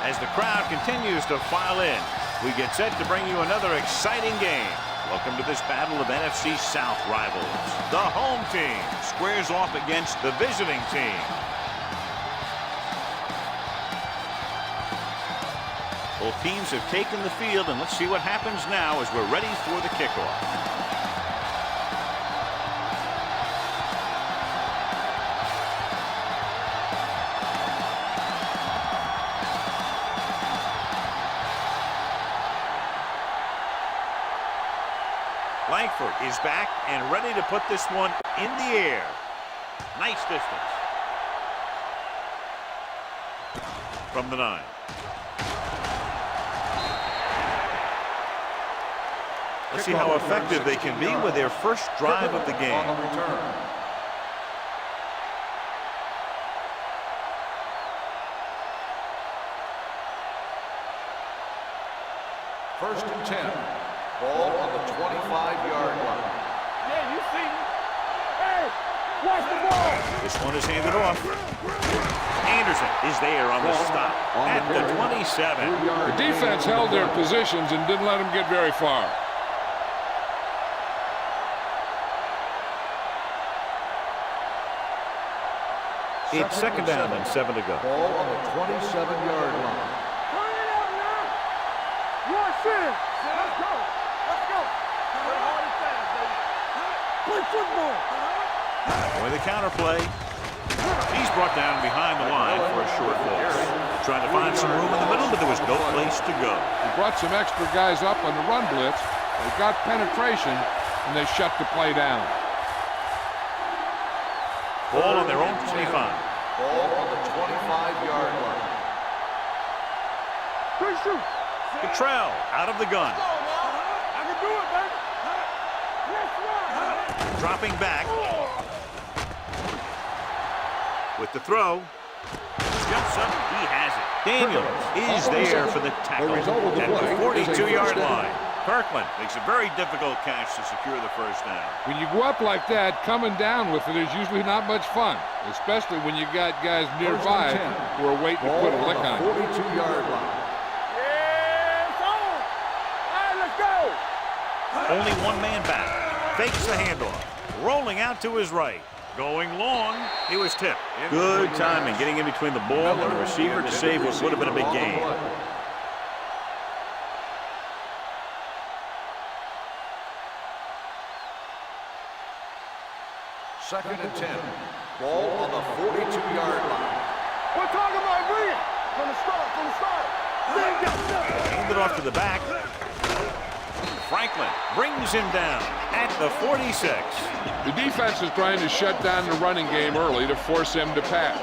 As the crowd continues to file in, we get set to bring you another exciting game. Welcome to this battle of NFC South rivals. The home team squares off against the visiting team. Both teams have taken the field, and let's see what happens now as we're ready for the kickoff. Langford is back and ready to put this one in the air. Nice distance. From the 9. Let's see how effective they can be with their first drive of the game. First and 10. Ball on the 25-yard line. Yeah, you see me. Hey, watch the ball. This one is handed off. Anderson is there on the stop at the 27. The defense held their positions and didn't let them get very far. It's second down and 7 to go. Ball on the 27-yard line. Turn it out now. Rush in. Let's go. Let's go. Play hard and fast, baby. Play football. With the counter play. He's brought down behind the line for a short loss. Trying to find some room in the middle, but there was no place to go. They brought some extra guys up on the run blitz. They got penetration, and they shut the play down. Ball on their own 25. Ball on the 25-yard line. Good shoot. Cottrell out of the gun. I can do it, baby. Let's run. Dropping back. With the throw. Jumps up. He has it. Daniels is there for the tackle at the 42-yard line. Kirkland makes a very difficult catch to secure the first down. When you go up like that, coming down with it is usually not much fun, especially when you got guys nearby who are waiting to put a lick on you. 42-yard line. Yeah, it's on. All right, let's go. Only one man back. Fakes the handoff. Rolling out to his right. Going long. He was tipped. Good timing getting in between the ball and the receiver to save what would have been a big gain. Second and 10. Ball on the 42-yard line. We're talking about Green. From the start, from the start. Handed off to the back. Franklin brings him down at the 46. The defense is trying to shut down the running game early to force him to pass.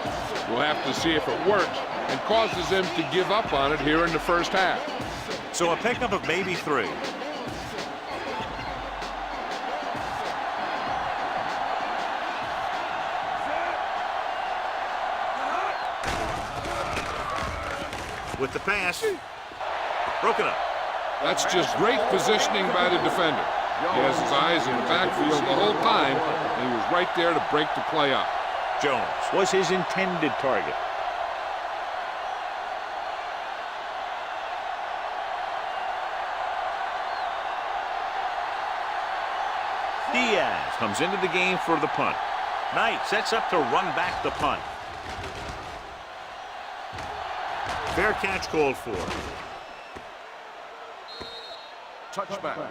We'll have to see if it works and causes him to give up on it here in the first half. So a pickup of maybe 3. With the pass, broken up. That's just great positioning by the defender. He has his eyes in the backfield the whole time, and he was right there to break the play up. Jones was his intended target. Diaz comes into the game for the punt. Knight sets up to run back the punt. Fair catch called for. Touchback.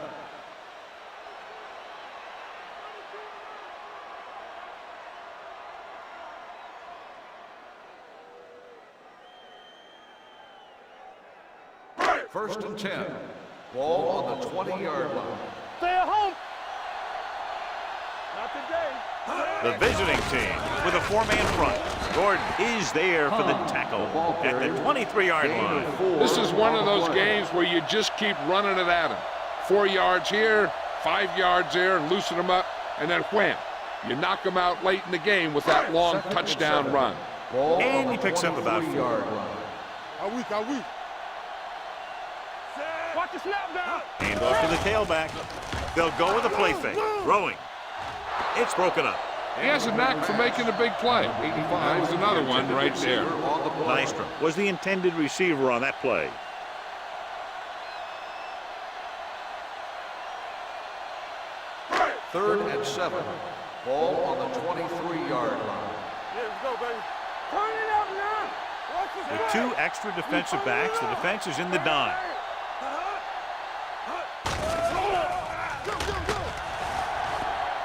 First and 10. Ball on the 20-yard line. Stay at home. Not today. The visiting team with a 4-man front. Gordon is there for the tackle at the 23-yard line. This is one of those games where you just keep running it at him. 4 yards here, 5 yards there, and loosen them up, and then wham. You knock them out late in the game with that long touchdown run. And he picks up about 4. Are we? Watch the snap down. Hand off to the tailback. They'll go with a play fake. Throwing. It's broken up. He has a knack for making a big play. There's another one right there. Nystrom was the intended receiver on that play. Third and 7. Ball on the 23-yard line. Yeah, let's go, baby. Turn it up now. Watch this With play. 2 extra defensive backs, the defense is in the dime.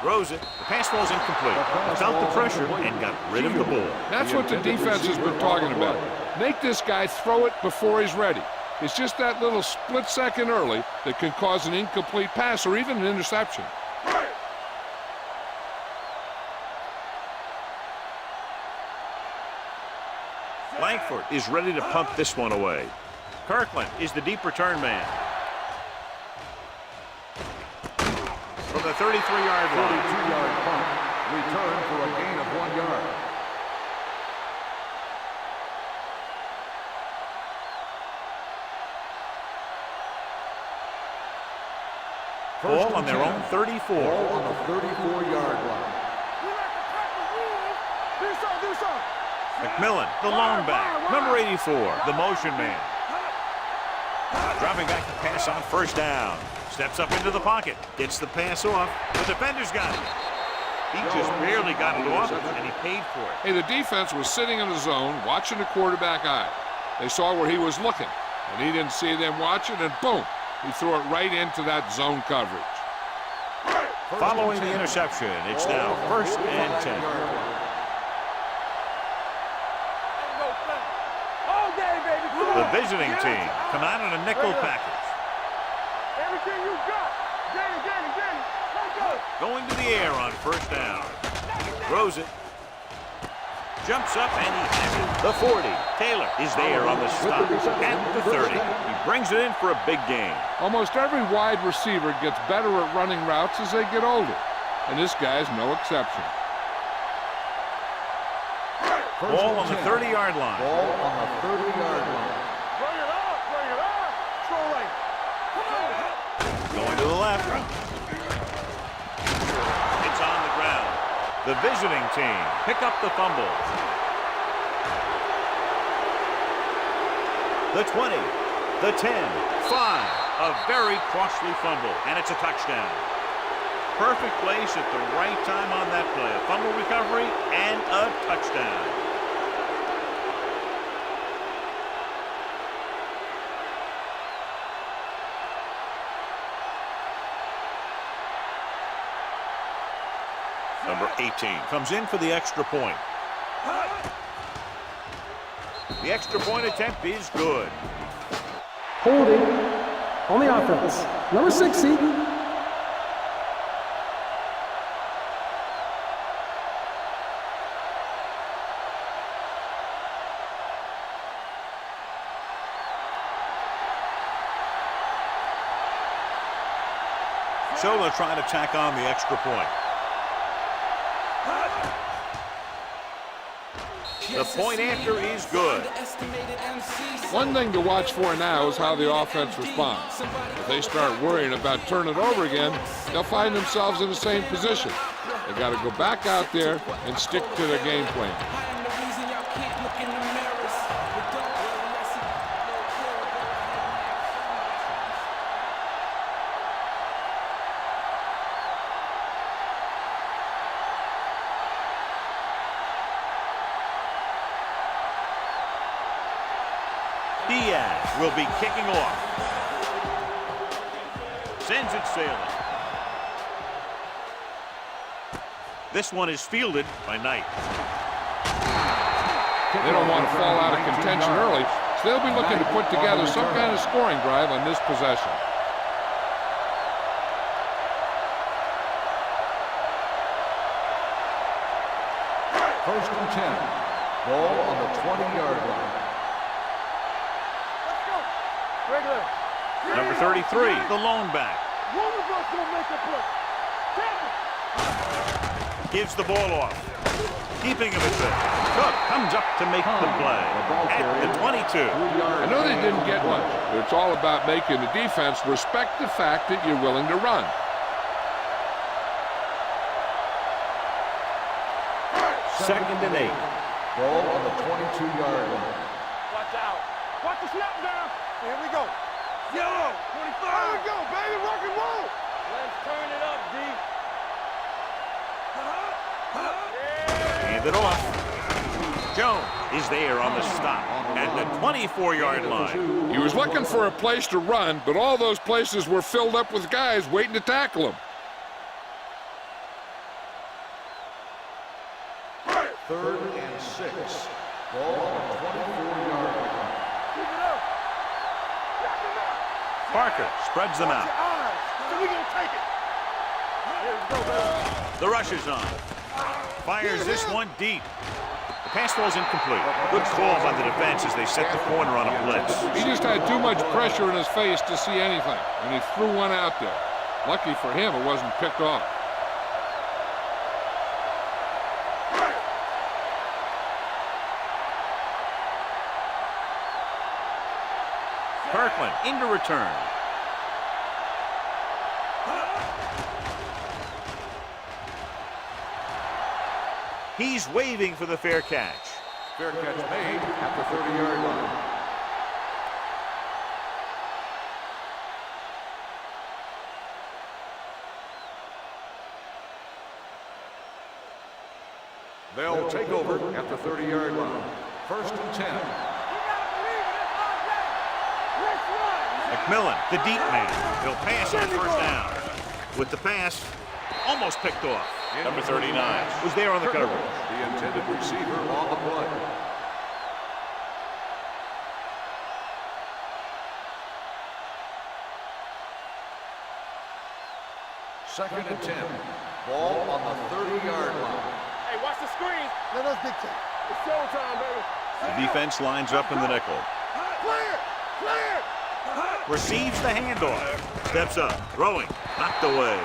Throws it. The pass falls incomplete. Felt the pressure and got rid of the ball. That's what the defense has been talking about. Make this guy throw it before he's ready. It's just that little split second early that can cause an incomplete pass or even an interception. Langford is ready to pump this one away. Kirkland is the deep return man. From the 33-yard line. 32-yard punt. Return for a gain of 1 yard. Ball on their own 34. Ball on the 34-yard line. We like to cut the rules. Do something. McMillan, the lone back. Number 84, the motion man. Dropping back to pass on first down. Steps up into the pocket. Gets the pass off. The defender's got it. He just barely got it off, and he paid for it. Hey, the defense was sitting in the zone, watching the quarterback eye. They saw where he was looking, and he didn't see them watching, and boom, he threw it right into that zone coverage. Following the interception, it's now first and 10. All day, baby. Come The on. visiting team come out in a nickel package. Everything you got. Get it. Let's go. Going to the air on first down. Throws it. Jumps up and he has it. The 40. Taylor is there on the stop at the 30. He brings it in for a big gain. Almost every wide receiver gets better at running routes as they get older, and this guy's no exception. Ball on the 30-yard line. Ball on the 30-yard line. Bring it up. Throw right. Come on. Going to the left. It's on the ground. The visiting team pick up the fumble. The 20, the 10, 5. A very costly fumble, and it's a touchdown. Perfect place at the right time on that play. A fumble recovery and a touchdown. Number 18 comes in for the extra point. The extra point attempt is good. Holding on the offense. Number 60. So they're trying to tack on the extra point. The point after is good. One thing to watch for now is how the offense responds. If they start worrying about turning it over again, they'll find themselves in the same position. They got to go back out there and stick to their game plan. Diaz will be kicking off. Sends it sailing. This one is fielded by Knight. They don't want to fall out of contention early, so they'll be looking to put together some kind of scoring drive on this possession. First and 10. Ball on the 20-yard line. Regular. Number 33, the lone back. One of us will make a play. Gives the ball off. Keeping him at fifth. Cook comes up to make the play at the 22. I know they didn't get much, but it's all about making the defense respect the fact that you're willing to run. Second and 8. Ball on the 22-yard line. Watch out. Watch the snap down. Here we go. Yellow. 25. There we go, baby. Rock and roll. Let's turn it up, D. Hand it off. Jones is there on the stop at the 24-yard line. He was looking for a place to run, but all those places were filled up with guys waiting to tackle him. Third and 6. Ball on the 24-yard line. Keep it up. Jack him up. Parker spreads them out. So we gonna take it. Here we go, baby. The rush is on. Fires this one deep. The pass falls incomplete. Good call by the defense as they set the corner on a blitz. He just had too much pressure in his face to see anything, and he threw one out there. Lucky for him, it wasn't picked off. Kirkland into return. He's waving for the fair catch. Fair catch made at the 30-yard line. They'll take over at the 30-yard line. First and 10. McMillan, the deep man. He'll pass on first down. With the pass, almost picked off. Number 39 was there on the coverage. The intended receiver on the play. Second and 10. Ball on the 30-yard line. Hey, watch the screen. Let us dictate. It's showtime, baby. The defense lines up in the nickel. Clear! Clear! Receives the handoff. Steps up. Throwing. Knocked away.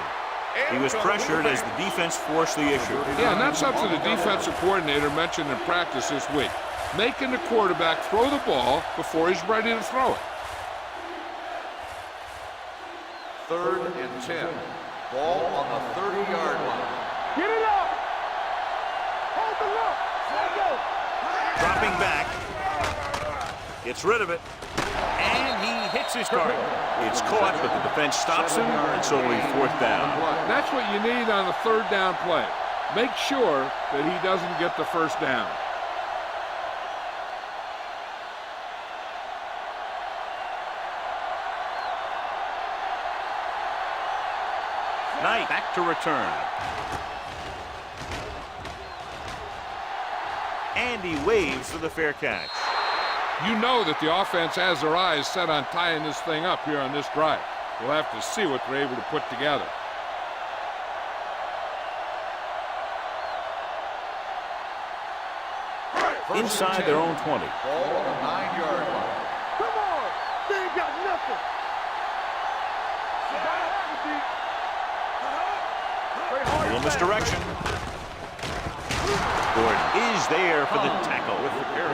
He was pressured as the defense forced the issue. Yeah, and that's something the defensive coordinator mentioned in practice this week. Making the quarterback throw the ball before he's ready to throw it. Third and 10. Ball on the 30-yard line. Get it up! Hold the look! Let go! Dropping back. Gets rid of it. And he hits his target. It's caught, but the defense stops him, and so we fourth down. That's what you need on the third down play. Make sure that he doesn't get the first down. Knight back to return. And he waves for the fair catch. You know that the offense has their eyes set on tying this thing up here on this drive. We'll have to see what they're able to put together. Inside their own 20. Ball on the 9-yard line. Come on! They ain't got nothing! A little misdirection. Gordon is there for the tackle.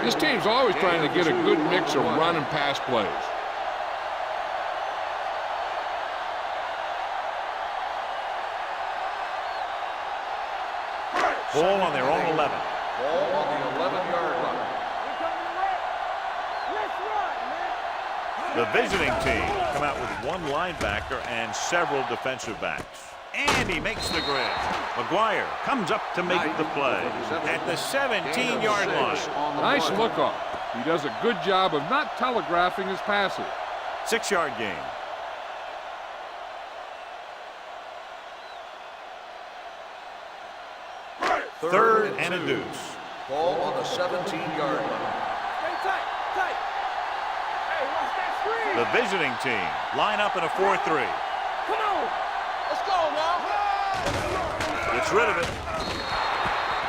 This team's always trying to get a good mix of run and pass plays. Ball on their own 11. Ball on the 11-yard line. The visiting team come out with one linebacker and several defensive backs. And he makes the grab. McGuire comes up to make the play at the 17-yard line. Nice look off. He does a good job of not telegraphing his passes. 6-yard gain. Third and a deuce. Ball on the 17-yard line. Stay tight, tight. Hey, watch that screen. The visiting team line up in a 4-3. Come on. Let's go now. Gets rid of it.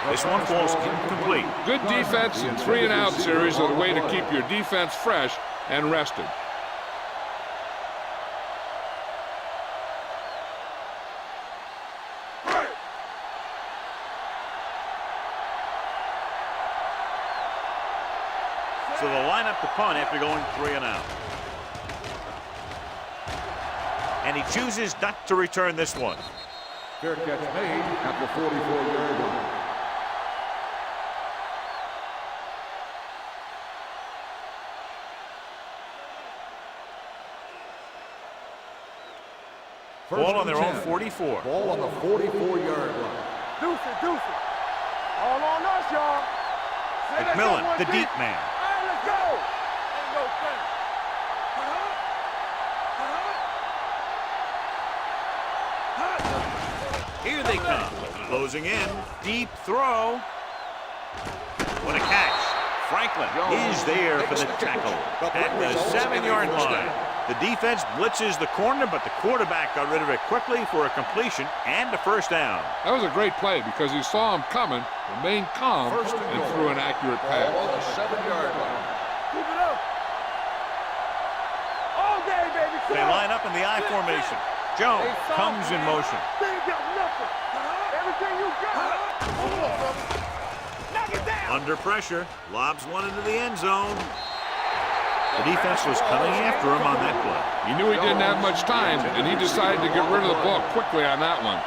This one falls incomplete. Good defense and 3-and-out series are the way to keep your defense fresh and rested. So they'll line up the punt after going 3-and-out. And he chooses not to return this one. Fair catch made at the 44-yard line. Ball on their own 10. 44. Ball on the 44-yard line. Deuce it, deuce it. All on us, y'all. McMillan, the deep man. Hey, let's go. Ain't no thing. Here they come. Closing in. Deep throw. What a catch. Franklin is there for the tackle at the 7-yard line. The defense blitzes the corner, but the quarterback got rid of it quickly for a completion and a first down. That was a great play because he saw him coming, remained calm, and threw an accurate pass. Ball on the 7-yard line. Keep it up. All day, baby. They line up in the I formation. Jones comes in motion. They ain't got nothing. Everything you got. Hold on, brother. Knock it down. Under pressure, lobs one into the end zone. The defense was coming after him on that play. He knew he didn't have much time, and he decided to get rid of the ball quickly on that one.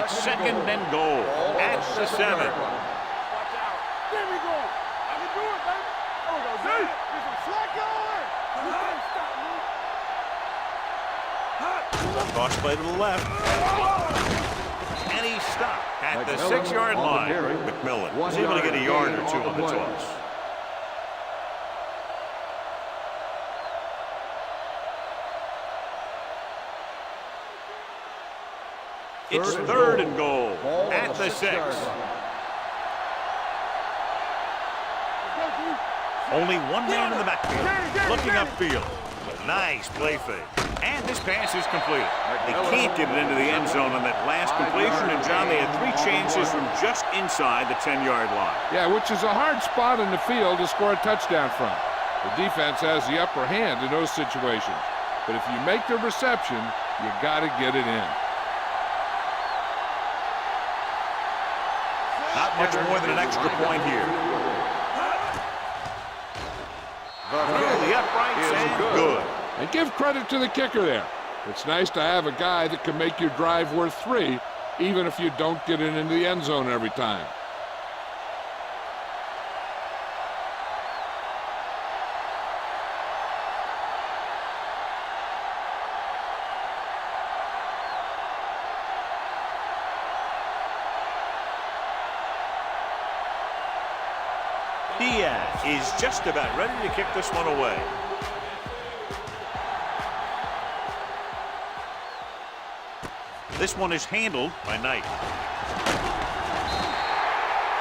It's second and goal at the 7. Watch out. There we go. I can do it, baby. There we go, Zay. Get some slack on. You can't stop me. Cross play to the left. And he stopped at the 6-yard line. McMillan was able to get a yard or two on the toss. It's third and goal at the 6. Only one man in the backfield, looking upfield. Nice play fake. And this pass is completed. They can't get it into the end zone on that last completion, and John, they had 3 chances from just inside the 10-yard line. Yeah, which is a hard spot in the field to score a touchdown from. The defense has the upper hand in those situations. But if you make the reception, you got to get it in. Not much more than an extra point here. The uprights and good. And give credit to the kicker there. It's nice to have a guy that can make your drive worth 3, even if you don't get it into the end zone every time. Diaz is just about ready to kick this one away. This one is handled by Knight.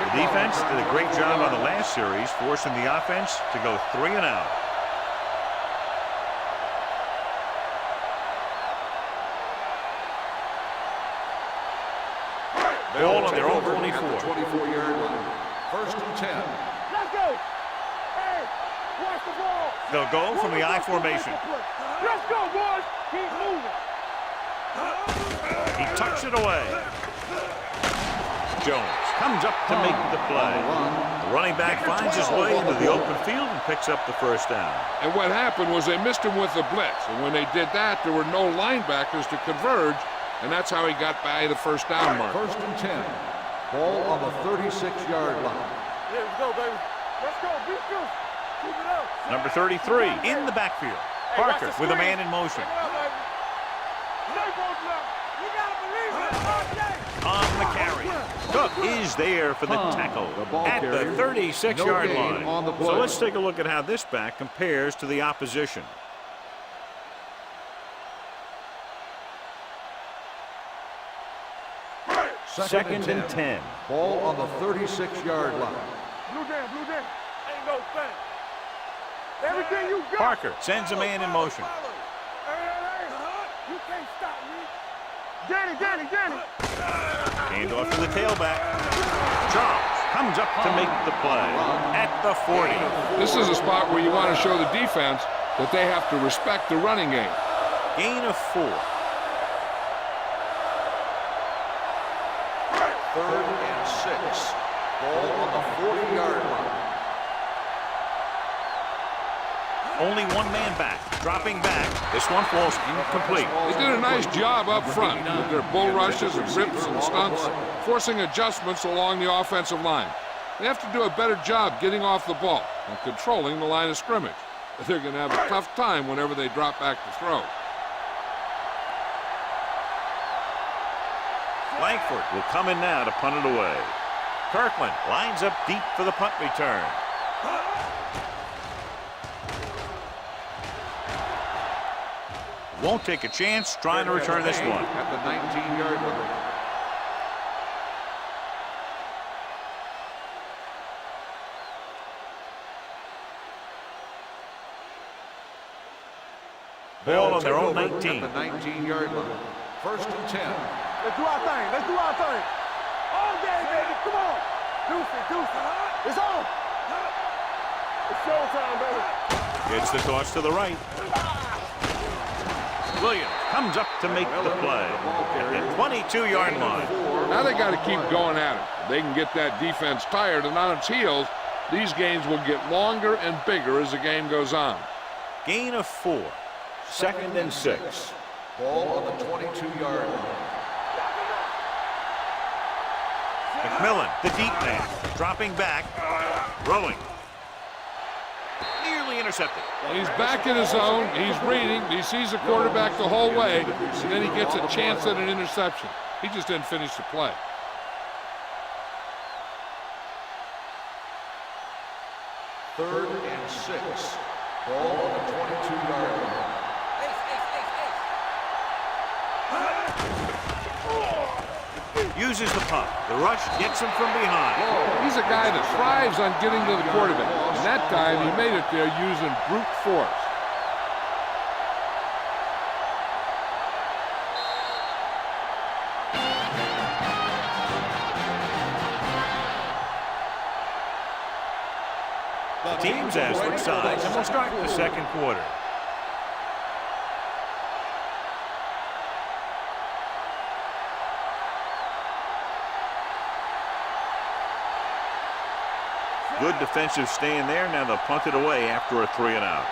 The defense did a great job on the last series, forcing the offense to go 3 and out. Ball on their own 24. 24-yard line. First and 10. Let's go. Hey, watch the ball. They'll go from the I formation. Let's go, boys. Keep moving. He tucks it away. Jones comes up to make the play. The running back finds his way into the open field and picks up the first down. And what happened was they missed him with the blitz. And when they did that, there were no linebackers to converge, and that's how he got by the first down mark. First and 10. Ball on the 36-yard line. Here we go, baby. Let's go. Beat this. Keep it up. Number 33 in the backfield. Parker with a man in motion. On the carry. Cook is there for the tackle at the 36-yard line. So let's take a look at how this back compares to the opposition. Second and 10. Ball on the 36-yard line. Blue down. Ain't no thing. Everything you got. Parker sends a man in motion. Hey. You can't stop me. Danny. Hand off to the tailback. Charles comes up to make the play at the 40. This is a spot where you want to show the defense that they have to respect the running game. Gain of 4. Third and 6. Ball on the 40-yard line. Only one man back. Dropping back. This one falls incomplete. They did a nice job up front with their bull rushes and rips and stunts, forcing adjustments along the offensive line. They have to do a better job getting off the ball. and controlling the line of scrimmage. They're going to have a tough time whenever they drop back to throw. Langford will come in now to punt it away. Kirkland lines up deep for the punt return. Won't take a chance trying to return this one. At the 19-yard line. Ball on their own 19. At the 19-yard line. First and 10. Let's do our thing. Let's do our thing. All day, baby. Come on. Deuce it. It's on. It's showtime, baby. Gets the toss to the right. Williams comes up to make the play at the 22-yard line. Now they got to keep going at it. They can get that defense tired and on its heels. These games will get longer and bigger as the game goes on. Gain of 4. Second and 6. Ball on the 22-yard line. McMillan, the deep man, dropping back, throwing. Nearly intercepted. He's back in his zone. He's reading. He sees the quarterback the whole way, and then he gets a chance at an interception. He just didn't finish the play. Third and 6. Ball on the 22-yard line. Uses the punt. The rush gets him from behind. He's a guy that thrives on getting to the quarterback. And that time he made it there using brute force. The teams have switched sides, and we'll start the second quarter. Good defensive stand there. Now they'll punt it away after a 3 and out.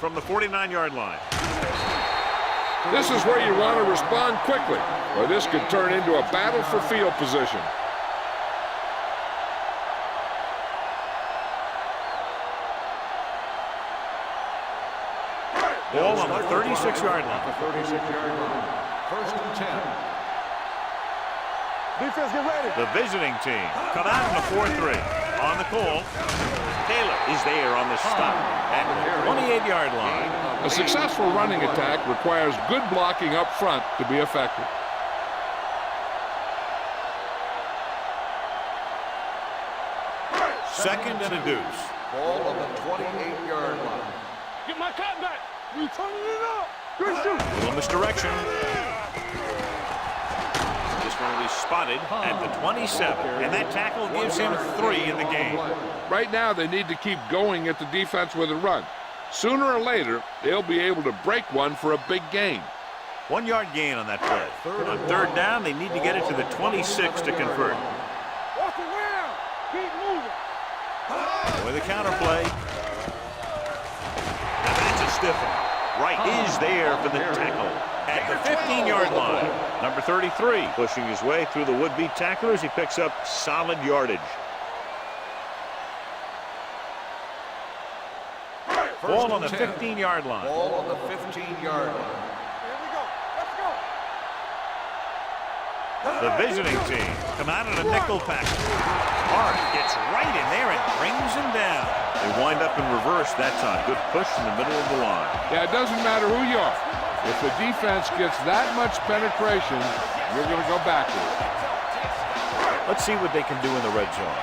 From the 49-yard line. This is where you want to respond quickly, or this could turn into a battle for field position. Ball on the 36-yard line. The 36-yard line. First and 10. Defense, get ready. The visiting team come out in the 4-3. On the call, Taylor is there on the stop at the 28-yard line. A successful running attack requires good blocking up front to be effective. Second and a deuce. Ball on the 28-yard line. Get my cut back. We turning it up. Good shoot. Little misdirection. This one will be spotted at the 27, and that tackle gives him 3 in the game. Right now, they need to keep going at the defense with a run. Sooner or later, they'll be able to break one for a big gain. 1-yard gain on that play. On third down, they need to get it to the 26 to convert. Walk around. Keep moving. With a counter play. Now that's a stiff one. Wright is there for the tackle at the 15-yard line. Number 33 pushing his way through the would-be tacklers. He picks up solid yardage. Ball on the 15-yard line. Ball on the 15-yard line. Here we go. Let's go. The visiting team come out in a nickel package. Hart gets right in there and brings him down. They wind up in reverse that time. Good push in the middle of the line. Yeah, it doesn't matter who you are. If the defense gets that much penetration, you're going to go backwards. Let's see what they can do in the red zone.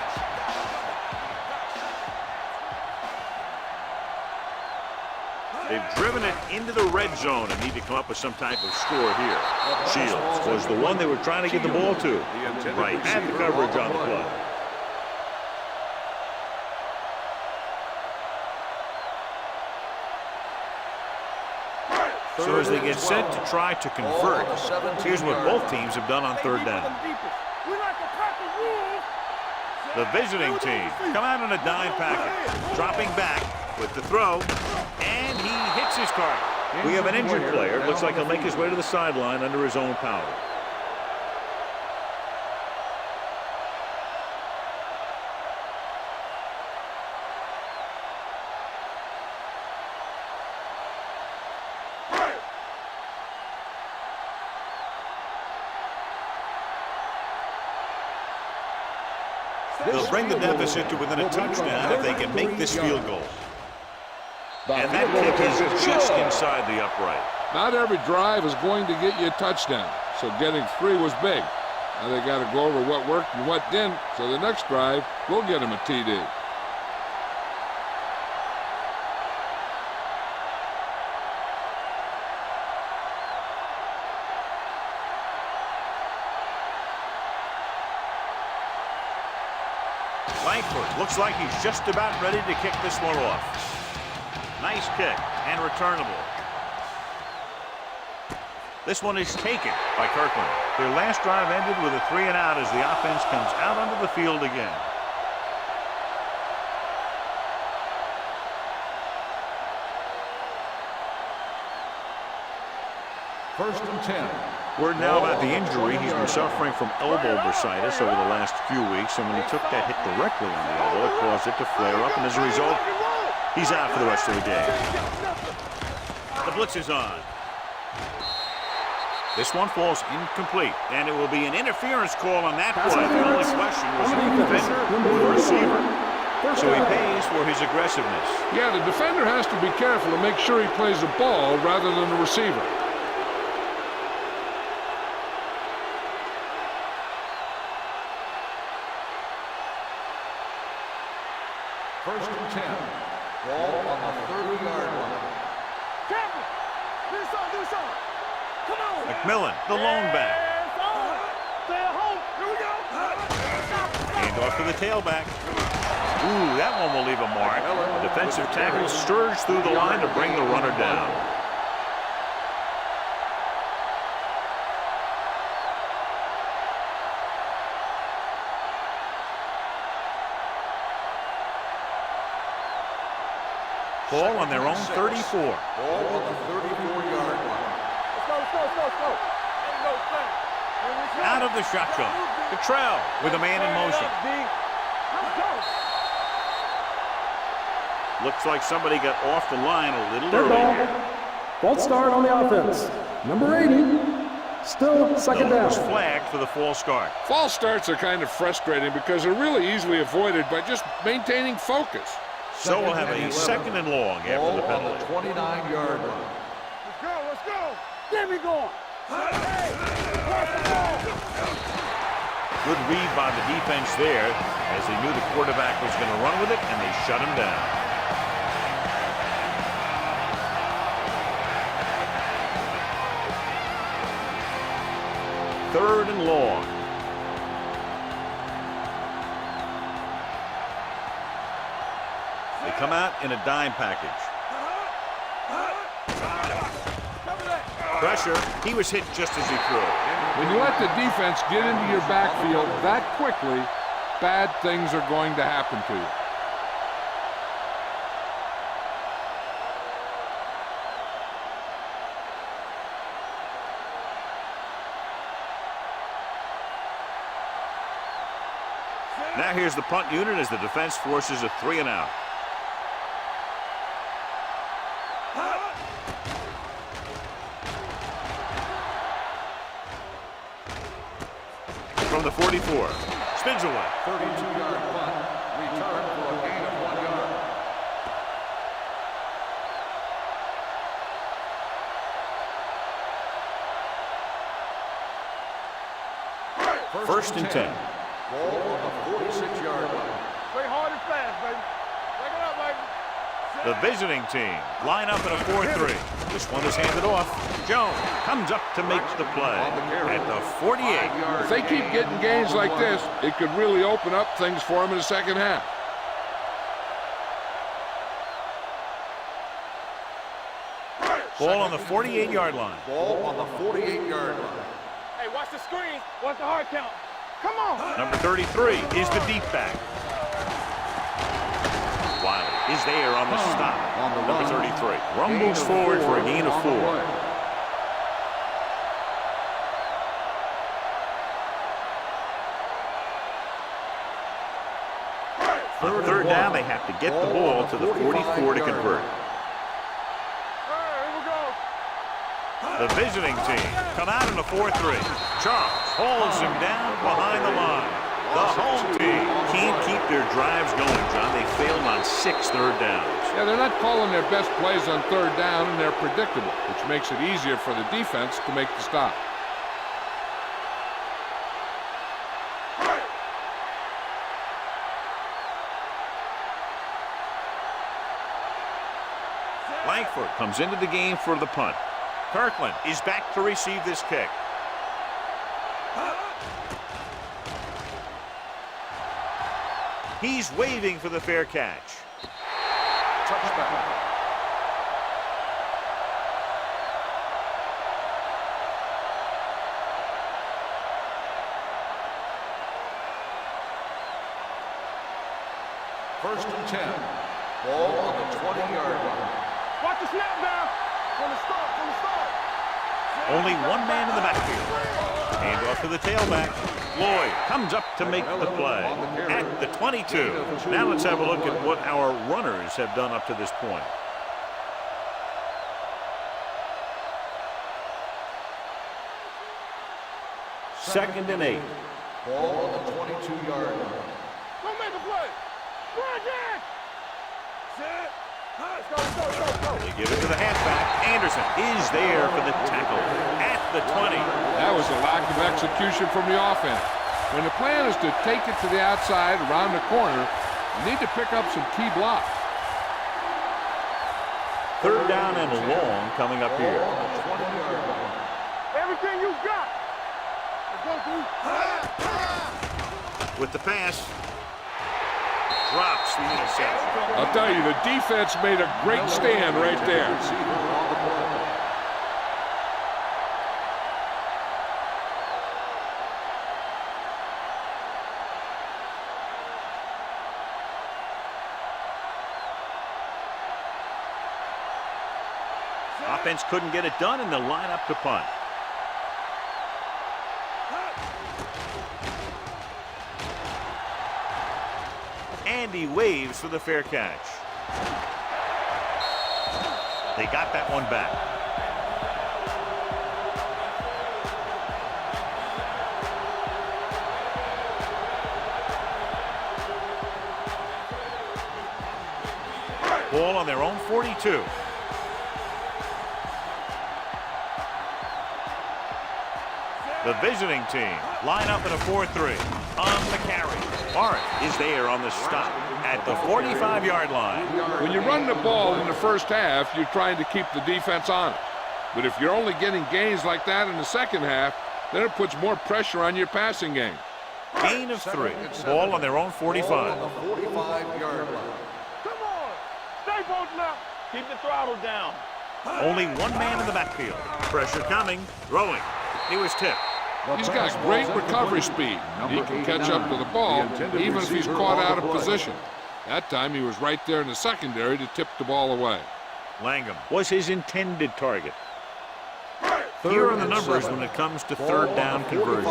They've driven it into the red zone and need to come up with some type of score here. Shields was the one they were trying to get the ball to. Right, had the coverage on the play. So as they get set to try to convert, here's what both teams have done on third down. We like to crack the rules. The visiting team come out in a dime package, dropping back with the throw, and he hits his target. We have an injured player. Looks like he'll make his way to the sideline under his own power. They'll bring the deficit to within a touchdown if they can make this field goal. And that kick is just inside the upright. Not every drive is going to get you a touchdown, so getting 3 was big. Now they got to go over what worked and what didn't, so the next drive will get them a TD. Langford looks like he's just about ready to kick this one off. Nice kick and returnable. This one is taken by Kirkland. Their last drive ended with a 3 and out as the offense comes out onto the field again. First and 10. Word now about the injury. He's been suffering from elbow bursitis over the last few weeks, and when he took that hit directly on the elbow, it caused it to flare up, and as a result, he's out for the rest of the day. The blitz is on. This one falls incomplete, and it will be an interference call on that play. The only question was the defender or the receiver. So he pays for his aggressiveness. Yeah, the defender has to be careful to make sure he plays the ball rather than the receiver. First and 10. Ball on the 30-yard line. Captain, do something. Come on. McMillan, the lone back. Stay at home. Here we go. Hand off to the tailback. Ooh, that one will leave a mark. The defensive tackle surged through the line to bring the runner down. Ball on their own 34. Ball on the 34-yard line. Let's go. Out of the shotgun. Cottrell with a man in motion. Looks like somebody got off the line a little Third early. ball. False start on the offense. Number 80. Still second The down. was flagged for the false start. False starts are kind of frustrating because they're really easily avoided by just maintaining focus. So we'll have a second and long after the Ball on penalty. the 29-yard line. Let's go. Get me going. Good read by the defense there as they knew the quarterback was going to run with it, and they shut him down. Third and long. They come out in a dime package. Pressure. He was hit just as he threw. When you let the defense get into your backfield that quickly, bad things are going to happen to you. Now here's the punt unit as the defense forces a 3 and out. From the 44, spins away. 32-yard punt. Return for a gain of 1 yard. First and 10. Ball on the 46-yard line. Play hard and fast, baby. Take it up, baby. The visiting team line up in a 4-3. This one is handed off. Jones comes up to make the play at the 48. If they keep getting gains like this, it could really open up things for them in the second half. Ball on the 48-yard line. Ball on the 48-yard line. Hey, watch the screen. Watch the hard count. Come on. Number 33 is the deep back. Wiley is there on the stop. Number 33 rumbles forward for a gain of 4. On third down, they have to get the ball to the 44 to convert. The visiting team come out in a 4-3. Charles holds him down behind the line. The home team can't keep their drives going, John. They failed on 6 third downs. Yeah, they're not calling their best plays on third down, and they're predictable, which makes it easier for the defense to make the stop. Langford comes into the game for the punt. Kirkland is back to receive this kick. He's waving for the fair catch. Touchback. First and 10. Ball on the 20-yard line. Watch the snap down. From the start. Only one man in the backfield. Hand off to the tailback. Lloyd comes up to make the play at the 22. Now let's have a look at what our runners have done up to this point. Second and 8. Ball on the 22-yard line. Don't make a play. Run again. Set. Go. They give it to the halfback. Anderson is there for the tackle at the 20. That was a lack of execution from the offense. When the plan is to take it to the outside, around the corner, you need to pick up some key blocks. Third down and long coming up here. Everything you got. Let's go, With the pass. Drops the interception. I'll tell you, the defense made a great stand right there. Offense couldn't get it done, and they'll line up to punt. And he waves for the fair catch. They got that one back. Ball on their own 42. The visiting team line up in a 4-3 on the carry. Barrett is there on the stop at the 45-yard line. When you run the ball in the first half, you're trying to keep the defense honest. But if you're only getting gains like that in the second half, then it puts more pressure on your passing game. Gain of 3. Ball on their own 45. Ball on the 45-yard line. Come on. Stay both now. Keep the throttle down. Only one man in the backfield. Pressure coming. Throwing. He was tipped. He's got great recovery speed. He can catch up to the ball even if he's caught out of position. That time he was right there in the secondary to tip the ball away. Langham was his intended target. Here are the numbers when it comes to third down conversion.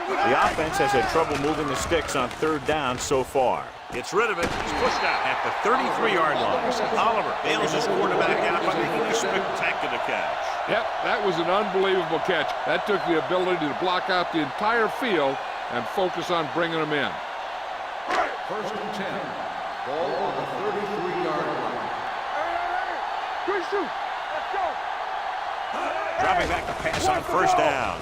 The offense has had trouble moving the sticks on third down so far. Gets rid of it. He's pushed out at the 33-yard line. Oliver bails his quarterback out by making a spectacular catch. Yep, that was an unbelievable catch. That took the ability to block out the entire field and focus on bringing them in. First and 10. Ball on the 33-yard line. Good shoot. Let's go. Dropping back to pass on first down.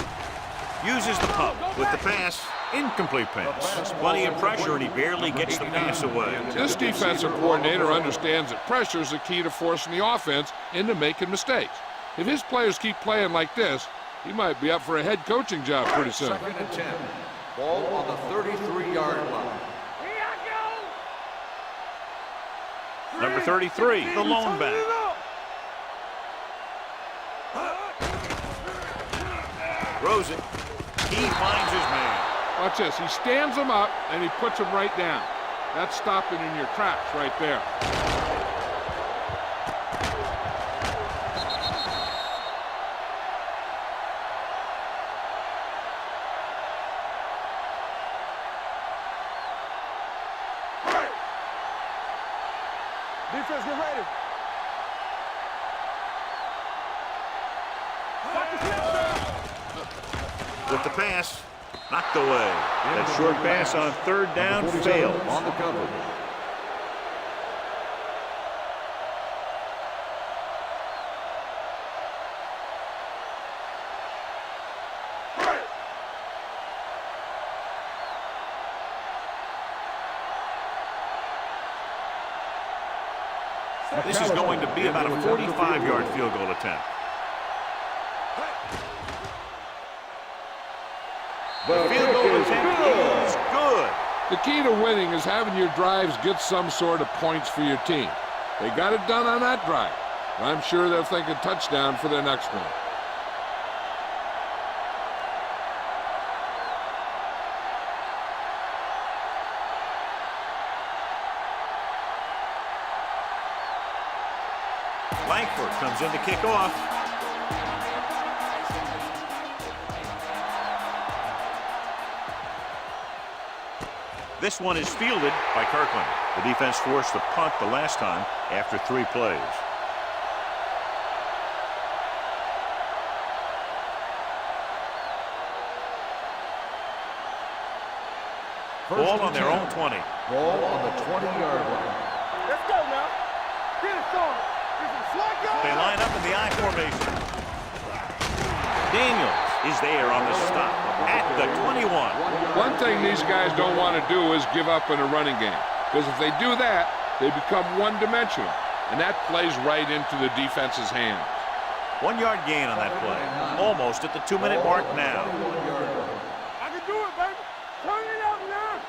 Uses the pump with the pass. Incomplete pass. Plenty of pressure, and he barely gets the pass away. This defensive coordinator understands that pressure is the key to forcing the offense into making mistakes. If his players keep playing like this, he might be up for a head coaching job pretty soon. Second and 10. Ball on the 33-yard line. Number 33, the lone back. Throws it. He finds his man. Watch this. He stands them up, and he puts them right down. That's stopping in your tracks right there. Defense, get ready. With the pass, knocked away. That short pass on third down failed. On the cover. This is going to be about a 45-yard field goal attempt. The field goal attempt is good. The key to winning is having your drives get some sort of points for your team. They got it done on that drive. I'm sure they'll think a touchdown for their next one. Langford comes in to kick off. This one is fielded by Kirkland. The defense forced a punt the last time after 3 plays. Ball on their own 20. Ball on the 20-yard line. Let's go now. Get it going. They line up in the I formation. Daniels is there on the stop at the 21. One thing these guys don't want to do is give up in a running game. Because if they do that, they become one-dimensional. And that plays right into the defense's hands. 1-yard gain on that play. Almost at the 2-minute mark now. I can do it, baby. Turn it up now.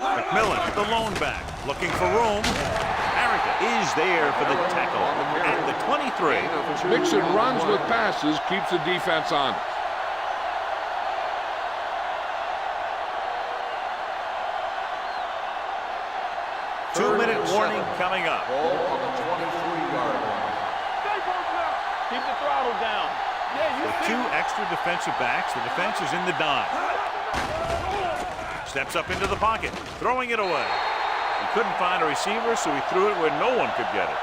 McMillan, the lone back, looking for room. Harrington is there for the tackle at the 23. Mixing runs with passes keeps the defense on. 2-minute warning coming up. Ball on the 23-yard line. Keep the throttle down. With 2 extra defensive backs, the defense is in the dive. Steps up into the pocket, throwing it away. He couldn't find a receiver, so he threw it where no one could get it.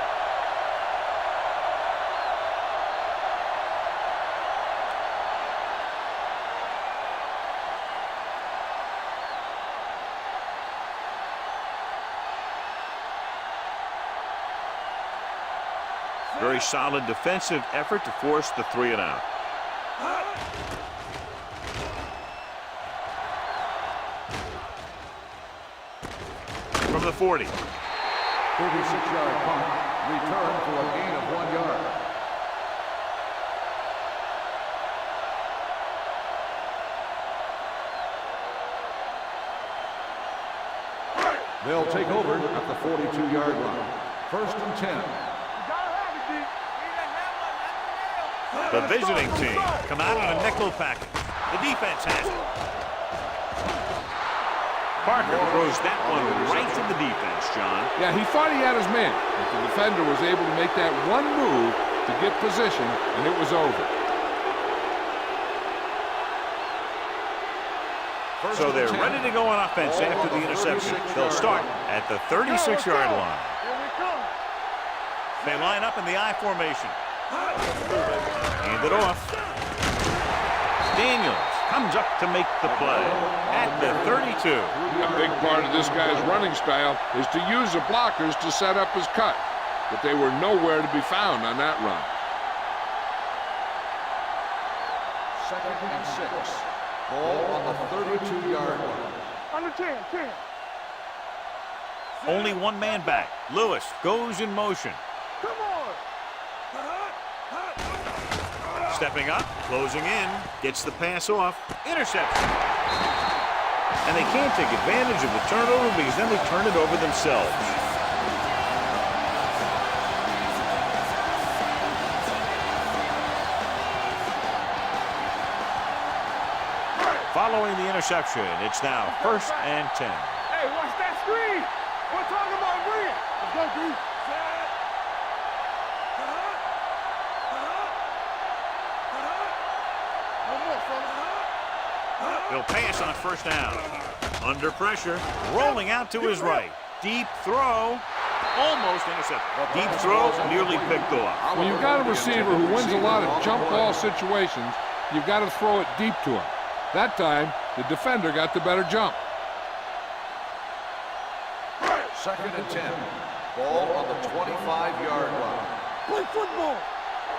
Very solid defensive effort to force the 3 and out. From the 40. 36-yard punt. Return for a gain of 1 yard. They'll take over at the 42-yard line. 1st and 10. The visiting team come out in a nickel package. The defense has it. Parker throws that one right to the defense, John. Yeah, he thought he had his man, but the defender was able to make that one move to get position, and it was over. So they're ready to go on offense after the interception. They'll start at the 36-yard line. They line up in the I formation. Hand it off. Daniels comes up to make the play at the 32. A big part of this guy's running style is to use the blockers to set up his cut, but they were nowhere to be found on that run. 2nd and 6. Ball on the 32-yard line. Under 10. Only one man back. Lewis goes in motion. Come on. Stepping up, closing in, gets the pass off, interception. And they can't take advantage of the turnover because then they turn it over themselves. following the interception. It's now 1st and 10. Hey, watch that screen. We're talking about bring it. Let's go, D. He'll pass on 1st down. Under pressure, rolling out to his right. Deep throw, almost intercepted. Deep throw, nearly picked off. When you've got a receiver who wins a lot of jump ball situations, you've got to throw it deep to him. That time, the defender got the better jump. 2nd and 10. Ball on the 25-yard line. Play football.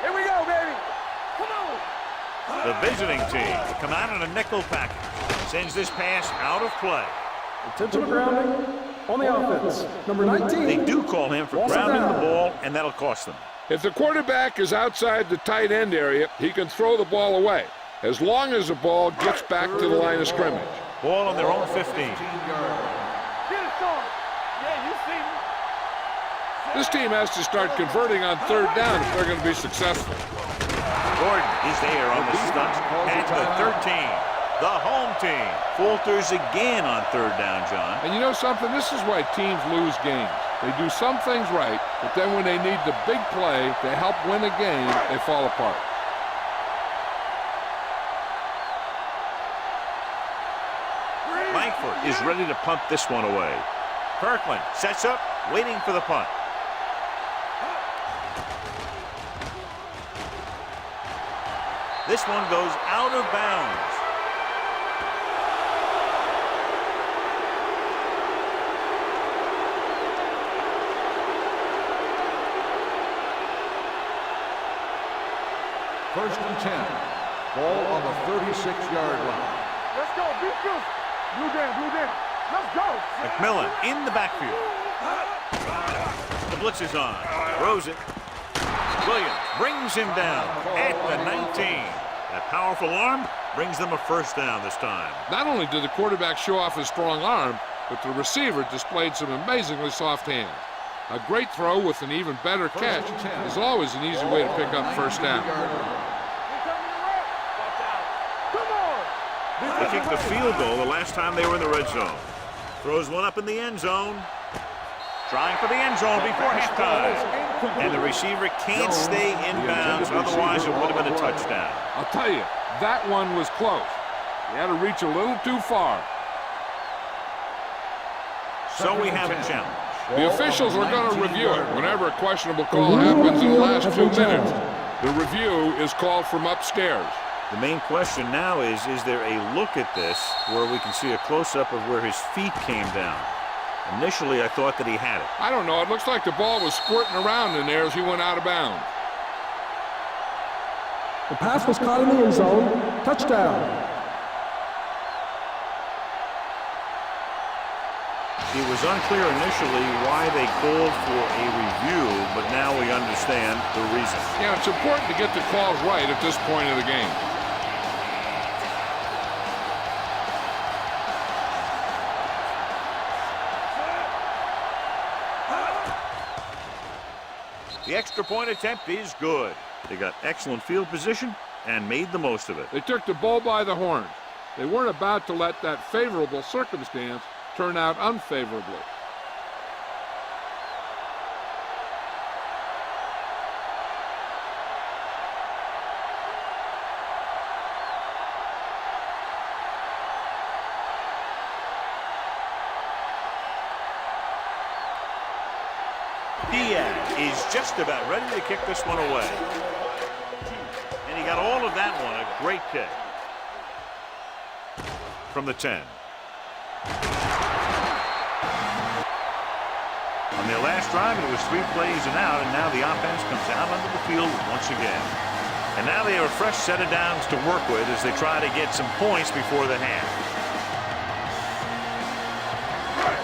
Here we go, baby. Come on. The visiting team will come out in a nickel package. Sends this pass out of play. Intentional grounding on the offense. Number 19. They do call him for grounding the ball, and that'll cost them. If the quarterback is outside the tight end area, he can throw the ball away, as long as the ball gets back to the line of scrimmage. Ball on their own 15. Get it, son. Yeah, you see me. This team has to start converting on 3rd down if they're going to be successful. Gordon is there on the stunt at the 13. The home team falters again on 3rd down, John. And you know something? This is why teams lose games. They do some things right, but then when they need the big play to help win a game, they fall apart. Langford is ready to punt this one away. Kirkland sets up, waiting for the punt. This one goes out of bounds. First and 10. Ball on the 36-yard line. Let's go, beat you. Blue down. Let's go. McMillan in the backfield. The blitz is on. Throws it. Williams brings him down at the 19. That powerful arm brings them a 1st down this time. Not only did the quarterback show off his strong arm, but the receiver displayed some amazingly soft hands. A great throw with an even better catch is always an easy way to pick up 1st down. They kicked the field goal the last time they were in the red zone. Throws one up in the end zone. Trying for the end zone before halftime. And the receiver can't stay in bounds, otherwise it would have been a touchdown. I'll tell you, that one was close. He had to reach a little too far. So we have a challenge. The officials are going to review it whenever a questionable call happens in the last 2 minutes. The review is called from upstairs. The main question now is there a look at this where we can see a close-up of where his feet came down? Initially, I thought that he had it. I don't know. It looks like the ball was squirting around in there as he went out of bounds. The pass was caught in the end zone. Touchdown. It was unclear initially why they called for a review, but now we understand the reason. Yeah, it's important to get the calls right at this point of the game. The extra point attempt is good. They got excellent field position and made the most of it. They took the bull by the horns. They weren't about to let that favorable circumstance turn out unfavorably. Diaz is just about ready to kick this one away. And he got all of that one, a great kick. From the 10. On their last drive, it was 3 plays and out, and now the offense comes out onto the field once again. And now they have a fresh set of downs to work with as they try to get some points before the half.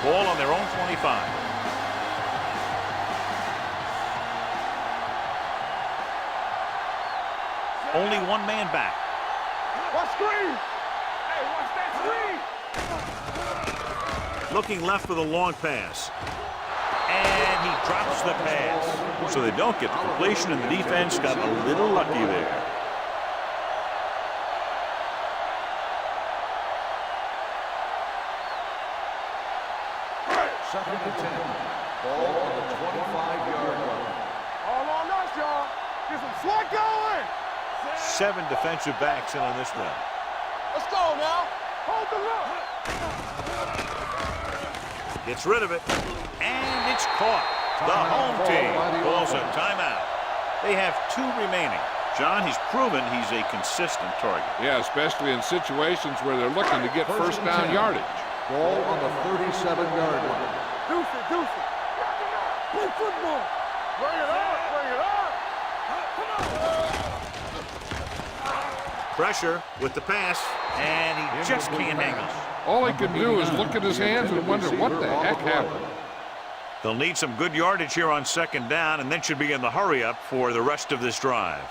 Ball on their own 25. Only one man back. Watch screen. Hey, watch that screen. Looking left for the long pass. And he drops the pass. So they don't get the completion, and the defense got a little lucky there. Second and 10. Ball on the 25-yard line. All on us, y'all. Get some sweat going. 7 defensive backs in on this one. Let's go now. Hold the look. Gets rid of it, and it's caught. The home team calls a timeout. They have 2 remaining. John, he's proven he's a consistent target. Yeah, especially in situations where they're looking to get first down yardage. Ball on the 37-yard line. Deuce it, deuce it. Play football. Bring it up, bring it up. Come on. Pressure with the pass, and he just can't hang on. All he can do is look at his hands and wonder what the heck happened. They'll need some good yardage here on second down, and then should be in the hurry-up for the rest of this drive.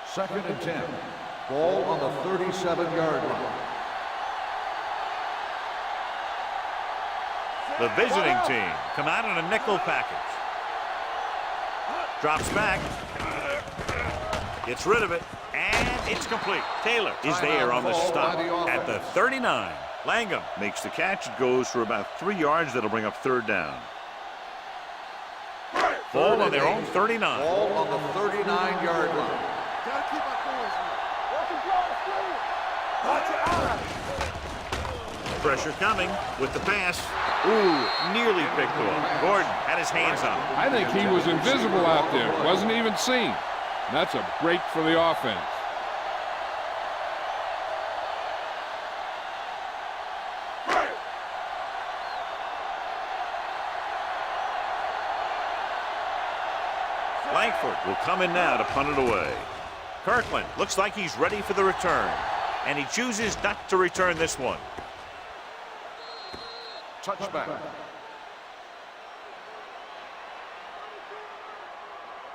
Second and 10. Ball on the 37-yard line. The visiting team come out in a nickel package. Drops back. Gets rid of it, and it's complete. Taylor is there on the stop at the 39. Langham makes the catch. It goes for about 3 yards. That'll bring up third down. Ball on their own 39. Ball on the 39-yard line. Gotta keep our boys in. Watch it go, watch it out. Pressure coming with the pass. Ooh, nearly picked off. Gordon had his hands on it. I think he was invisible out there. Wasn't even seen. That's a break for the offense. Langford will come in now to punt it away. Kirkland looks like he's ready for the return, and he chooses not to return this one. Touchback.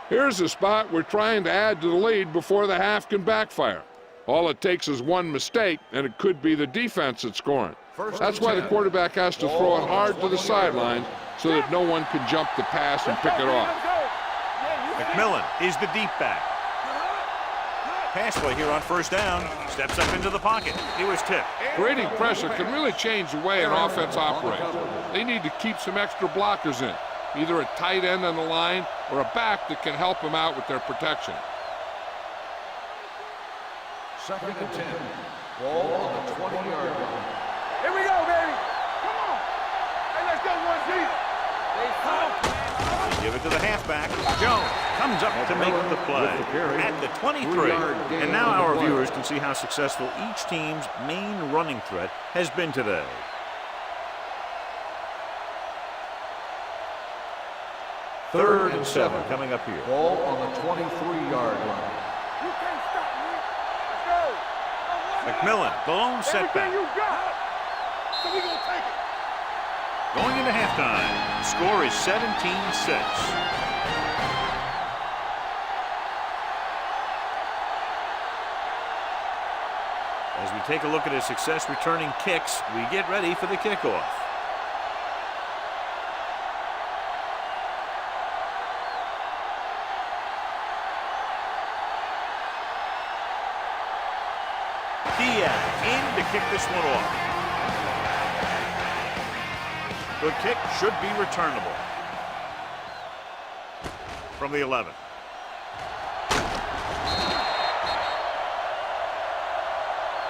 Here's a spot we're trying to add to the lead before the half can backfire. All it takes is one mistake, and it could be the defense that's scoring. That's why the quarterback has to throw it hard to the sideline so that no one can jump the pass and pick it off. McMillan is the deep back. Pass play here on first down. Steps up into the pocket. He was tipped. Creating pressure can really change the way an offense operates. They need to keep some extra blockers in, either a tight end on the line or a back that can help them out with their protection. Second and 10. Ball on the 20-yard line. Here we go, baby. Come on. Hey, let's go one deep. Give it to the halfback. Jones comes up to make the play at the 23. And now our viewers can see how successful each team's main running threat has been today. Third and 7 coming up here. Ball on the 23-yard line. You can't stop me. Let's go. McMillan, the lone setback. Everything you got. So we gonna take it. Going into halftime, the score is 17-6. As we take a look at his success returning kicks, we get ready for the kickoff. Diaz in to kick this one off. The kick should be returnable. From the 11.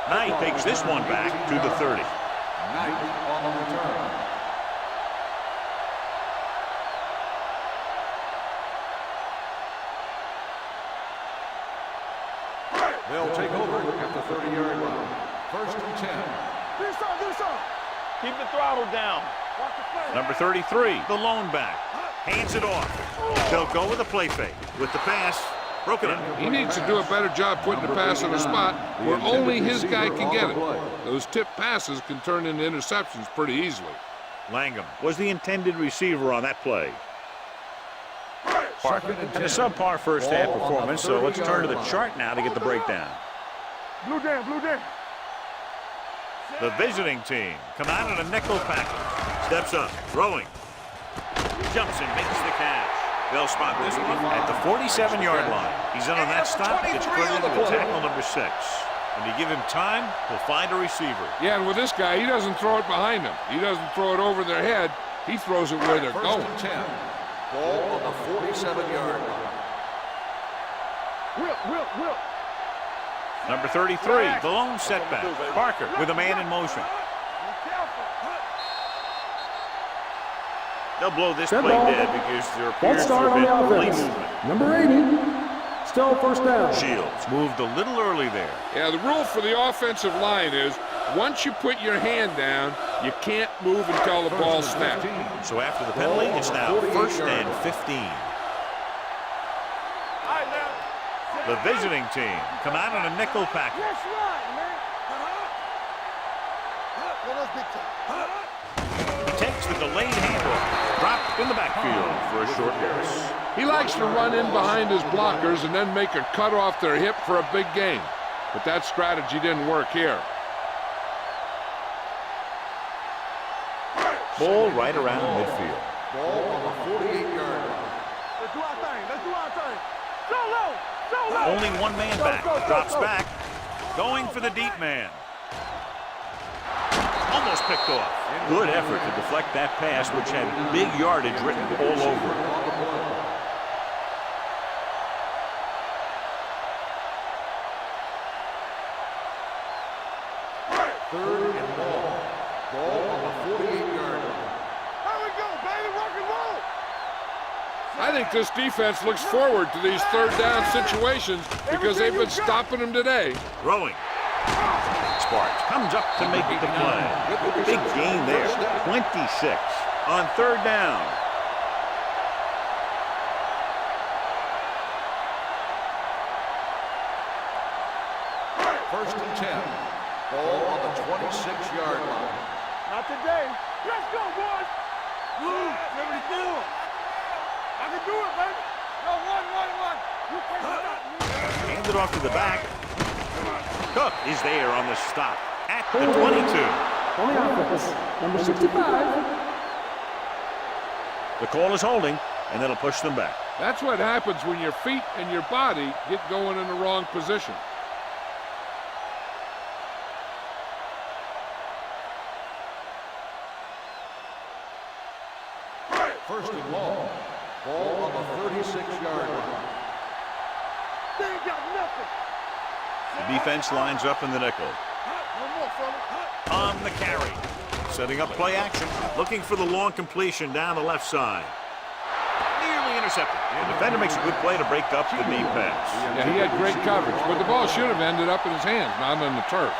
Knight takes this one back to the 30. Knight on the return. They'll take over at the 30-yard line. First and 10. Do something. Keep the throttle down. Number 33, the lone back. Hands it off. They'll go with a play fake. With the pass, broken up. He needs to do a better job putting the pass in a spot where only his guy can get it. Those tipped passes can turn into interceptions pretty easily. Langham was the intended receiver on that play. And a subpar first half performance, so let's turn to the chart now to get the breakdown. Blue down. The visiting team come out in a nickel package. Steps up, throwing. Jumps and makes the catch. They'll spot this one at the 47-yard line. He's in on that stop. It's credited to tackle number 6. When you give him time, he'll find a receiver. Yeah, and with this guy, he doesn't throw it behind them. He doesn't throw it over their head. He throws it where they're First going. and 10. Ball on the 47-yard line. Whip. Number 33, the lone setback. Parker with a man in motion. They'll blow this Dead play ball. dead because there False appears to start have on the been late offense. movement. Number 80, still first down. Shields moved a little early there. Yeah, the rule for the offensive line is once you put your hand down, you can't move until the ball snaps. So after the penalty, it's now first and 15. The visiting team come out on a nickel package. That's right, man. He takes the delayed handoff, dropped in the backfield for a short loss. He likes to run in behind his blockers and then make a cut off their hip for a big gain. But that strategy didn't work here. Ball right around midfield. Ball on the 48-yard line. Let's do our thing. Go low. Only one man back. Drops back. Going for the deep man. Almost picked off. Good effort to deflect that pass, which had big yardage written all over it. Third and long. Ball on the 48-yard line. Here we go, baby. Rock and roll. I think this defense looks forward to these third down situations because they've been stopping them today. Throwing. Sparks comes up to make the play. Big gain there. 26 on third down. First and 10. Ball on the 26-yard line. Not today. Let's go, boys. Blue, 74. I can do it, baby. No, one. You can't stop me. Hand it off to the back. Cook is there on the stop at the 22. On the offense, number 65. The call is holding, and that'll push them back. That's what happens when your feet and your body get going in the wrong position. First and long. Ball on the 36-yard line. They ain't got nothing. The defense lines up in the nickel. One more, fella. On the carry. Setting up play action. Looking for the long completion down the left side. Nearly intercepted. The defender makes a good play to break up the deep pass. Yeah, he had great coverage, but the ball should have ended up in his hands, not on the turf.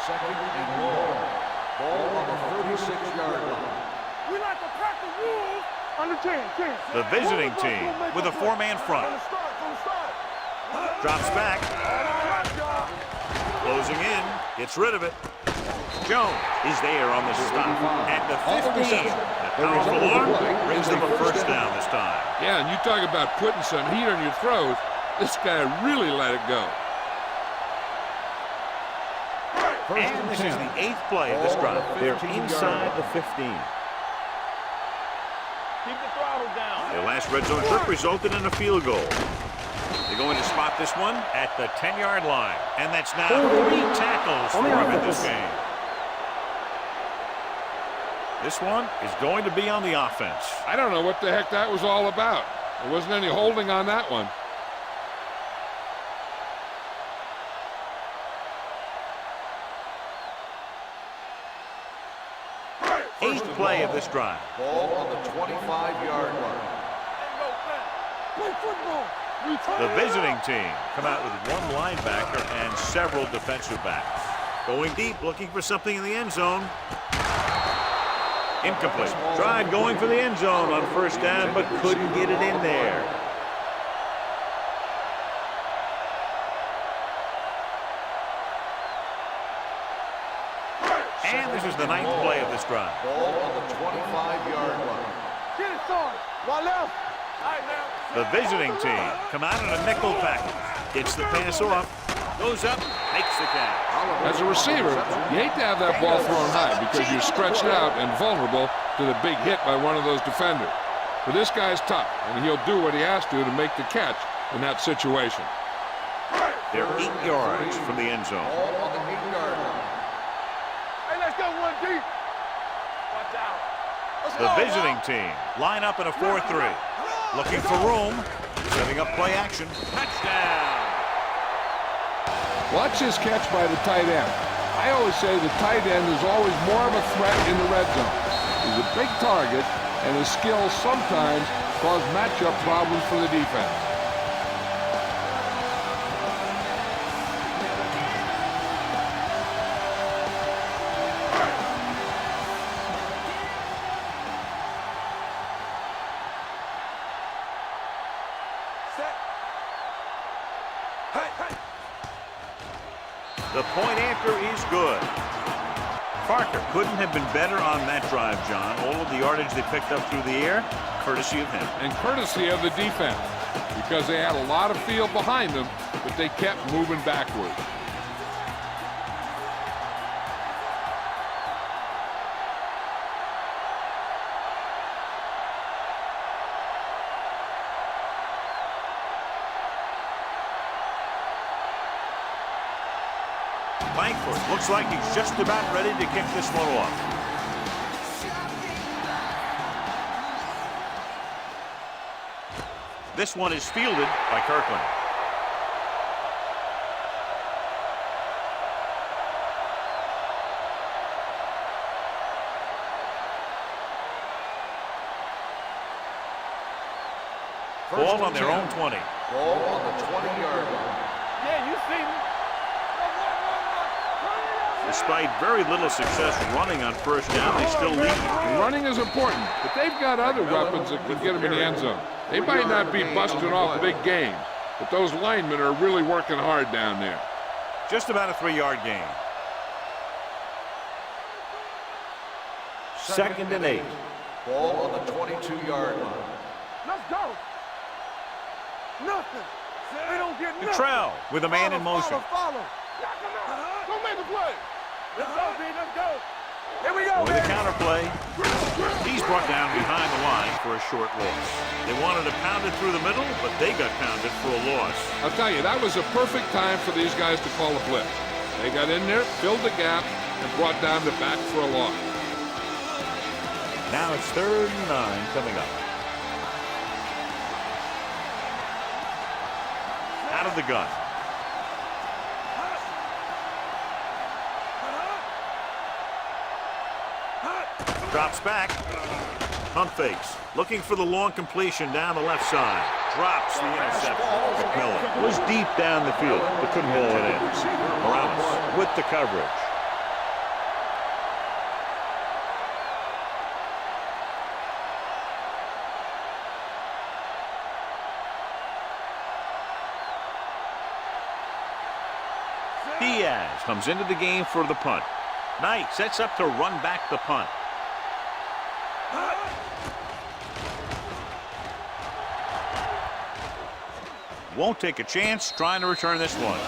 Second and long. Ball on the 36-yard line. We like to crack the rules. Under 10. The visiting team with a four-man front. From the start. Drops back. Closing in. Gets rid of it. Jones is there on the stop at the 15. A powerful arm brings them a first down this time. Yeah, and you talk about putting some heat on your throws. This guy really let it go. And this is the 8th play of this drive. They're inside the 15. Keep the throttle down. Their last red zone trip resulted in a field goal. They're going to spot this one at the 10-yard line. And that's now 3 tackles for him in this game. This one is going to be on the offense. I don't know what the heck that was all about. There wasn't any holding on that one. Eighth play of this drive. Ball on the 25-yard line. Play football. The visiting team come out with one linebacker and several defensive backs. Going deep, looking for something in the end zone. Incomplete. Tried going for the end zone on first down, but couldn't get it in there. And this is the 9th play of this drive. Ball on the 25-yard line. Get it started. One left. All right, now. The visiting team come out in a nickel package. Gets the pass off. Goes up. Makes the catch. As a receiver, you hate to have that ball thrown high because you're stretched out and vulnerable to the big hit by one of those defenders. But this guy's tough, and he'll do what he has to make the catch in that situation. They're 8 yards from the end zone. Ball on the 8-yard line. Hey, let's go one deep. Watch out. The visiting team line up in a 4-3. Looking for room. Setting up play action. Touchdown. Watch this catch by the tight end. I always say the tight end is always more of a threat in the red zone. He's a big target, and his skills sometimes cause matchup problems for the defense. The point after is good. Parker couldn't have been better on that drive, John. All of the yardage they picked up through the air, courtesy of him. And courtesy of the defense, because they had a lot of field behind them, but they kept moving backwards. Langford looks like he's just about ready to kick this one off. This one is fielded by Kirkland. Ball on their own 20. Ball on the 20-yard line. Yeah, you see me. Despite very little success running on first down, they still lead. Running is important, but they've got other weapons that can get them in the end zone. They might not be busting off big games, but those linemen are really working hard down there. Just about a 3-yard gain. 2nd and 8. Ball on the 22-yard line. Let's go. Nothing. They don't get nothing. Cottrell with a man in motion. Follow. Don't make a play. Let's go, B. Let's go. Here we go, With a man. counterplay, he's brought down behind the line for a short loss. They wanted to pound it through the middle, but they got pounded for a loss. I'll tell you, that was a perfect time for these guys to call a blitz. They got in there, filled the gap, and brought down the back for a loss. Now it's 3rd and 9 coming up. Out of the gun. Drops back. Pump fakes. Looking for the long completion down the left side. Drops the interception. McMillan was deep down the field, but couldn't haul it in. Morales with the coverage. Diaz comes into the game for the punt. Knight sets up to run back the punt. Won't take a chance trying to return this one.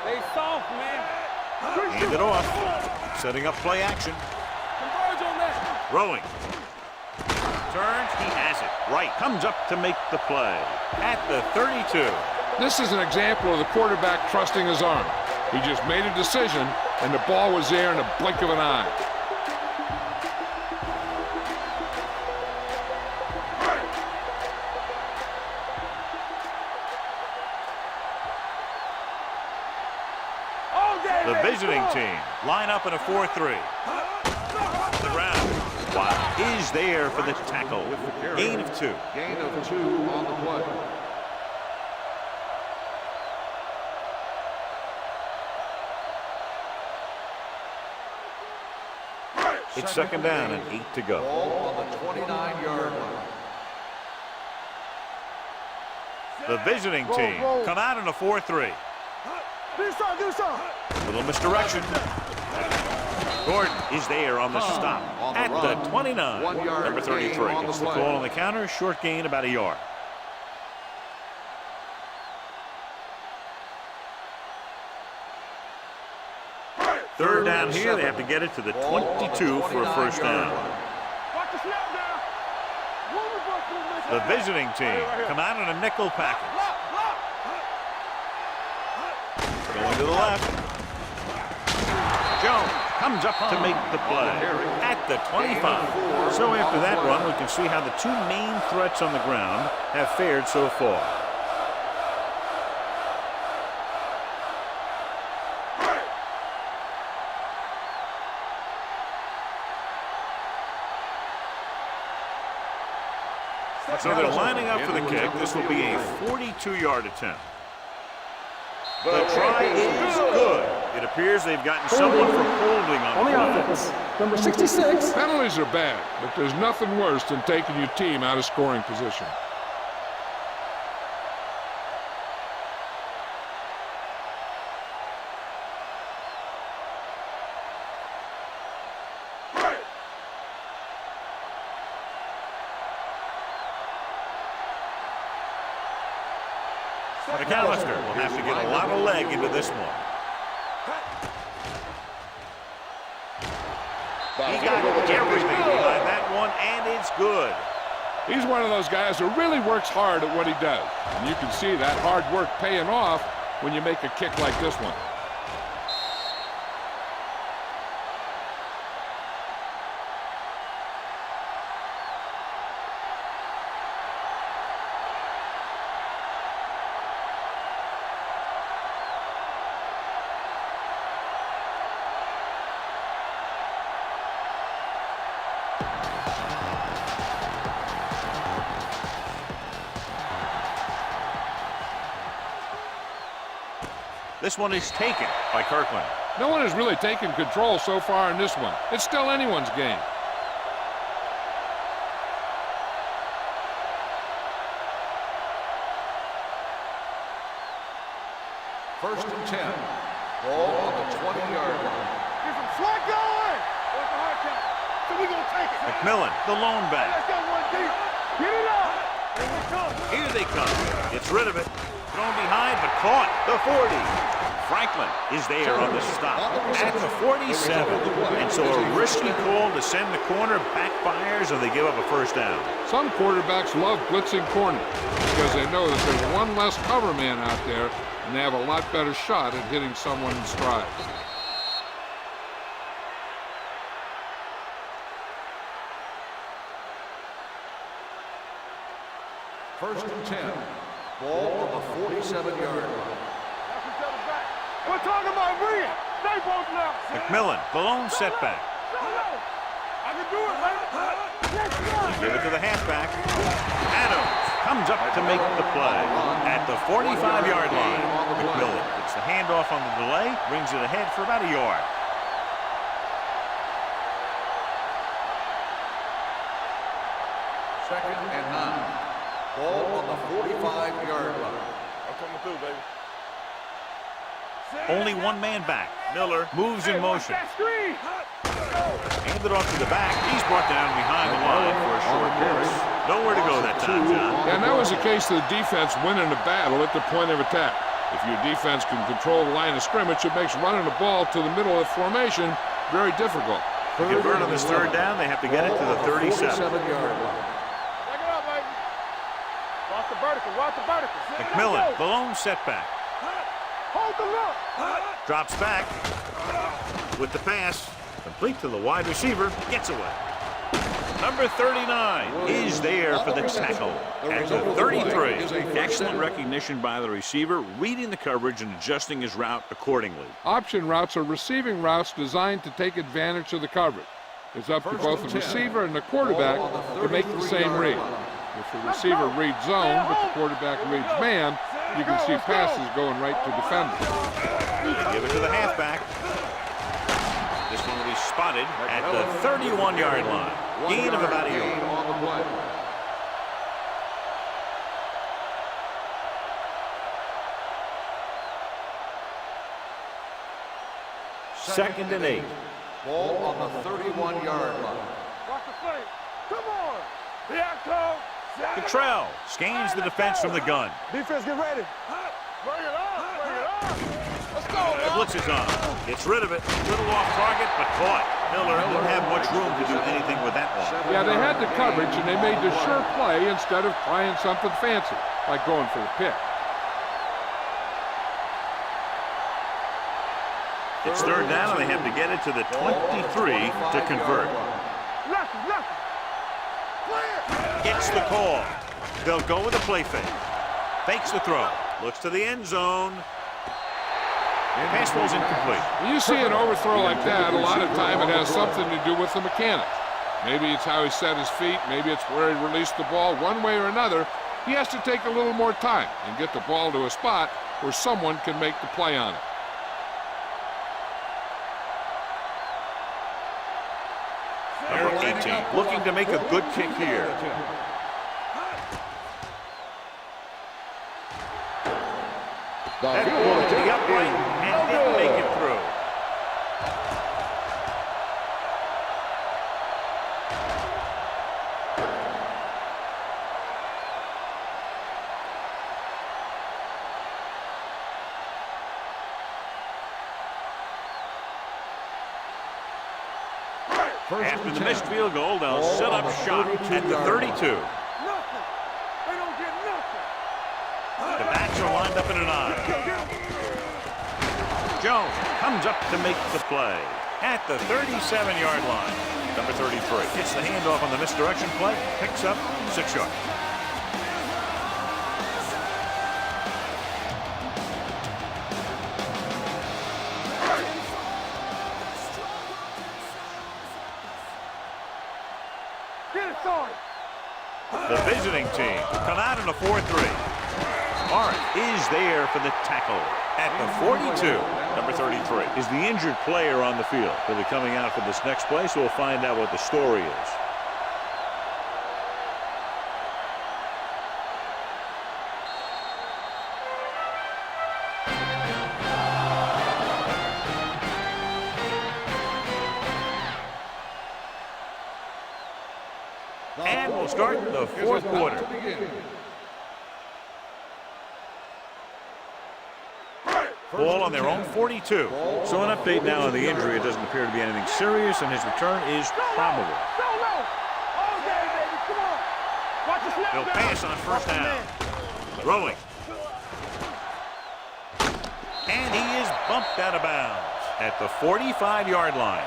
They soft, man. Hand it off. Setting up play action. Converge on that. Throwing. Turns, he has it. Right, comes up to make the play. At the 32. This is an example of the quarterback trusting his arm. He just made a decision, and the ball was there in a blink of an eye. The visiting team line up in a 4-3. The ground. Wow, is there for the tackle. Gain of 2. Gain of 2 on the play. It's 2nd down and 8 to go. Ball on the 29-yard line. The visiting team come out in a 4-3. Do something, do something. Little misdirection. Gordon is there on the stop at the 29. Number 33 gets the call on the counter. Short gain, about a yard. Third down here. They have to get it to the 22 for a first down. The visiting team come out in a nickel package. Going to the left. Jones comes up to make the play at the 25. So after that run, we can see how the two main threats on the ground have fared so far. So they're lining up for the kick. This will be a 42-yard attempt. The try is good. It appears they've gotten someone for holding on the offense. Number 66. Penalties are bad, but there's nothing worse than taking your team out of scoring position. McAllister will have to get a lot of leg into this one. He got everything behind that one, and it's good. He's one of those guys who really works hard at what he does. And you can see that hard work paying off when you make a kick like this one. This one is taken by Kirkland. No one has really taken control so far in this one. It's still anyone's game. First and 10. Ball on the 20-yard line. Get some swag going. What's the hard count? So we gonna take it. McMillan, the lone back. Let's go one deep. Get it up. Here we come. Here they come. Gets rid of it. Thrown behind, but caught. The 40. Franklin is there on the stop at the 47. And so a risky call to send the corner backfires, and they give up a first down. Some quarterbacks love blitzing corners because they know that there's one less cover man out there, and they have a lot better shot at hitting someone in stride. First and 10. Ball on the 47-yard line. We're talking about bringing. Stay both now. McMillan, the lone setback. I can do it, man. Let's go. Give it to the halfback. Adams comes up to make the play at the 45-yard line. McMillan gets the handoff on the delay, brings it ahead for about a yard. Second and 9. Ball on the 45-yard line. I'm coming through, baby. Only one man back. Miller moves in motion. Handed off to the back. He's brought down behind the line for a short pass. Nowhere to go that time, John. And that was the case of the defense winning the battle at the point of attack. If your defense can control the line of scrimmage, it makes running the ball to the middle of the formation very difficult. To convert on this third down, they have to get it to the 37. 47-yard line. Back it up, baby. Watch the vertical. Watch the vertical. McMillan, the lone setback. Hold the look. Drops back with the pass. Complete to the wide receiver. Gets away. Number 39 is there for the tackle at the 33. Excellent recognition by the receiver, reading the coverage and adjusting his route accordingly. Option routes are receiving routes designed to take advantage of the coverage. It's up to both the receiver and the quarterback to make the same read. If the receiver reads zone, but the quarterback reads man, you can see passes going right to defenders. Give it to the halfback. This one will be spotted at the 31-yard line. Gain of about a yard. Second and 8. Ball on the 31-yard line. Watch the flank. Come on. Here I come. Cottrell scans the defense from the gun. Defense, get ready. Bring it on. Bring it on. Let's go, The blitz is on. Gets rid of it. Little off target, but caught. Miller didn't have much room to do anything with that one. Yeah, they had the coverage, and they made the sure play instead of trying something fancy, like going for the pick. It's third down, and they have to get it to the 23 to convert. Gets the call. They'll go with a play fake. Fakes the throw. Looks to the end zone. Pass ball's incomplete. When you see an overthrow like that, a lot of time it has something to do with the mechanics. Maybe it's how he set his feet. Maybe it's where he released the ball. One way or another, he has to take a little more time and get the ball to a spot where someone can make the play on it. Number 18, looking to make a good kick here. That ball to the upright and didn't make it through. After the missed field goal, they'll set up shop at the 32. Nothing. They don't get nothing. The backs are lined up in an eye. Jones comes up to make the play at the 37-yard line. Number 33 gets the handoff on the misdirection play, picks up 6 yards. The visiting team come out in a 4-3. Hart is there for the tackle at the 42. Number 33 is the injured player on the field. He'll be coming out for this next play, so we'll find out what the story is. And we'll start the fourth quarter. Ball on their own 42. So an update now on the injury. It doesn't appear to be anything serious, and his return is probable. They'll pass on first down. Throwing. And he is bumped out of bounds at the 45-yard line.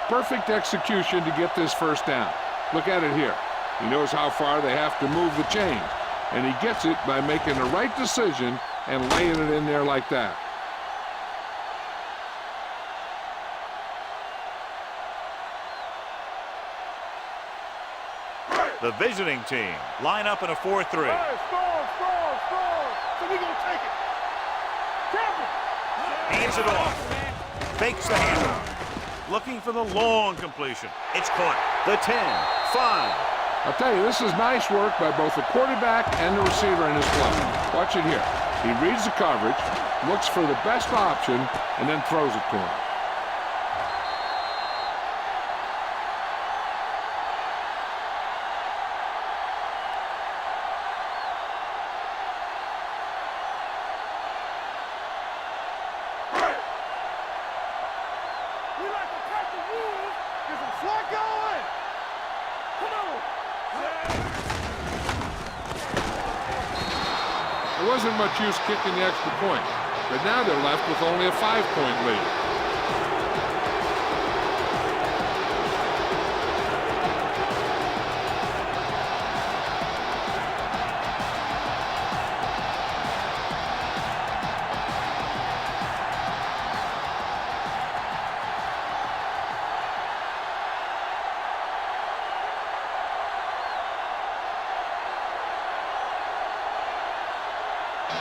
Perfect execution to get this first down. Look at it here. He knows how far they have to move the chain, and he gets it by making the right decision and laying it in there like that. The visiting team line up in a 4-3. So we gonna take it. Hands it off. Fakes the handoff. Looking for the long completion. It's caught. The 10, 5. I'll tell you, this is nice work by both the quarterback and the receiver in his play. Watch it here. He reads the coverage, looks for the best option, and then throws it to him. There wasn't much use kicking the extra point, but now they're left with only a 5-point lead.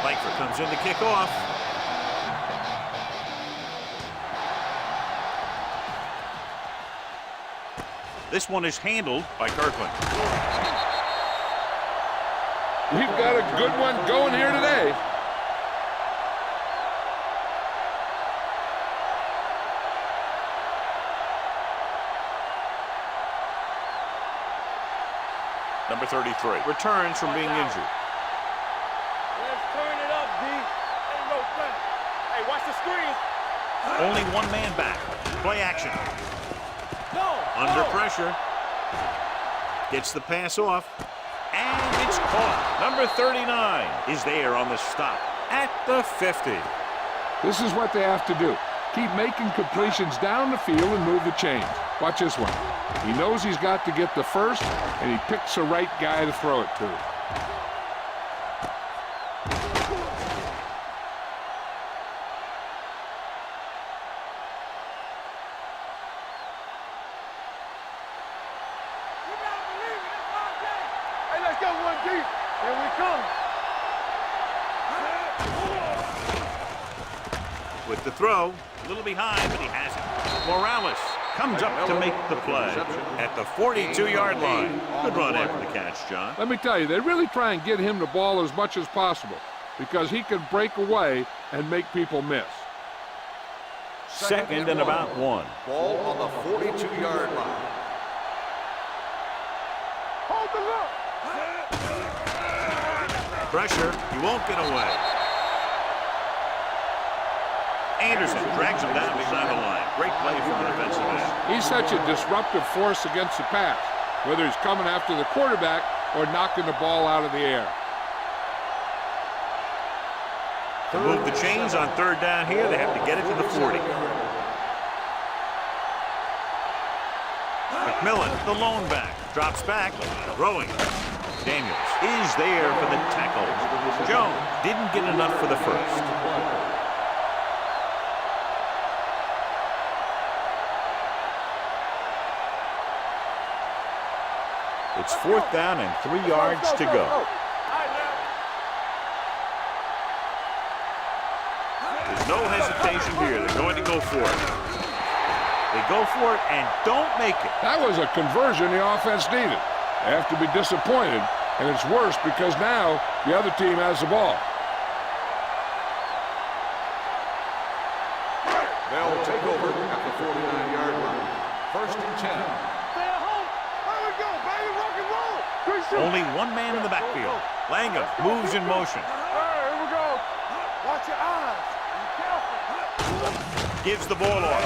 Langford comes in to kick off. This one is handled by Kirkland. We've got a good one going here today. Number 33 returns from being injured. Let's turn it up, D. Ain't no thing. Hey, watch the screen. Only one man back. Play action. No. Under pressure. Gets the pass off. And it's caught. Number 39 is there on the stop at the 50. This is what they have to do. Keep making completions down the field and move the chains. Watch this one. He knows he's got to get the first, and he picks the right guy to throw it to. Hey, let's go one deep. Here we come. With the throw, a little behind, but he has it. Morales comes up to make the play at the 42-yard line. Good run after the catch, John. Let me tell you, they really try and get him the ball as much as possible because he can break away and make people miss. Second and about 1. Ball on the 42-yard line. Hold the look. Pressure, he won't get away. Anderson drags him down beside the line. Great play from the defensive end. He's such a disruptive force against the pass, whether he's coming after the quarterback or knocking the ball out of the air. To move the chains on third down here, they have to get it to the 40. McMillan, the lone back, drops back, throwing. Daniels is there for the tackle. Jones didn't get enough for the first. It's 4th down and 3 yards to go. There's no hesitation here. They're going to go for it. They go for it and don't make it. That was a conversion the offense needed. They have to be disappointed, and it's worse because now the other team has the ball. They'll take over at the 49-yard line. 1st and 10. Stay at home. Here we go, baby. Rock and roll. Good shoot. Only one man in the backfield. Langham moves in motion. Here we go. Watch your eyes. Be careful. Gives the ball off.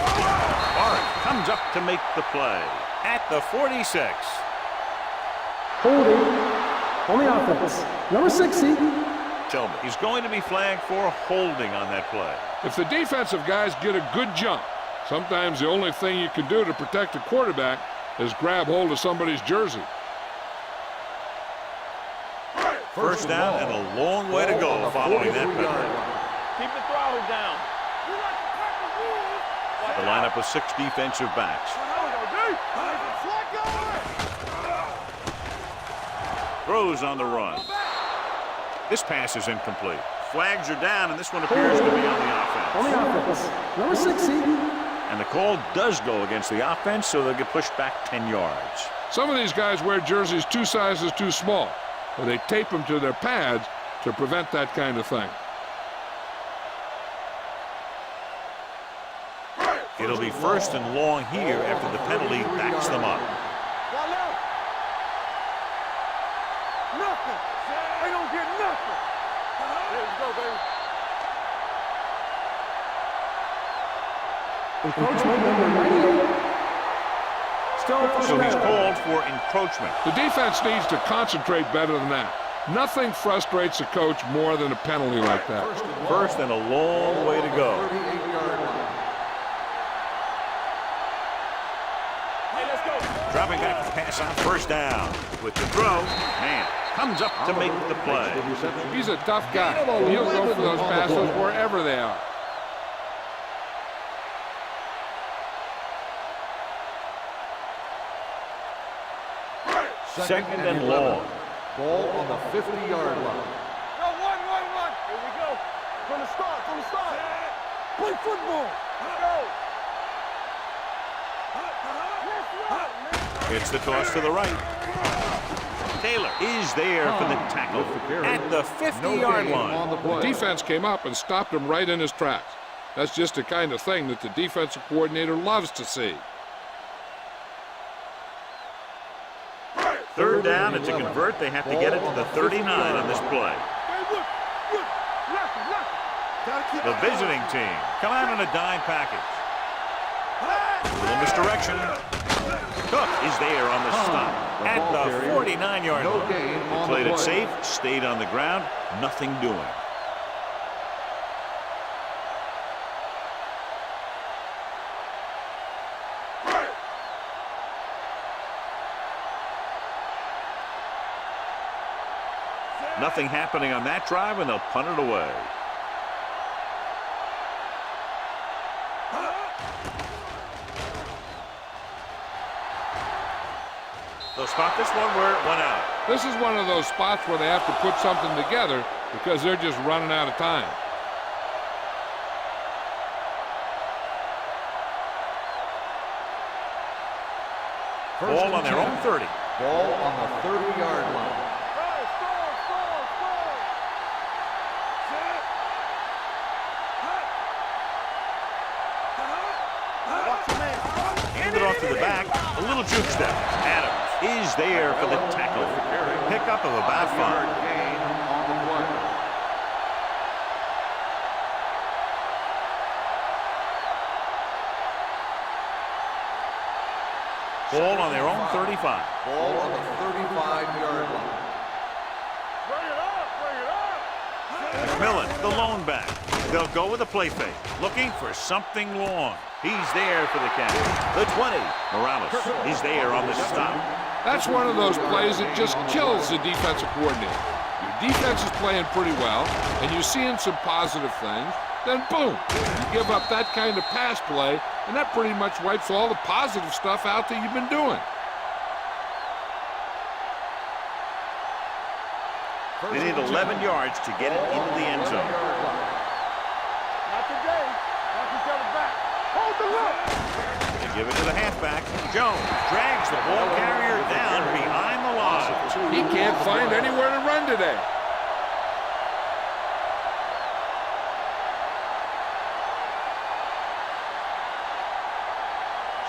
Barr comes up to make the play at the 46. Holding on the offense. Number 60. Tillman is going to be flagged for holding on that play. If the defensive guys get a good jump, sometimes the only thing you can do to protect a quarterback is grab hold of somebody's jersey. First down and a long way to go following that penalty. Keep the throttle down. The lineup with 6 defensive backs. Throws on the run. This pass is incomplete. Flags are down, and this one appears to be on the offense. On the offense. Number 60. And the call does go against the offense, so they'll get pushed back 10 yards. Some of these guys wear jerseys 2 sizes too small, or they tape them to their pads to prevent that kind of thing. It'll be 1st and long here after the penalty backs them up. Nothing. They don't get nothing. There we go, baby. Encroachment number 98. Still first So he's down. called for encroachment. The defense needs to concentrate better than that. Nothing frustrates a coach more than a penalty like that. 1st and a long way to go. 38-yard line. Hey, let's go. Dropping back to pass on 1st down. With the throw, man comes up to make the play. He's a tough guy. He'll go for those passes wherever they are. Second and long. Ball on the 50-yard line. Go, one. Here we go. From the start. Play football. Go. It's the toss to the right. Taylor is there for the tackle at the 50-yard line. The defense came up and stopped him right in his tracks. That's just the kind of thing that the defensive coordinator loves to see. 3rd Third down, and to convert, they have to get it to the 39 on this play. The visiting team come out on a dime package. A little misdirection. Cook is there on the stop at the 49-yard line. They played it safe, stayed on the ground, nothing doing. Nothing happening on that drive, and they'll punt it away. They'll spot this one where it went out. This is one of those spots where they have to put something together because they're just running out of time. Ball on their own 30. Ball on the 30-yard line. Hand it off to the back. A little juke step. Adams is there for the tackle. Pickup of about 5. Gain on the play. Ball on their own 35. Ball on the 35-yard line. McMillan, the lone back. They'll go with a play fake, looking for something long. He's there for the catch. The 20. Morales is there on the stop. That's one of those plays that just kills the defensive coordinator. Your defense is playing pretty well, and you're seeing some positive things. Then boom, you give up that kind of pass play, and that pretty much wipes all the positive stuff out that you've been doing. They need 11 yards to get it into the end zone. Not today. Knock each other back. Hold the look. They give it to the halfback. Jones drags the ball carrier down behind the line. He can't find anywhere to run today.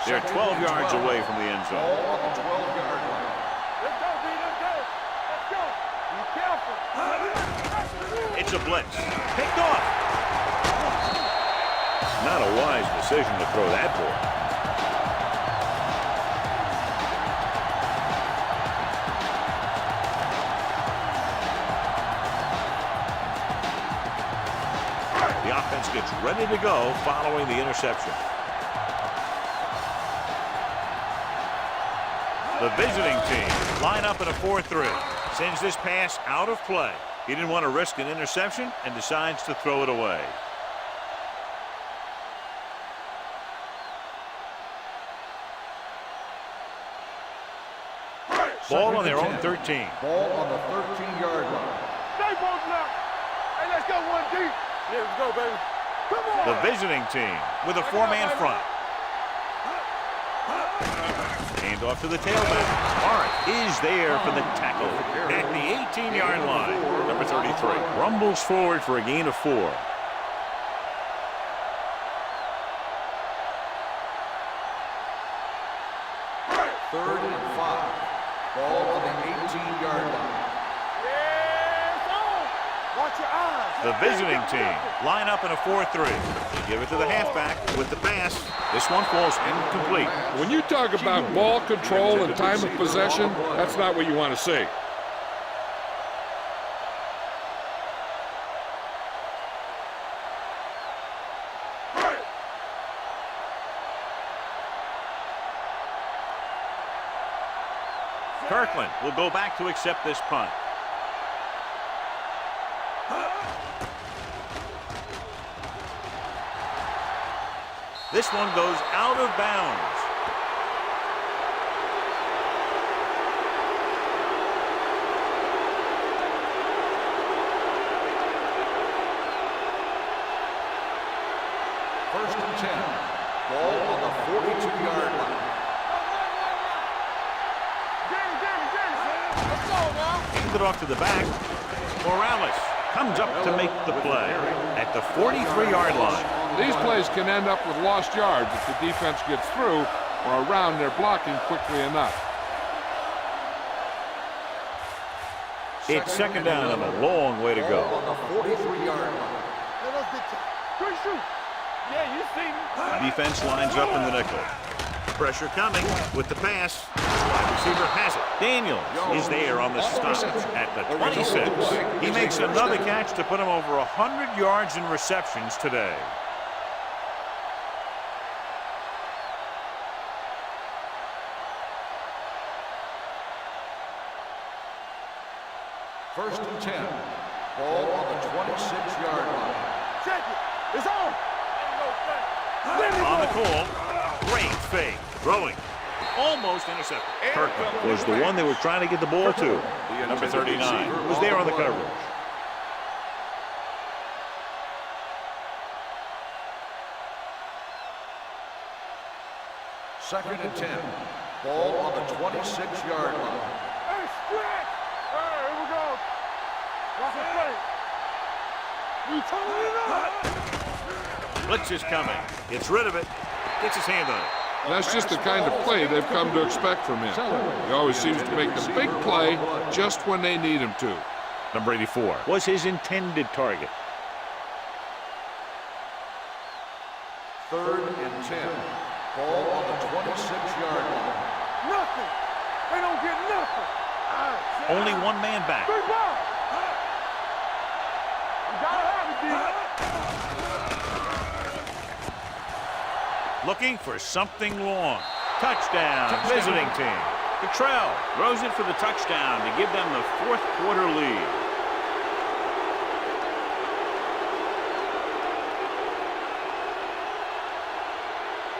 They're 12 yards away from the end zone. Ball on the 12-yard line. Let's go, B. Let's go. Let's go. Be careful. It's a blitz. Picked off. Not a wise decision to throw that ball. The offense gets ready to go following the interception. The visiting team line up in a 4-3. Sends this pass out of play. He didn't want to risk an interception and decides to throw it away. Ball on their own 13. Ball on the 13-yard line. Stay both now. Hey, let's go one deep. Yeah, let's go, baby. Come on. The visiting team with a 4-man front. Hand off to the tailback. Barrett is there for the tackle at the 18-yard line. Number 33 rumbles forward for a gain of 4. Third and 5. Ball on the 18-yard line. Yes, on. Watch your eyes. The visiting team line up in a 4-3. They give it to the halfback with the pass. This one falls incomplete. When you talk about ball control and time of possession, that's not what you want to see. Kirkland will go back to accept this punt. This one goes out of bounds. First and 10. Ball on the 42-yard line. Let's go now. Hand it off to the back. Morales comes up to make the play at the 43-yard line. These plays can end up with lost yards if the defense gets through or around their blocking quickly enough. It's second down and a long way to go. On the 43-yard line. Good shoot. Yeah, you see me. Defense lines up in the nickel. Pressure coming with the pass. Wide receiver has it. Daniels is there on the stop at the 26. He makes another catch to put him over 100 yards in receptions today. First and 10. Ball on the 26-yard line. Check it. It's on. On the call. Great fake. Throwing. Almost intercepted. Kirkland was the one they were trying to get the ball to. Number 39 was there on the coverage. Second and 10. Ball on the 26-yard line. Hey, stretch. All right, here we go. Watch the play. You told it up. Blitz is coming. Gets rid of it. Gets his hand on it. That's just the kind of play they've come to expect from him. He always seems to make the big play just when they need him to. Number 84 was his intended target. Third and 10. Ball on the 26-yard line. Nothing. They don't get nothing. Only one man back. Big ball. You gotta have it, D. Looking for something long. Touchdown, visiting team. Cottrell throws it for the touchdown to give them the fourth quarter lead.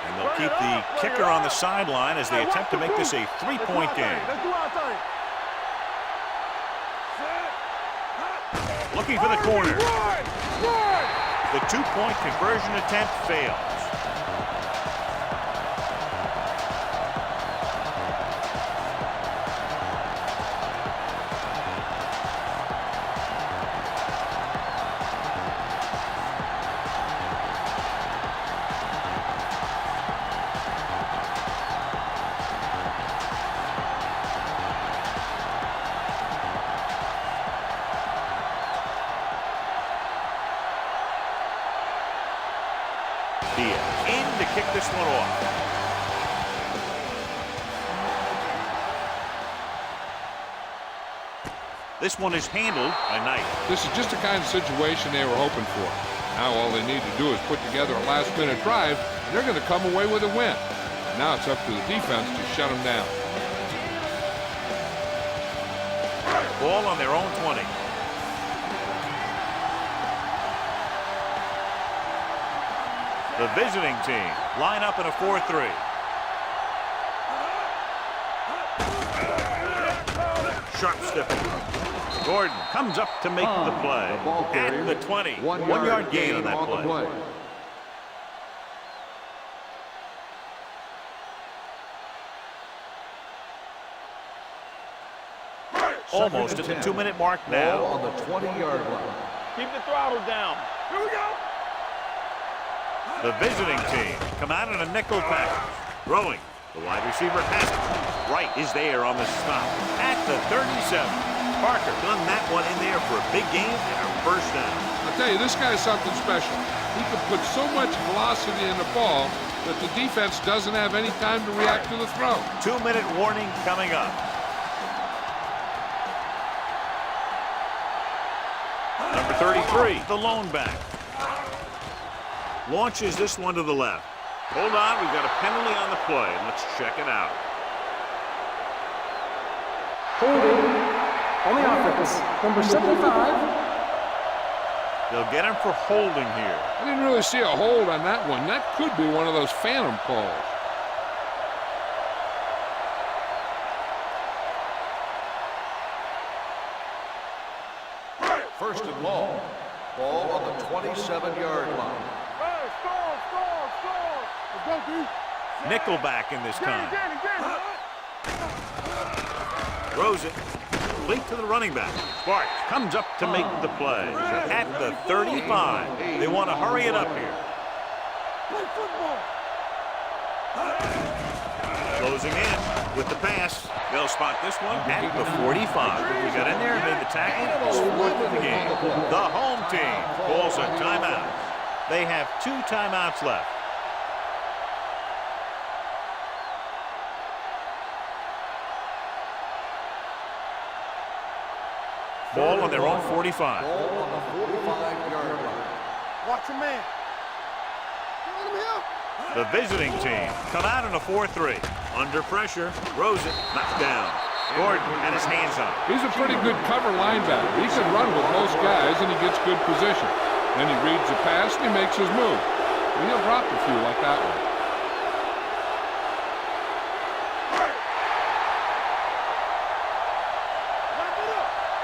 And they'll keep the kicker on the sideline as they attempt to make this a three-point game. Let's do our thing. Looking for the corner. Run! Run! The two-point conversion attempt fails. In to kick this one off. This one is handled by Knight. This is just the kind of situation they were hoping for. Now all they need to do is put together a last-minute drive, and they're going to come away with a win. Now it's up to the defense to shut them down. Ball on their own 20. The visiting team line up in a 4-3. Sharp stiffing. Gordon comes up to make the play. At the 20. 1 yard gain on that play. Almost at the 2-minute mark now. Ball on the 20-yard line. Keep the throttle down. Here we go. The visiting team come out in a nickel package. Throwing. The wide receiver has it. Wright is there on the stop. At the 37. Parker done that one in there for a big game and a first down. I'll tell you, this guy's something special. He can put so much velocity in the ball that the defense doesn't have any time to react to the throw. 2-minute warning coming up. Number 33, the lone back. Launches this one to the left. Hold on, we've got a penalty on the play. Let's check it out. Holding on the offense. Number 75. They'll get him for holding here. I didn't really see a hold on that one. That could be one of those phantom calls. First and long. Ball on the 27-yard line. Hey, score. Let's go, D. Nickelback in this time. Get it. Throws it. Complete to the running back. Sparks comes up to make the play. At the 35. They want to hurry it up here. Play football. Closing in with the pass. They'll spot this one at the 45. He got in there and made the tackle. It's fourth in the game. The home team calls a timeout. They have 2 timeouts left. Ball on their own 45. Ball on the 45-yard line. Watch your man. The visiting team come out in a 4-3. Under pressure, throws it, knocked down. Gordon had his hands on it. He's a pretty good cover linebacker. He can run with most guys, and he gets good position. Then he reads the pass, and he makes his move. And he'll drop a few like that one.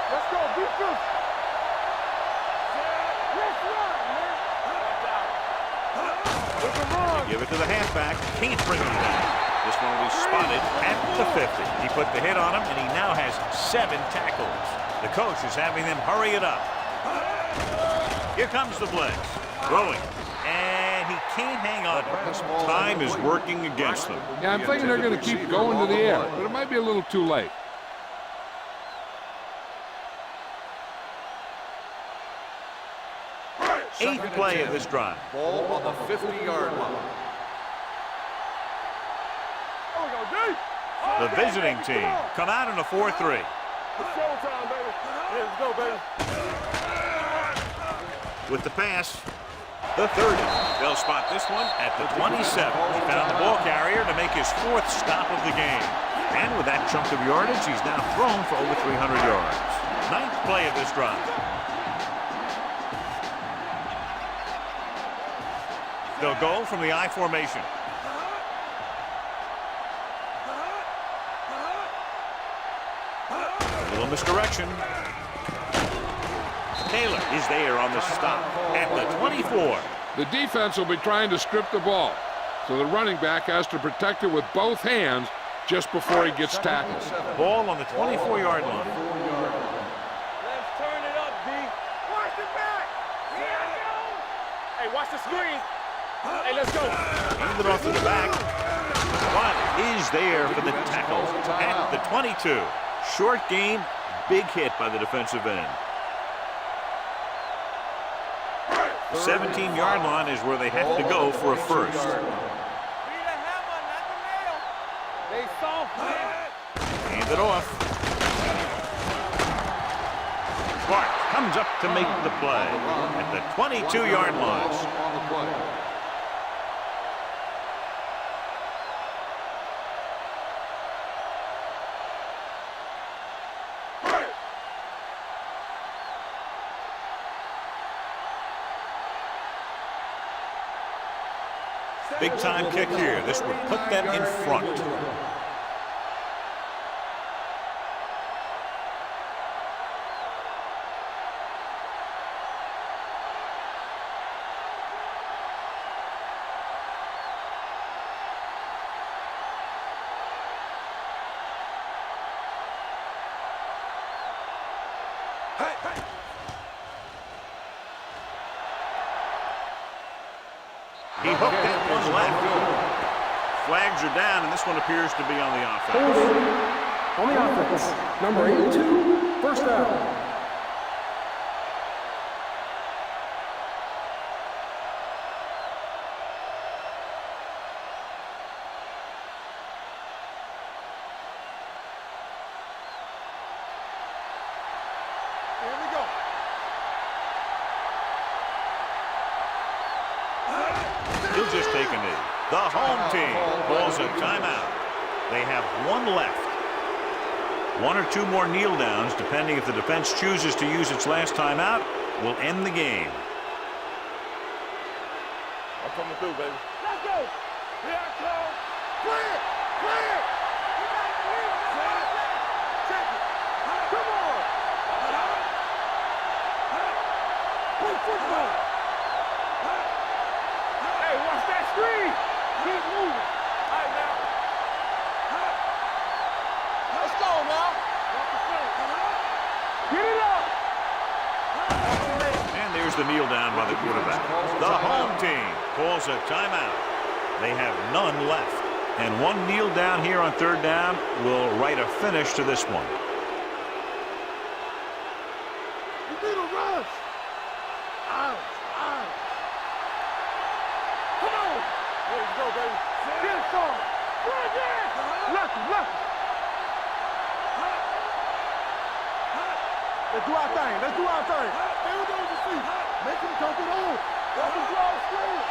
Let's go, defense. Let's run, man. It's a run. Give it to the halfback. Can't bring him down. This one will be spotted at the 50. He put the hit on him, and he now has 7 tackles. The coach is having them hurry it up. Here comes the blitz. Throwing. And he can't hang on to it. Time is working against them. Yeah, I'm thinking they're going to keep going to the air, but it might be a little too late. Eighth play of this drive. Ball on the 50-yard line. The visiting team come out in a 4-3. It's showtime, baby. Let's go, baby. With the pass, the 30. They'll spot this one at the 27. He found the ball carrier to make his 4th stop of the game. And with that chunk of yardage, he's now thrown for over 300 yards. 9th play of this drive. They'll go from the I formation. A little misdirection. Taylor is there on the stop at the 24. The defense will be trying to strip the ball, so the running back has to protect it with both hands just before he gets tackled. Ball on the 24-yard line. Let's turn it up, D. Watch the back. Hey, watch the screen. Hey, let's go. Hand it off to the back. One is there for the tackle at the 22. Short gain, big hit by the defensive end. 17-yard line is where they have to go for a first. They soft, man. Hand it off. Clark comes up to make the play at the 22-yard line. On the play. Big time kick here. This would put them in front. He hooked that one left. Flags are down, and this one appears to be on the offense. On the offense, number 82, first down. Here we go. He'll just take a knee. The home team calls a timeout. They have 1 left. 1 or 2 more kneel downs, depending if the defense chooses to use its last timeout, will end the game. I'm coming through, baby. Let's go. Here I come. Clear. Clear. Check it. Come on. Play football. Hey, watch that screen. Keep moving. All right, now. Let's go, now. Get it up. And there's the kneel down by the quarterback. The home team calls a timeout. They have none left. And one kneel down here on third down will write a finish to this one. You need a rush. Out. Come on. There you go, baby. Get it started. Right there. Lucky. Let's do our thing. Build on your feet. Make him come it on. Let him draw a screen.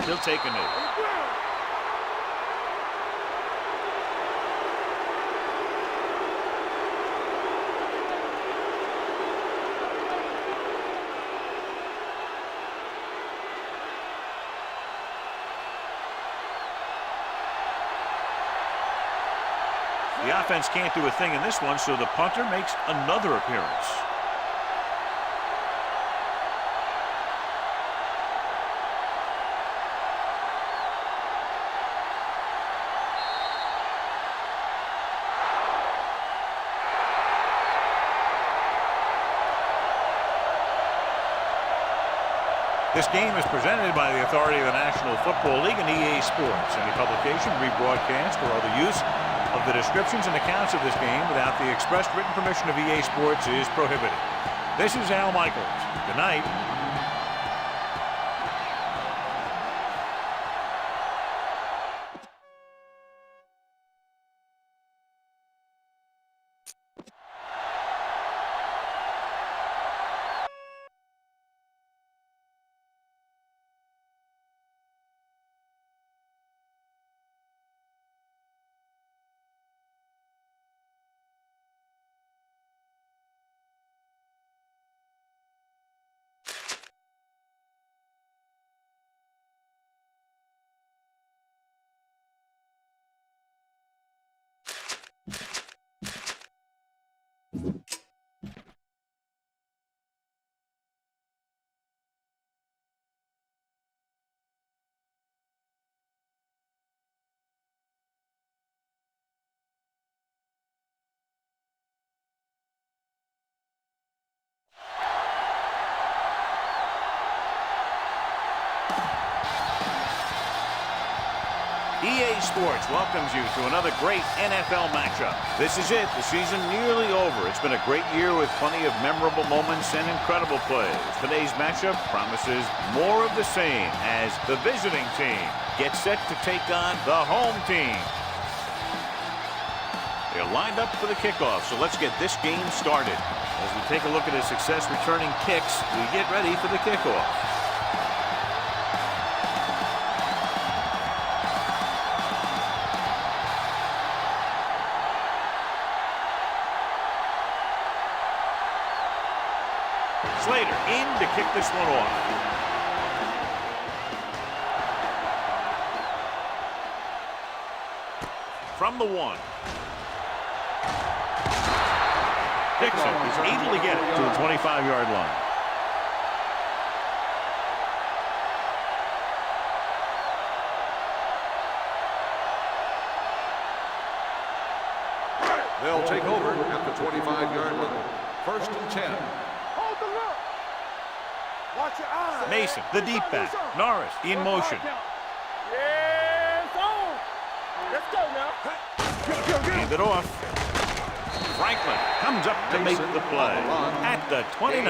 He'll take a knee. The offense can't do a thing in this one, so the punter makes another appearance. This game is presented by the authority of the National Football League and EA Sports. Any publication, rebroadcast, or other use of the descriptions and accounts of this game without the expressed written permission of EA Sports is prohibited. This is Al Michaels. Good night. EA Sports welcomes you to another great NFL matchup. This is it, the season nearly over. It's been a great year with plenty of memorable moments and incredible plays. Today's matchup promises more of the same as the visiting team gets set to take on the home team. They're lined up for the kickoff, so let's get this game started. As we take a look at his success returning kicks, we get ready for the kickoff. Slater in to kick this one off. From the 1. Dixon is able to get it to the 25-yard line. They'll take over at the 25-yard line. 1st and 10. Watch your eyes. Mason, the deep back. Norris in motion. Yeah, it's on. Let's go now. Hand it off. Franklin comes up to make the play at the 29.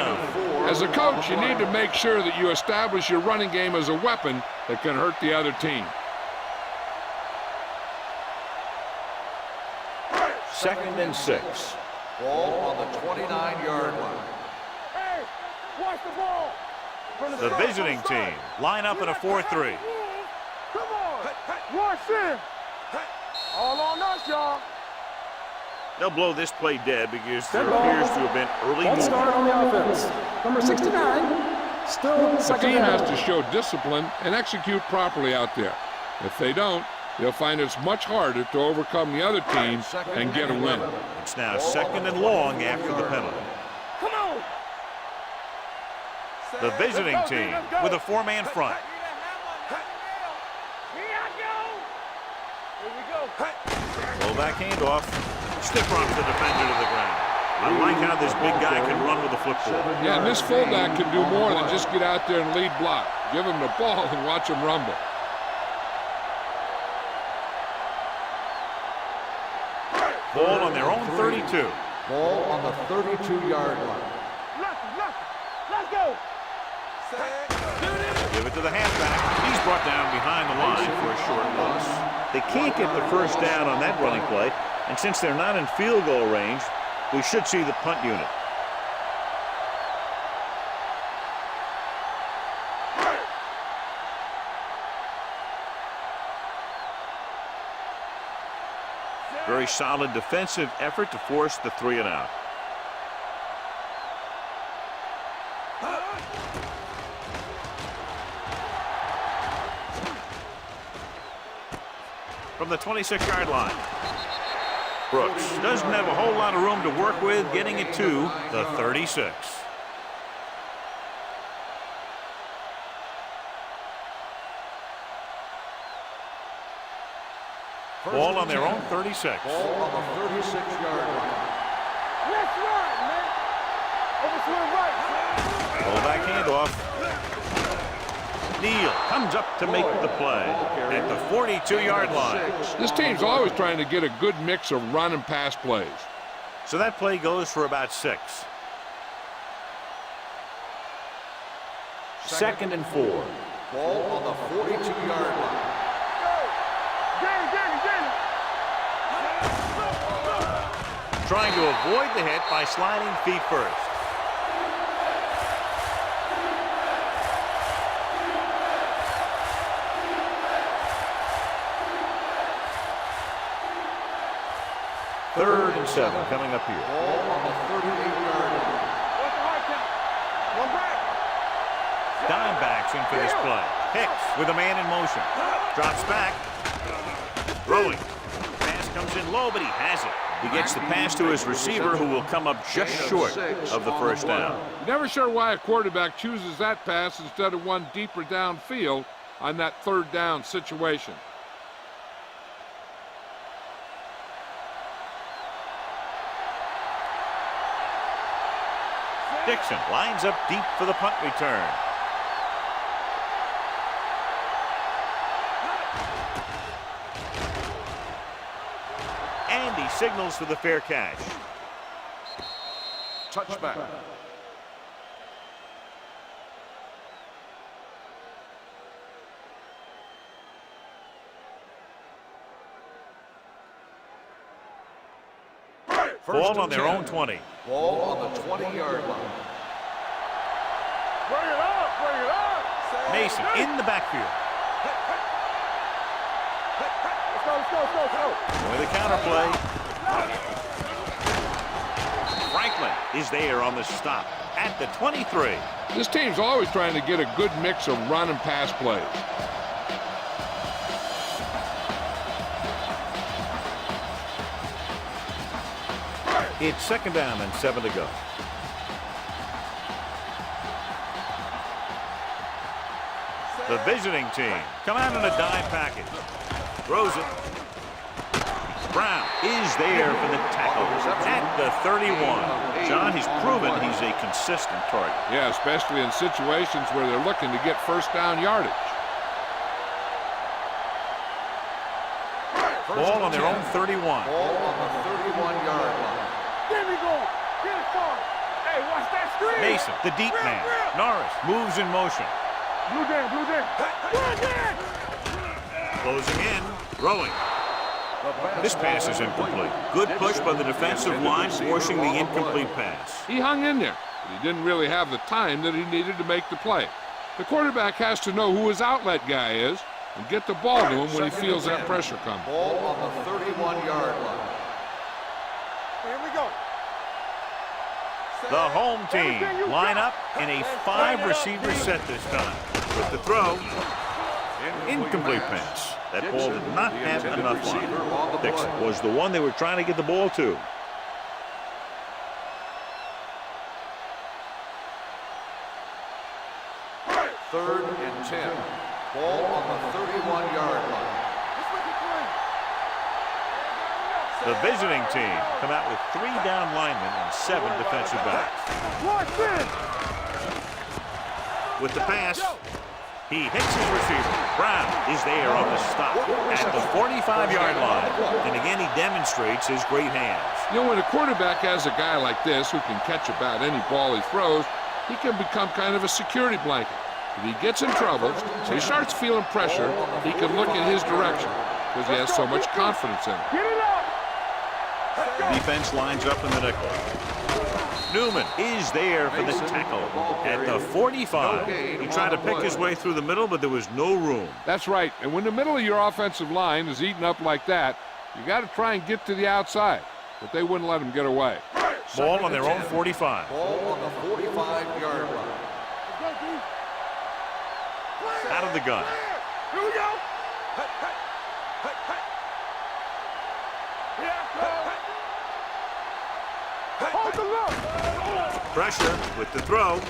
As a coach, you need to make sure that you establish your running game as a weapon that can hurt the other team. 2nd and 6. Ball on the 29-yard line. Hey, watch the ball. The visiting team line up in a 4-3. Come on. Rush in. All on us, y'all. They'll blow this play dead because there Dead ball. appears to have been early Ball movement. start on the offense. Number 69. Still The second team has down. to show discipline and execute properly out there. If they don't, they'll find it's much harder to overcome the other team and get a win. It's now 2nd and long after the penalty. Come on. The visiting team with a 4-man front. Roll back handoff. Stiff arms the defender to the ground. I like how this big guy can run with the football. Yeah, and this fullback can do more than just get out there and lead block. Give him the ball and watch him rumble. Ball on their own 32. Ball on the 32-yard line. Let's go. Give it to the halfback. He's brought down behind the line for a short loss. They can't get the first down on that running play, and since they're not in field goal range, we should see the punt unit. Very solid defensive effort to force the 3 and out. From the 26-yard line. Brooks doesn't have a whole lot of room to work with, getting it to the 36. Ball on their own 36. Ball on the 36-yard line. Let's run, man. Overswing right. Pull back handoff. Neal comes up to make the play at the 42-yard line. This team's always trying to get a good mix of run and pass plays. So that play goes for about 6. 2nd and 4. Ball on the 42-yard line. Trying to avoid the hit by sliding feet first. Third and 7 coming up here. Ball on the 38-yard line. What's the hard count? One back. Dimebacks in for this play. Hicks with a man in motion. Drops back. Throwing. Pass comes in low, but he has it. He gets the pass to his receiver, who will come up just short of the first down. Never sure why a quarterback chooses that pass instead of one deeper downfield on that 3rd down situation. Dixon lines up deep for the punt return. And he signals for the fair catch. Touchback. Ball on their own 20. Ball on the 20-yard line. Bring it up, bring it up. Mason in the backfield. Let's go. With a counter play. Franklin is there on the stop at the 23. This team's always trying to get a good mix of run and pass plays. It's 2nd down and 7 to go. The visiting team come out in a dime package. Throws it. Brown is there for the tackle at the 31. John, he's proven he's a consistent target. Yeah, especially in situations where they're looking to get first down yardage. Ball on their own 31. Ball on the 31-yard line. There we go. Get it forward. Hey, watch that screen. Mason, the deep man. Norris moves in motion. Blue Dan, blue Dan. Blue Dan. Closing in, throwing. This pass is incomplete. Good push by the defensive line, forcing the incomplete pass. He hung in there, but he didn't really have the time that he needed to make the play. The quarterback has to know who his outlet guy is and get the ball to him when he feels that pressure coming. Ball on the 31-yard line. Here we go. The home team line up in a 5-receiver set this time. With the throw, incomplete pass. That ball did not have enough on it. Dixon was the one they were trying to get the ball to. Third and 10. Ball on the 31-yard line. The visiting team come out with 3 down linemen and 7 defensive backs. With the pass, he hits his receiver. Brown is there on the stop at the 45-yard line. And again, he demonstrates his great hands. You know, when a quarterback has a guy like this who can catch about any ball he throws, he can become kind of a security blanket. If he gets in trouble, if he starts feeling pressure, he can look in his direction because he has so much confidence in him. Defense lines up in the nickel. Newman is there for the tackle at the 45. He tried to pick his way through the middle, but there was no room. That's right. And when the middle of your offensive line is eaten up like that, you got to try and get to the outside. But they wouldn't let him get away. Ball on their own 45. Ball on the 45-yard line. Out of the gun. Here we go. Hold the look. Pressure with the throw.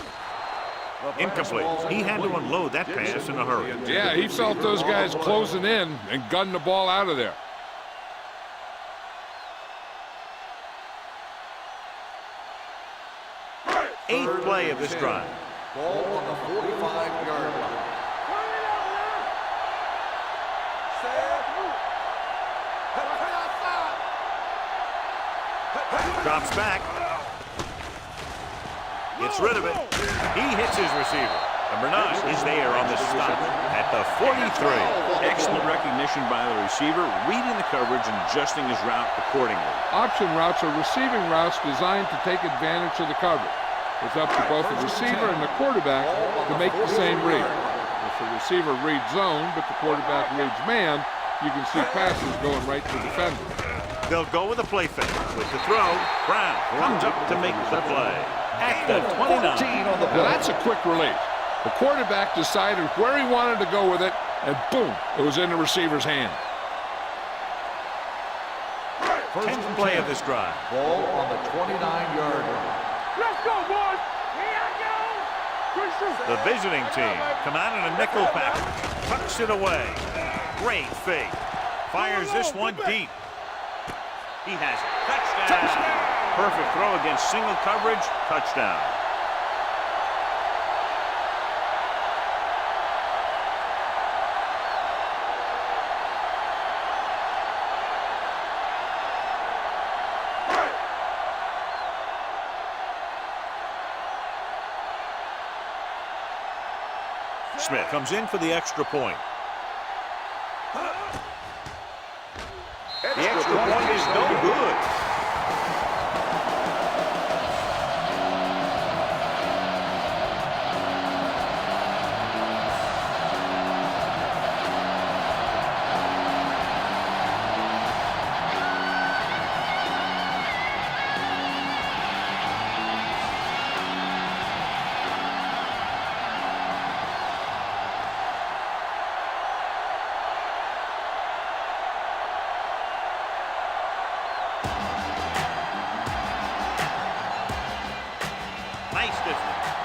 Incomplete. He had to unload that pass in a hurry. Yeah, he felt those guys closing in and gunned the ball out of there. Eighth play of this drive. Ball on the 45-yard line. Drops back. Gets rid of it. He hits his receiver. Number 9 is there on the stop at the 43. Excellent recognition by the receiver, reading the coverage and adjusting his route accordingly. Option routes are receiving routes designed to take advantage of the coverage. It's up to both the receiver and the quarterback to make the same read. If the receiver reads zone, but the quarterback reads man, you can see passes going right to the defender. They'll go with a play fake. With the throw, Brown runs up to make the play. At the 29. Now that's a quick release. The quarterback decided where he wanted to go with it, and boom, it was in the receiver's hand. 10th play of this drive. Ball on the 29-yard line. Let's go, boys. Here I go. The visiting team come out in a nickel package. Tucks it away. Great fake. Fires this one deep. He has it. Touchdown. Perfect throw against single coverage. Touchdown. Smith comes in for the extra point. The extra point is no good. Nice distance.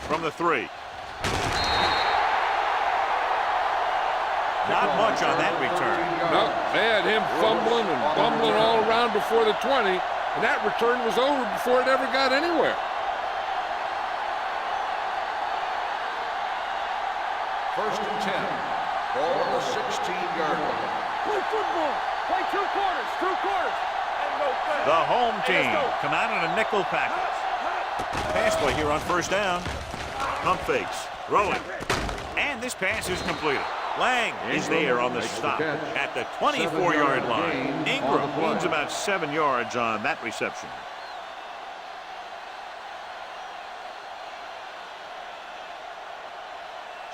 From the 3. Not much on that return. No, they had him fumbling and bumbling all around before the 20, and that return was over before it ever got anywhere. First and 10. Ball on the 16-yard line. Play football. Play 2 quarters. 2 quarters. The home team come out in a nickel package. Pass play here on first down. Pump fakes. Throwing. And this pass is completed. Lang is there on the stop at the 24-yard line. Ingram gains about 7 yards on that reception.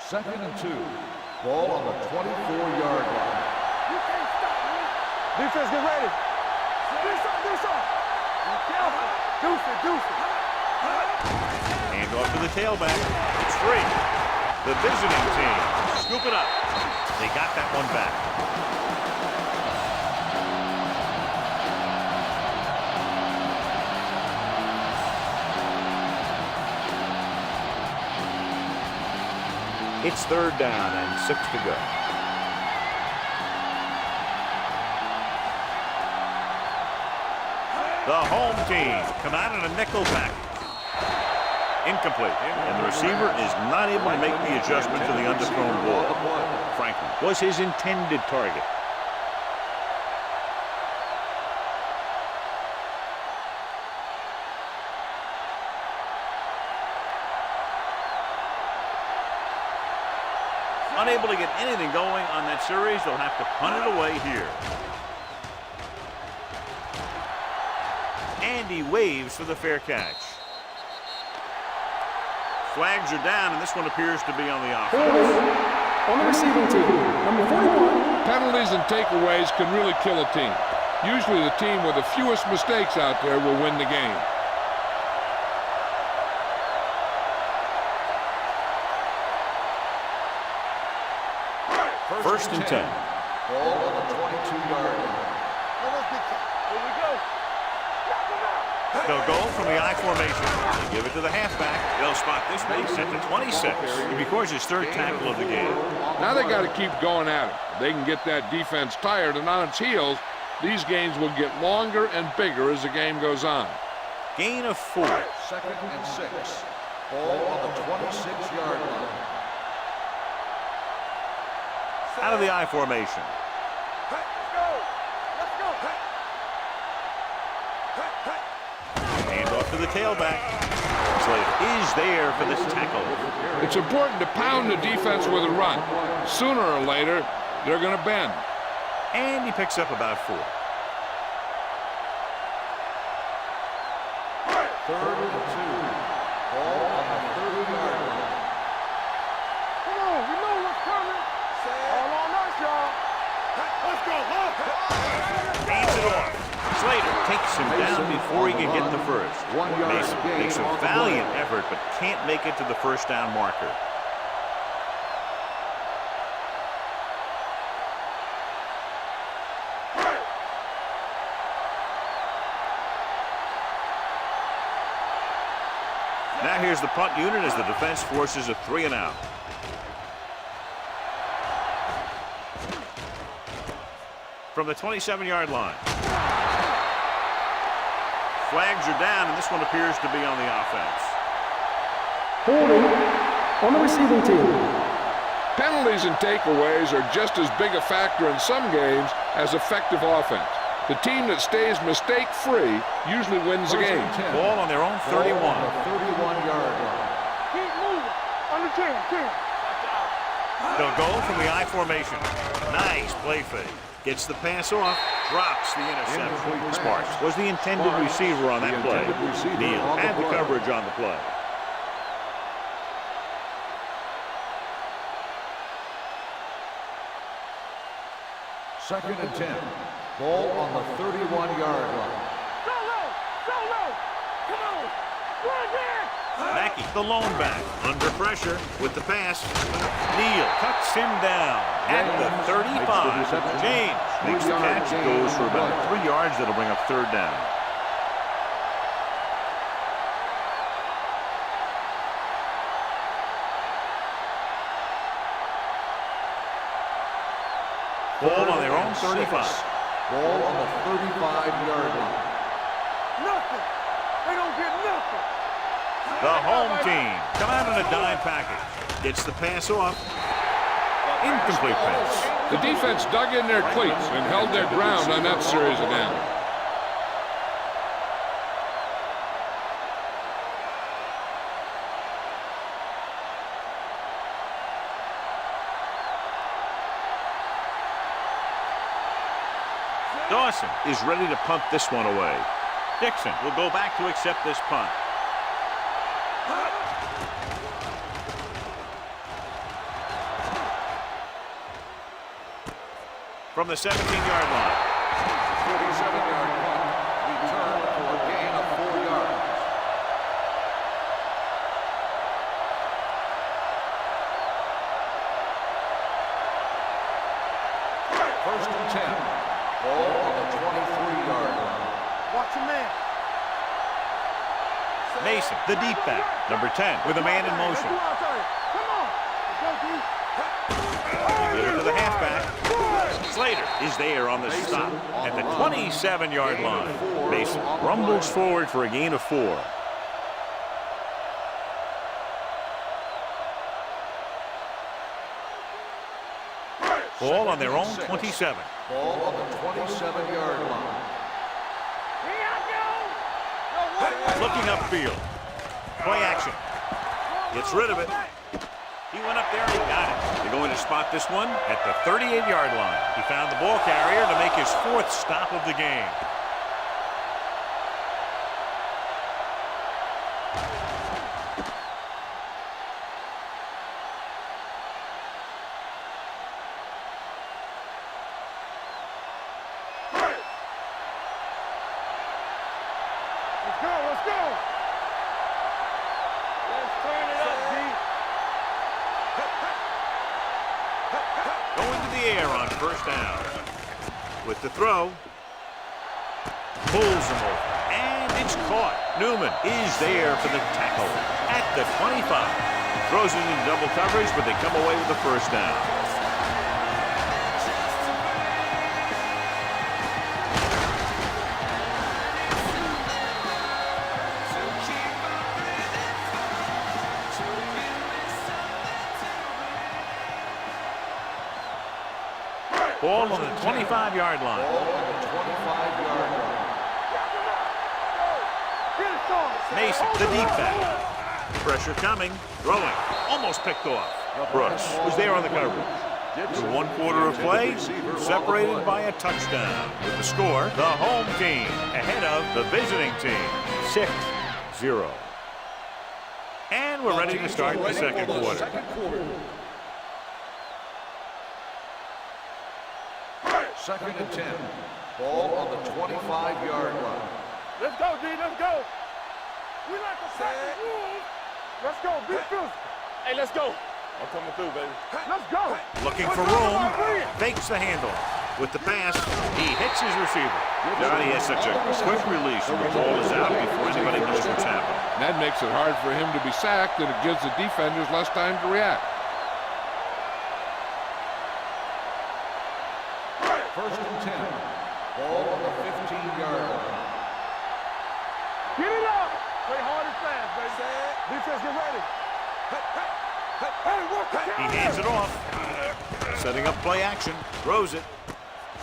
Second and 2. Ball on the 24-yard line. You can't stop me. Defense, get ready. Do something. Deuce it. Hand off to the tailback. It's free. The visiting team scoop it up. They got that one back. It's 3rd down and 6 to go. The home team come out in a nickel package. Incomplete. And the receiver is not able to make the adjustment to the underthrown ball. Franklin was his intended target. Unable to get anything going on that series, they'll have to punt it away here. And he waves for the fair catch. Flags are down, and this one appears to be on the offense. On the receiving team, number 41. Penalties and takeaways can really kill a team. Usually the team with the fewest mistakes out there will win the game. First and 10. Ball on the 22-yard line. Here we go. They'll go from the I formation. They give it to the halfback. They'll spot this one. Set to 26. He records his third tackle of the game. Now they got to keep going at it. They can get that defense tired and on its heels. These games will get longer and bigger as the game goes on. Gain of 4. 2nd and 6. Ball on the 26-yard line. Out of the I formation. Hand off to the tailback. Slater is there for this tackle. It's important to pound the defense with a run. Sooner or later, they're going to bend. And he picks up about 4. 3rd and 2. Ball on the 30-yard line. Come on, we know what's coming. All on us, y'all. Let's go, Hands it off. Slater takes him down before he can get the first. Mason makes a valiant effort, but can't make it to the first down marker. Now here's the punt unit as the defense forces a 3 and out. From the 27-yard line. Flags are down, and this one appears to be on the offense. Holding on the receiving team. Penalties and takeaways are just as big a factor in some games as effective offense. The team that stays mistake-free usually wins the game. Ball on their own 31. 31-yard line. Keep moving. Under 10. They'll go from the I formation. Nice play fake. Gets the pass off, drops the interception. Sparks was the intended receiver on that play. Neal had the coverage on the play. Second and 10. Ball on the 31-yard line. Go low. Come on. Run here. Mackey, the lone back, under pressure with the pass. Neal cuts him down at the 35. James makes the catch, goes for about 3 yards. That'll bring up 3rd down. Ball on their own 35. Ball on the 35-yard line. Nothing. They don't get nothing. The home team come out in a dime package. Gets the pass off. Incomplete pass. The defense dug in their cleats and held their ground on that series of downs. Dawson is ready to punt this one away. Dixon will go back to accept this punt. From the 17-yard line. 47-yard punt. Return for a gain of 4 yards. First and 10. Ball on the 23-yard line. Watch your man. Mason, the deep back, number 10, with a man in motion. Come on. Let's go, D. Give it to the halfback. Slater Slater is there on the stop at the 27-yard line. Mason rumbles forward for a gain of 4. Ball on their own 27. Ball on the 27-yard line. Looking upfield. Play action. Gets rid of it. He went up there and he got it. They're going to spot this one at the 38-yard line. He found the ball carrier to make his 4th stop of the game. Let's go. Let's turn it up, D. Going to the air on first down. With the throw. Pulls him over. And it's caught. Newman is there for the tackle at the 25. Throws it in double coverage, but they come away with the first down. Ball on the 25-yard line. Ball on the 25-yard line. Mason, the deep back. Pressure coming. Throwing. Almost picked off. Brooks was there on the coverage. Through 1 quarter of play, separated by a touchdown. With the score, the home team ahead of the visiting team. 6-0. And we're ready to start the second quarter. Second and 10. Ball on the 25-yard line. Let's go, D. Let's go. We like to set the rules. Let's go. Be physical. Hey, let's go. I'm coming through, baby. Let's go. Looking for room. Fakes the handle. With the pass, he hits his receiver. Johnny has such a quick release when the ball is out before anybody knows what's happening. That makes it hard for him to be sacked, and it gives the defenders less time to react. First and 10. Ball on the 15-yard line. Get it up. Play hard and fast, baby. Defense, get ready. Hey, work the He hands it off. Setting up play action. Throws it.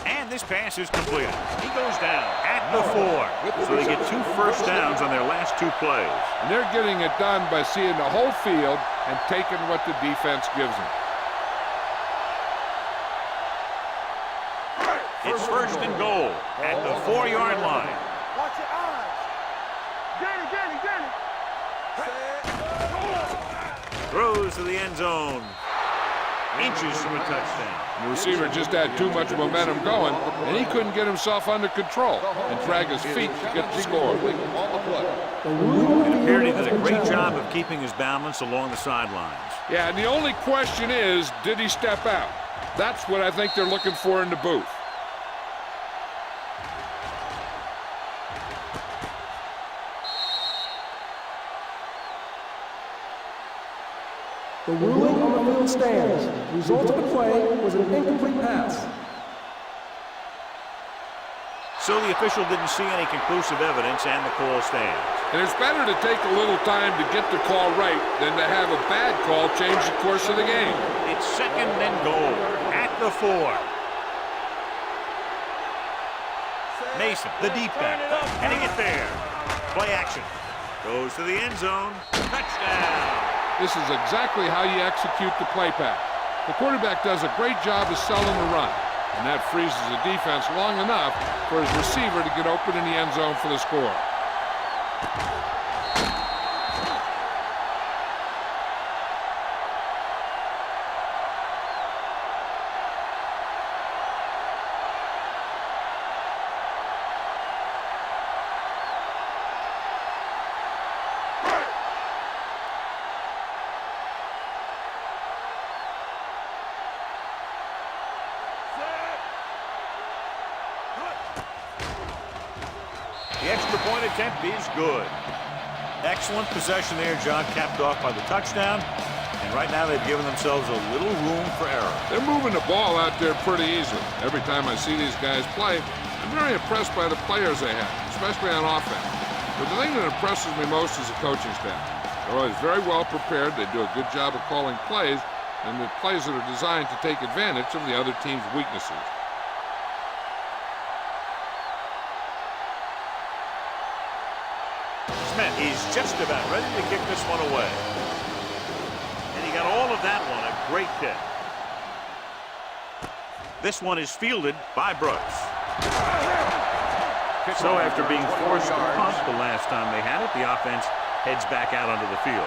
And this pass is completed. He goes down at the 4. So they get 2 first downs on their last 2 plays. And they're getting it done by seeing the whole field and taking what the defense gives them. It's first and goal at the 4-yard line. Watch your eyes. Get it. Throws to the end zone. Inches from a touchdown. The receiver just had too much momentum going, and he couldn't get himself under control and drag his feet to get the score. It appeared he did a great job of keeping his balance along the sidelines. Yeah, and the only question is, did he step out? That's what I think they're looking for in the booth. The ruling on the field stands. The result of the play was an incomplete pass. So the official didn't see any conclusive evidence, and the call stands. And it's better to take a little time to get the call right than to have a bad call change the course of the game. It's second and goal at the 4. Mason, the deep back, heading it there. Play action. Goes to the end zone. Touchdown. This is exactly how you execute the play pass. The quarterback does a great job of selling the run, and that freezes the defense long enough for his receiver to get open in the end zone for the score. The extra point attempt is good. Excellent possession there, John, capped off by the touchdown. And And right now they've given themselves a little room for error. They're moving the ball out there pretty easily. Every time I see these guys play, I'm very impressed by the players they have, especially on offense. But the thing that impresses me most is the coaching staff. They're always very well prepared. They do a good job of calling plays, and the plays that are designed to take advantage of the other team's weaknesses. Smith is just about ready to kick this one away. And he got all of that one, a great kick. This one is fielded by Brooks. So after being forced to punt the last time they had it, the offense heads back out onto the field.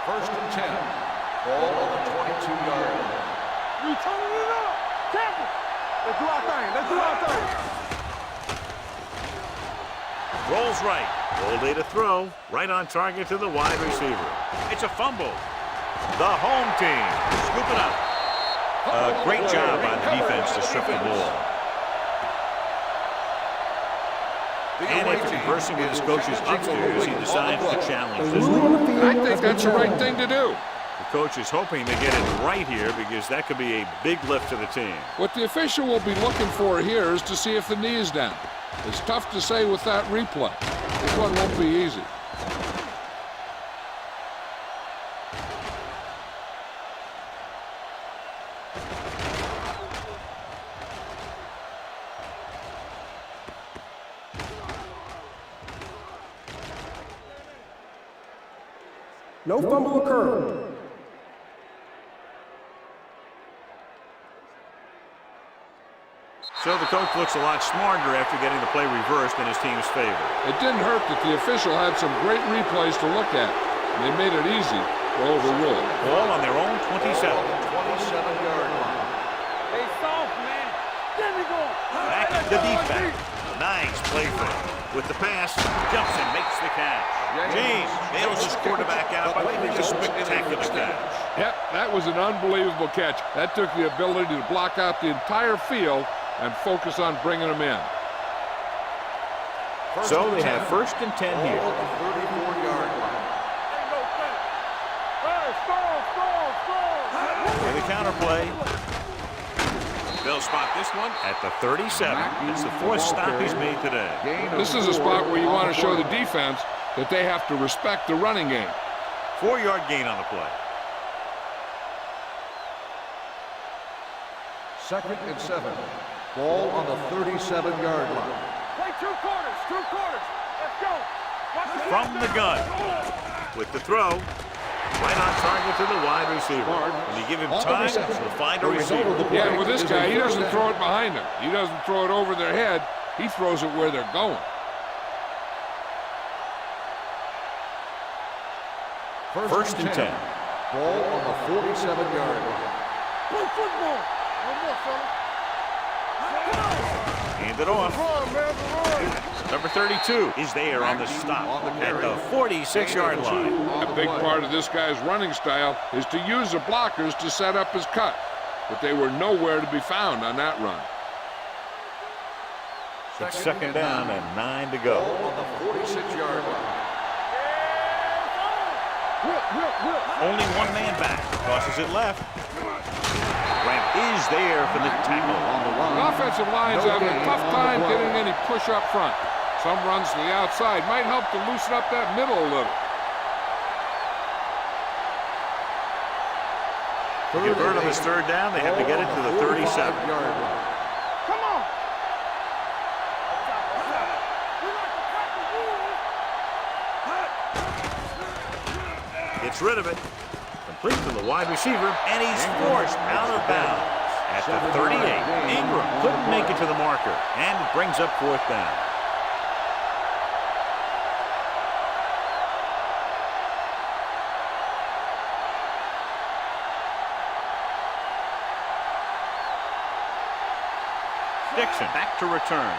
First and 10. Ball on the 22-yard line. We turning it up. Campbell. Let's do our thing. Let's do our thing. Rolls right. All day to throw. Right on target to the wide receiver. It's a fumble. The home team scoop it up. A great job by the defense to strip the ball. And after conversing with his coaches upstairs, he decides to challenge this one. I think that's the right thing to do. The coach is hoping to get it right here because that could be a big lift to the team. What the official will be looking for here is to see if the knee is down. It's tough to say with that replay. This one won't be easy. No fumble occurred. So the coach looks a lot smarter after getting the play reversed in his team's favor. It didn't hurt that the official had some great replays to look at, and they made it easy to overrule. Ball on their own 27. 27-yard line. Hey, soft, man. There we go. Back to deep back. Nice play fake. With the pass, jumps and makes the catch. James nails his quarterback out by making a spectacular catch. Yep, that was an unbelievable catch. That took the ability to block out the entire field and focus on bringing them in. So they have first and 10 here. Ball on the 34-yard line. Ain't no thing. Hey, score. With a counterplay. They'll spot this one at the 37. It's the fourth stop he's made today. This is a spot where you want to show the defense that they have to respect the running game. 4-yard gain on the play. Second and 7. Ball on the 37-yard line. Play 2 quarters. 2 quarters. Let's go. From the gun. With the throw. Right on target to the wide receiver. When you give him time, he'll find a receiver. Yeah, with this guy, he doesn't throw it behind them. He doesn't throw it over their head. He throws it where they're going. First and 10. Ball on the 47-yard line. Play football. One more, fella. Hand it off. Run, man. Run. Number 32 is there on the stop at the 46-yard line. A big part of this guy's running style is to use the blockers to set up his cut, but they were nowhere to be found on that run. It's second down and 9 to go. Ball on the 46-yard line. Only one man back. Tosses it left. Grant is there for the tackle on the The run. offensive line's having a tough time getting any push up front. Some runs to the outside might help to loosen up that middle a little. To convert on this third down, they have to get it to the 37. Come on. Gets rid of it. Complete to the wide receiver, and he's forced out of bounds at the 38. Ingram couldn't make it to the marker, and it brings up fourth down. Dixon back to return.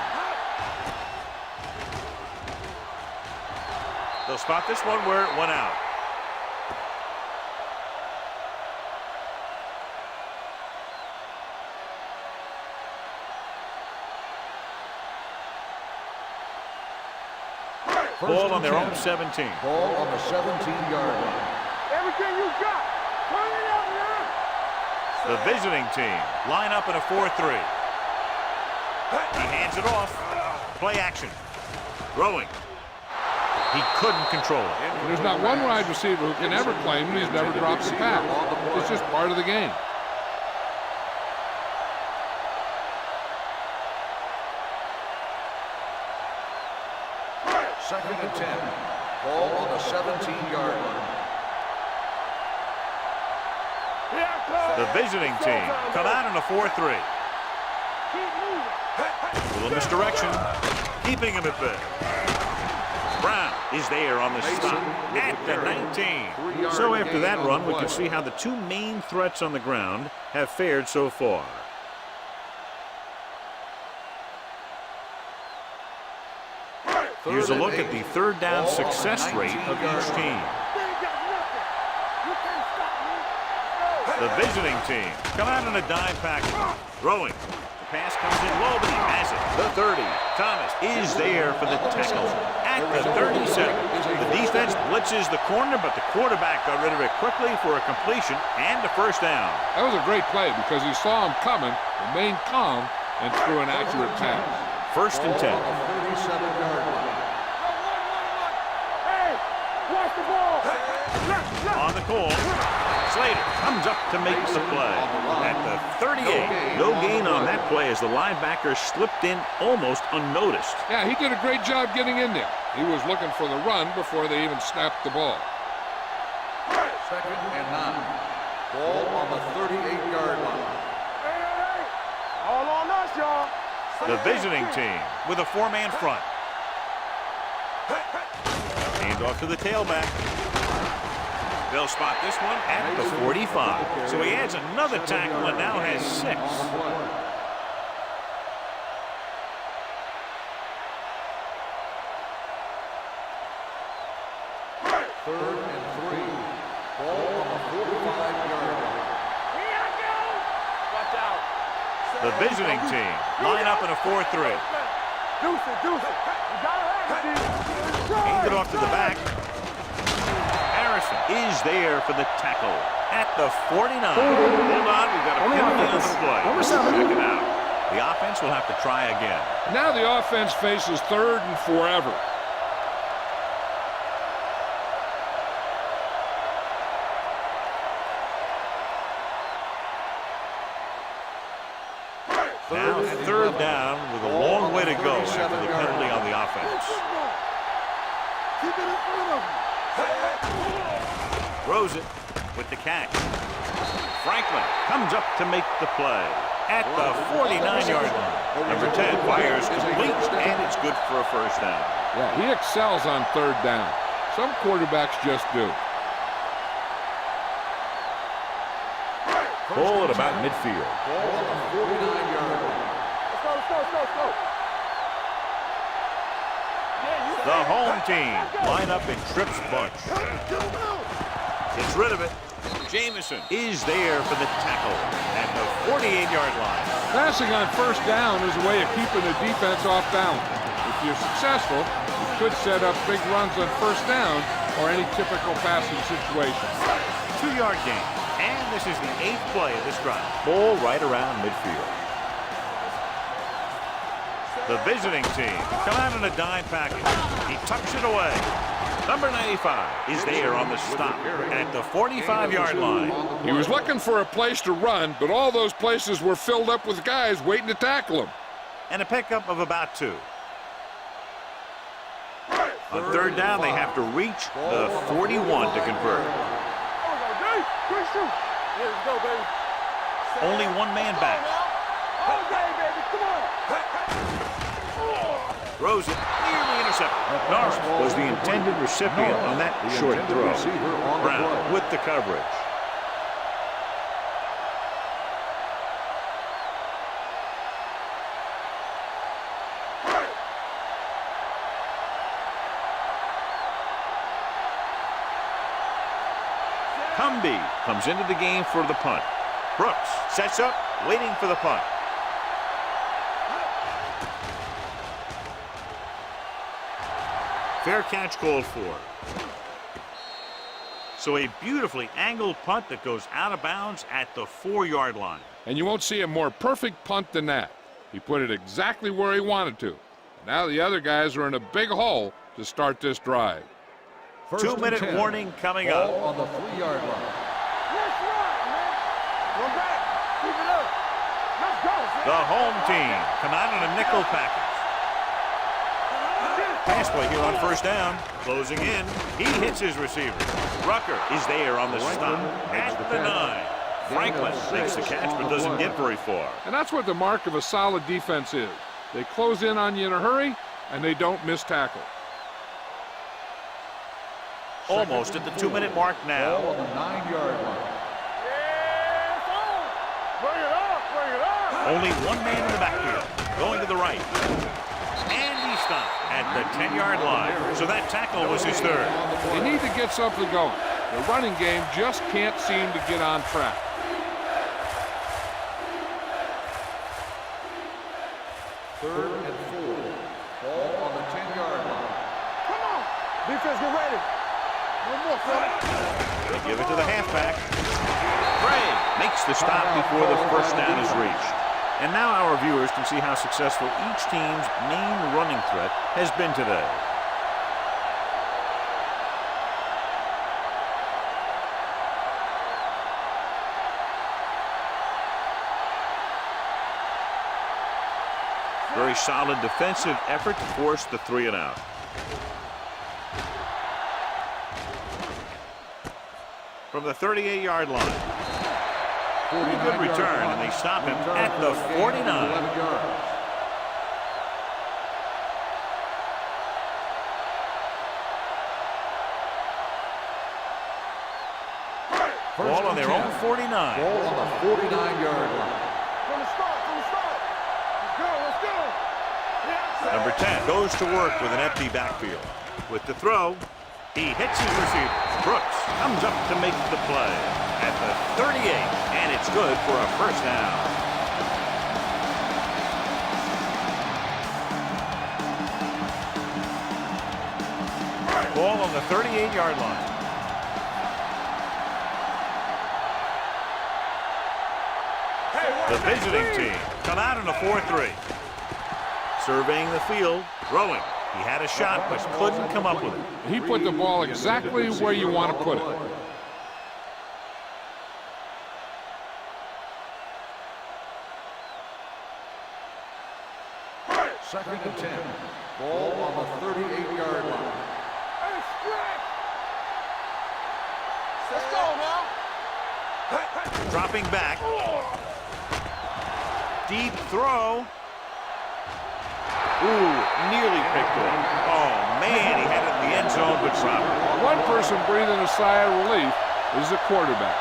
They'll spot this one where it went out. Ball on their own 17. Ball on the 17-yard line. Everything you got. Turn it up now. The visiting team line up in a 4-3. He hands it off. Play action. Throwing. He couldn't control it. There's not one wide receiver who can ever claim he's never dropped a pass. It's just part of the game. Second and 10. Ball on the 17-yard line. The visiting team come out in a 4-3. A little misdirection. Keeping him at bay. Brown is there on the stop at the 19. So after that run, we can see how the two main threats on the ground have fared so far. Here's a look at the third down success rate of each team. The visiting team come out in a dime package. Throwing. The pass comes in low, but he has it. The 30. Thomas is there for the tackle at the 37. The defense blitzes the corner, but the quarterback got rid of it quickly for a completion and a first down. That was a great play because he saw him coming, remained calm, and threw an accurate pass. First and 10. 37-yard line. Hey, watch the ball. On the call, Slater comes up to make the play at the 38. No gain on that play as the linebacker slipped in almost unnoticed. Yeah, he did a great job getting in there. He was looking for the run before they even snapped the ball. Second and 9. Ball on the 38-yard line. Hey, all on us, y'all. The visiting team with a four-man front. Hand off to the tailback. They'll spot this one at the 45. So he adds another tackle and now has 6. Third and 3. Ball on the 45-yard line. Watch out. The visiting team line up in a 4-3. Deuce it. You gotta have it, dude. Hand it off to the back. Harrison is there for the tackle at the 49. Hold on, we've got a penalty on the play. Number 7. Check it out. The offense will have to try again. Now the offense faces third and forever. Now third down with a long way to go after the penalty on the offense. Keep it in front of him. Throws it with the catch. Franklin comes up to make the play at the 49-yard line. Number 10 fires complete, and it's good for a first down. Yeah, he excels on third down. Some quarterbacks just do. Ball at about midfield. Ball on the 49-yard line. Let's go. The home team line up in trips bunch. Gets rid of it. Jamison is there for the tackle at the 48-yard line. Passing on first down is a way of keeping the defense off balance. If you're successful, you could set up big runs on first down or any typical passing situation. 2-yard gain. And this is the 8th play of this drive. Ball right around midfield. The visiting team come out in a dime package. He tucks it away. Number 95 is there on the stop at the 45-yard line. He was looking for a place to run, but all those places were filled up with guys waiting to tackle him. And a pickup of about 2. On third down, they have to reach the 41 to convert. Good shoot. Here we go, baby. Only one man back. All day, baby. Come on. Throws it, nearly intercepted. Norris was the intended recipient on that short throw. Brown with the coverage. Cumby comes into the game for the punt. Brooks sets up, waiting for the punt. Fair catch called for. So a beautifully angled punt that goes out of bounds at the 4-yard line. And you won't see a more perfect punt than that. He put it exactly where he wanted to. Now the other guys are in a big hole to start this drive. 2-minute warning coming up. On the 3-yard line. Let's run, man. Go back. Keep it up. Let's go, man. The home team come out in a nickel package. Pass play here on first down. Closing in. He hits his receiver. Rucker is there on the stop at the 9. Franklin makes the catch but doesn't get very far. And that's what the mark of a solid defense is. They close in on you in a hurry, and they don't miss tackle. Almost at the 2-minute mark now. On the 9-yard line. Yeah, it's on. Bring it up. Bring it up. Only one man in the backfield. Going to the right. And he stopped at the 10-yard line. So that tackle was his third. They need to get something going. The running game just can't seem to get on track. Third and 4. Ball on the 10-yard line. Come on. Defense, get ready. One more, fella. They give it to the halfback. Bray makes the stop before the first down is reached. And now our viewers can see how successful each team's main running threat has been today. Very solid defensive effort to force the 3 and out. From the 38-yard line. Pretty good return, and they stop him at the 49. 11 yards. Ball on their own 49. Ball on the 49-yard line. From the start. Let's go. Let's go. Yeah. Number 10 goes to work with an empty backfield. With the throw, he hits his receiver. Brooks comes up to make the play at the 38, and it's good for a first down. Ball on the 38-yard line. The visiting team come out in a 4-3. Surveying the field, throwing. He had a shot, but couldn't come up with it. He put the ball exactly where you want to put it. Second and 10. Ball on the 38-yard line. Hey, stretch. Let's go now. Dropping back. Deep throw. Ooh, nearly picked off. Oh, man, he had it in the end zone, but dropped it. One person breathing a sigh of relief is the quarterback.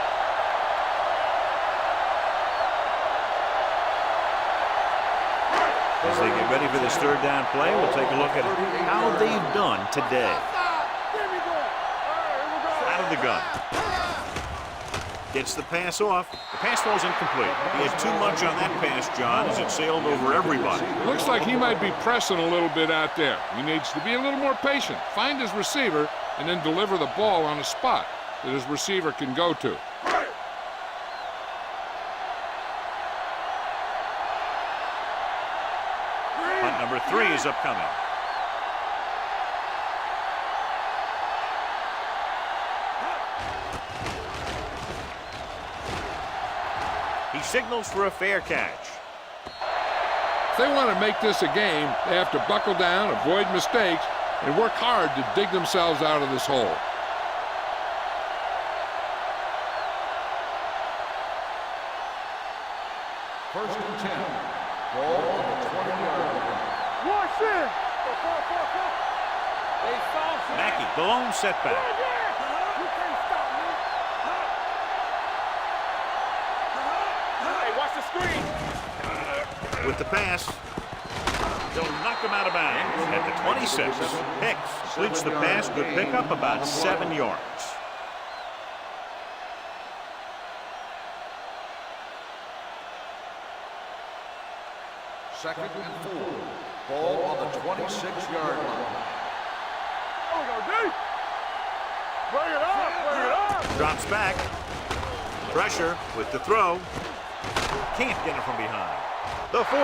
As they get ready for this third down play, we'll take a look at how they've done today. Out of the gun. Gets the pass off. The pass falls incomplete. He had too much on that pass, John, as it sailed over everybody. Looks like he might be pressing a little bit out there. He needs to be a little more patient, find his receiver, and then deliver the ball on a spot that his receiver can go to. Punt number 3 is upcoming. He signals for a fair catch. If they want to make this a game, they have to buckle down, avoid mistakes, and work hard to dig themselves out of this hole. First and 10. Ball on the 20-yard line. Watch it. They saw Mackey, the lone setback. You can't stop me. Hey, watch the screen. With the pass, they'll knock him out of bounds at the 26. Hicks completes the pass, good pickup, about 7 yards. Second and 4. Ball on the 26-yard line. Bring it up, bring it up. Drops back. Pressure with the throw. Can't get it from behind. The 40.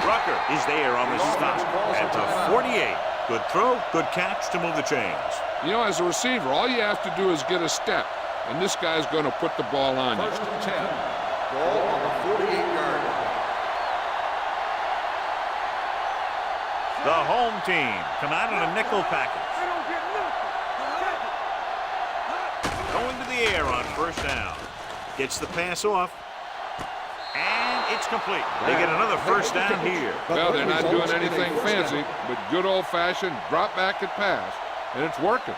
Rucker is there on the stop at the 48. Good throw, good catch to move the chains. You know, as a receiver, all you have to do is get a step, and this guy's going to put the ball on you. First and 10. Ball on the 48-yard line. The home team come out in a nickel package. They don't get nothing. Going to the air on first down. Gets the pass off. And it's complete. They get another first down here. Well, they're not doing anything fancy, but good old-fashioned drop back and pass, and it's working.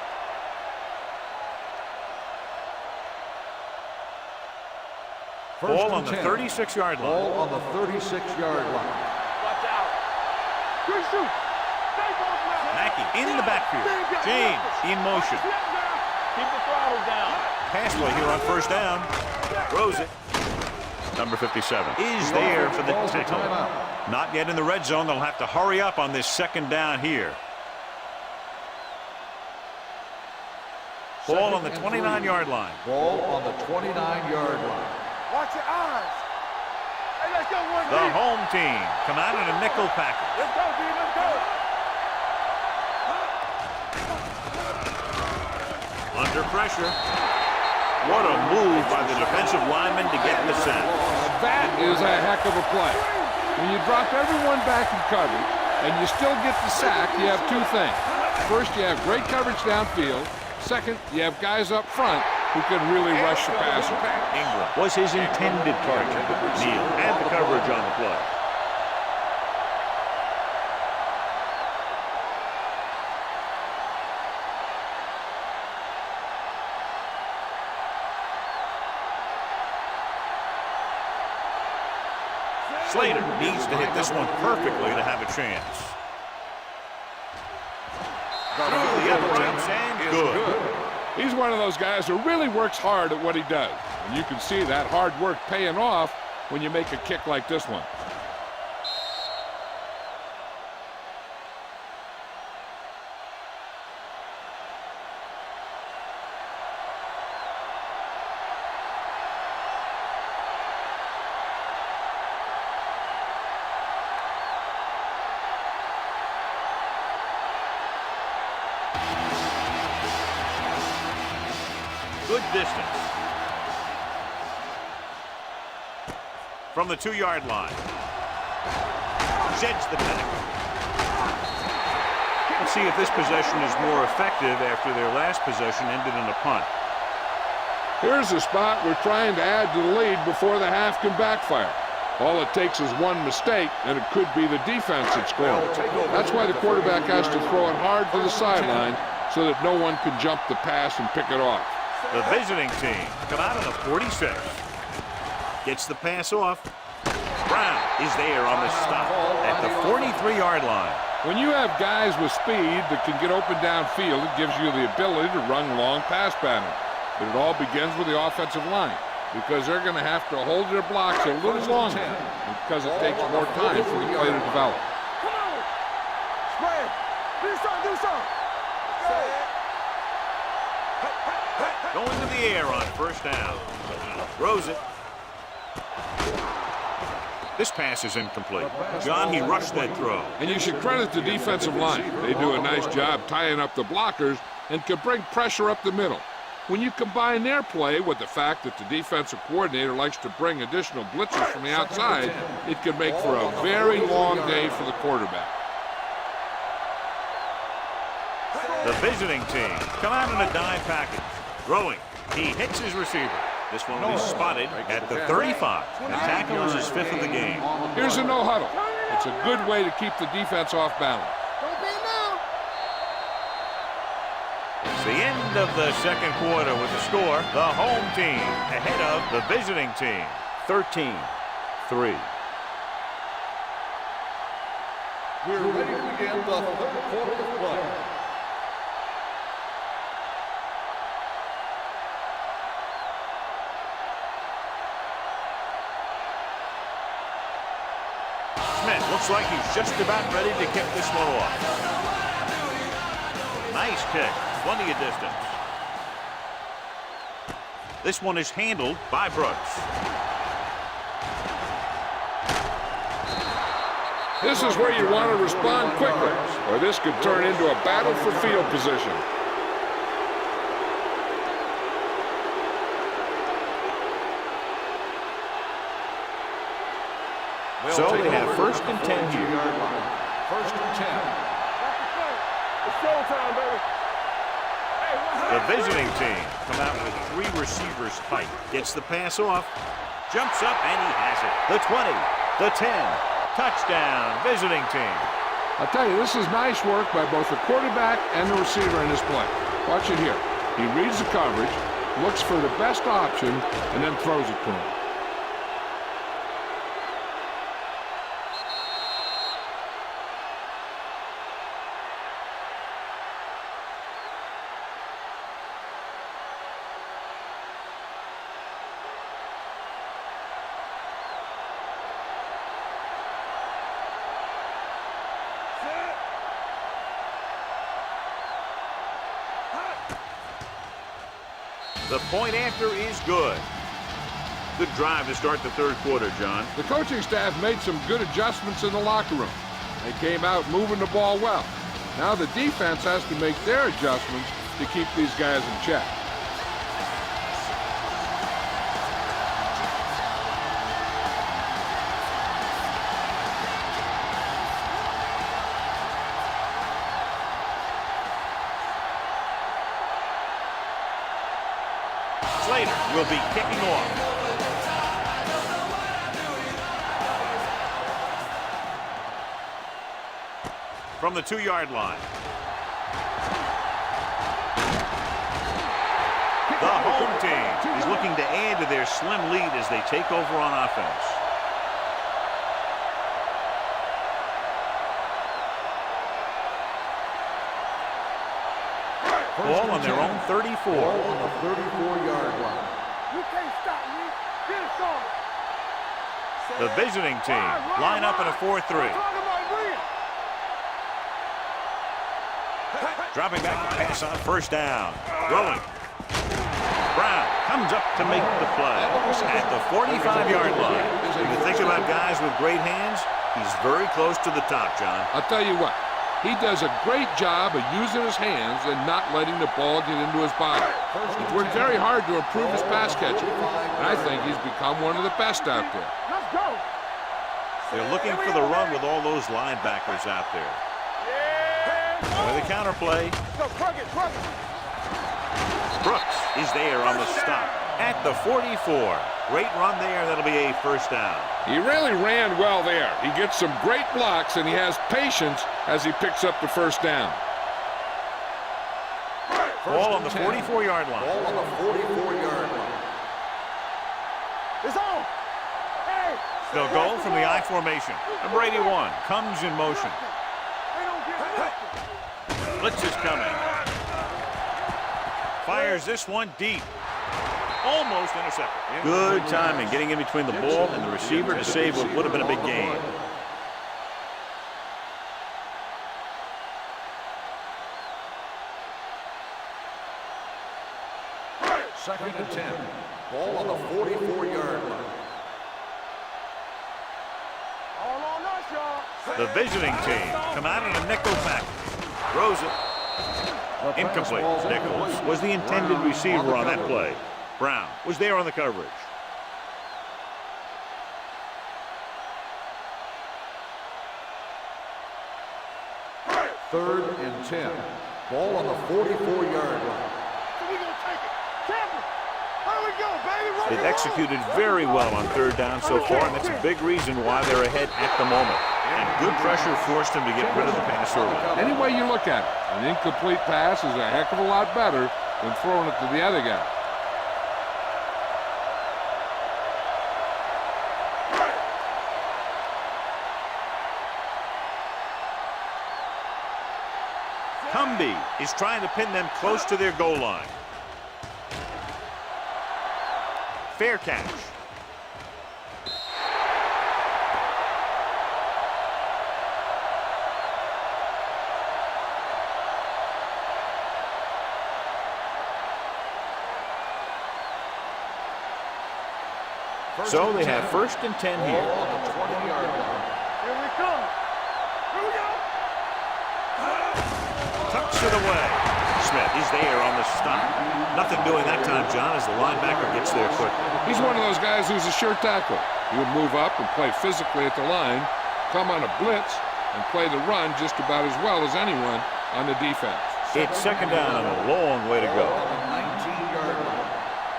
Ball on the 36-yard line. Ball on the 36-yard line. Watch out. Good shoot. Stay both now. Mackey in the backfield. James in motion. Keep the throttle down. Pass play here on first down. Throws it. Number 57 is there for the tackle. Not yet in the red zone. They'll have to hurry up on this second down here. Ball on the 29-yard line. Ball on the 29-yard line. Watch your eyes. Hey, let's go one The deep. home team come out in a nickel package. Let's go, D. Let's go. Under pressure. What a move by the defensive lineman to get the sack. That is a heck of a play. When you drop everyone back in coverage and you still get the sack, you have two things. First, you have great coverage downfield. Second, you have guys up front who can really rush the passer. Ingram was his intended target. Neal had the coverage on the play. Slater needs to hit this one perfectly to have a chance. Through the other attempts and good. He's one of those guys who really works hard at what he does. And you can see that hard work paying off when you make a kick like this one. Good distance. From the 2-yard line. Sheds the tackle. Let's see if this possession is more effective after their last possession ended in a punt. Here's a spot we're trying to add to the lead before the half can backfire. All it takes is one mistake, and it could be the defense that scores. That's why the quarterback has to throw it hard to the sideline so that no one can jump the pass and pick it off. The visiting team come out of the 46. Gets the pass off. Brown is there on the stop at the 43-yard line. When you have guys with speed that can get open downfield, it gives you the ability to run long pass patterns. But it all begins with the offensive line, because they're going to have to hold their blocks a little longer because it takes more time for the play to develop. Come on. Spread. Do something, do something. Going to the air on first down. Throws it. This pass is incomplete. John, he rushed that throw. And you should credit the defensive line. They do a nice job tying up the blockers and can bring pressure up the middle. When you combine their play with the fact that the defensive coordinator likes to bring additional blitzers from the outside, it can make for a very long day for the quarterback. The visiting team come out in a dime package. Throwing. He hits his receiver. This one will be spotted at the 35. The tackle is his 5th of the game. Here's a no huddle. It's a good way to keep the defense off balance. It's the end of the second quarter with the score. The home team ahead of the visiting team. 13-3. We're ready to begin the third quarter of play. Smith looks like he's just about ready to kick this one off. Nice kick. Plenty of distance. This one is handled by Brooks. This is where you want to respond quickly, or this could turn into a battle for field position. So they have first and 10 here. First and 10. It's showtime, baby. The visiting team come out with 3 receivers tight. Gets the pass off. Jumps up, and he has it. The 20, the 10. Touchdown, visiting team. I'll tell you, this is nice work by both the quarterback and the receiver in this play. Watch it here. He reads the coverage, looks for the best option, and then throws it to him. The point after is good. Good drive to start the third quarter, John. The coaching staff made some good adjustments in the locker room. They came out moving the ball well. Now the defense has to make their adjustments to keep these guys in check. Slater will be kicking off. From the 2-yard line. The home team is looking to add to their slim lead as they take over on offense. Ball on their own 34. Ball on the 34-yard line. You can't stop me. Get it on. The visiting team line up in a 4-3. Dropping back to pass on first down. Rolling. Brown comes up to make the play at the 45-yard line. When you think about guys with great hands, he's very close to the top, John. I'll tell you what, he does a great job of using his hands and not letting the ball get into his body. He's worked very hard to improve his pass catching, and I think he's become one of the best out there. Let's go. They're looking for the run with all those linebackers out there. With the counter play. Brooks is there on the stop at the 44. Great run there. That'll be a first down. He really ran well there. He gets some great blocks, and he has patience as he picks up the first down. Ball on the 44-yard line. Ball on the 44-yard line. It's on. Hey. They'll go from the I formation. Number 81 comes in motion. They don't get nothing. Blitz is coming. Fires this one deep. Almost intercepted. Good timing, getting in between the ball and the receiver to save what would have been a big gain. Second and 10. Ball on the 44-yard line. All on us, y'all. The visiting team come out in a nickel package. Throws it. Incomplete. Nichols was the intended receiver on that play. Brown was there on the coverage. Third and 10. Ball on the 44-yard line. So we gonna take it. Campbell. Here we go, baby. Run They've it on. executed very well on third down so far, and that's a big reason why they're ahead at the moment. And good pressure forced them to get rid of the pass early. Any way you look at it, an incomplete pass is a heck of a lot better than throwing it to the other guy. Cumbie is trying to pin them close to their goal line. Fair catch. So they have first and 10 Ball here. on the 20-yard line. Here we come. Here we go. Tucks it away. Smith is there on the stop. Nothing doing that time, John, as the linebacker gets there quick. He's one of those guys who's a sure tackle. He would move up and play physically at the line, come on a blitz, and play the run just about as well as anyone on the defense. It's second down and a long way to go. On the 19-yard line.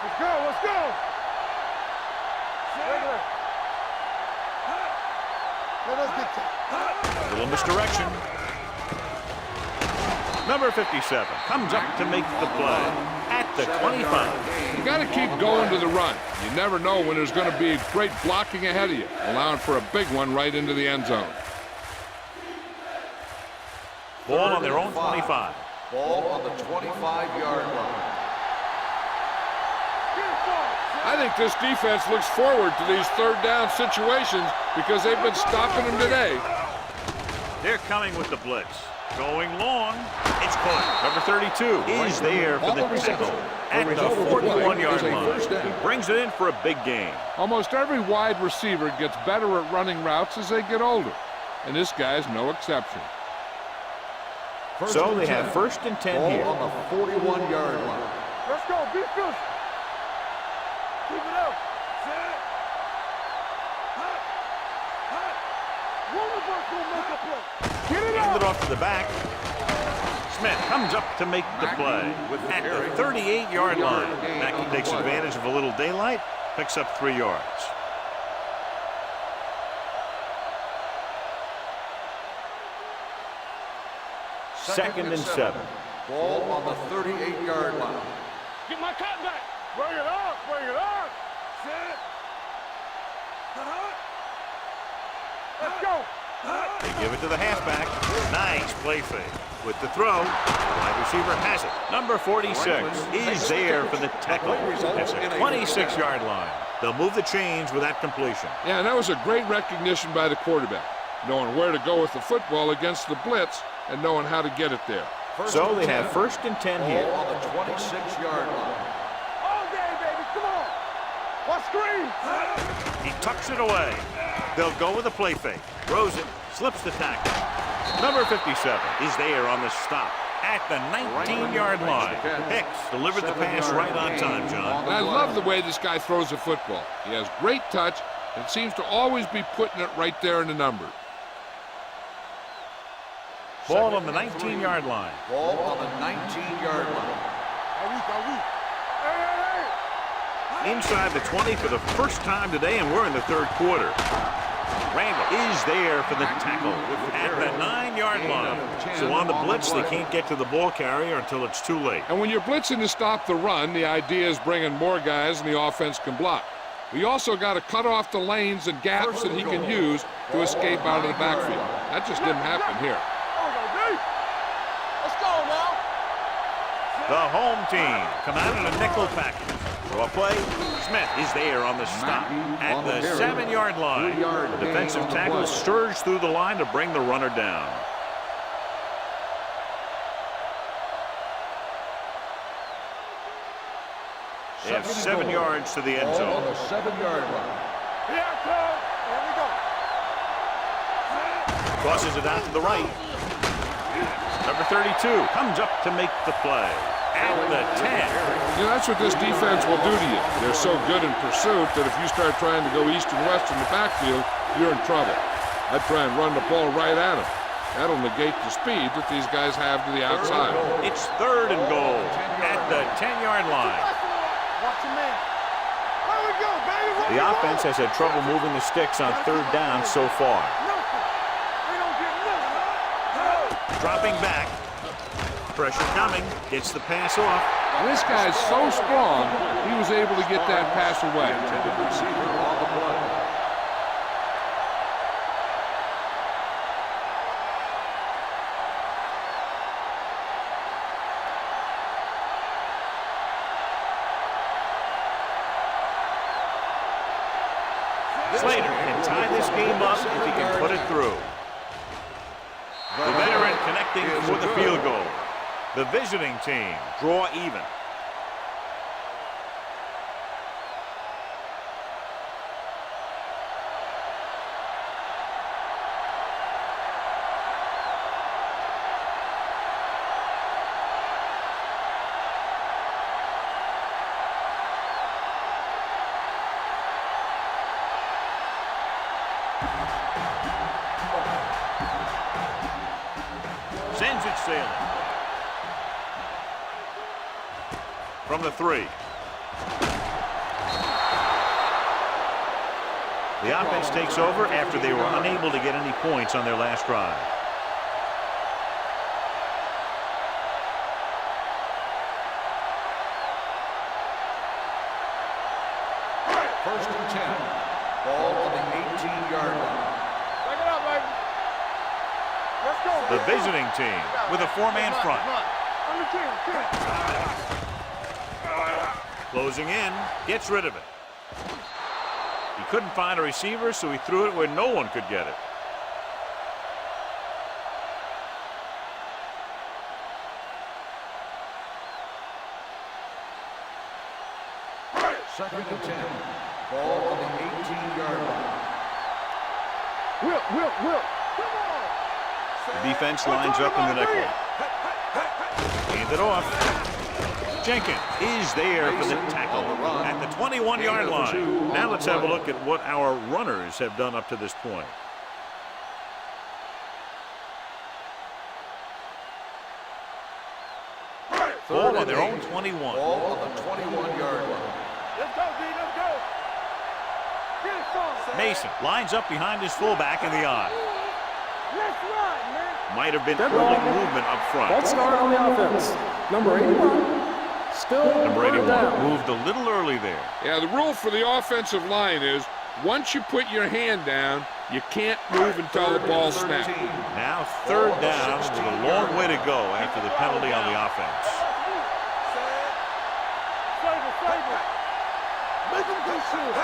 Let's go. Let's go. Regular. Let us get A little misdirection. Number 57 comes up to make the play at the 25. You got to keep going to the run. You never know when there's going to be great blocking ahead of you, allowing for a big one right into the end zone. Ball on their own 25. Ball on the 25-yard line. I think this defense looks forward to these third down situations because they've been stopping them today. They're coming with the blitz. Going long. It's caught. Number 32 is there for the tackle at the 41-yard line. He brings it in for a big gain. Almost every wide receiver gets better at running routes as they get older, and this guy's no exception. So they have first and 10 Ball here. on the 41-yard line. Let's go. Be fierce. Keep it up. Set. Hot. Hot. One of us will make a play. Get it Hand up. it off to the back. Smith comes up to make the play at the 38-yard line. Mackey takes advantage of a little daylight, picks up 3 yards. Second and 7. Ball on the 38-yard line. Get my cut back. Bring it up. Bring it up. Set. Let's go. They give it to the halfback. Nice play fake. With the throw, the wide receiver has it. Number 46 is there for the tackle at the 26-yard line. They'll move the chains with that completion. Yeah, and that was a great recognition by the quarterback, knowing where to go with the football against the blitz and knowing how to get it there. So they have first and 10 Ball here. on the 26-yard line. All day, baby. Come on. What screen? He tucks it away. They'll go with a play fake. Throws it, slips the tackle. Number 57 is there on the stop at the 19-yard line. Hicks delivered the pass right on time, John. And I love the way this guy throws a football. He has great touch and seems to always be putting it right there in the numbers. Ball on the 19-yard line. Ball on the 19-yard line. Inside the 20 for the first time today, and we're in the third quarter. Randall is there for the tackle at the 9-yard line. So on the blitz, they can't get to the ball carrier until it's too late. And when you're blitzing to stop the run, the idea is bringing more guys and the offense can block. We also got to cut off the lanes and gaps that he can use to escape out of the backfield. That just didn't happen here. Let's go now. The home team come out in a nickel package. Draw play. Smith is there on the stop at the 7-yard line. The defensive tackle surged through the line to bring the runner down. They have 7 yards to the end Ball on zone. the 7-yard line. Here it comes. Here we go. Crosses it out to the right. Number 32 comes up to make the play at the 10. You know, that's what this defense will do to you. They're so good in pursuit that if you start trying to go east and west in the backfield, you're in trouble. I'd try and run the ball right at them. That'll negate the speed that these guys have to the outside. It's third and goal at the 10-yard line. Watch your man. There we go, baby. The offense has had trouble moving the sticks on third down so far. They don't get nothing. Dropping back. Pressure coming. Gets the pass off. And this guy's so strong, he was able to get that pass away. Intended receiver on the play. Slater can tie this game up if he can put it through. The veteran connecting for the field goal. The visiting team draw even. sends it sailing. From the 3. The offense takes over after they were unable to get any points on their last drive. First and 10. Ball on the 18-yard line. Back it up, baby. Let's go. The visiting team with a 4-man front. On the 10. Closing in, gets rid of it. He couldn't find a receiver, so he threw it where no one could get it. Second and 10. Ball on the 18-yard line. Will. Come on. The defense lines up in the nickel. Hand it off. Jenkins is there for the tackle at the 21-yard line. Now let's have a look at what our runners have done up to this point. Ball on their own 21. Ball on the 21-yard line. Let's go, D. Let's go. Get it, son. Mason lines up behind his fullback in the eye. Let's run, man. Might have been Dead early ball. movement up front. False start on the offense. Number 81. Still Number 81 down. moved a little early there. Yeah, the rule for the offensive line is once you put your hand down, you can't move until the ball snaps. Now third down with a long way to go after the penalty on the offense. Save it. Make him go shoot.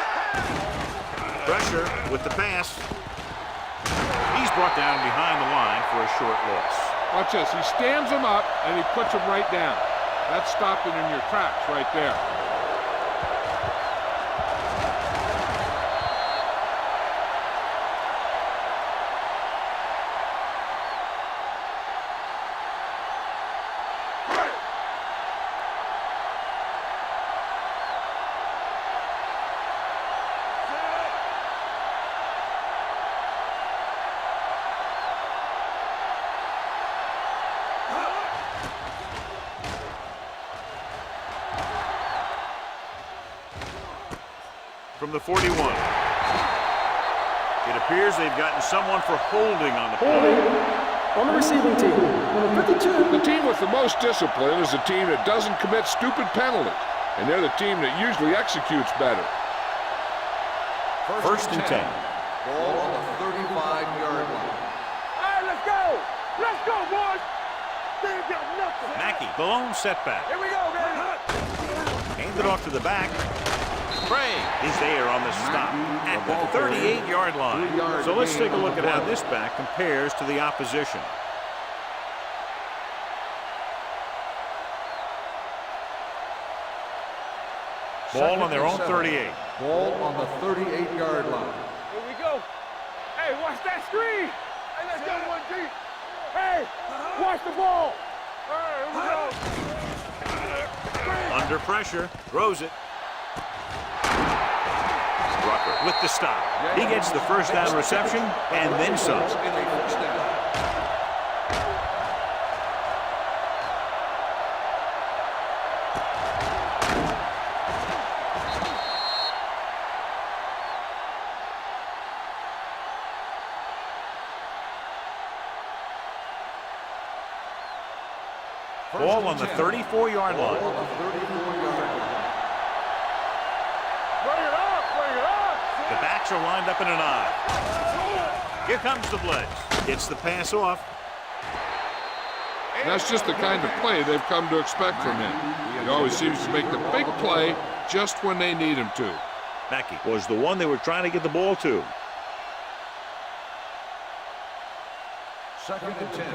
Pressure with the pass. He's brought down behind the line for a short loss. Watch this. He stands him up and he puts him right down. That's stopping in your tracks right there. From the 41. It appears they've gotten someone for holding on the Holding play. on the receiving team. Number 52. The team with the most discipline is the team that doesn't commit stupid penalties, and they're the team that usually executes better. First and 10. Ball on the 35-yard line. All right, let's go. Let's go, boys. They ain't got nothing. Mackey, the lone setback. Here we go, baby. Hand it off to the back. Bray is there on the stop at the 38-yard line. So let's take a look at how this back compares to the opposition. Ball on their own 38. Ball on the 38-yard line. Here we go. Hey, watch that screen. Hey, let's go, 1G. Hey, watch the ball. All right, here we go. Under pressure, throws it. Rucker with the stop. He gets the first down reception and then some. In a first down. Ball on the 34-yard Ball line. on the 34-yard line. Bring it up. The backs are lined up in an eye. Here comes the blitz. Gets the pass off. That's just the kind of play they've come to expect from him. He always seems to make the big play just when they need him to. Mackey was the one they were trying to get the ball to. Second and 10.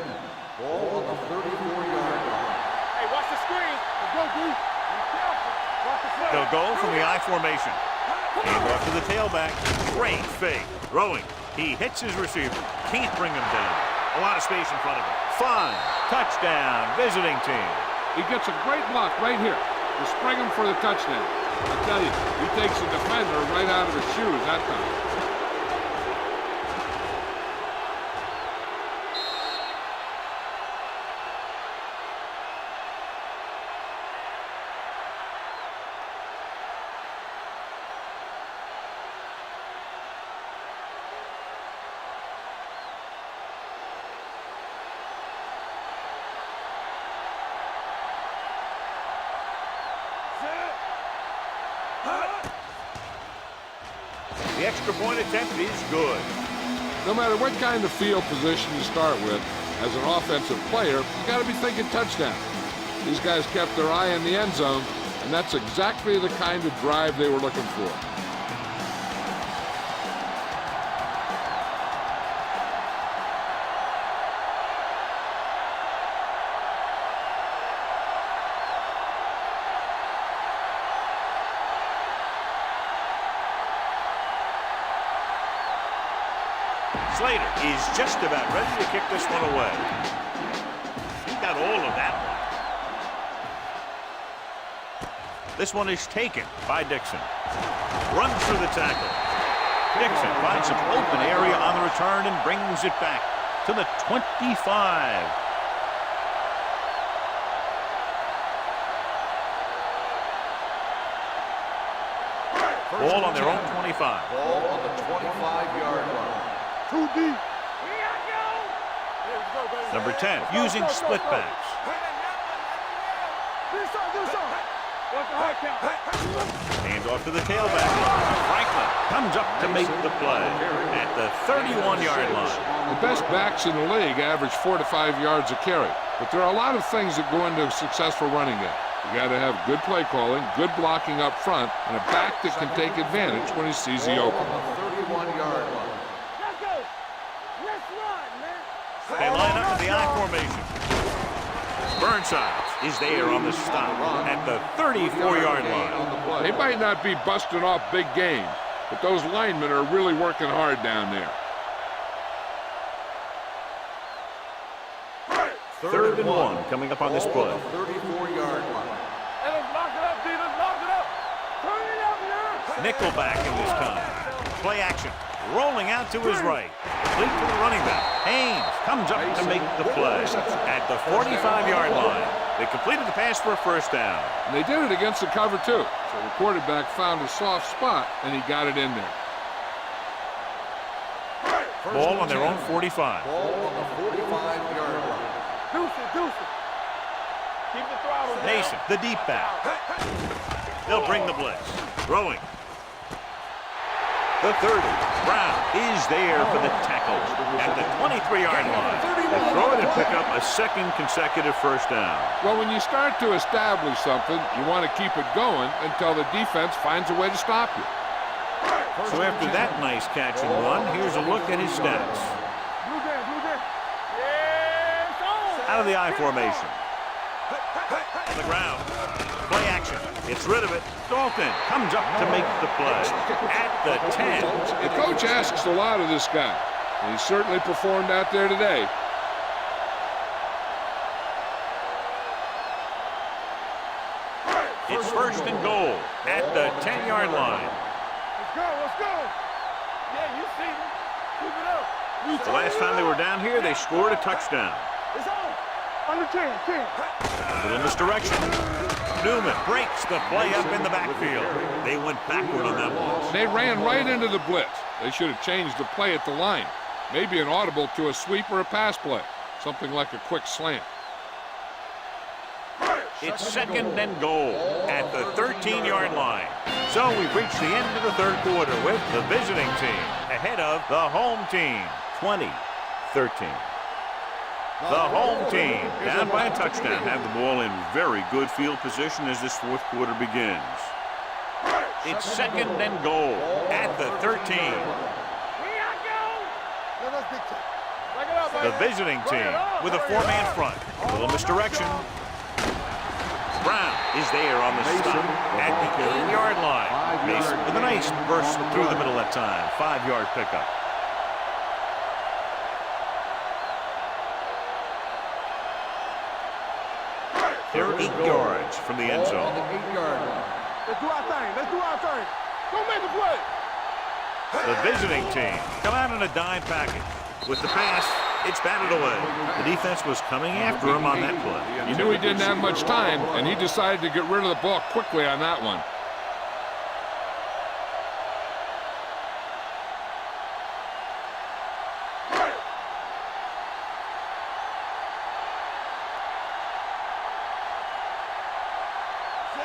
Ball on the 34-yard line. Hey, watch the screen. Let's go, D. Be careful. Watch the play. They'll go from the I formation. Hand off to the tailback. Great fake. Throwing. He hits his receiver. Can't bring him down. A lot of space in front of him. Fine. Touchdown. Visiting team. He gets a great block right here to spring him for the touchdown. I tell you, he takes the defender right out of his shoes that time. The extra point attempt is good. No matter what kind of field position you start with, as an offensive player, you got to be thinking touchdown. These guys kept their eye on the end zone, and that's exactly the kind of drive they were looking for. Slater is just about ready to kick this one away. He got all of that one. This one is taken by Dixon. Runs through the tackle. Dixon finds some open area on the return and brings it back to the 25. Ball on their own 25. Ball on the 25-yard line. Too deep. Number 10, using split backs. Hand off to the tailback. Franklin comes up to make the play at the 31-yard line. The best backs in the league average 4 to 5 yards a carry, but there are a lot of things that go into a successful running game. You got to have good play calling, good blocking up front, and a back that can take advantage when he sees the opening. 31-yard line. They line up in the I formation. Burnside is there on the stop at the 34-yard line. They might not be busting off big game, but those linemen are really working hard down there. Third and 1 coming up on this play. 34-yard line. Nickelback in this time. Play action. Rolling out to his right. Complete to the running back. Haynes comes up to make the play at the 45-yard line. They completed the pass for a first down. And they did it against the cover, too. So the quarterback found a soft spot, and he got it in there. Ball on their own 45. Ball on the 45-yard line. Keep the throttle down. Nason, the deep back. They'll bring the blitz. Throwing. The 30. Brown is there for the tackle at the 23-yard line. They throw it and pick up a second consecutive first down. Well, when you start to establish something, you want to keep it going until the defense finds a way to stop you. So after that nice catch and run, here's a look at his stats. Out of the I formation. On the ground. Play action. Gets rid of it. Dalton comes up to make the play at the 10. The coach asks a lot of this guy, and he certainly performed out there today. It's first and goal at the 10-yard line. Let's go. Yeah, you see him. Keep it up. The last time they were down here, they scored a touchdown. It's on. Under 10. A little misdirection. Newman breaks the play up in the backfield. They went backward on that one. They ran right into the blitz. They should have changed the play at the line. Maybe an audible to a sweep or a pass play. Something like a quick slant. It's second and goal at the 13-yard line. So we've reached the end of the third quarter with the visiting team ahead of the home team, 20-13. The home team, down by a touchdown, have the ball in very good field position as this fourth quarter begins. It's second and goal at the 13. The visiting team with a four-man front. A little misdirection. Brown is there on the stop at the 8-yard line. Mason with a nice burst through the middle that time. 5-yard pickup. They're 8 yards from the end zone. On the 8-yard line. Let's do our thing. Go make the play. The visiting team come out in a dime package. With the pass, it's batted away. The defense was coming after him on that play. You knew he didn't have much time, and he decided to get rid of the ball quickly on that one.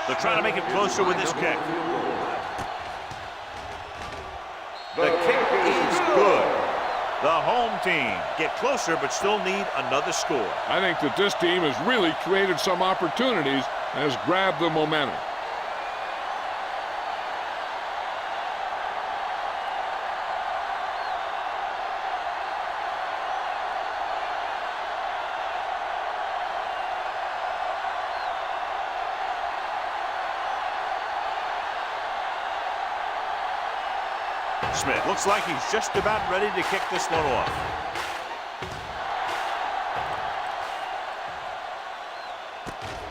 They're trying to make it closer with this kick. The kick is good. The home team get closer but still need another score. I think that this team has really created some opportunities and has grabbed the momentum. Smith looks like he's just about ready to kick this one off.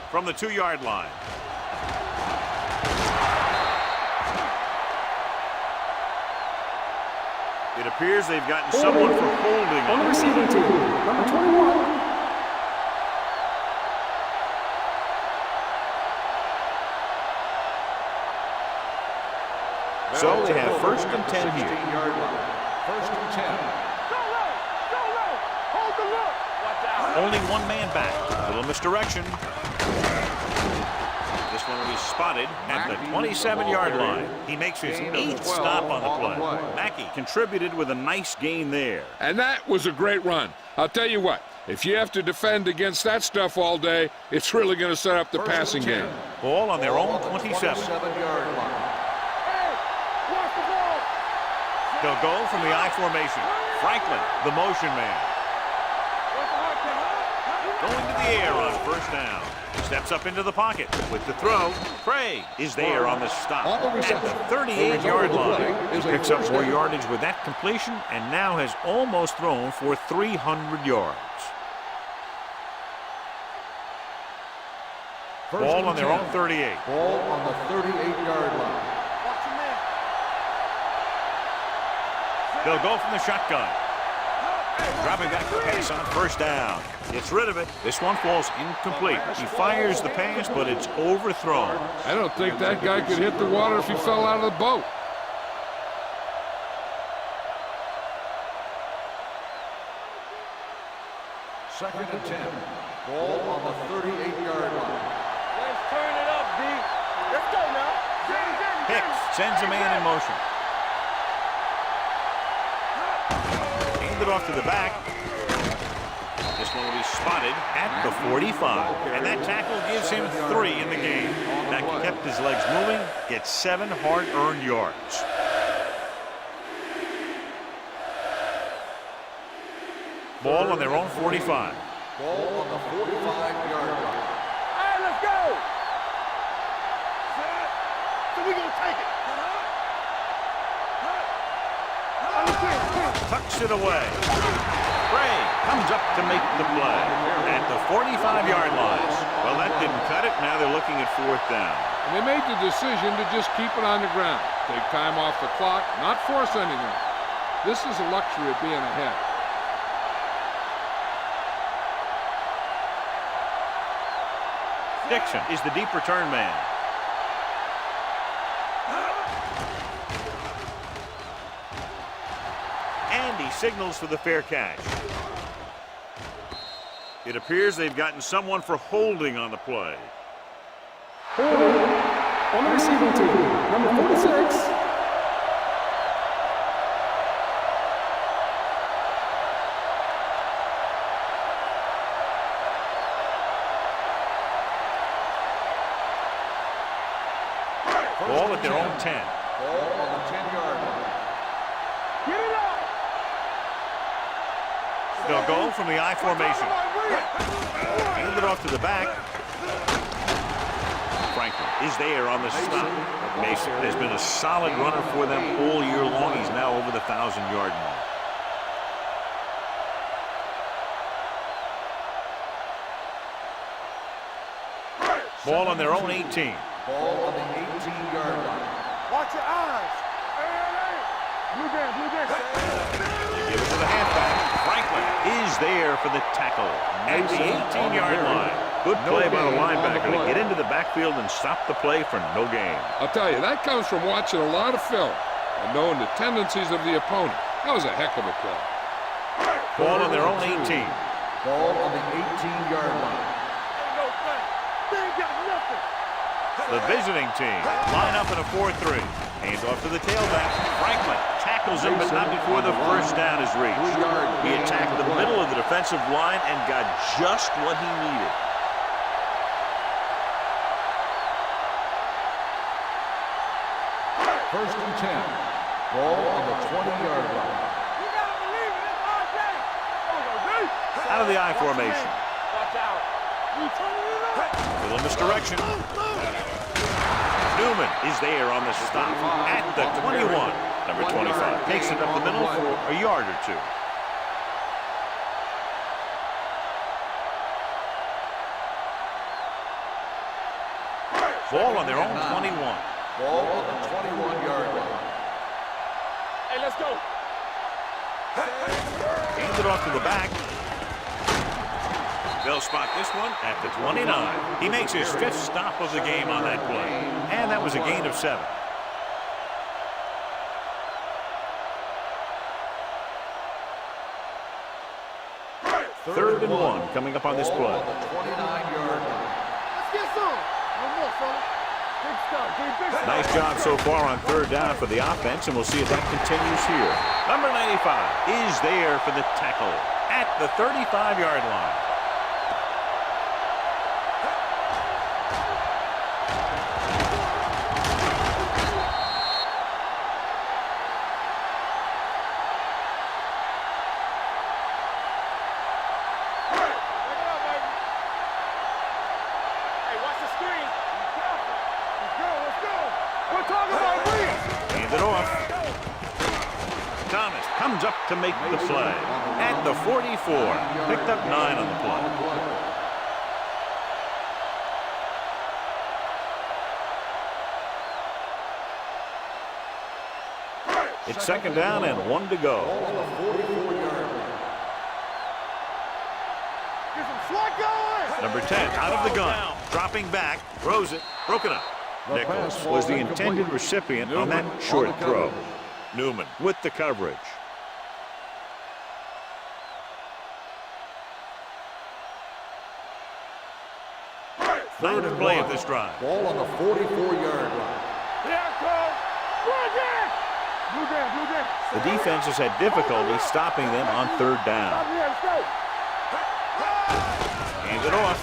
From the 2-yard line. It appears they've gotten someone for holding On the receiving team, number 21. So they have 1st and 10 here. 16-yard line. 1st and 10. Go low! Go low! Hold the look! Watch out! Only one man back. A little misdirection. This one will be spotted at the 27-yard line. He makes his 8th stop on the play. Mackey contributed with a nice gain there. And that was a great run. I'll tell you what, if you have to defend against that stuff all day, it's really going to set up the passing game. Ball on their own 27. 27-yard line. Watch the ball! They'll go from the I formation. Franklin, the motion man. Going to the air on 1st down. Steps up into the pocket with the throw. Craig is there on the stop On the at the 38-yard line. He picks up more yardage with that completion and now has almost thrown for 300 yards. Ball on their own 38. Ball on the 38-yard line. Watch your man! They'll go from the shotgun. Dropping back the pass on 1st down. Gets rid of it. This one falls incomplete. He fires the pass, but it's overthrown. I don't think that guy could hit the water if he fell out of the boat. Second and 10. Ball on the 38-yard line. Let's turn it up, D. Let's go now. Hicks sends a man in motion. Hand it off to the back. This one will be spotted at the 45. And that tackle gives him 3 in the game. Mackey kept his legs moving, gets 7 hard-earned yards. Ball on their own 45. Ball on the 45-yard line. All right, let's go. So we gonna take it. Tucks it away. Bray comes up to make the play at the 45-yard line. Well, that didn't cut it. Now they're looking at 4th down. And they made the decision to just keep it on the ground. Take time off the clock, not force anything. This is a luxury of being ahead. Dixon is the deep return man. And he signals for the fair catch. It appears they've gotten someone for holding on the play. Holding on the receiving team, number 46. Ball at their own 10. Ball on the 10-yard line. Get it out. They'll go from the I formation. Hand it off to the back. Franklin is there on the stop. Mason has been a solid runner for them all year long. He's now over the 1,000-yard mark. Ball on their own 18. Ball on the 18-yard line. Watch your eyes. Blue game, blue game. They give it to the halfback. Franklin is there for the tackle at the 18-yard line. Good play by the linebacker to get into the backfield and stop the play for no gain. I'll tell you, that comes from watching a lot of film and knowing the tendencies of the opponent. That was a heck of a play. Ball on their own 18. Ball on the 18-yard line. Ain't no thing. They ain't got nothing. The visiting team line up in a 4-3. Hands off to the tailback. Franklin tackles him, but not before the first down is reached. He attacked the middle of the defensive line and got just what he needed. First and 10. Ball on the 20-yard line. You gotta believe it. It's our game. Out of the I formation. Watch out. We turning it up. Little misdirection. Newman is there on the stop at the 21. Number 25 takes it up the middle for a yard or two. Ball on their own 21. Ball on the 21-yard line. Hey, let's go. Hands it off to the back. They'll spot this one at the 29. He makes his 5th stop of the game on that play. And that was a gain of 7. Third and 1 coming up on this play. Ball on the 29-yard line. Let's get some. One more, fella. Big stop. Big stop. Nice job so far on third down for the offense, and we'll see if that continues here. Number 95 is there for the tackle at the 35-yard line. Comes up to make the play at the 44. Picked up 9 on the play. It's second down and 1 to go. Number 10 out of the gun. Dropping back. Throws it. Broken up. Nichols was the intended recipient on that short throw. Newman with the coverage. Ninth play of this drive. Ball on the 44-yard line. The defense has had difficulty stopping them on third down. Hands it off.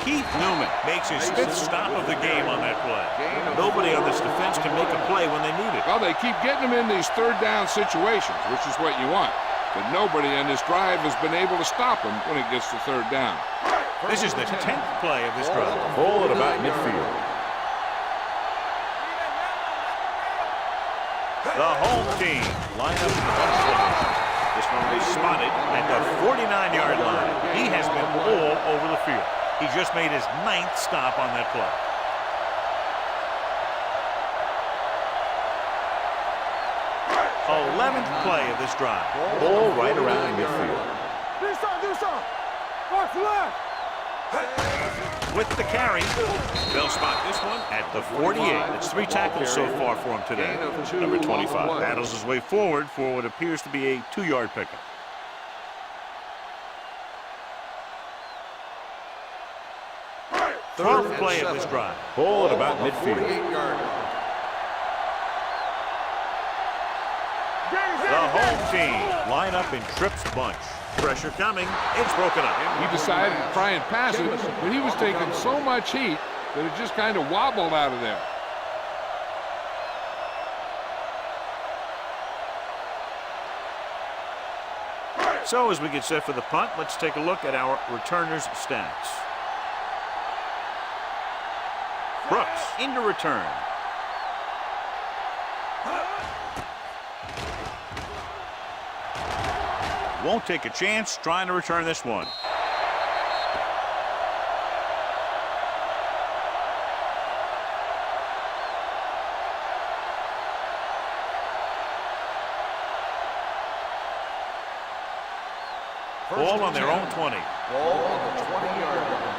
Keith Newman makes his 5th stop of the game on that play. Nobody on this defense can make a play when they need it. Well, they keep getting them in these third down situations, which is what you want. But nobody on this drive has been able to stop him when it gets to third down. This is the 10th play of this drive. Ball at about midfield. The home team line up in the formation. This one is spotted at the 49-yard line. He has been all over the field. He just made his 9th stop on that play. Eleventh play of this drive. Ball right around midfield. Do something. Watch left. With the carry, they'll spot this one at the 48. It's 3 tackles so far for him today. Number 25 battles his way forward for what appears to be a 2-yard pickup. Third play of this drive. Ball at about midfield. The home team line up in trips bunch. Pressure coming. It's broken up. He decided to try and pass it, but he was taking so much heat that it just kind of wobbled out of there. So as we get set for the punt, let's take a look at our returners' stats. Brooks into return. Won't take a chance trying to return this one. Ball on their own 20. Ball on the 20-yard line.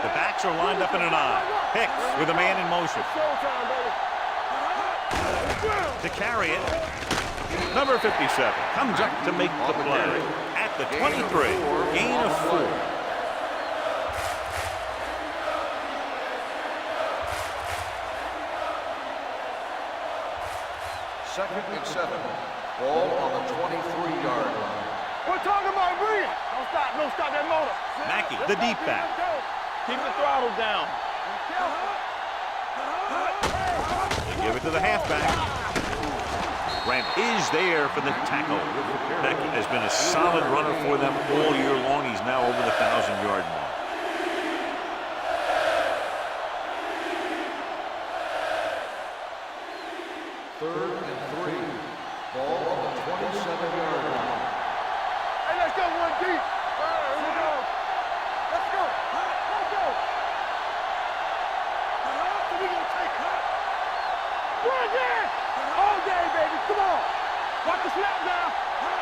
The backs are lined up in an I. Hicks with a man in motion. To carry it, number 57 comes up to make the play at the 23. Gain of 4. Second and 7. Ball on the 23-yard line. We're talking about brilliant. Don't stop that motor. Mackey, the deep back. Keep the throttle down. They give it to the halfback. Grant is there for the tackle. Mackey has been a solid runner for them all year long. He's now over the 1,000-yard mark. Third and 3. Ball on the 27-yard line. Hey, let's go, one deep. Here we go. Let's go. Let's go. So we gonna take her. Run there. All day, baby. Come on. Watch the snap now.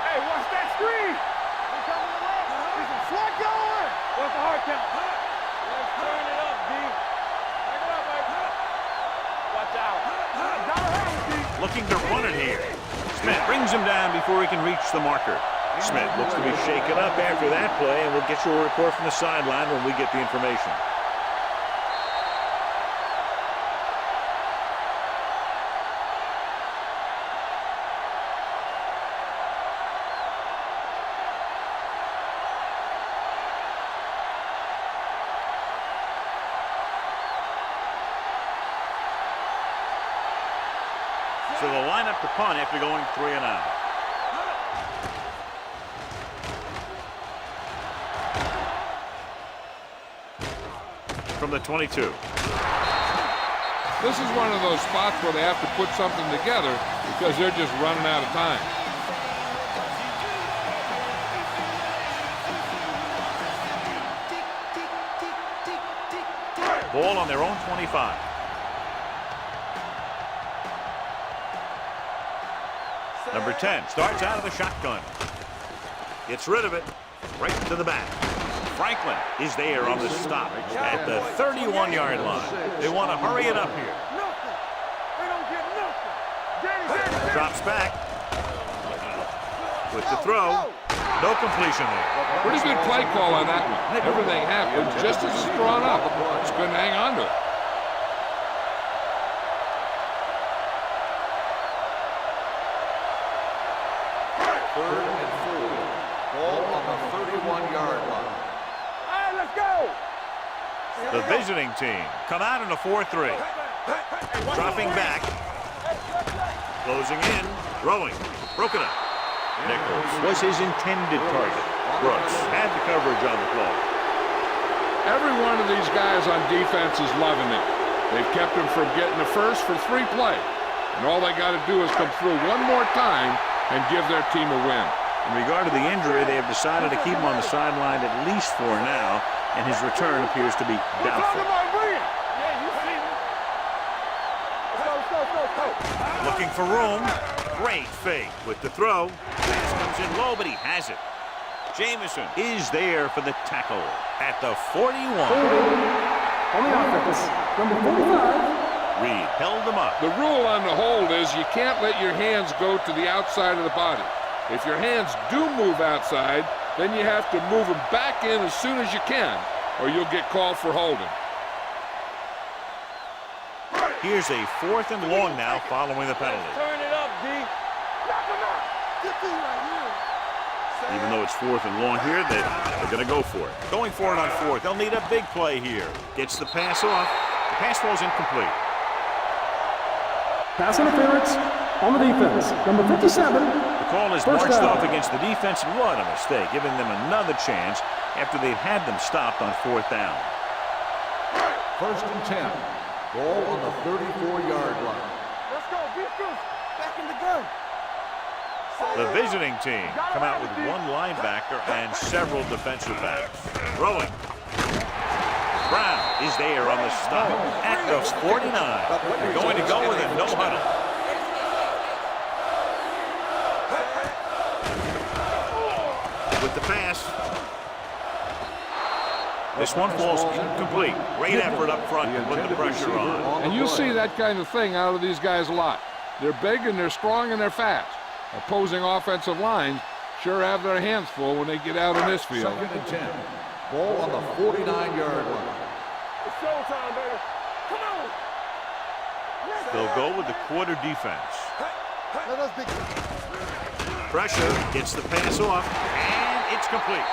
Hey, watch that screen. We're coming around. There's some slack going. What's the hard count? Let's turn it up, D. Turn it up, baby. Watch out. Looking to run it here. Smith brings him down before he can reach the marker. Smith looks to be shaken up after that play, and we'll get you a report from the sideline when we get the information. So they'll line up to punt after going 3 and out. From the 22. This is one of those spots where they have to put something together because they're just running out of time. Ball on their own 25. Number 10 starts out of the shotgun. Gets rid of it. Right to the back. Franklin is there on the stop at the 31-yard line. They want to hurry it up here. Nothing. They don't get nothing. Drops back. With the throw. No completion there. Pretty good play call on that one. Everything happened just as it's drawn up. Just couldn't hang on to it. Third and 4. Ball on the 31-yard line. All right, let's go. The visiting team come out in a 4-3. Dropping back. Closing in. Throwing. Broken up. Nichols was his intended target. Brooks had the coverage on the play. Every one of these guys on defense is loving it. They've kept him from getting the first for 3 plays. And all they got to do is come through one more time and give their team a win. In regard to the injury, they have decided to keep him on the sideline at least for now, and his return appears to be doubtful. Looking for room. Great fake with the throw. Pass comes in low, but he has it. Jamison is there for the tackle at the 41. On the offense, number 45. Reed held him up. The rule on the hold is you can't let your hands go to the outside of the body. If your hands do move outside, then you have to move them back in as soon as you can, or you'll get called for holding. Here's a 4th and long now following the penalty. Turn it up, D. Even though it's 4th and long here, they're going to go for it. Going for it on 4th. They'll need a big play here. Gets the pass off. The pass falls incomplete. Pass interference on the defense, number 57. The call is First marched down. off against the defense, and what a mistake, giving them another chance after they've had them stopped on 4th down. First and 10. Ball on the 34-yard line. Let's go, defense. Back in the gun. The visiting team come out with 1 linebacker and several defensive backs. Throwing. Brown is there on the stop at the 49. They're going to go with a no huddle. With the pass. This one falls incomplete. Great effort up front to put the pressure on. And you'll see that kind of thing out of these guys a lot. They're big and they're strong and they're fast. Opposing offensive lines sure have their hands full when they get out in this field. Second and 10. Ball on the 49-yard line. It's showtime, baby. Come on. They'll go with the quarter defense. Pressure gets the pass off, and it's complete.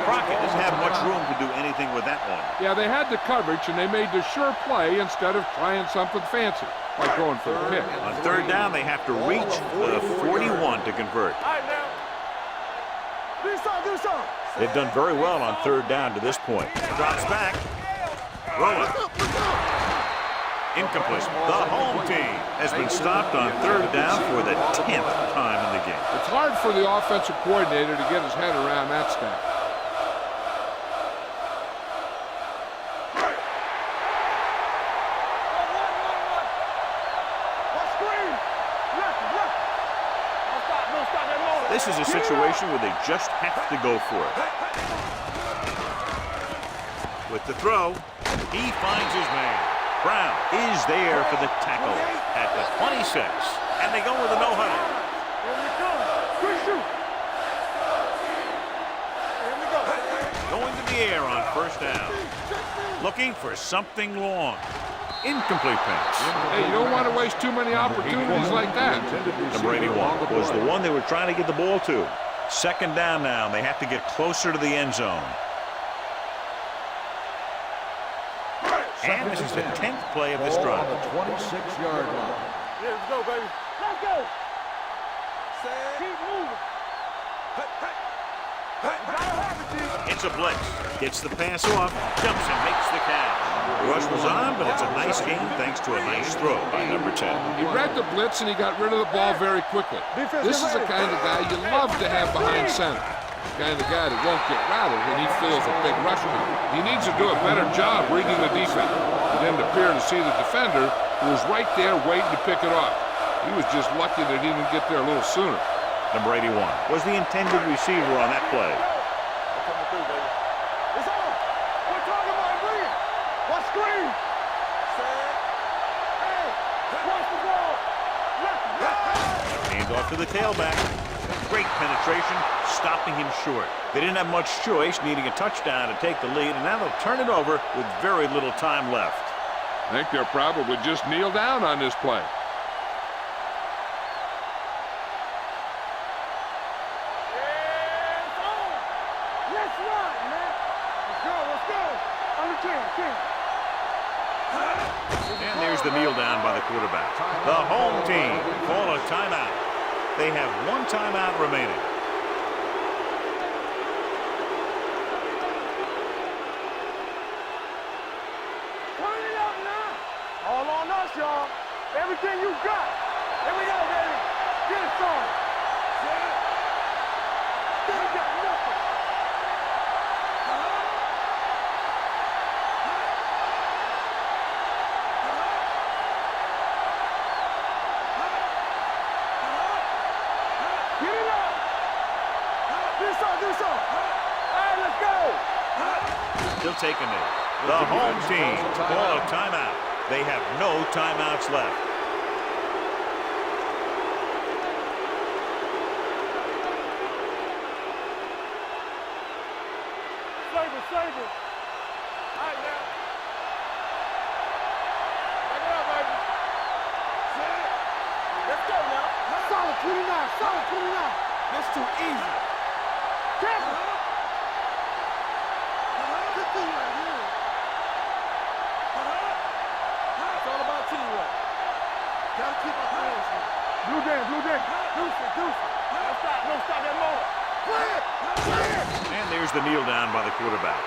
Crockett doesn't have much room to do anything with that one. Yeah, they had the coverage, and they made the sure play instead of trying something fancy, like going for the pick. On third down, they have to reach the 41 to convert. All right, now. Do something. They've done very well on third down to this point. Drops back. Rolling. Incomplete. The home team has been stopped on third down for the 10th time in the game. It's hard for the offensive coordinator to get his head around that stat. This is a situation where they just have to go for it. With the throw, he finds his man. Brown is there for the tackle at the 26, and they go with a no-huddle. Going to the air on first down. Looking for something long. Incomplete pass. Hey, you don't want to waste too many opportunities like that. Number 81 was the one they were trying to get the ball to. Second down now. They have to get closer to the end zone. And this is the 10th play of this drive. On the 26-yard line. Yeah, let's go, baby. Let's go. Keep moving. It's a blitz. Gets the pass off. Jumps and makes the catch. The rush was on, but it's a nice game thanks to a nice throw by number 10. He read the blitz and he got rid of the ball very quickly. This is the kind of guy you love to have behind center. The kind of guy that won't get rattled when he feels a big rush coming. He needs to do a better job reading the defense. He didn't appear to see the defender who was right there waiting to pick it off. He was just lucky that he didn't get there a little sooner. Number 81 was the intended receiver on that play. It's on. We're talking about green. What screen? Hey, watch the ball. Hands off to the tailback. Great penetration, stopping him short. They didn't have much choice, needing a touchdown to take the lead, and now they'll turn it over with very little time left. I think they'll probably just kneel down on this play. Let's run, man. Let's go. Under 10. And there's the kneel down by the quarterback. The home team call a timeout. They have one timeout remaining. Turn it up now. All on us, y'all. Everything you got. Here we go, baby. Get it started. They ain't got nothing. Get it up. Do so. All right, let's go. Still taking it. The home team call a timeout. They have no timeouts left. Save it. All right, now. Back it up, baby. Let's go now. Solid 29. That's too easy. Careful. Good thing right here. It's all about teamwork. Gotta keep our hands here. Blue game. Deuce it. Don't stop that motor. Clear. And there's the kneel down by the quarterback.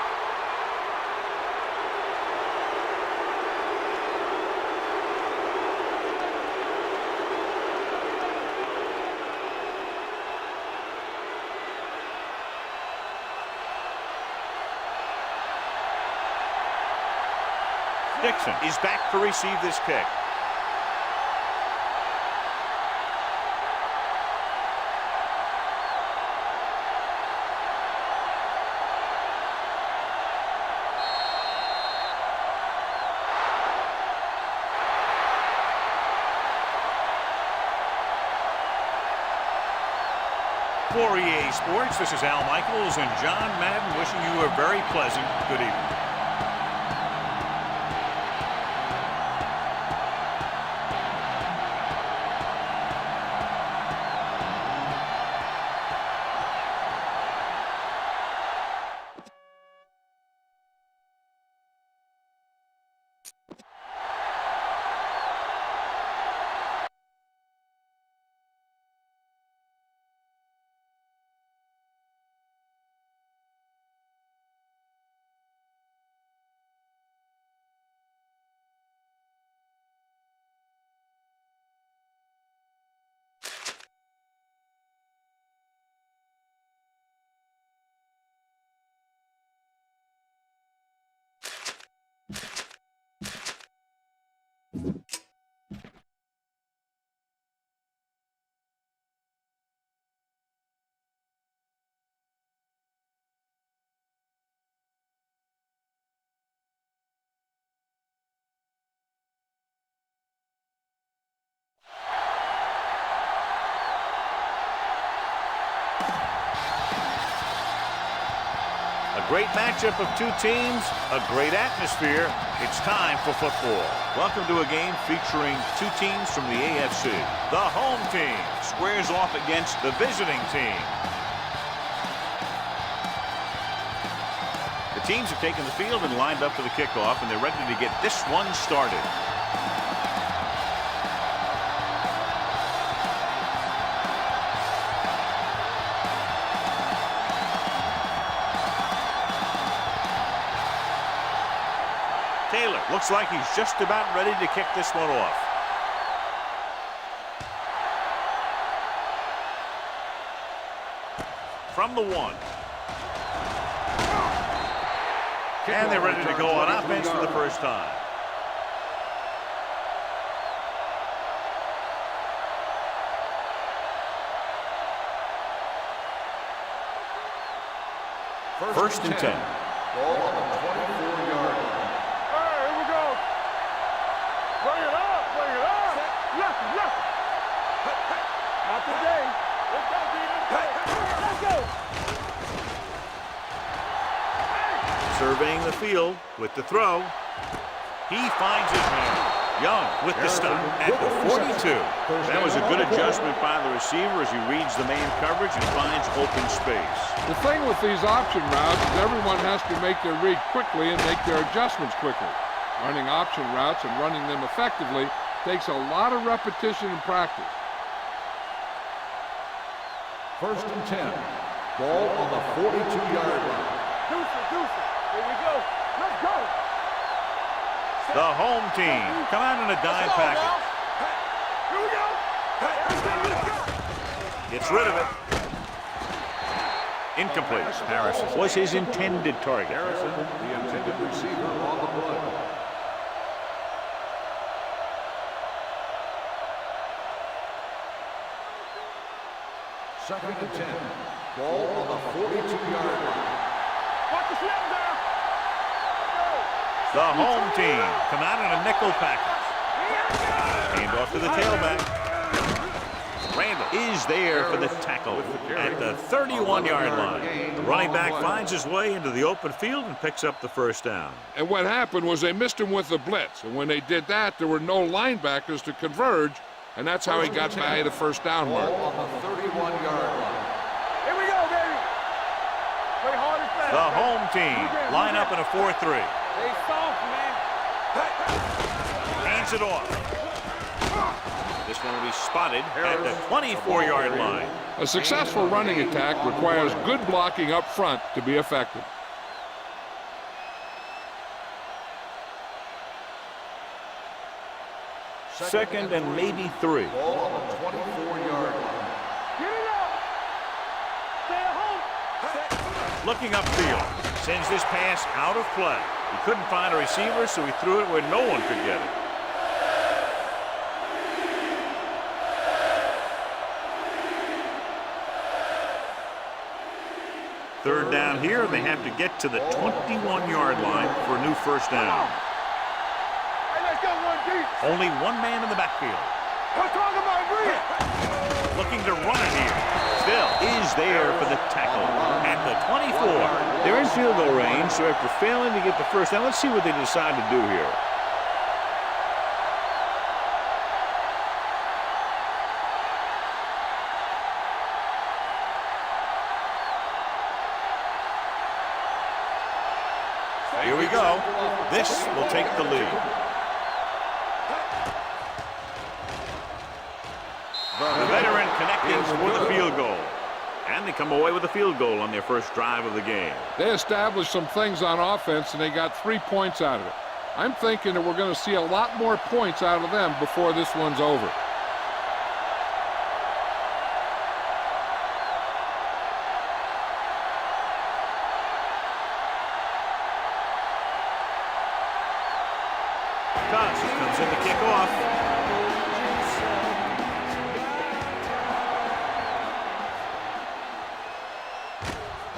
Dixon is back to receive this kick. For EA Sports, this is Al Michaels and John Madden wishing you a very pleasant good evening. A great matchup of two teams, a great atmosphere. It's time for football. Welcome to a game featuring two teams from the AFC. The home team squares off against the visiting team. The teams have taken the field and lined up for the kickoff, and they're ready to get this one started. Taylor looks like he's just about ready to kick this one off. From the 1. And they're ready to go on offense for the first time. First and 10. Ball on the 24-yard line. Here we go. Bring it up, bring it up. Left. Not today. Let's go, D. Let's go. Surveying the field with the throw. He finds his man. Young with the stop at the 42. That was a good adjustment by the receiver as he reads the man coverage and finds open space. The thing with these option routes is everyone has to make their read quickly and make their adjustments quickly. Running option routes and running them effectively takes a lot of repetition and practice. First and 10. Ball on the 42-yard line. Deuce. Here we go. Let's go. The home team come out in a dime package. Here we go. Gets rid of it. Incomplete. Harrison was his intended target. Harrison, the intended receiver on the play. Second and 10. Ball on the 42-yard line. Watch the snap down. The home team come out in a nickel package. Hand off to the tailback. Randall is there for the tackle at the 31-yard line. The running back finds his way into the open field and picks up the first down. And what happened was they missed him with the blitz. And when they did that, there were no linebackers to converge, and that's how he got by the first down mark. Ball on the 31-yard line. Here we go, baby. Play hard and fast. The home team line up in a 4-3. Stay soft, man. Hands it off. This one will be spotted at the 24-yard line. A successful running attack requires good blocking up front to be effective. Second and maybe 3. Ball on the 24-yard line. Get it up. Stay at home. Looking upfield. Sends this pass out of play. He couldn't find a receiver, so he threw it where no one could get it. Third down here, and they have to get to the 21-yard line for a new first down. Hey, let's go one deep. Only one man in the backfield. Let's talk about Reed. Looking to run it here. Still is there for the tackle at the 24. They're in field goal range, so after failing to get the first down, let's see what they decide to do here. Here we go. This will take the lead. The veteran connecting for the field goal. And they come away with a field goal on their first drive of the game. They established some things on offense, and they got 3 points out of it. I'm thinking that we're going to see a lot more points out of them before this one's over. Comes in to kick off.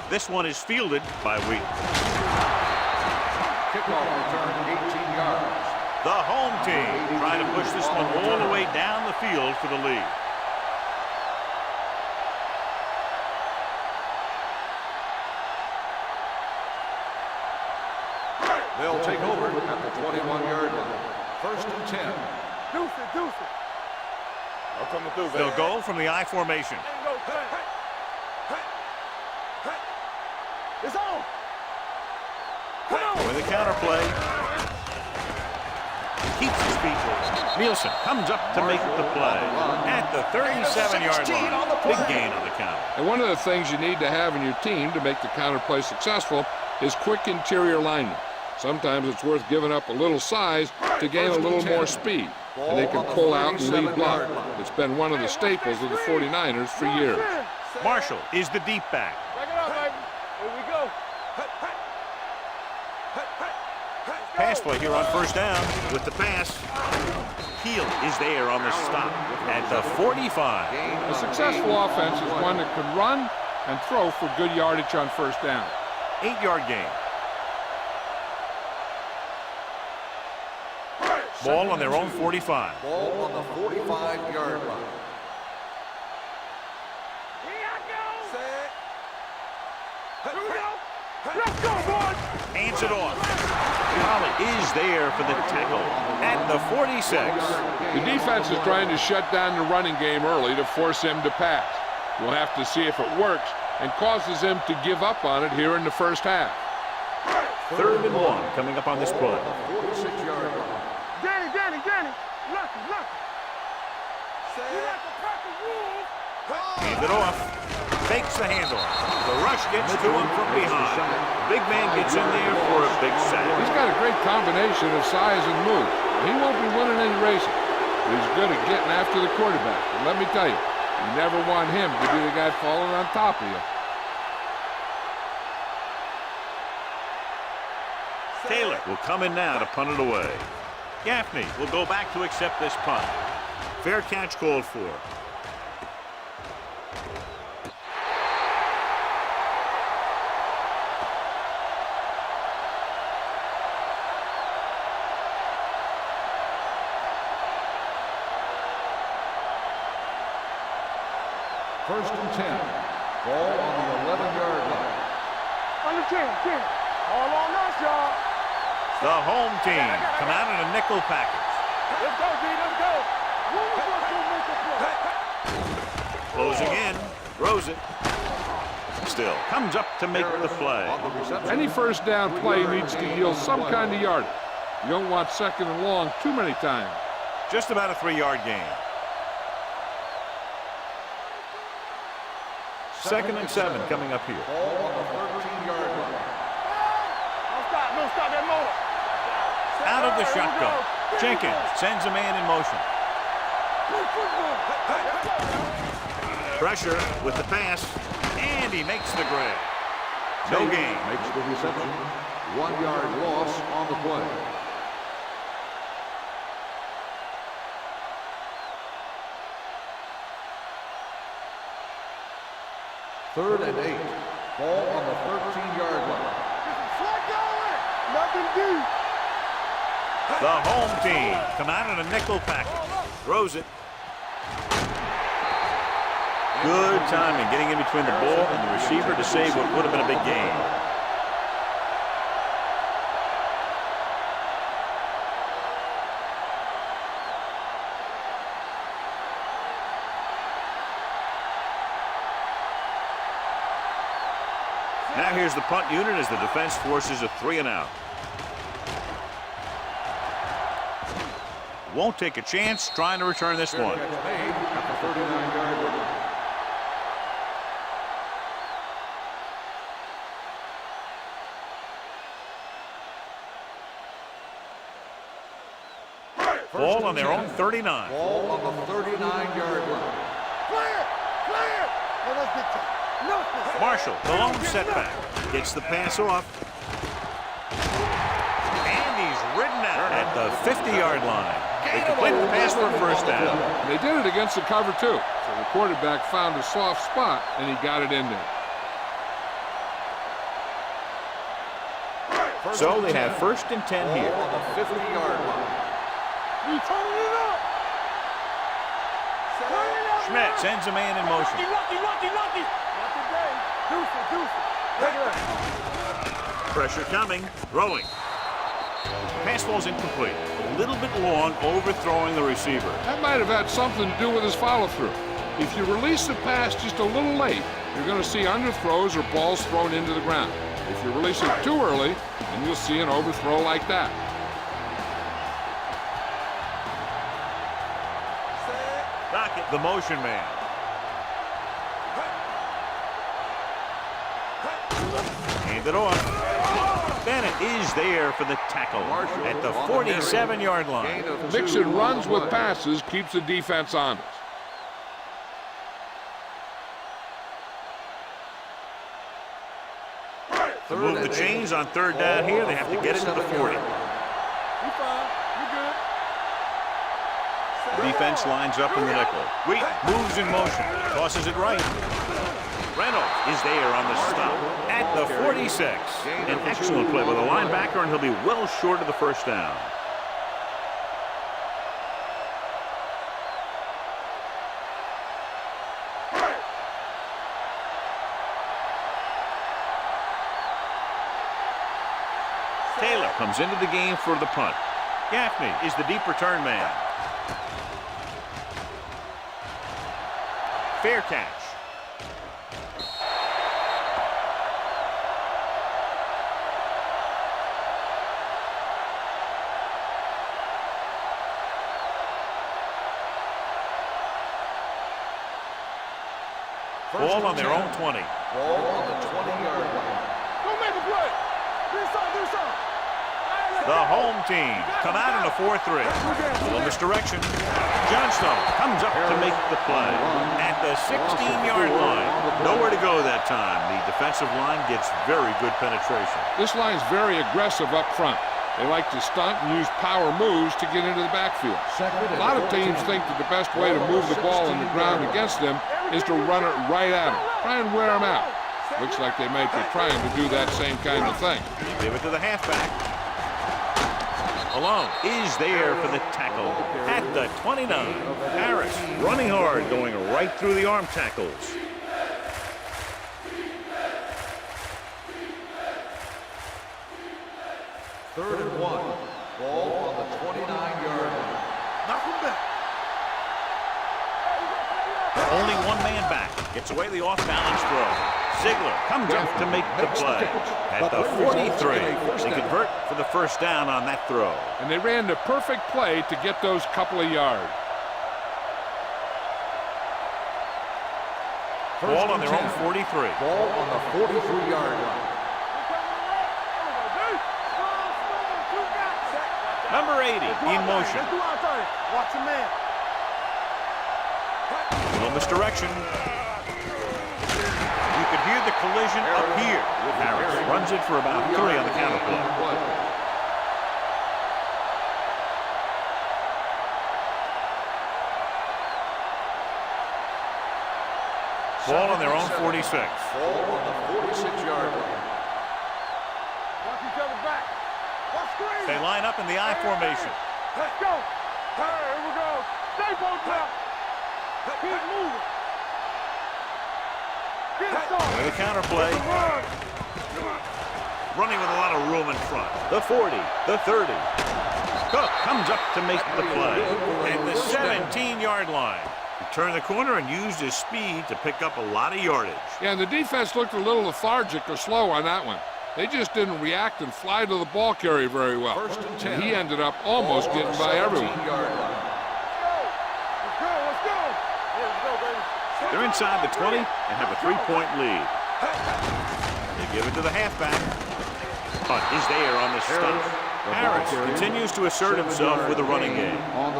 This one is fielded by Wheat. Kickoff return 18 yards. The home team trying to push this one all the way down the field for the lead. over at the 21-yard line. First and 10. Deuce it, deuce it. I'm coming through, They'll baby. go from the I formation. It's on. Come on. With a counterplay. Keeps his feet moving. Nielsen comes up to make the play at the 37-yard line. Big gain on the count. And one of the things you need to have in your team to make the counterplay successful is quick interior linemen. Sometimes it's worth giving up a little size to gain a little more speed, and they can pull out and lead block. It's been one of the staples of the 49ers for years. Marshall is the deep back. Back it up, baby. Here we go. Pass play here on first down with the pass. Heel is there on the stop at the 45. A successful offense is one that can run and throw for good yardage on first down. 8-yard gain. Ball on their own 45. Ball on the 45-yard line. Here I go. Set. Here we go. Let's go, boys. Hands it off. Pallet is there for the tackle at the 46. The defense is trying to shut down the running game early to force him to pass. We'll have to see if it works and causes him to give up on it here in the first half. 3rd and 1 coming up on this play. 46-yard line. Danny. Lucky. You like the purple wolf. Hand it off. Fakes the handoff. The rush gets to him from behind. Big man gets in there for a big sack. He's got a great combination of size and move. He won't be winning any races, but he's good at getting after the quarterback. And let me tell you, you never want him to be the guy falling on top of you. Taylor will come in now to punt it away. Gaffney will go back to accept this punt. Fair catch called for. First and 10. Ball on the 11-yard line. Under 10. All on us, y'all. The home team come out in a nickel package. Let's go, D. Let's go. Who was going to make the play? Closing in. Throws it. Still comes up to make the play. Any first down play needs to yield some kind of yardage. You don't want second and long too many times. Just about a 3-yard gain. 2nd and 7 coming up here. Ball on the 13-yard line. Don't stop that motor. Out of the shotgun. Jenkins sends a man in motion. Pressure with the pass, and he makes the grab. No gain. Makes the reception. 1-yard loss on the play. Third and 8. Ball on the 13-yard line. Nothing deep. The home team come out in a nickel package. Throws it. Good timing getting in between the ball and the receiver to save what would have been a big gain. Now here's the punt unit as the defense forces a 3-and-out. Won't take a chance trying to return this one. Made at the 39-yard line. Ball on their own 39. Ball on the 39-yard line. Clear. Well, let's get to nothing. Marshall, the lone setback, gets the pass off. And he's ridden out at the 50-yard line. They complete the pass for a first down. And they did it against the cover, too. So the quarterback found a soft spot, and he got it in there. So they have 1st and 10 here. Ball on the 50-yard line. We turn it up. Schmidt sends a man in motion. Lucky. Not today. Deuce it. Take it up. Pressure coming. Throwing. The pass falls incomplete. A little bit long, overthrowing the receiver. That might have had something to do with his follow-through. If you release the pass just a little late, you're going to see underthrows or balls thrown into the ground. If you release it too early, then you'll see an overthrow like that. Docket, the motion man. Hand it off. Bennett is there for the tackle at the 47-yard line. Mixing runs with passes keeps the defense honest. To move the chains on third down here, they have to get it to the 40. The defense lines up in the nickel. Wheat moves in motion, tosses it right. Reynolds is there on the stop at the 46. An excellent play by the linebacker, and he'll be well short of the first down. Taylor comes into the game for the punt. Gaffney is the deep return man. Fair catch. Ball on their own 20. Ball on the 20-yard line. Don't make a play. Do something. The home team come out in a 4-3. Little misdirection. Johnstone comes up to make the play at the 16-yard line. Nowhere to go that time. The defensive line gets very good penetration. This line's very aggressive up front. They like to stunt and use power moves to get into the backfield. A lot of teams think that the best way to move the ball on the ground against them is to run it right at them. Try and wear them out. Looks like they might be trying to do that same kind of thing. Give it to the halfback. Malone is there for the tackle at the 29. Harris running hard, going right through the arm tackles. Third and 1. Ball on the 29-yard line. Knock him back. Only one man back. Gets away the off-balance throw. Ziegler comes up to make the play at the 43. They convert for the first down on that throw. And they ran the perfect play to get those couple of yards. Ball on their own 43. Ball on the 43-yard line. Number 80 in motion. Watch your man. Little misdirection. You could hear the collision up here. Harris runs it for about 3 on the counter play. Ball on their own 46. Ball on the 46-yard line. Watch each other back. Watch screen. They line up in the I formation. Let's go. Hey, here we go. Stay on top. Keep moving. Get it started. With the counter play. Run. Running with a lot of room in front. The 40, the 30. Cook comes up to make the play at the 17-yard line. He turned the corner and used his speed to pick up a lot of yardage. Yeah, and the defense looked a little lethargic or slow on that one. They just didn't react and fly to the ball carrier very well. First and 10. And he ended up almost getting by everyone. They're inside the 20 and have a 3-point lead. They give it to the halfback. Punt is there on the stop. Harris continues to assert himself with a running game.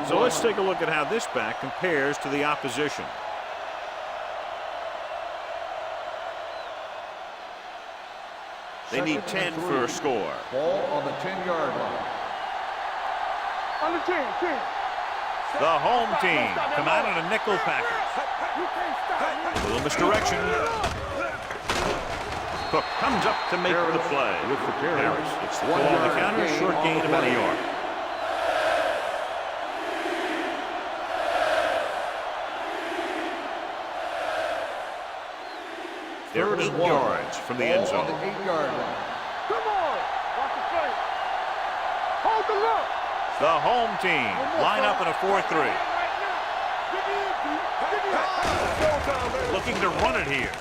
So let's take a look at how this back compares to the opposition. They need 10 for a score. Ball on the 10-yard line. On the 10. The home team come out in a nickel package. A little misdirection. Cook comes up to make the play. Harris gets the ball on the counter, short gain about a yard. They're 8 yards from the end zone. Ball on the 8-yard line. Come on. Watch the play. the look. The home team line up in a 4-3. Looking to run it here.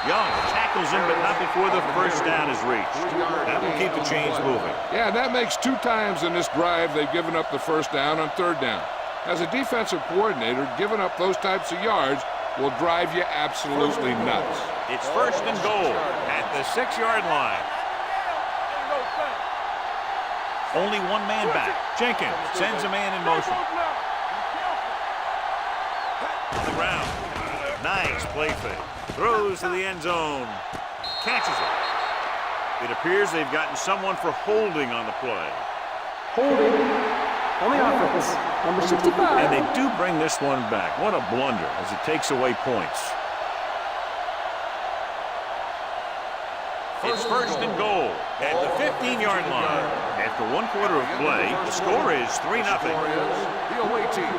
Young tackles him, but not before the first down is reached. That will keep the chains moving. Yeah, that makes 2 times in this drive they've given up the first down on 3rd down. As a defensive coordinator, giving up those types of yards will drive you absolutely nuts. It's 1st and goal at the 6-yard line. Only one man back. Jenkins sends a man in motion. On the ground. Nice play fake. Throws to the end zone. Catches it. It appears they've gotten someone for holding on the play. Holding on the offense. Number 65. And they do bring this one back. What a blunder as it takes away points. It's 1st and goal at the 15-yard line. After 1 quarter of play, the score is 3-0. The away team. 3,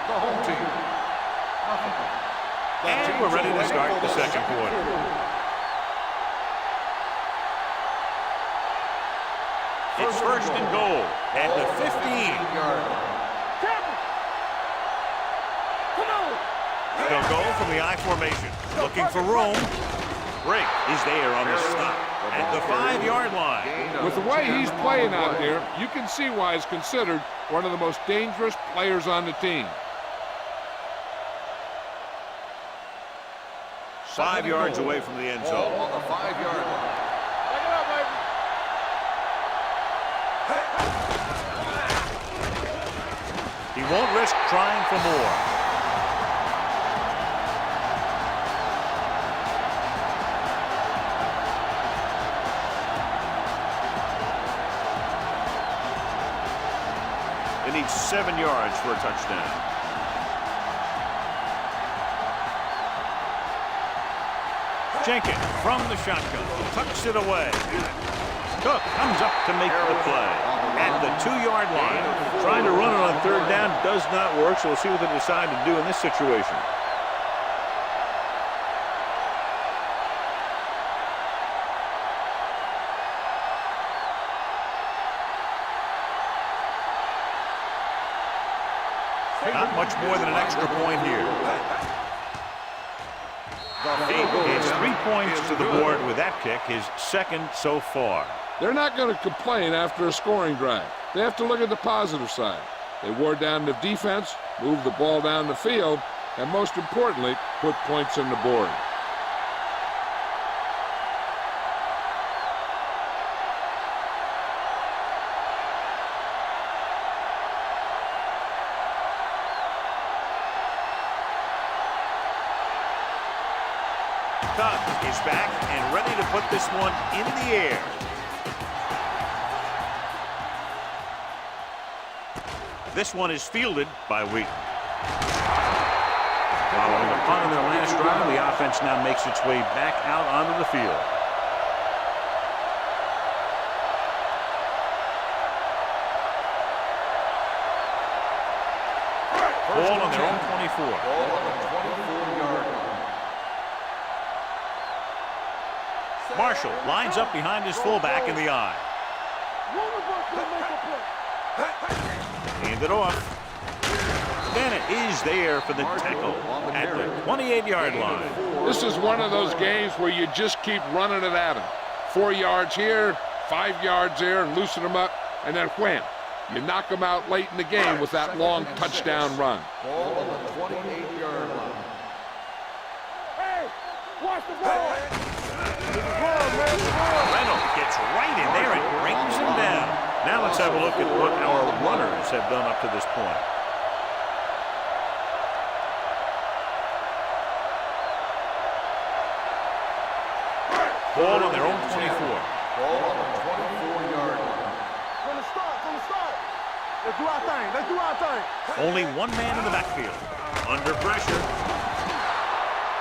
the home team. And we're ready to start the second quarter. It's 1st and goal at the 15. They'll go from the I formation. Looking for room. Break is there on the stop at the 5-yard line. With the way he's playing out there, you can see why he's considered one of the most dangerous players on the team. 5 yards away from the end zone. On the 5-yard line. He won't risk trying for more. They need 7 yards for a touchdown. Jenkins from the shotgun tucks it away. Cook comes up to make the play at the 2-yard line. Trying to run it on 3rd down does not work, so we'll see what they decide to do in this situation. Not much more than an extra point here. It's 3 points to the board with that kick, his 2nd so far. They're not going to complain after a scoring drive. They have to look at the positive side. They wore down the defense, moved the ball down the field, and most importantly, put points on the board. Cook is back and ready to put this one in the air. This one is fielded by Wheaton. Following a punt in their last drive, the offense now makes its way back out onto the field. Ball on their own 24. Ball on the 24-yard line. Marshall lines up behind his fullback in the I. Hand it off. Bennett is there for the tackle at the 28-yard line. This is one of those games where you just keep running it at them. 4 yards here, 5 yards there, and loosen them up, and then wham. You knock them out late in the game with that long touchdown run. Ball on the 28-yard line. Hey, watch the ball. Reynolds gets right in there and brings him down. Now let's have a look at what our runners have done up to this point. Ball on their own 24. Ball on the 24-yard line. From the start. Let's do our thing. Only one man in the backfield. Under pressure.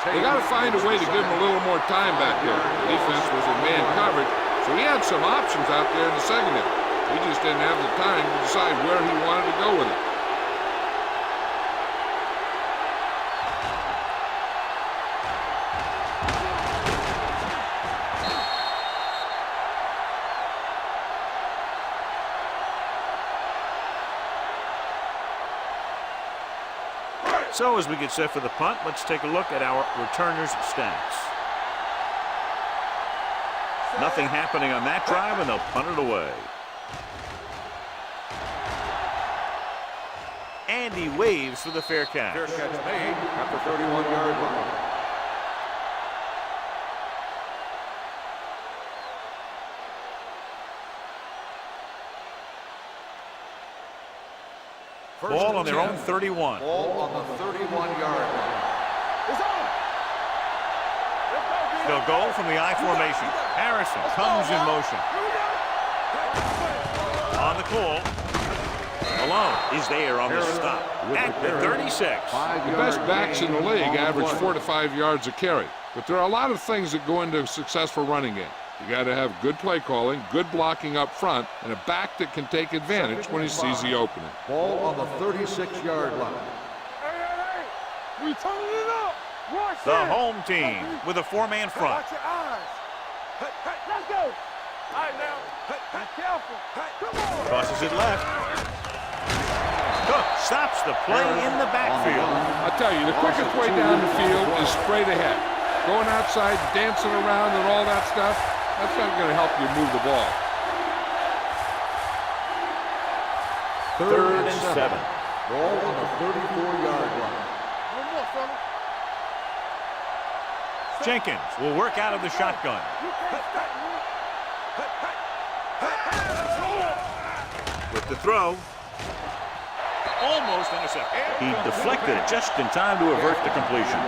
They got to find a way to give him a little more time back there. The defense was in man coverage, so he had some options out there in the secondary. He just didn't have the time to decide where he wanted to go with it. So as we get set for the punt, let's take a look at our returners' stats. Nothing happening on that drive, and they'll punt it away. And he waves for the fair catch. Fair catch made at the 31-yard line. Ball on their own 31. Ball on the 31-yard line. It's on. They'll go from the I formation. Harrison comes in motion. On the call. Malone is there on the stop at the 36. The best backs in the league average 4 to 5 yards a carry. But there are a lot of things that go into a successful running game. You got to have good play calling, good blocking up front, and a back that can take advantage when he sees the opening. Ball on the 36-yard line. Hey. We turning it up. Watch The it. home team with a 4-man front. Watch your eyes. Let's go. All right, now. Be careful. Come on. Crosses it left. Cook stops the play in the backfield. I tell you, the quickest way down the field is straight ahead. Going outside, dancing around and all that stuff, that's not going to help you move the ball. Third and 7. Ball on the 34-yard line. One more, fella. Jenkins will work out of the shotgun. You can't stop me. With the throw. Almost intercepted. He deflected it just in time to avert the completion.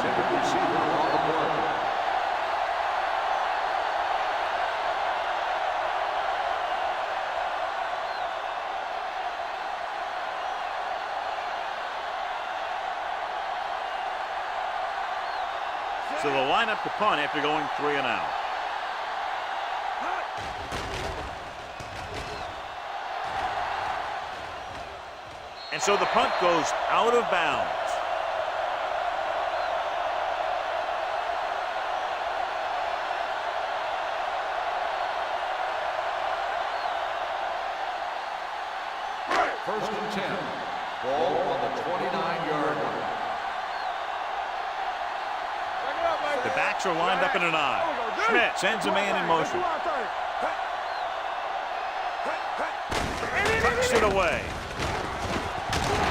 So they'll line up the punt after going 3 and out. And so the punt goes out of bounds. First and 10. Ball on the 29-yard line. The backs are lined up in an I. Schmidt sends a man in motion. Tucks it away.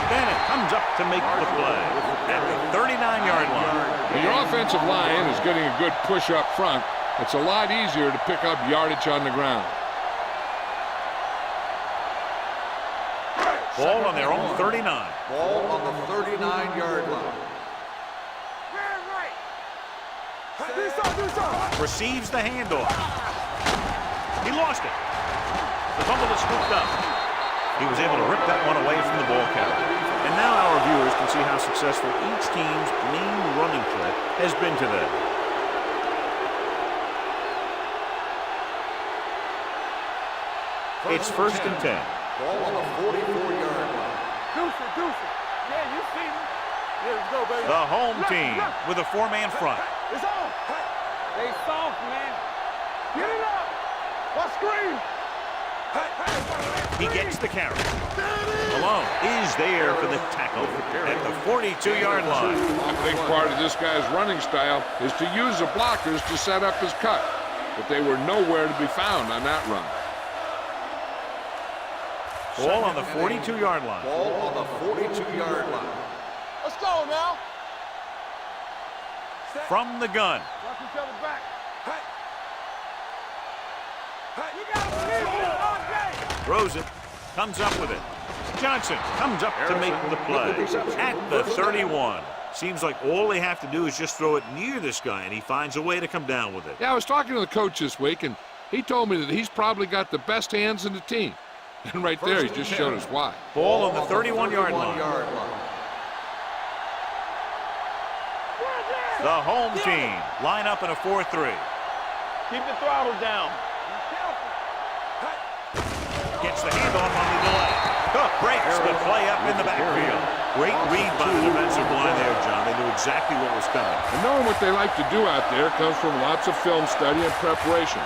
Bennett comes up to make the play at the 39-yard line. When your offensive line is getting a good push up front, it's a lot easier to pick up yardage on the ground. Ball on their own 39. Ball on the 39-yard line. Receives the handoff. He lost it. The fumble is scooped up. He was able to rip that one away from the ball carrier. And now our viewers can see how successful each team's main running play has been today. It's first and 10. Ball on the 44-yard line. Deuce it. Yeah, you see me. Yeah, let's go, baby. The home team with a 4-man front. It's on. They soft, man. Get it up. What screen? He gets the carry. Malone is there for the tackle at the 42-yard line. A big part of this guy's running style is to use the blockers to set up his cut, but they were nowhere to be found on that run. Ball on the 42-yard line. Ball on the 42-yard line. Let's go now. From the gun. Watch each other back. You got to all day. Throws it. Comes up with it. Johnson comes up to make the play at the 31. Seems like all they have to do is just throw it near this guy, and he finds a way to come down with it. Yeah, I was talking to the coach this week, and he told me that he's probably got the best hands in the team. And right there, he just showed us why. Ball on the 31-yard line. The home team line up in a 4-3. Keep the throttle down. Gets the handoff on the delay. Cook breaks the play up in the backfield. Great read by the defensive line there, John. They knew exactly what was coming. And knowing what they like to do out there comes from lots of film study and preparation.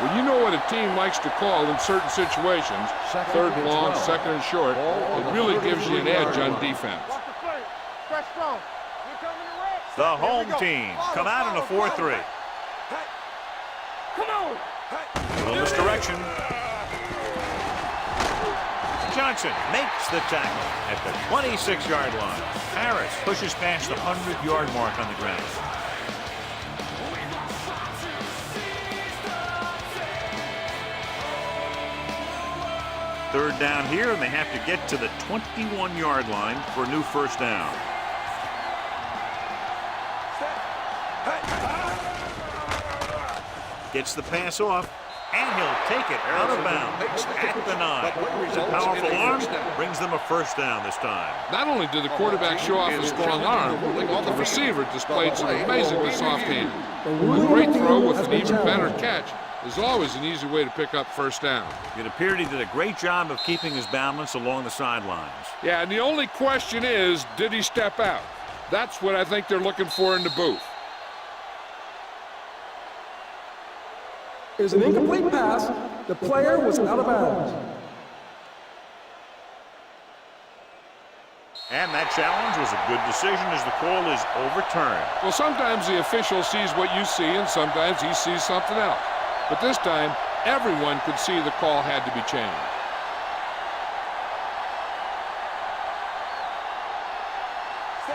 When you know what a team likes to call in certain situations, third and long, second and short, it really gives you an edge on defense. Watch the play. Stretch strong. The home team come out in a 4-3. Come on. A little misdirection. Johnson makes the tackle at the 26-yard line. Harris pushes past the 100-yard mark on the ground. Third down here, and they have to get to the 21-yard line for a new first down. Gets the pass off, and he'll take it out of bounds at the 9. The powerful arm brings them a first down this time. Not only did the quarterback show off a strong arm, but the receiver displayed some amazingly soft hands. A great throw with an even better catch is always an easy way to pick up first down. It appeared he did a great job of keeping his balance along the sidelines. Yeah, and the only question is, did he step out? That's what I think they're looking for in the booth. Is an incomplete pass. The player was out of bounds. And that challenge was a good decision as the call is overturned. Well, sometimes the official sees what you see, and sometimes he sees something else. But this time, everyone could see the call had to be changed.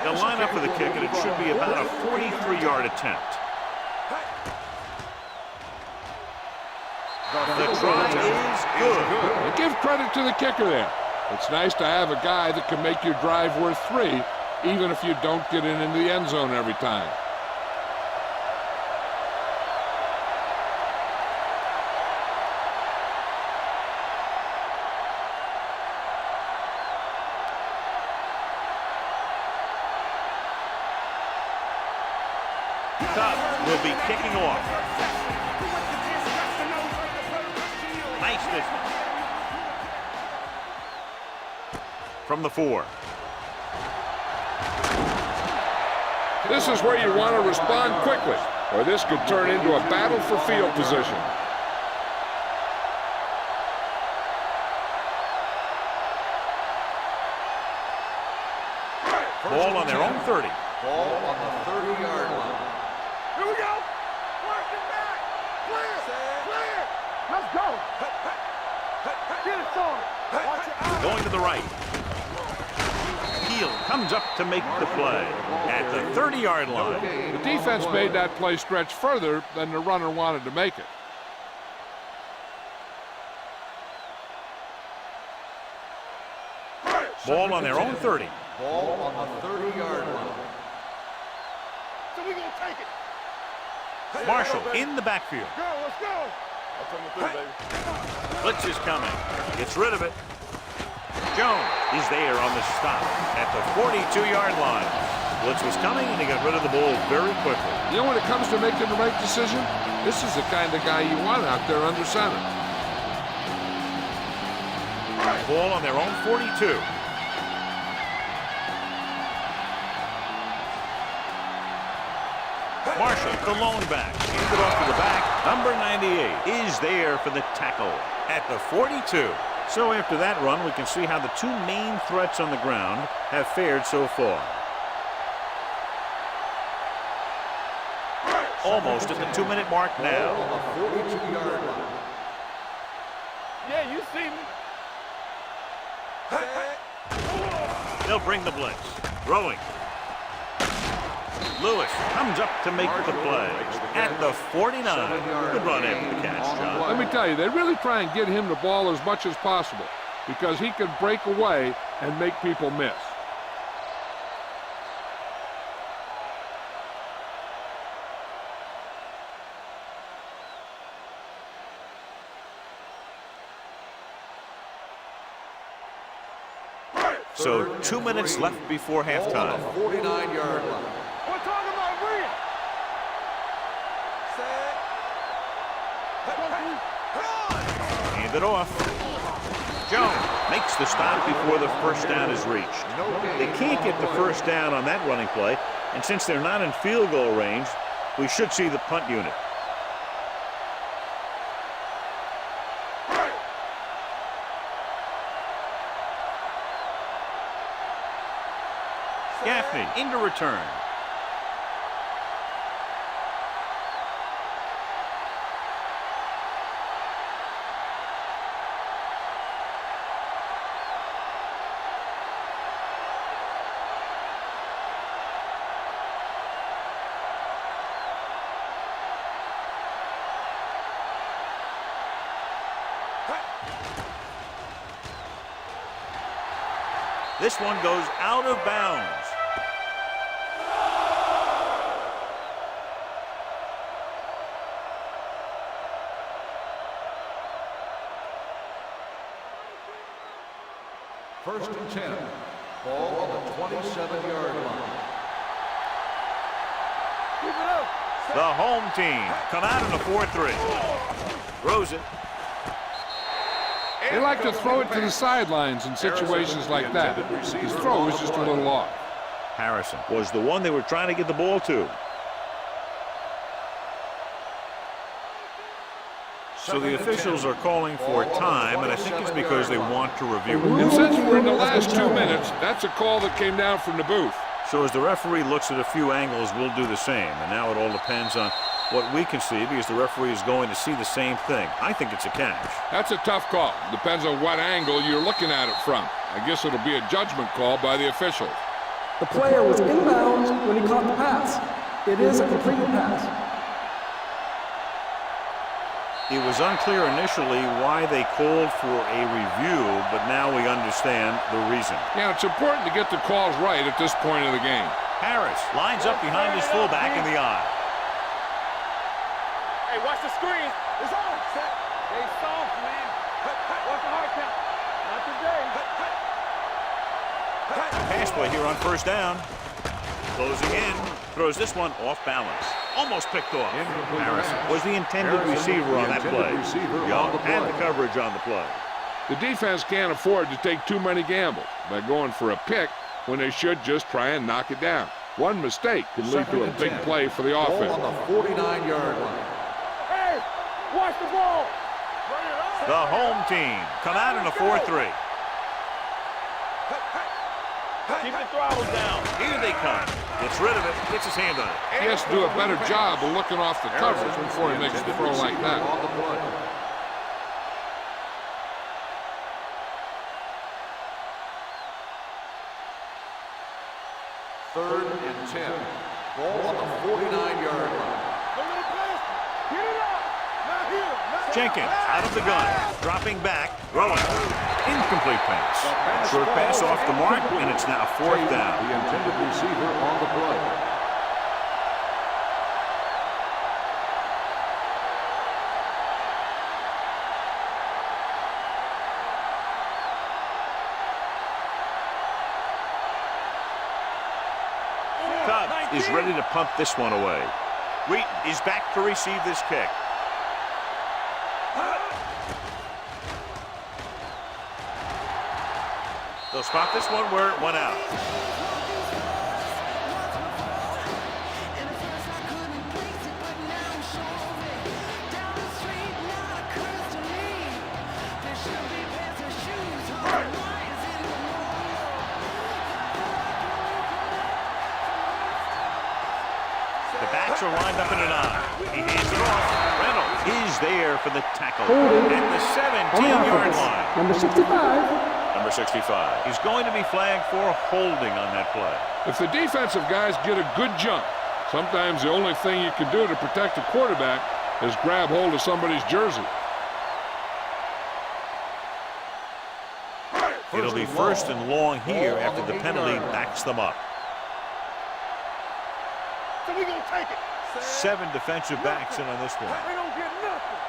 They'll line up for the kick, and it should be about a 43-yard attempt. The try is good. And give credit to the kicker there. It's nice to have a guy that can make your drive worth 3, even if you don't get it into the end zone every time. Tubb will be kicking off. Nice distance. From the 4. This is where you want to respond quickly, or this could turn into a battle for field position. Ball on their own 30. Ball on the 30-yard line. Here we go. Work it back. Clear. Clear. Let's go. Get it started. Watch your eyes. Going to the right. Heel comes up to make the play at the 30-yard line. The defense made that play stretch further than the runner wanted to make it. Ball on their own 30. Ball on the 30-yard line. So we gonna take it. Marshall in the backfield. Go. Let's go. I'll turn it through, baby. Blitz is coming. Gets rid of it. Jones is there on the stop at the 42-yard line. Blitz was coming, and he got rid of the ball very quickly. You know, when it comes to making the right decision, this is the kind of guy you want out there under center. Ball on their own 42. Marshall, the lone back, handed off to the back. Number 98 is there for the tackle at the 42. So after that run, we can see how the two main threats on the ground have fared so far. Almost at the 2-minute mark now. On the 42-yard line. Yeah, you see me. They'll bring the blitz. Throwing. Lewis comes up to make the play at the 49. Good run after the catch, John. Let me tell you, they really try and get him the ball as much as possible because he can break away and make people miss. So 2 minutes left before halftime. 49-yard line. We're talking about Real. Hand it off. Jones makes the stop before the first down is reached. They can't get the first down on that running play, and since they're not in field goal range, we should see the punt unit. Gaffney into return. This one goes out of bounds. First and 10. Ball on the 27-yard line. The home team come out in a 4-3. Throws it. They like to throw it to the sidelines in situations like that. His throw was just a little off. Harrison was the one they were trying to get the ball to. So the officials are calling for time, and I think it's because they want to review it. And since we're in the last 2 minutes, that's a call that came down from the booth. So as the referee looks at a few angles, we'll do the same. And now it all depends on what we can see, because the referee is going to see the same thing. I think it's a catch. That's a tough call. Depends on what angle you're looking at it from. I guess it'll be a judgment call by the officials. The player was inbounds when he caught the pass. It is a completed pass. It was unclear initially why they called for a review, but now we understand the reason. Yeah, it's important to get the calls right at this point of the game. Harris lines up behind his fullback in the eye. Hey, watch the screen. It's on. Stay soft, man. Watch the hard count. Not today. Pass play here on first down. Closing in. Throws this one off balance. Almost picked off. Harrison was the intended receiver on that play. Young had the coverage on the play. The defense can't afford to take too many gambles by going for a pick when they should just try and knock it down. One mistake can lead to a big play for the offense. Ball on the 49-yard line. Hey, watch the ball. The home team come out in a 4-3. Keep the throttle down. Here they come. Gets rid of it. Gets his hand on it. He has to do a better job of looking off the coverage before he makes the throw like that. On the play. Third and 10. Ball on the 49-yard line. Get it up. Not here. Not Jenkins out of the gun. Dropping back. Throwing. Incomplete pass. Short pass off the mark, and it's now fourth down. The intended receiver on the play. Cobb is ready to punt this one away. Wheaton is back to receive this kick. They'll spot this one where it went out. The backs are lined up in an eye. He hands it off. Reynolds is there for the tackle at the 17-yard line. Number 65. Number 65. He's going to be flagged for holding on that play. If the defensive guys get a good jump, sometimes the only thing you can do to protect a quarterback is grab hold of somebody's jersey. It'll be first and long here after the penalty backs them up. So we gonna take it. 7 defensive backs in on this one. We don't get nothing.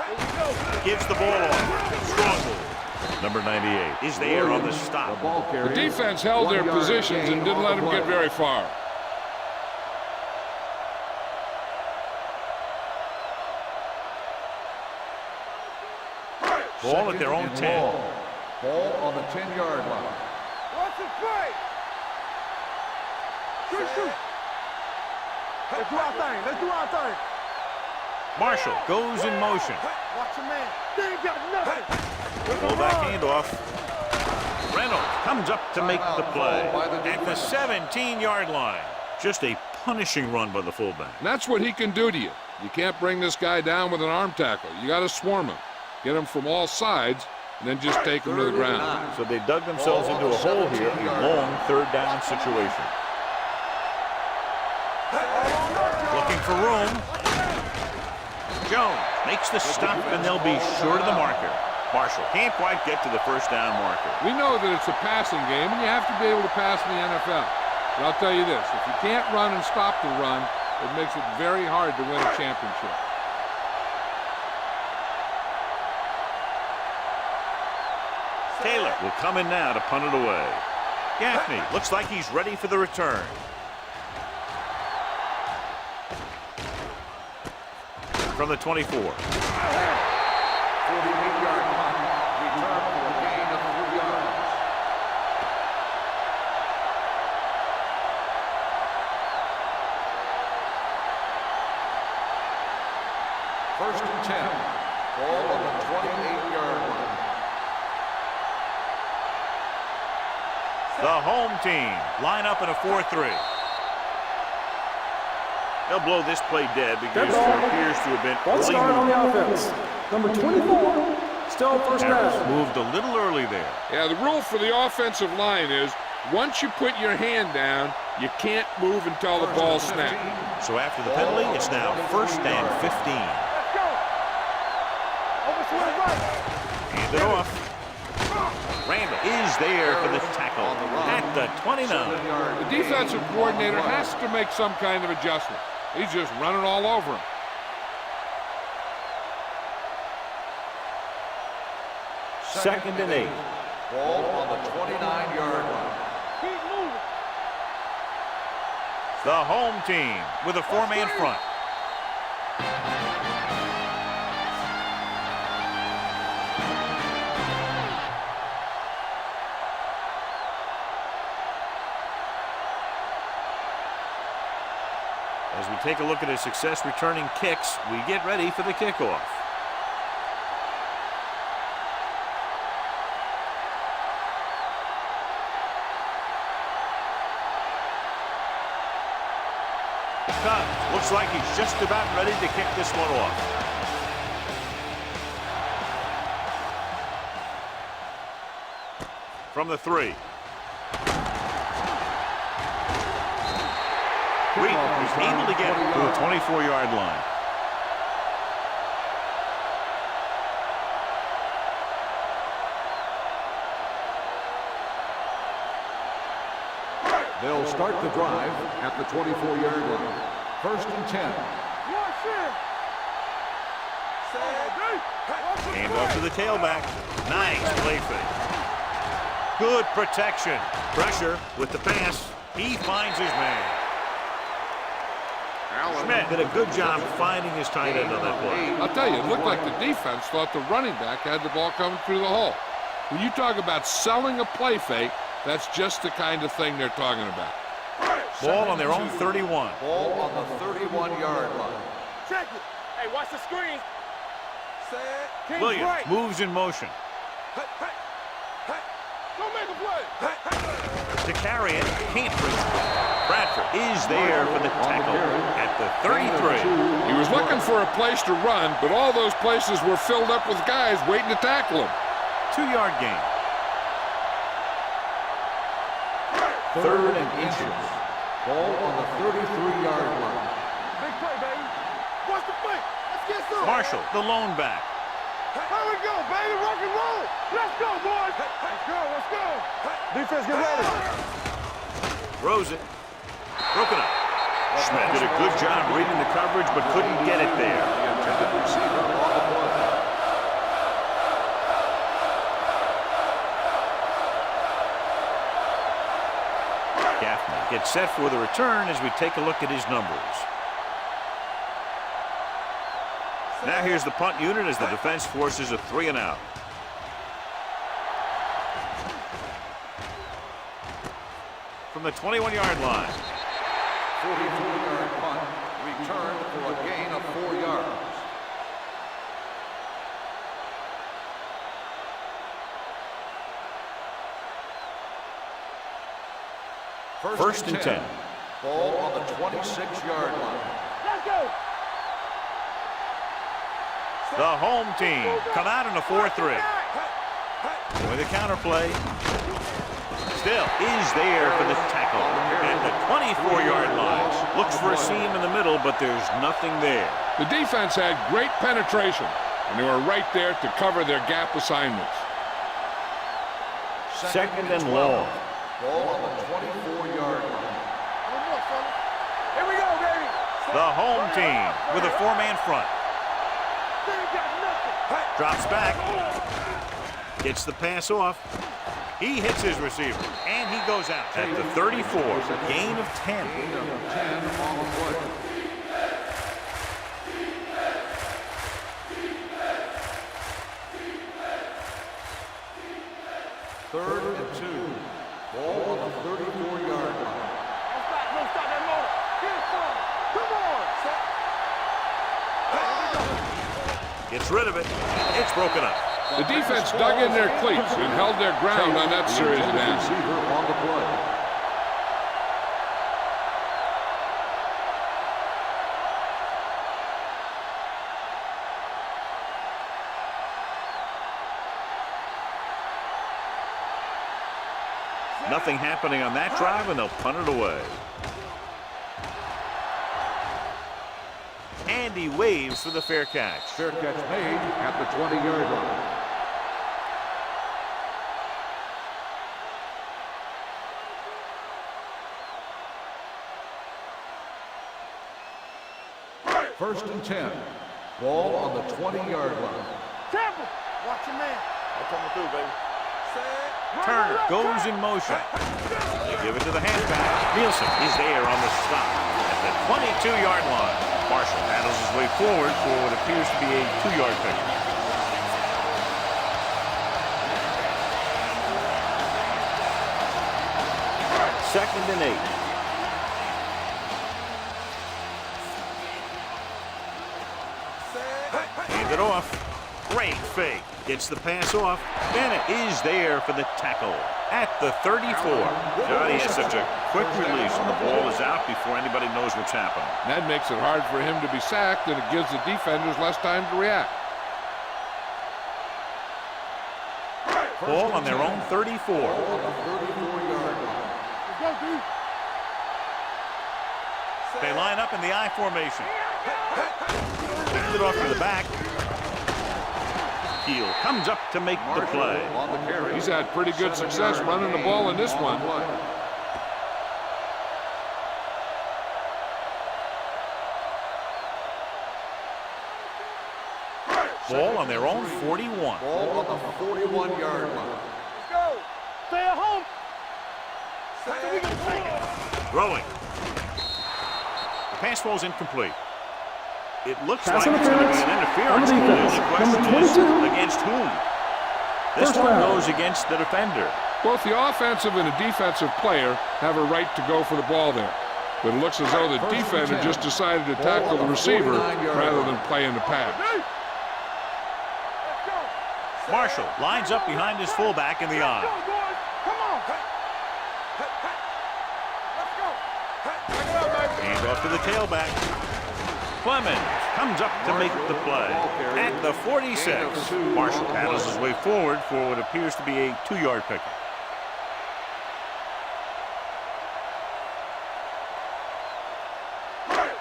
Here we go. Gives the ball off. Strong move. Number 98 is there on the stop. The defense held their positions and didn't let them get very far. Ball at their own 10. Ball on the 10-yard line. Watch the play. Shoot. Let's do our thing. Let's do our thing. Marshall goes in motion. Watch the man. They ain't got nothing. Fullback handoff. Reynolds comes up to make the play at the 17-yard line. Just a punishing run by the fullback. And that's what he can do to you. You can't bring this guy down with an arm tackle. You got to swarm him. Get him from all sides, and then just take him to the ground. So they dug themselves into a hole here, a long third down situation. Looking for room. Jones makes the stop, and they'll be short of the marker. Marshall can't quite get to the first down marker. We know that it's a passing game, and you have to be able to pass in the NFL. But I'll tell you this, if you can't run and stop the run, it makes it very hard to win a championship. Taylor will come in now to punt it away. Gaffney looks like he's ready for the return. From the 24. 48-yard punt, return for a gain of 3 yards. First and 10, ball on the 28-yard line. The home team line up in a 4-3. They'll blow this play dead because there appears to have been Let's start on the offense. Number 24, still first Harris down. moved a little early there. Yeah, the rule for the offensive line is once you put your hand down, you can't move until the ball snaps. So after the penalty, it's now first and 15. Let's go. Over to the right. Hand it off. Randall is there for the tackle at the 29. The defensive coordinator has to make some kind of adjustment. He's just running all over him. Second and 8. Ball on the 29-yard line. Keep moving. The home team with a 4-man front. As we take a look at his success returning kicks, we get ready for the kickoff. Looks like he's just about ready to kick this one off. From the 3. Wheaton is able to get to the 24-yard line. They'll start the drive at the 24-yard line. First and 10. Hand off to the tailback. Nice play fake. Good protection. Pressure with the pass. He finds his man. Schmidt did a good job finding his tight end on that play. I'll tell you, it looked like the defense thought the running back had the ball coming through the hole. When you talk about selling a play fake, that's just the kind of thing they're talking about. Ball on their own 31. Ball on the 31-yard line. Check it. Hey, watch the screen. Set. Williams moves in motion. Don't make a play. To carry it, can't reach it. Bradford is there for the tackle at the 33. He was looking for a place to run, but all those places were filled up with guys waiting to tackle him. 2-yard gain. Third and inches. Ball on the 33-yard line. Big play, baby. Watch the play. Let's get some. Marshall, the lone back. Here we go, baby. Rock and roll. Let's go, boys. Let's go. Let's go. Defense, get ready. Throws it. Broken up. Schmidt did a good job reading the coverage, but couldn't get it there. The intended receiver on the play. Gaffney gets set for the return as we take a look at his numbers. Now here's the punt unit as the defense forces a 3-and-out. From the 21-yard line. 44-yard punt, returned for a gain of 4 yards. First and 10. Ball on the 26-yard line. Let's go. The home team come out in a 4-3. With a counter play. Still is there for the tackle at the 24-yard line. Looks for a seam in the middle, but there's nothing there. The defense had great penetration. And they were right there to cover their gap assignments. Second and long. Ball on the 24-yard line. Here we go, baby. The home team with a four-man front. They ain't got nothing. Drops back. Gets the pass off. He hits his receiver, and he goes out at the 34. Gain of 10. Gain of 10 on the play. Third and 2. Ball on the 34-yard line. Don't stop that motor. Get it, son. Come on. Gets rid of it. It's broken up. The defense dug in their cleats and held their ground on that series of downs. Receiver on the play. Nothing happening on that drive, and they'll punt it away. And he waves for the fair catch. Fair catch made at the 20-yard line. First and 10. Ball on the 20-yard line. Temple. Watch your man. I'm coming through, baby. Turner goes in motion. They give it to the halfback. Nielsen is there on the stop at the 22-yard line. Marshall paddles his way forward for what appears to be a 2-yard pickup. Second and 8. Hand it off. Great fake. Gets the pass off. Bennett is there for the tackle at the 34. Johnny has such a quick release, and the ball is out before anybody knows what's happening. That makes it hard for him to be sacked, and it gives the defenders less time to react. Ball on their own 34. Let's go, dude. They line up in the I formation. Hand it off to the back. Heel comes up to make the play. On the carry. He's had pretty good success running the ball in this one. Ball on their own 41. Ball on the 41-yard line. Let's go. Stay at home. So we can take it. Throwing. The pass falls incomplete. It looks Pass like it's going to be an interference. on the The defense. question Number is 22. against whom? This First one down. goes against the defender. Both the offensive and the defensive player have a right to go for the ball there. But it looks as though the defender just decided to tackle the receiver rather than play in the pass. Let's go. Marshall lines up behind his fullback in the Go, I. boys. Come on. Let's go. Hand off to the tailback. Clemens comes up to make the play at the 46. Marshall paddles his way forward for what appears to be a 2-yard pickup.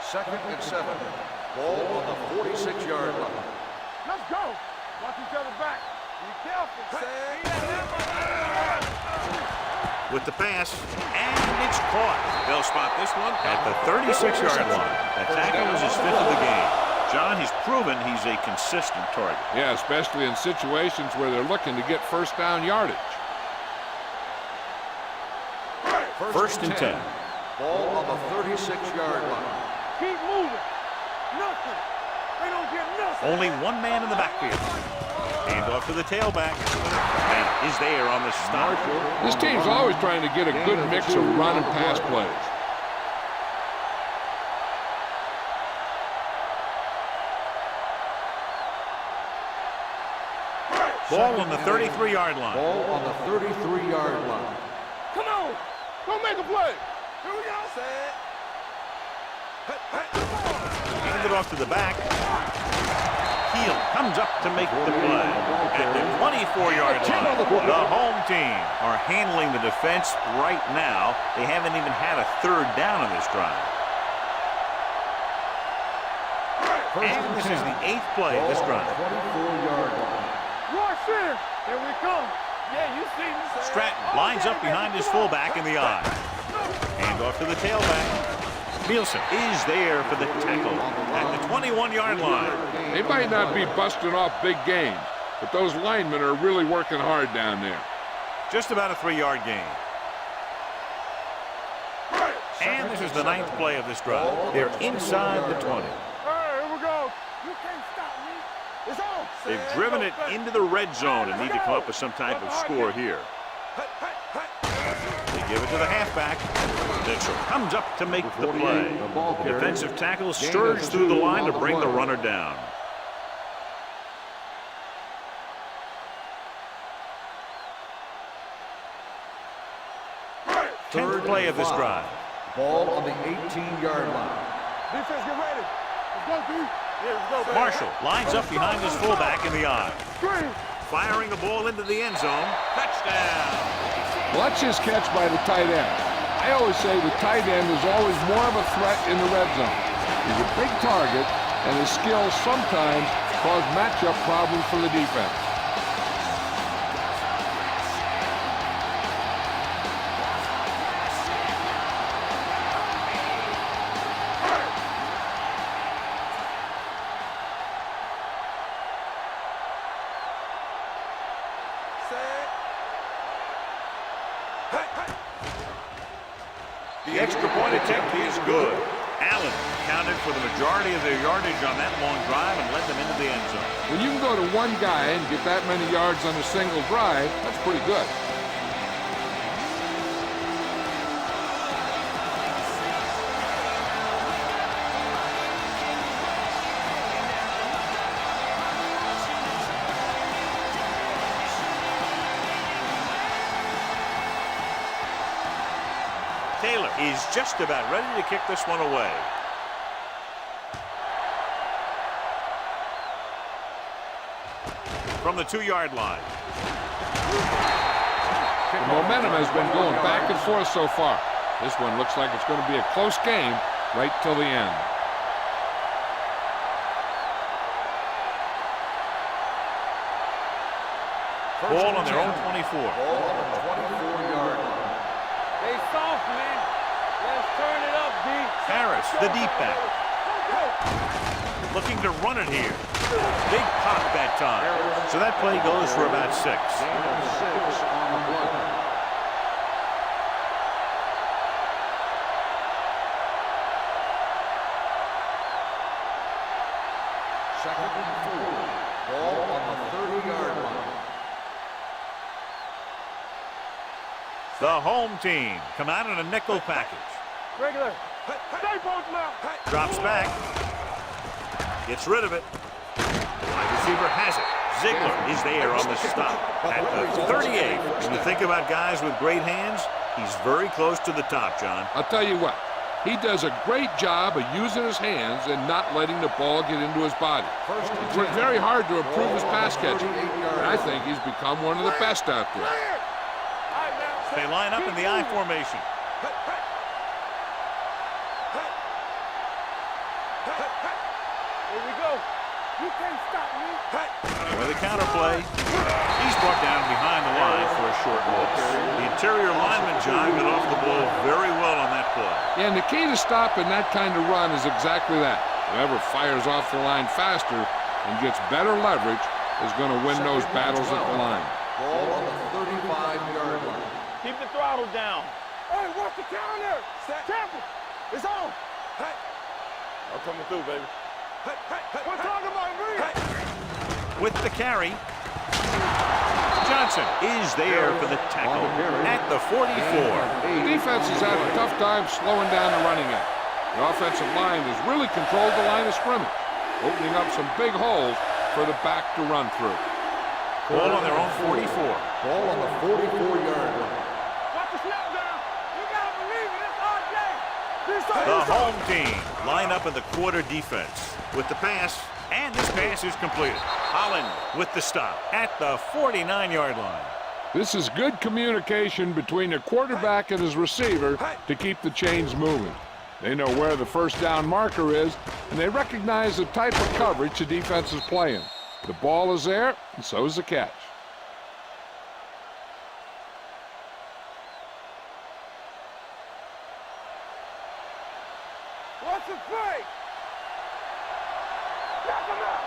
Second and 7. Ball on the 46-yard line. Let's go. Watch each other back. Be careful. With the pass, and it's caught. They'll spot this one at the 36-yard line. That tackle is his 5th of the game. John, he's proven he's a consistent target. Yeah, especially in situations where they're looking to get first down yardage. First and 10. Ball on the 36-yard line. Keep moving. Nothing. They don't get nothing. Only one man in the backfield. Hand off to the tailback. And is there on the stop. This team's always trying to get a good mix of run and pass plays. Ball on the 33-yard line. Ball on the 33-yard line. Come on. Don't make a play. Here we go. Hand it off to the back. Heel comes up to make the play at the 24-yard line. The home team are handling the defense right now. They haven't even had a 3rd down on this drive. And this is the 8th play of this drive. 24-yard line. Rush in. Here we come. Yeah, you see me. Stratton lines up behind his fullback in the eye. Hand off to the tailback. Nielsen is there for the tackle at the 21-yard line. They might not be busting off big gains, but those linemen are really working hard down there. Just about a 3-yard gain. And this is the 9th play of this drive. They're inside the 20. All right, here we go. You can't stop me. It's on. They've driven it into the red zone and need to come up with some type of score here. They give it to the halfback. Mitchell comes up to make the play. Defensive tackle surges through the line to bring the runner down. Tenth play of this drive. Ball on the 18-yard line. Defense, get ready. Let's go, D. Yeah, let's go, baby. Marshall lines up behind his fullback in the eye. Screen. Firing the ball into the end zone. Touchdown. Watch his catch by the tight end. I always say the tight end is always more of a threat in the red zone. He's a big target, and his skills sometimes cause matchup problems for the defense. The extra point attempt is good. Allen accounted for the majority of their yardage on that long drive and led them into the end zone. When you can go to one guy and get that many yards on a single drive, that's pretty good. Taylor is just about ready to kick this one away. From the 2-yard line. The momentum has been going back and forth so far. This one looks like it's going to be a close game right till the end. Ball on their own 24. Ball on the 24-yard line. They soft, man. Let's turn it up, D. Harris, the deep back. Looking to run it here. Big pop that time. So that play goes for about 6. Gain of 6 on the play. Second and 4. Ball on the 30-yard line. The home team come out in a nickel package. Regular. Stay both now. Drops back. Gets rid of it. The wide receiver has it. Ziegler is there on the stop at the 38. When you think about guys with great hands, he's very close to the top, John. I'll tell you what, he does a great job of using his hands and not letting the ball get into his body. He's worked very hard to improve his pass catching, and I think he's become one of the best out there. They line up in the I formation. Here we go. You can't stop me. With a counter play, he's brought down behind the line for a short loss. The interior lineman, John, got off the ball very well on that play. Yeah, and the key to stopping that kind of run is exactly that. Whoever fires off the line faster and gets better leverage is going to win those battles at the line. Ball on the 35-yard line. Keep the throttle down. Hey, watch the counter. Temple. It's on. I'm coming through, baby. We're talking about me. With the carry, Johnson is there for the tackle at the 44. The defense has had a tough time slowing down the running game. The offensive line has really controlled the line of scrimmage, opening up some big holes for the back to run through. Ball on their own 44. Ball on the 44-yard line. Watch the snap down. You gotta believe it. It's our game. The home team line up in the quarter defense with the pass, and this pass is completed. Holland with the stop at the 49-yard line. This is good communication between the quarterback and his receiver to keep the chains moving. They know where the first down marker is, and they recognize the type of coverage the defense is playing. The ball is there, and so is the catch. What's the play? Knock him out.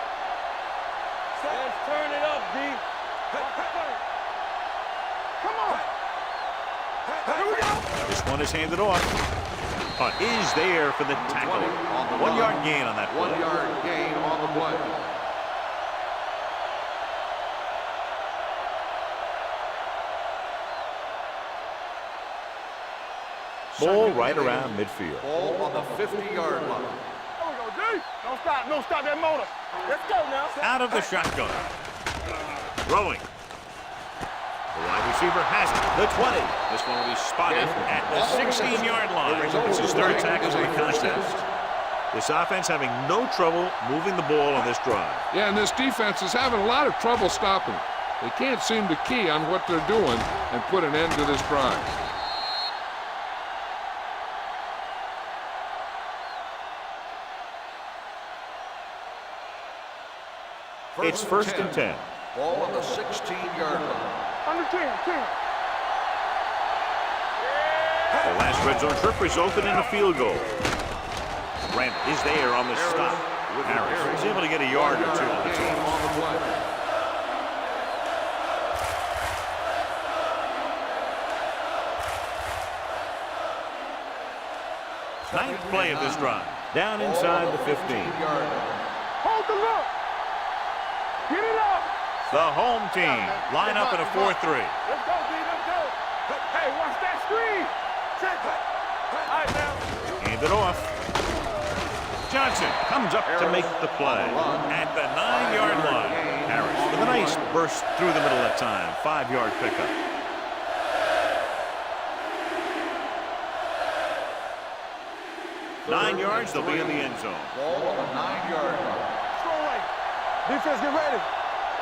Let's turn it up, D. Come on. Here we go. This one is handed off. Punt is there for the tackle. 1 yard gain on that play. 1 yard gain on the play. Ball right around midfield. Ball on the 50-yard line. There we go, D. Don't stop that motor. Let's go now. Out of the shotgun. Throwing. The wide receiver has it. The 20. This one will be spotted at the 16-yard line. It's his third tackle of the contest. This offense having no trouble moving the ball on this drive. Yeah, and this defense is having a lot of trouble stopping it. They can't seem to key on what they're doing and put an end to this drive. It's first and 10. Ball on the 16-yard line. Under 10. The last red zone trip resulted in a field goal. Randall is there on the stop. Harris is able to get a yard or two on the Gain on the play. Ninth play of this drive. Down inside the 15. Hold the look. Get it up. The home team line up in a 4-3. Let's go, D. Let's go. Hey, watch that screen. Check it. All right, now. Hand it off. Johnson comes up to make the play at the 9-yard line. Harris with a nice burst through the middle that time. 5-yard pickup. Nine yards, they'll be in the end zone. Ball on the 9-yard line. Throw away. Defense, get ready.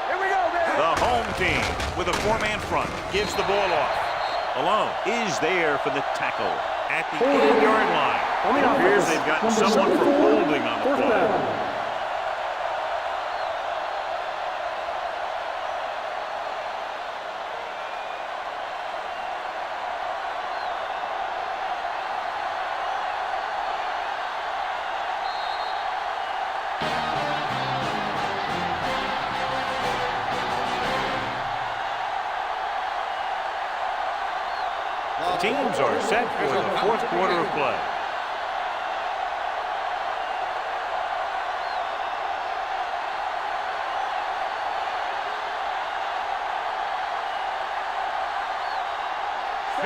Here we go, man. The home team with a 4-man front gives the ball off. Alone is there for the tackle at the 8-yard line. It appears they've gotten someone for holding on the play. Teams are set for the fourth quarter of play.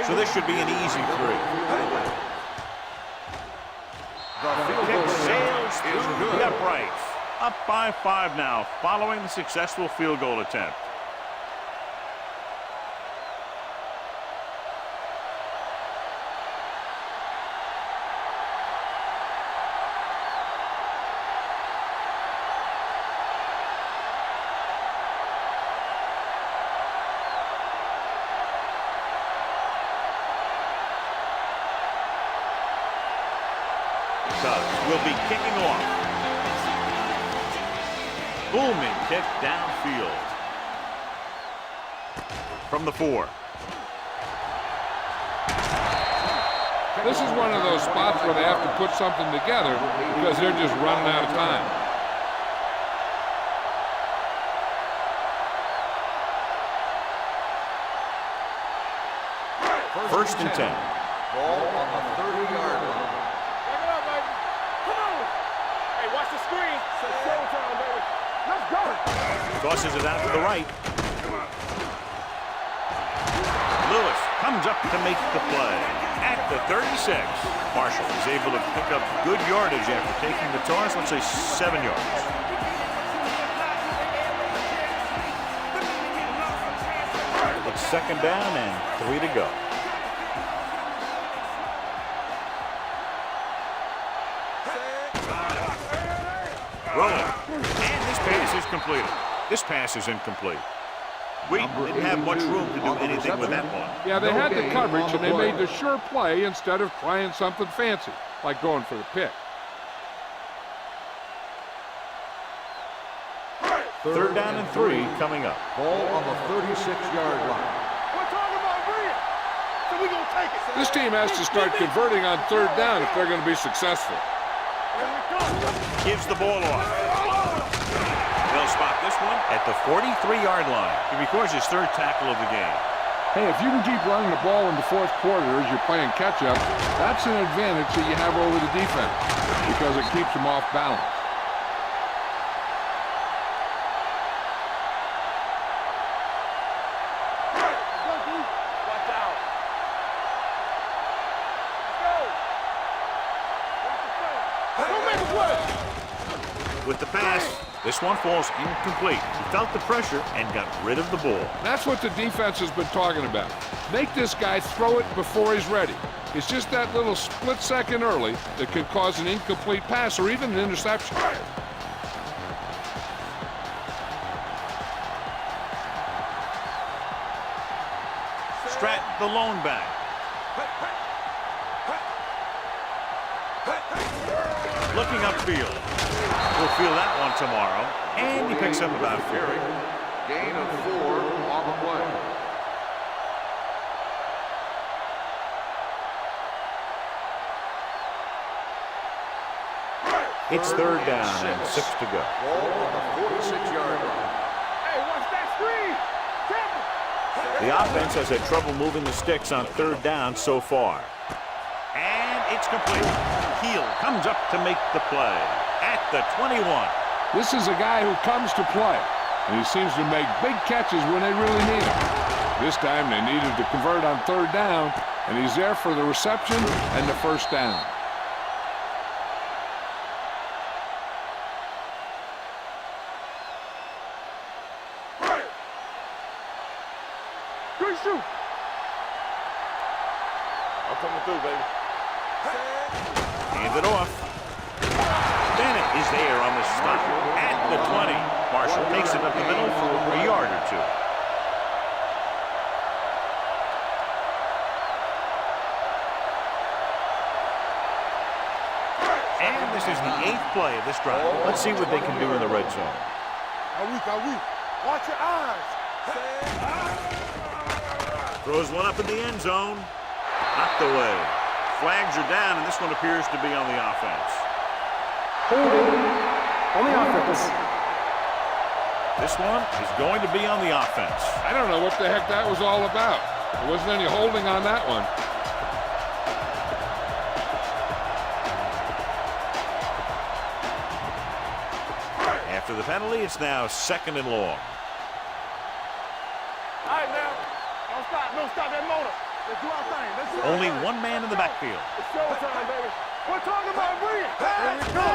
So this should be an easy 3. The kick sails through the uprights. Up by 5 now, following the successful field goal attempt. Will be kicking off. Booming kick downfield. From the 4. This is one of those spots where they have to put something together because they're just running out of time. First and 10. Ball on the 30-yard line. Watch the screen. It's showtime, baby. Let's go. Tosses it out to the right. Lewis comes up to make the play at the 36. Marshall is able to pick up good yardage after taking the toss. Let's say 7 yards. It's second down and 3 to go. Rolling. And this pass is completed. This pass is incomplete. We didn't have much room to do anything with that one. Yeah, they had the coverage, and they made the sure play instead of trying something fancy. like going for the pick. Third down and 3 coming up. Ball on the 36-yard line. We're talking about bring it. So we gonna take it. This team has to start converting on third down if they're going to be successful. Here we go. Gives the ball off. They'll spot this one at the 43-yard line. He records his 3rd tackle of the game. Hey, if you can keep running the ball in the 4th quarter as you're playing catch-up, that's an advantage that you have over the defense because it keeps them off balance. Watch out. Let's go. Don't make a play. With the pass, this one falls incomplete. He felt the pressure and got rid of the ball. That's what the defense has been talking about. Make this guy throw it before he's ready. It's just that little split second early that can cause an incomplete pass or even an interception. Stratton, the lone back. Looking upfield. We'll feel that one tomorrow. And he picks up about 4. Gain of 4 on the play. It's 3rd down and 6 to go. Ball on the 46-yard line. Hey, watch that screen. Temple. The offense has had trouble moving the sticks on 3rd down so far. And it's complete. Heel comes up to make the play at the 21. This is a guy who comes to play, and he seems to make big catches when they really need him. This time they needed to convert on 3rd down, and he's there for the reception and the 1st down. Good shoot. I'm coming through, baby. Hands it off. Bennett is there on the stop at the 20. Marshall takes it up the middle for a yard or 2. And this is the 8th play of this drive. Let's see what they can do in the red zone. Are we? Watch your eyes. Throws one up in the end zone. Knocked away. Flags are down, and this one appears to be on the offense. Holding on the offense. This one is going to be on the offense. I don't know what the heck that was all about. There wasn't any holding on that one. After the penalty, it's now 2nd and long. All right, now. Don't stop that motor. Let's do our thing. Let's do our Only thing. 1 man in the backfield. It's showtime, baby. We're talking about bring it. Here we go.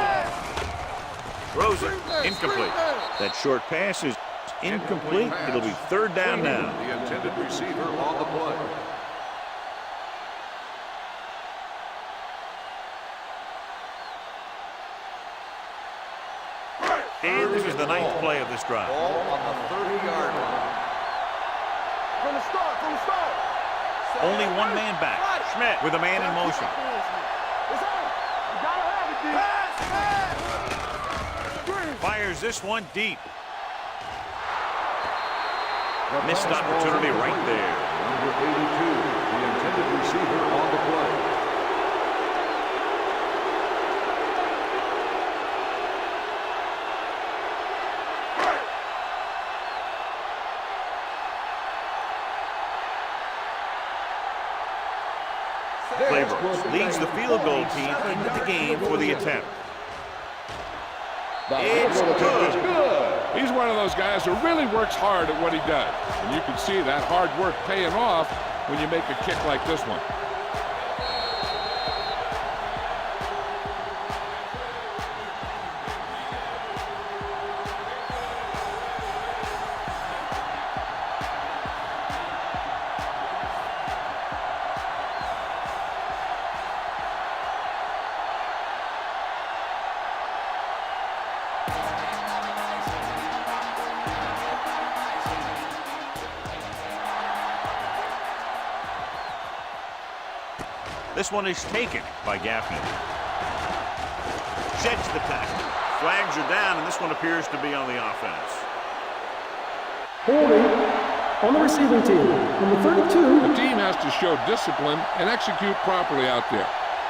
Throws it. Incomplete. That short pass is incomplete. It'll be 3rd down now. The intended receiver on the play. And this is the 9th play of this drive. Ball on the 30-yard line. From the start. Only 1 man back. Schmidt with a man in motion. It's on. You gotta have it, D. Fires this one deep. Missed opportunity right there. Number 82, the intended receiver on the play. Claiborne leads the field goal team into the game for the attempt. It's good. He's one of those guys who really works hard at what he does. And you can see that hard work paying off when you make a kick like this one. This one is taken by Gaffney. Sheds the tackle. Flags are down, and this one appears to be on the offense. Holding on the receiving team. Number 32. The team has to show discipline and execute properly out there.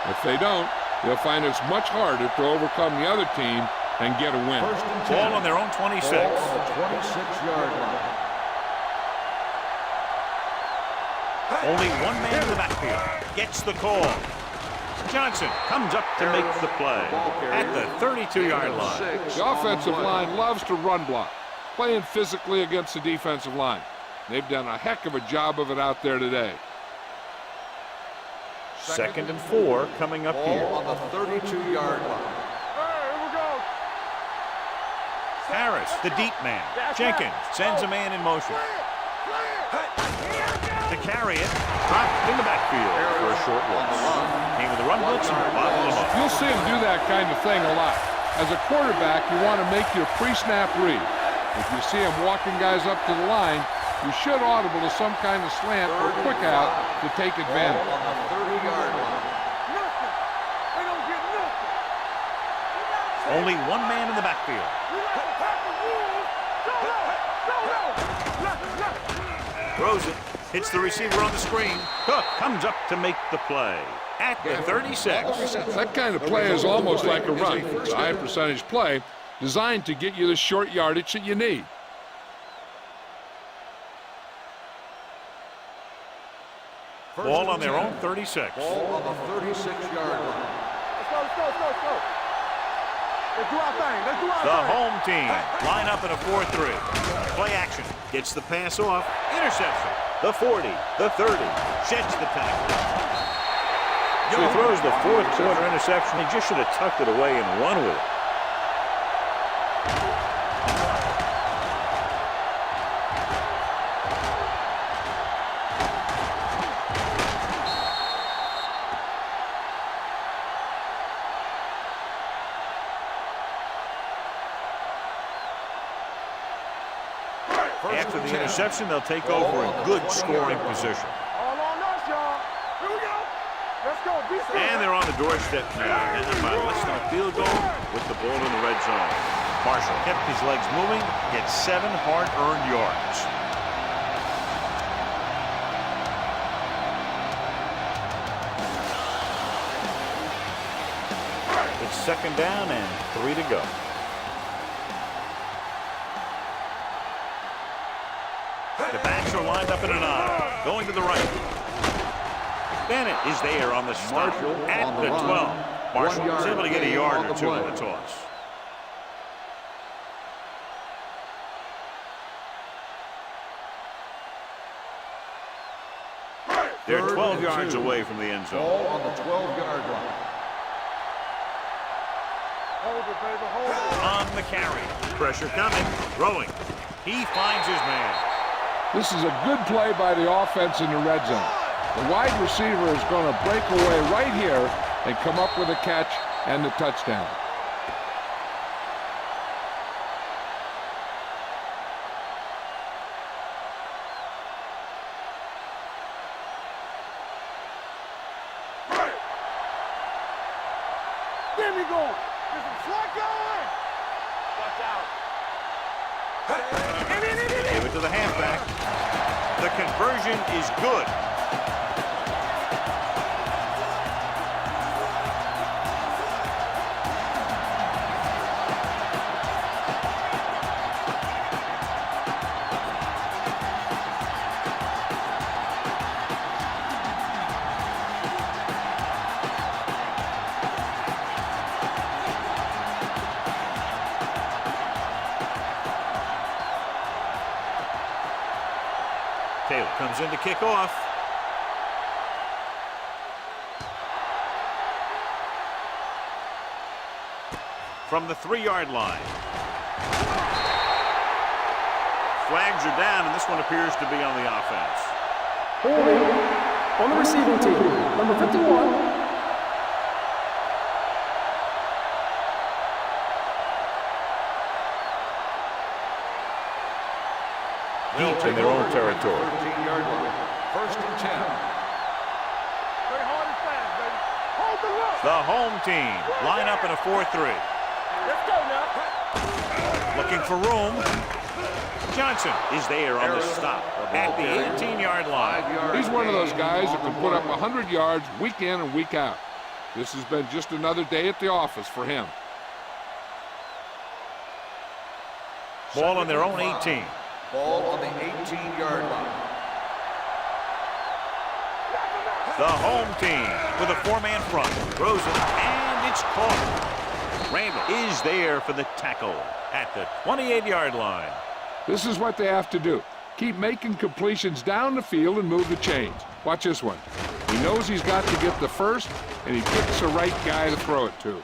If they don't, they'll find it's much harder to overcome the other team and get a win. First and 10. Ball on their own 26. Ball on the 26-yard line. Only one man in the backfield. Gets the call. Johnson comes up to make the play at the 32-yard line. The offensive line loves to run block, playing physically against the defensive line. They've done a heck of a job of it out there today. 2nd and 4 coming up here. Ball on the 32-yard line. Here we go. Harris, the deep man. Jenkins sends a man in motion. To carry it, dropped in the backfield for a short loss. Came with a run blitz and bottled him up. You'll see him do that kind of thing a lot. As a quarterback, you want to make your pre-snap read. If you see him walking guys up to the line, you should audible to some kind of slant or quick out to take advantage. Ball on the 30-yard line. Nothing. They don't get nothing. Only one man in the backfield. We like to pack the rules. Throws it. Hits the receiver on the screen. Cook comes up to make the play at the 36. That kind of play is almost like a run. It's a high percentage play designed to get you the short yardage that you need. Ball on their own 36. Ball on the 36-yard line. Let's go. Let's do our thing. The home team line up in a 4-3. Play action. Gets the pass off. Interception. The 40. The 30. Sheds the tackle. So he throws the 4th quarter interception. He just should have tucked it away and run with it. After the interception, they'll take over in good scoring position. All on us, y'all. Here we go. Let's go. Be still. And they're on the doorstep now, headed by less than a field goal with the ball in the red zone. Marshall kept his legs moving, gets 7 hard-earned yards. It's 2nd down and 3 to go. The backs are lined up in an I. Going to the right. Bennett is there on the stop at the 12. Marshall is able to get a yard or two on the toss. They're 12 yards away from the end zone. Ball on the 12-yard line. Hold it, baby. Hold it. On the carry. Pressure coming. Throwing. He finds his man. This is a good play by the offense in the red zone. The wide receiver is going to break away right here and come up with a catch and the touchdown. Get me going. There's a flag going. Watch out. Give it to the halfback. The conversion is good. Taylor comes in to kick off. From the 3-yard line. Flags are down, and this one appears to be on the offense. Holding on the receiving team. Number 51. Deep in their own territory. 13-yard line. 1st and 10. Play hard and fast, baby. Hold the look. The home team line up in a 4-3. Let's go now. Looking for room. Johnson is there on the stop at the 18-yard line. He's one of those guys that can put up 100 yards week in and week out. This has been just another day at the office for him. Ball on their own 18. Ball on the 18-yard line. The home team with a 4-man front. Throws it, and it's caught. Randall is there for the tackle at the 28-yard line. This is what they have to do. Keep making completions down the field and move the chains. Watch this one. He knows he's got to get the first, and he picks the right guy to throw it to.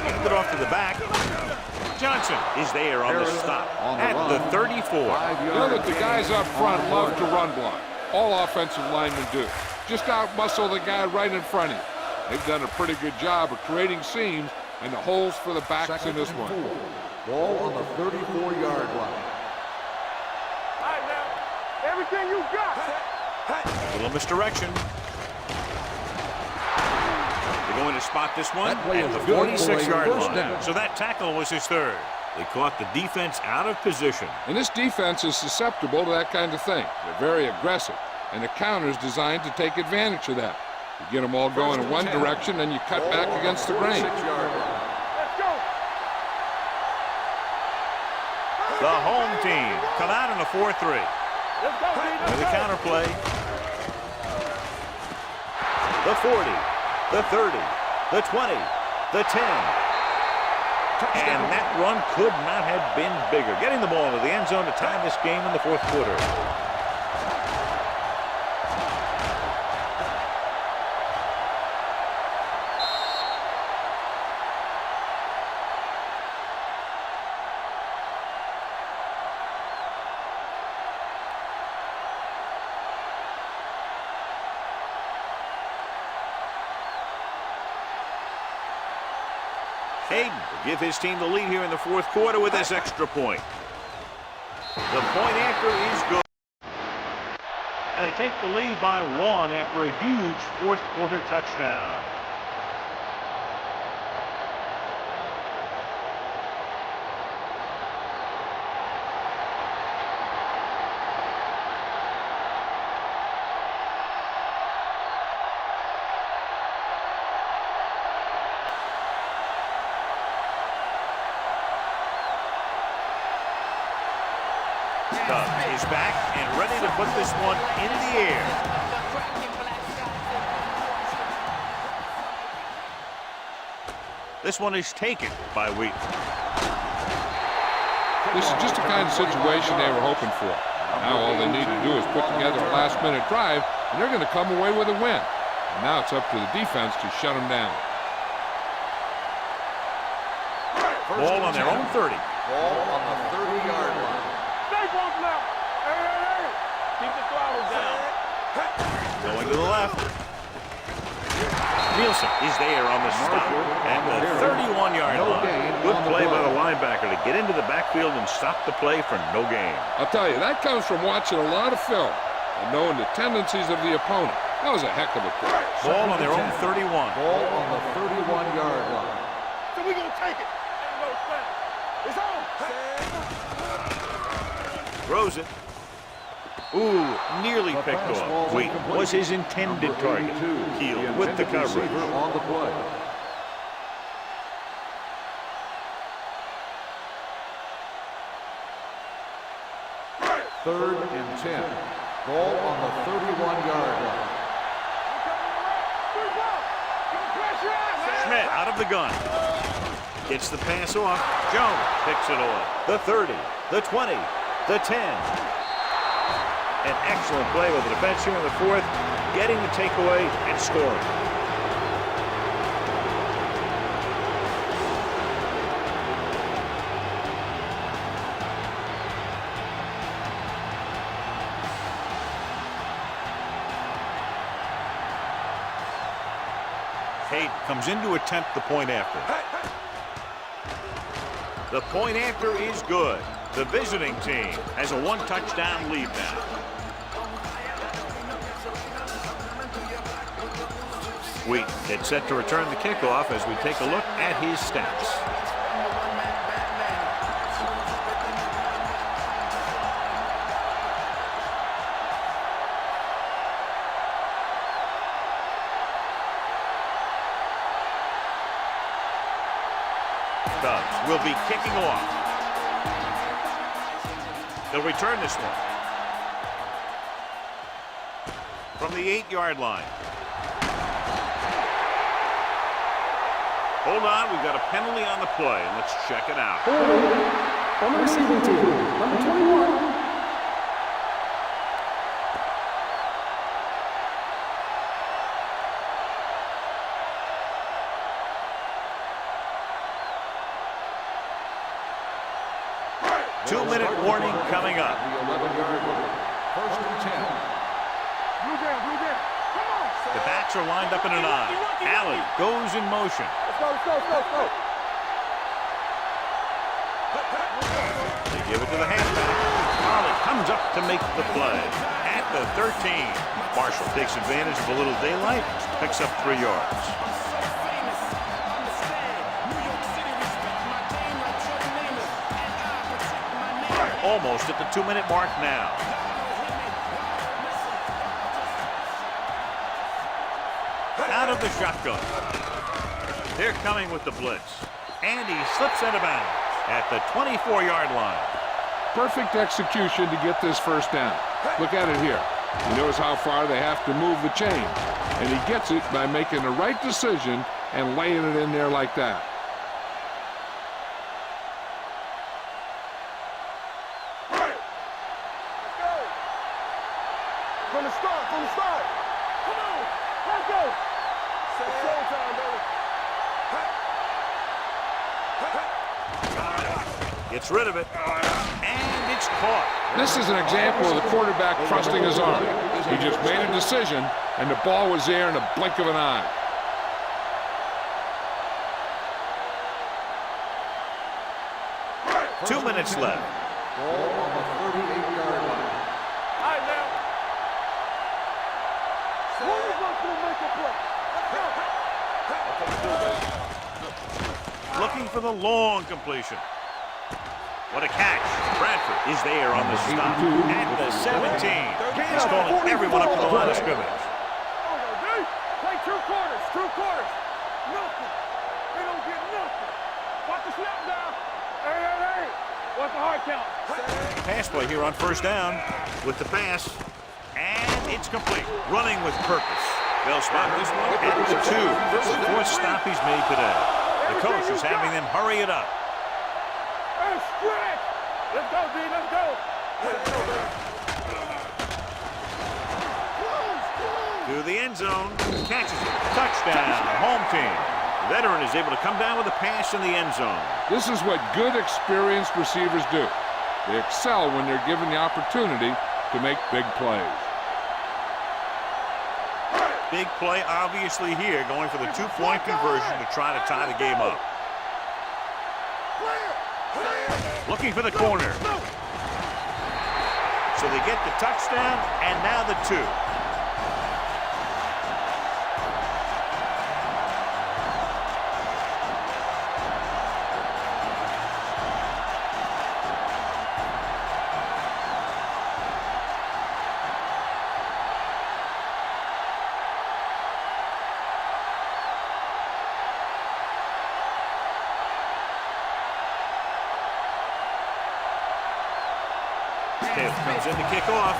Hand it off to the back. Johnson is there on the stop at the 34. You know that the guys up front love to run block. All offensive linemen do. Just out-muscle the guy right in front of you. They've done a pretty good job of creating seams and the holes for the backs in this one. Ball on the 34-yard line. All right, now. Everything you got. Little misdirection. They're going to spot this one at the 46-yard line. So that tackle was his third. They caught the defense out of position. And this defense is susceptible to that kind of thing. They're very aggressive, and the counter's designed to take advantage of that. You get them all going in one direction, then you cut back against the grain. Let's go. The home team come out in a 4-3. Let's go, Pete. With a counter play. The 40, the 30, the 20, the 10. And that run could not have been bigger. Getting the ball to the end zone to tie this game in the fourth quarter. Hayden will give his team the lead here in the fourth quarter with this extra point. The point after is good. And they take the lead by 1 after a huge fourth quarter touchdown. Is back and ready to put this one in the air. This one is taken by Wheaton. This is just the kind of situation they were hoping for. Now all they need to do is put together a last-minute drive, and they're going to come away with a win. And now it's up to the defense to shut them down. Ball on their own 30. Ball on the 30-yard line. Stay close now. Hey. Keep the throttle down. Going to the left. Nielsen is there on the stop at the 31-yard line. Good play by the linebacker to get into the backfield and stop the play for no gain. I'll tell you, that comes from watching a lot of film and knowing the tendencies of the opponent. That was a heck of a play. Ball on their own 31. Ball on the 31-yard line. So we gonna take it. Ain't no stop. It's on. Throws it. Ooh, nearly picked off. Wheaton was his intended target. Healed with the coverage. On the play. Third and 10. Ball on the 31-yard line. Schmidt out of the gun. Gets the pass off. Jones picks it off. The 30, the 20, the 10. An excellent play with the defense here in the fourth, getting the takeaway and scoring. Hayden comes in to attempt the point after. The point after is good. The visiting team has a one-touchdown lead now. Wheat gets set to return the kickoff as we take a look at his stats. Cubs will be kicking off. They'll return this one from the 8-yard line. Hold on, we've got a penalty on the play. Let's check it out. On the receiving team, number 21. Two-minute warning coming up. The 11-yard line. First and 10. Blue down, blue down. Come on. The backs are lined up in an I. Allen goes in motion. Let's go, let's go, let's go, let's go. They give it to the halfback. Pallet comes up to make the play. At the 13. Marshall takes advantage of a little daylight, picks up 3 yards. Almost at the 2-minute mark now. Out of the shotgun. They're coming with the blitz. And he slips out of bounds at the 24-yard line. Perfect execution to get this first down. Look at it here. He knows how far they have to move the chain. And he gets it by making the right decision and laying it in there like that. From the start, from the start. Come on, let's go. It's showtime, baby. Gets rid of it. And it's caught. This is an example of the quarterback trusting his arm. He just made a decision, and the ball was there in a blink of an eye. Two minutes left. Ball on the 38-yard line. All right, now. Who is going to make a play? Let's go. Looking for the long completion. What a catch. Bradford is there on the stop at the 17. He's calling everyone up to the line of scrimmage. Play 2 quarters, 2 quarters. Nothing. They don't get nothing. Watch the snap down. Hey. What's the hard count? Pass play here on first down with the pass. And it's complete. Running with purpose. They'll spot this one at the 2. It's the 4th stop he's made today. The coach is having them hurry it up. Hey, stretch. Let's go, D. Let's go. To the end zone. Catches it. Touchdown. Home team. The veteran is able to come down with a pass in the end zone. This is what good, experienced receivers do. They excel when they're given the opportunity to make big plays. Big play obviously here, going for the 2-point conversion to try to tie the game up. Looking for the corner. So they get the touchdown and now the 2. Comes in to kick off.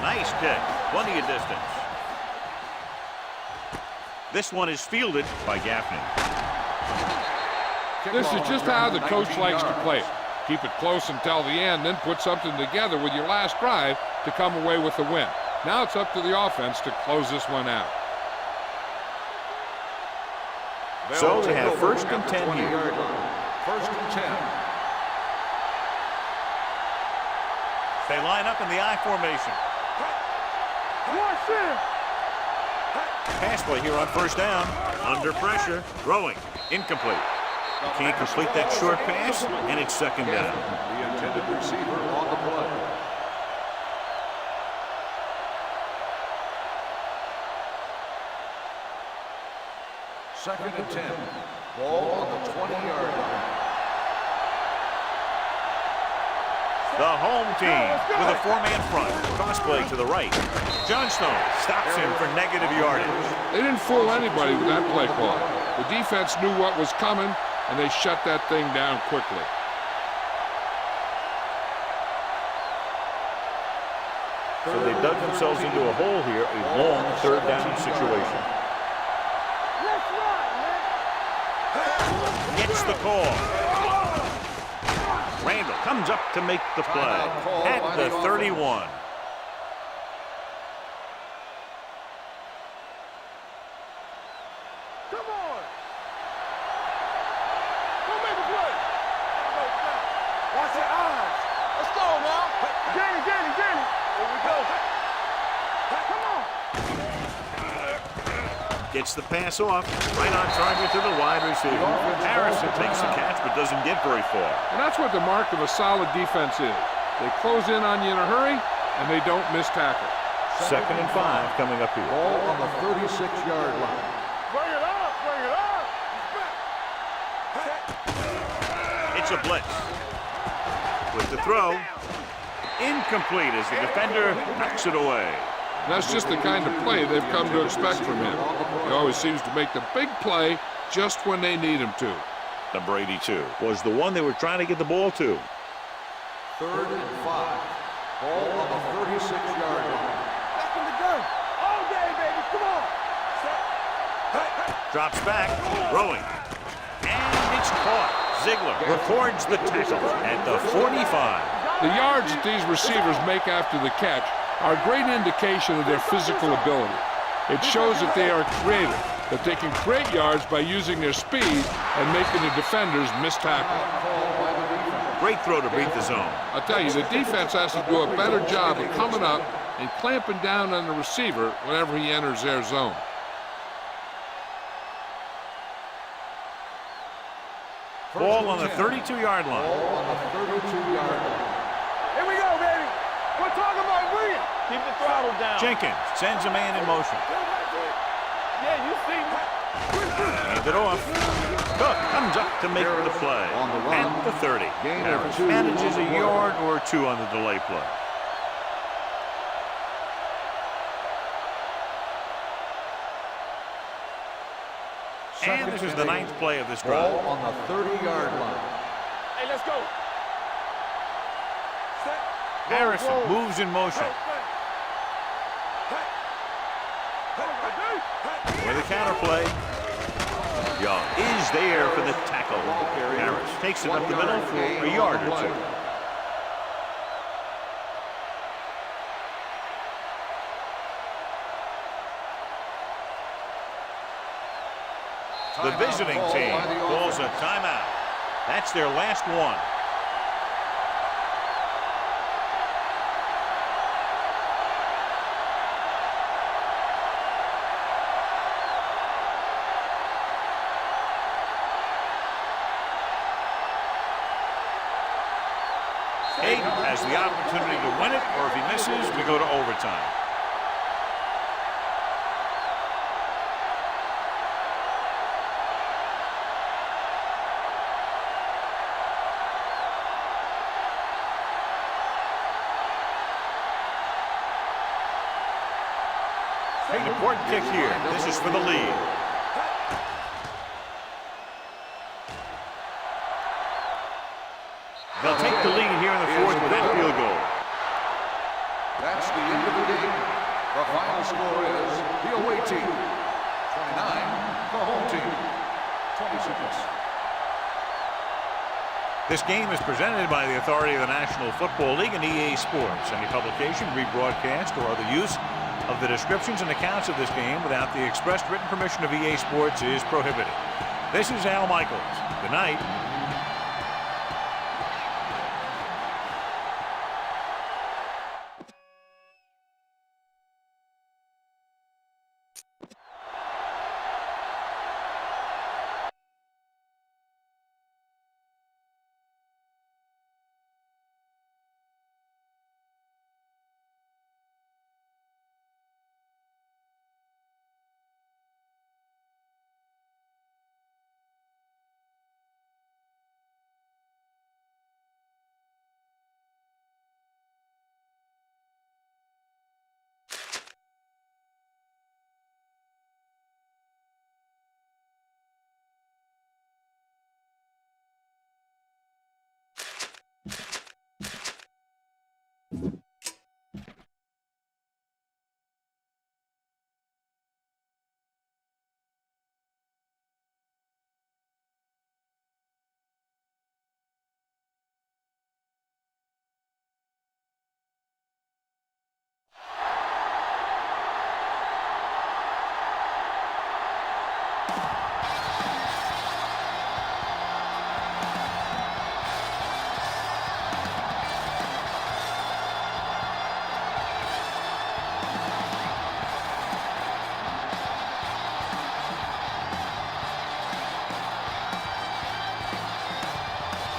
Nice kick. Plenty of distance. This one is fielded by Gaffney. This is just how the coach likes to play it. Keep it close until the end, then put something together with your last drive to come away with the win. Now it's up to the offense to close this one out. So they have first and 10 here. First and 10. They line up in the I formation. Watch him. Pass play here on first down. Under pressure. Throwing. Incomplete. He can't complete that short pass, and it's second down. The intended receiver on the play. Second and 10. Ball on the 20-yard line. The home team with a four-man front. Cross play to the right. Johnstone stops him for negative yardage. They didn't fool anybody with that play call. The defense knew what was coming, and they shut that thing down quickly. So they dug themselves into a hole here, a long third down situation. Gets the call. Randall comes up to make the play at the 31. Come on. Go make a play. Watch your eyes. Let's go now. Danny. Here we go. Come on. Gets the pass off. Right on target to the wide receiver. Harrison takes the catch but doesn't get very far. And that's what the mark of a solid defense is. They close in on you in a hurry, and they don't miss tackle. Second and 5 coming up here. Ball on the 36-yard line. Bring it up. It's a blitz. With the throw. Incomplete as the defender knocks it away. That's just the kind of play they've come to expect from him. He always seems to make the big play just when they need him to. Number 82 was the one they were trying to get the ball to. Third and 5. Ball on the 36-yard line. Back in the gun. All day, baby. Come on. Drops back, throwing. And it's caught. Ziegler records the tackle at the 45. The yards that these receivers make after the catch are a great indication of their physical ability. It shows that they are creative, that they can create yards by using their speed and making the defenders miss tackle. Great throw to beat the zone. I'll tell you, the defense has to do a better job of coming up and clamping down on the receiver whenever he enters their zone. Ball on the 32-yard line. Ball on the 32-yard line. Here we go, baby. We're talking about William. Keep the throttle down. Jenkins sends a man in motion. Yeah, you see. Hands it off. Cook comes up to make the play On the run. at the 30. Gain of Harris 2 manages on a the yard or 2 on the delay play. And this is the 9th play of this drive. Ball on the 30-yard line. Hey, let's go. Harrison moves in motion. With a counter play. Young is there for the tackle. Harris takes it up the middle for a yard or 2. The visiting team calls a timeout. That's their last one. Hayden has the opportunity to win it, or if he misses, we go to overtime. An important kick here. This is for the lead. They'll take the lead here in the 4th with that field goal. That's the end of the game. The final score is the away team 29, the home team 26. This game is presented by the authority of the National Football League and EA Sports. Any publication, rebroadcast, or other use of the descriptions and accounts of this game without the expressed written permission of EA Sports is prohibited. This is Al Michaels. Good night.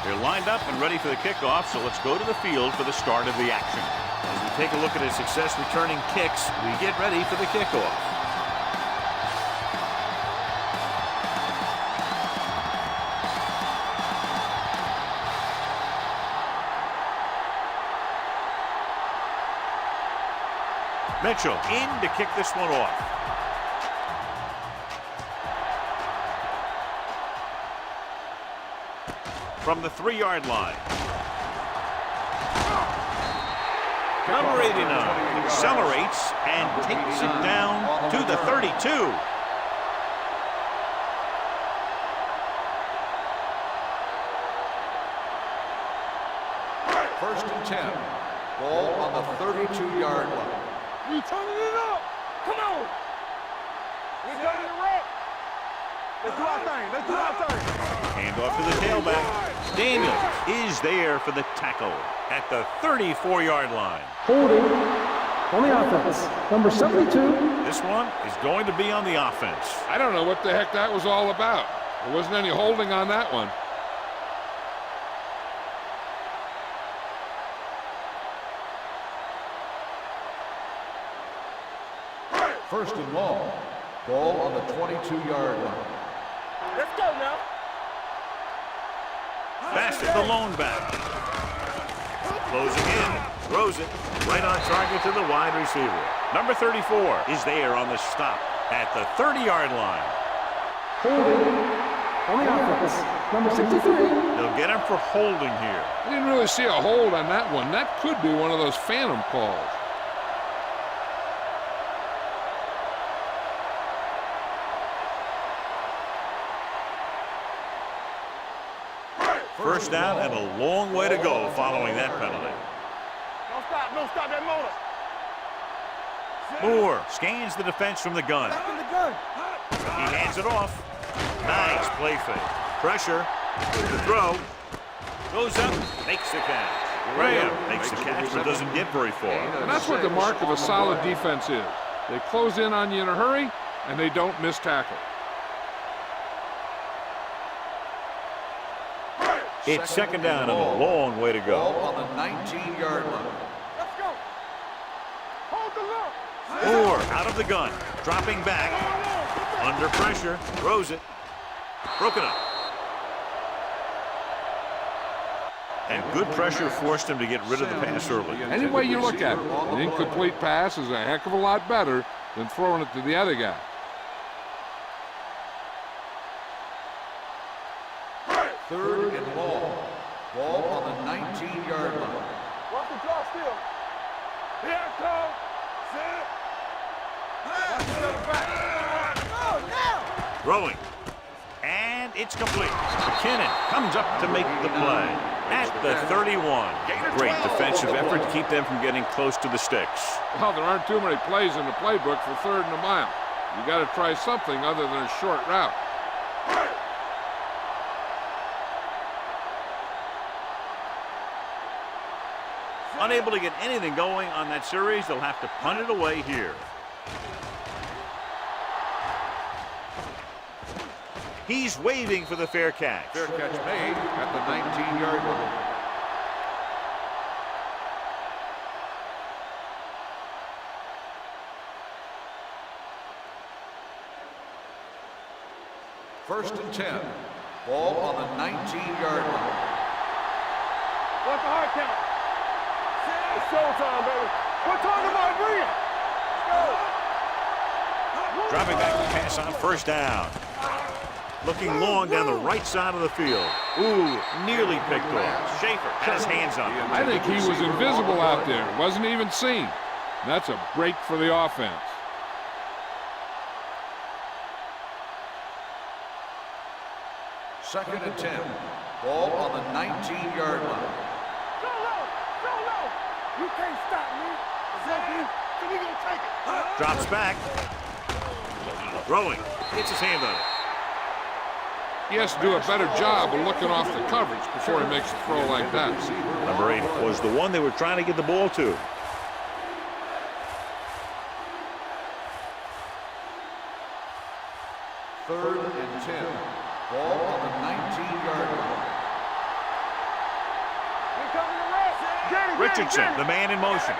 They're lined up and ready for the kickoff, so let's go to the field for the start of the action. As we take a look at his success returning kicks, we get ready for the kickoff. Mitchell in to kick this one off. From the 3-yard line. Number 89 accelerates and takes it down to the 32. First and 10. Ball on the 32-yard line. We turning it up. Come on. We're turning it up. Let's do our thing. Let's do our thing. Hand off to the tailback. Daniels is there for the tackle at the 34-yard line. Holding on the offense. Number 72. This one is going to be on the offense. I don't know what the heck that was all about. There wasn't any holding on that one. First and long. Ball on the 22-yard line. Let's go now. Bassett, the lone back. Closing in, throws it right on target to the wide receiver. Number 34 is there on the stop at the 30-yard line. Holding on the offense. Number 63. They'll get him for holding here. I didn't really see a hold on that one. That could be one of those phantom calls. First down and a long way to go following that penalty. Don't stop that motor. Moore scans the defense from the gun. Stop in the gun. He hands it off. Nice play fake. Pressure with the throw. Goes up, makes the catch. Graham makes the catch but doesn't get very far. And that's what the mark of a solid defense is. They close in on you in a hurry, and they don't miss tackle. It's second down and a long way to go. Ball on the 19-yard line. Let's go. Hold the look. Moore out of the gun, dropping back. Under pressure, throws it. Broken up. And good pressure forced him to get rid of the pass early. Any way you look at it, an incomplete pass is a heck of a lot better than throwing it to the other guy. Third and long. Ball on the 19-yard line. Watch the draw still. Here it comes. Set. Watch the other back. Oh, now. Throwing. And it's complete. McKinnon comes up to make the play at the 31. Great defensive effort to keep them from getting close to the sticks. Well, there aren't too many plays in the playbook for third and a mile. You got to try something other than a short route. Unable to get anything going on that series, they'll have to punt it away here. He's waving for the fair catch. Fair catch made at the 19-yard line. First and 10. Ball on the 19-yard line. What's the hard count? It's showtime, baby. What time am I agreeing? Let's go. Dropping back to pass on first down. Looking long down the right side of the field. Ooh, nearly picked off. Schaefer had his hands on him. I think he was invisible out there. Wasn't even seen. That's a break for the offense. Second and 10. Ball on the 19-yard line. Go low. Go low. You can't stop me. Exactly. So we gonna take it. Drops back. Throwing. Gets his hand on it. He has to do a better job of looking off the coverage before he makes a throw like that. Number 8 was the one they were trying to get the ball to. Third and 10. Ball on the 19-yard line. We coming to rest. Richardson, the man in motion.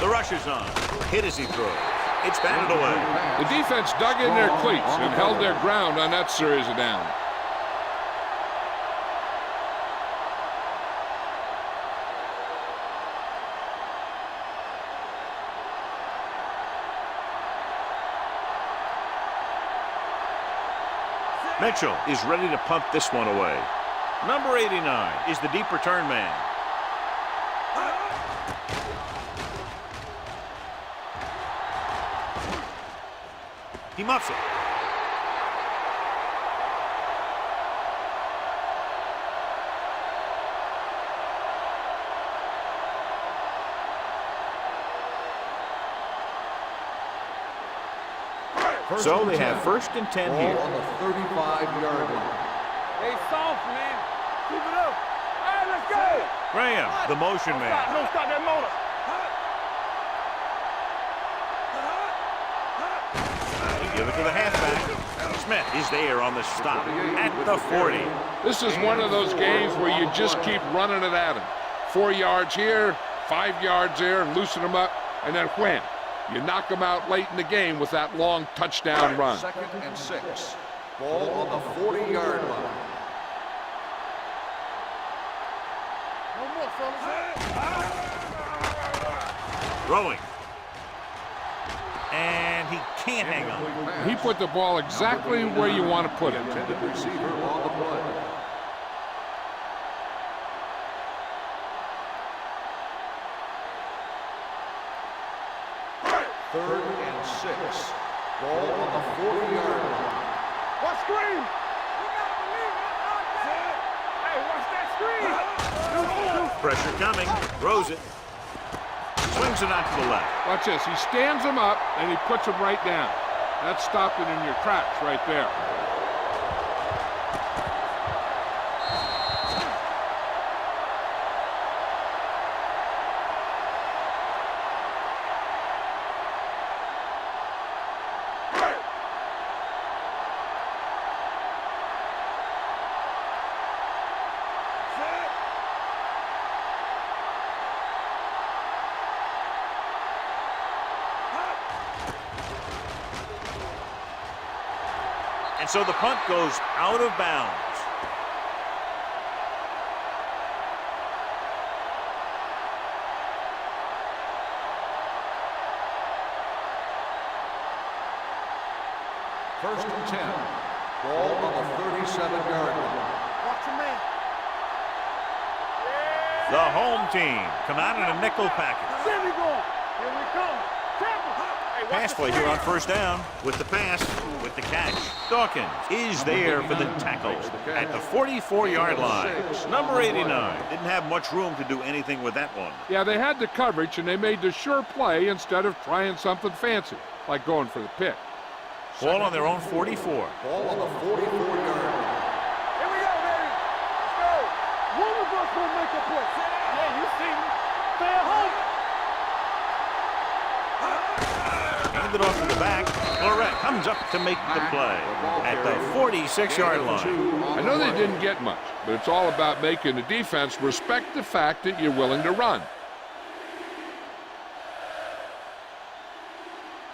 The rush is on. Hit as he throws. It's batted away. The defense dug in their cleats and held their ground on that series of downs. Mitchell is ready to punt this one away. Number 89 is the deep return man. He muffs it. So they have first and 10 Ball here. on the 35-yard line. They soft, man. Keep it up. All right, let's go. Graham, the motion man. Don't stop that motor. They give it to the halfback. Smith is there on the stop at the 40. This is one of those games where you just keep running it at him. 4 yards here, 5 yards there, and loosen them up, and then wham. You knock them out late in the game with that long touchdown run. Second and 6. Ball on the 40-yard line. No more, fellas. Throwing. And he can't hang on. He put the ball exactly where you want to put it. Intended receiver on the play. Third and 6. Ball on the 40-yard line. What screen? You gotta believe it. Hey, watch that screen. Pressure coming. Throws it. Swings it out to the left. Watch this. He stands them up, and he puts them right down. That's stopping in your tracks right there. And so the punt goes out of bounds. First and 10. Ball on the 37-yard line. Watch your man. The home team come out in a nickel package. There we go. Here we come. Tampa. Hey, watch Pass the play screen. here on first down with the pass, with the catch. Dawkins is there for the tackle at the 44-yard line. Number 89 didn't have much room to do anything with that one. Yeah, they had the coverage, and they made the sure play instead of trying something fancy, like going for the pick. Ball on their own 44. Ball on the 44-yard line. Here we go, baby. Let's go. One of us will make a play. Yeah, you see me. Stay at home. Hand it off to the back. Lorette comes up to make the play at the 46-yard line. I know they didn't get much, but it's all about making the defense respect the fact that you're willing to run.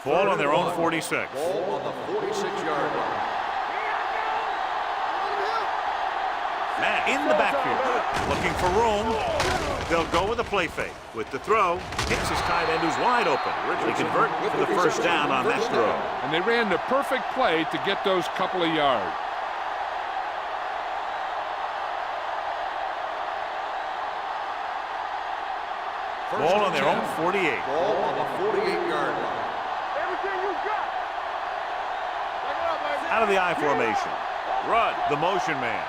Ball on their own 46. Ball on the 46-yard line. Matt in the backfield, looking for room. They'll go with a play fake. With the throw, hits his tight end who's wide open. They convert for the first down on that throw. And they ran the perfect play to get those couple of yards. Ball on their own 48. Ball on the 48-yard line. Everything you got. Take it up, baby. Out of the I formation. Rudd, the motion man.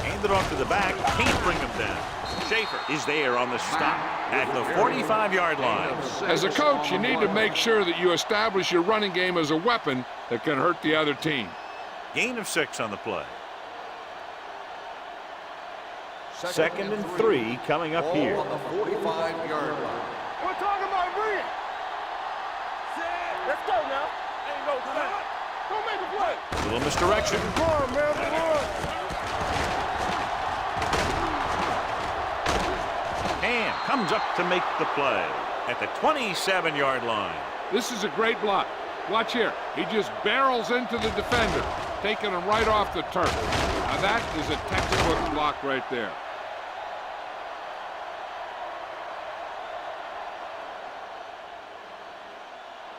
Hand it off to the back. Can't bring him down. Schaefer is there on the stop at the 45-yard line. As a coach, you need to make sure that you establish your running game as a weapon that can hurt the other team. Gain of 6 on the play. 2nd and 3 coming up here. Ball on the 45-yard line. We're talking about bringing. Let's go now. Ain't no time. Don't make a play. Little misdirection. Come on, man. Come on. Ham comes up to make the play at the 27-yard line. This is a great block. Watch here. He just barrels into the defender, taking him right off the turf. Now that is a textbook block right there.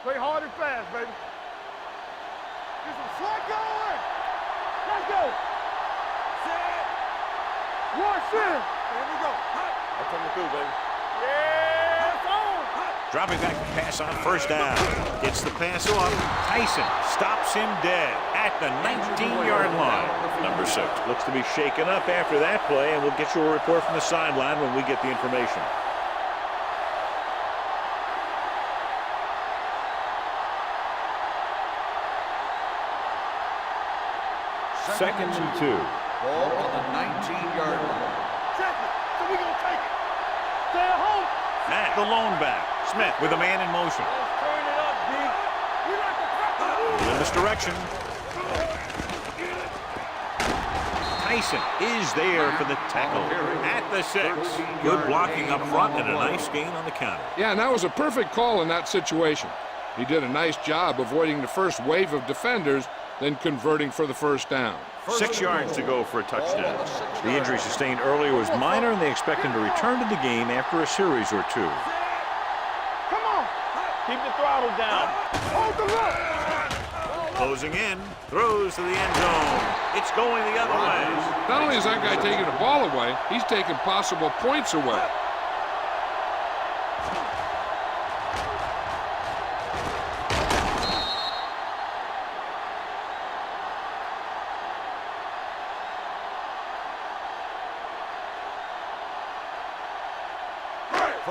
Play hard and fast, baby. Get some slack going. Let's go. Set. Watch it. Here we go. I'm coming through, baby. Yeah, it's on. Dropping back to pass on first down. Gets the pass off. Tyson stops him dead at the 19-yard line. Number 6 looks to be shaken up after that play, and we'll get you a report from the sideline when we get the information. Second and 2. Ball on the 19-yard line. Check it. So we gonna take it. Stay at home. Matt, the lone back. Smith with a man in motion. Let's turn it up, D. We like to prep In this direction. Tyson is there for the tackle at the 6. Good blocking up front and a nice gain on the counter. Yeah, and that was a perfect call in that situation. He did a nice job avoiding the first wave of defenders, then converting for the first down. 6 yards to go for a touchdown. The injury sustained earlier was minor, and they expect him to return to the game after a series or 2. Come on. Keep the throttle down. Hold the look. Closing in, throws to the end zone. It's going the other way. Not only is that guy taking the ball away, he's taking possible points away.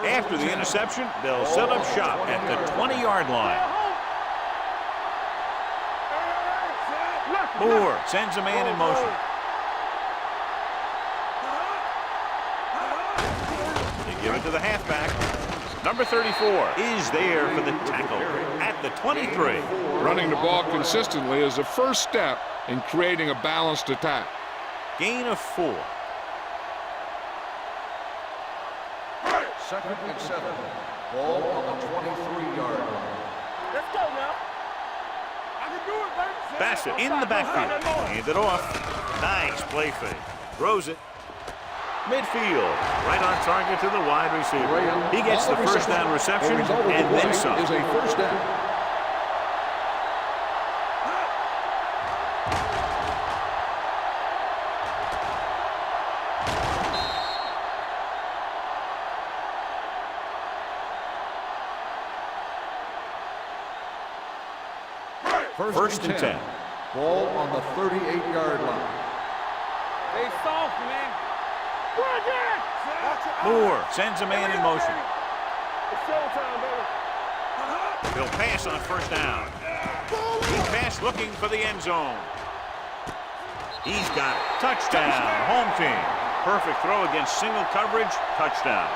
After the interception, they'll set up shop at the 20-yard line. Moore sends a man in motion. They give it to the halfback. Number 34 is there for the tackle at the 23. Running the ball consistently is the first step in creating a balanced attack. Gain of 4. 2nd and 7. Ball on the 23-yard line. Let's go now. I can do it, baby. Bassett in the backfield. Hand it off. Nice play fake. Throws it. Midfield. Right on target to the wide receiver. He gets the first down reception and then some. Is a first down. First and 10. Ball on the 38-yard line. They soft, man. Moore sends a man in motion. It's showtime, baby. He'll pass on first down. He passed looking for the end zone. He's got it. Touchdown, home team. Perfect throw against single coverage. Touchdown.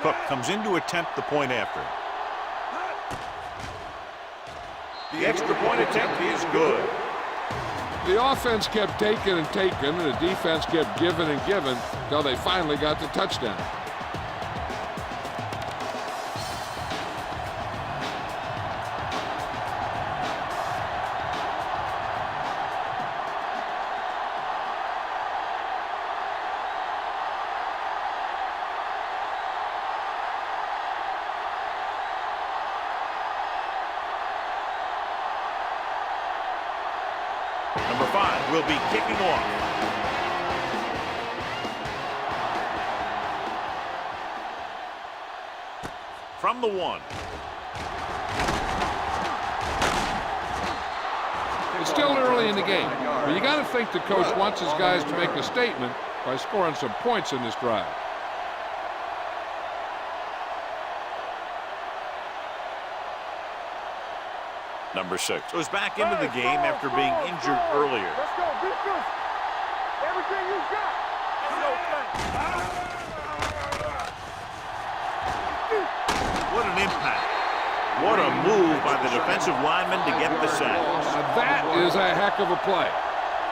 Cook comes in to attempt the point after. The extra point attempt is good. The offense kept taking and taking, and the defense kept giving and giving until they finally got the touchdown. Number 5 will be kicking off. From the 1. It's still early in the game, but you got to think the coach wants his guys to make a statement by scoring some points in this drive. Number 6 goes back into the game after being injured earlier. Let's go, defense. Everything you got. What an impact. What a move by the defensive lineman to get the sack. Now that is a heck of a play.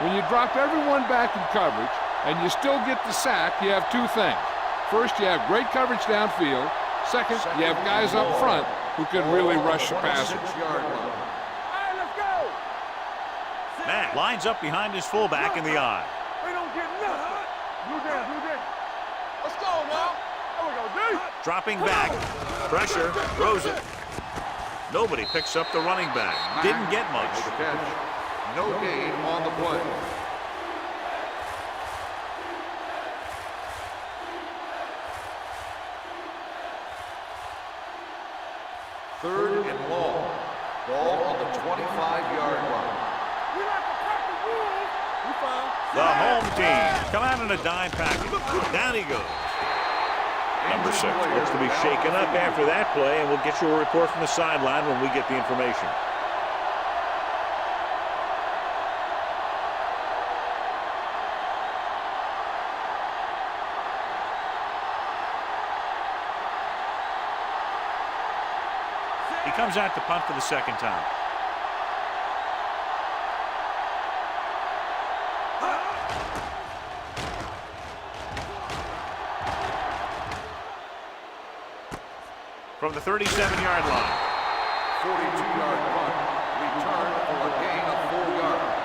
When you drop everyone back in coverage and you still get the sack, you have two things. First, you have great coverage downfield. Second, you have guys up front who can really rush the passer. Matt lines up behind his fullback in the eye. We don't get nothing. Blue down, blue down. Let's go now. There we go, D. Dropping back. Pressure. Throws it. Nobody picks up the running back. Didn't get much. No gain on the play. Third and long. Ball on the 25-yard line. The home team come out in a dime package. Down he goes. Number 6 looks to be shaken up after that play, and we'll get you a report from the sideline when we get the information. He comes out to punt for the second time. From the 37-yard line. 42-yard punt. Return for a gain of 4 yards.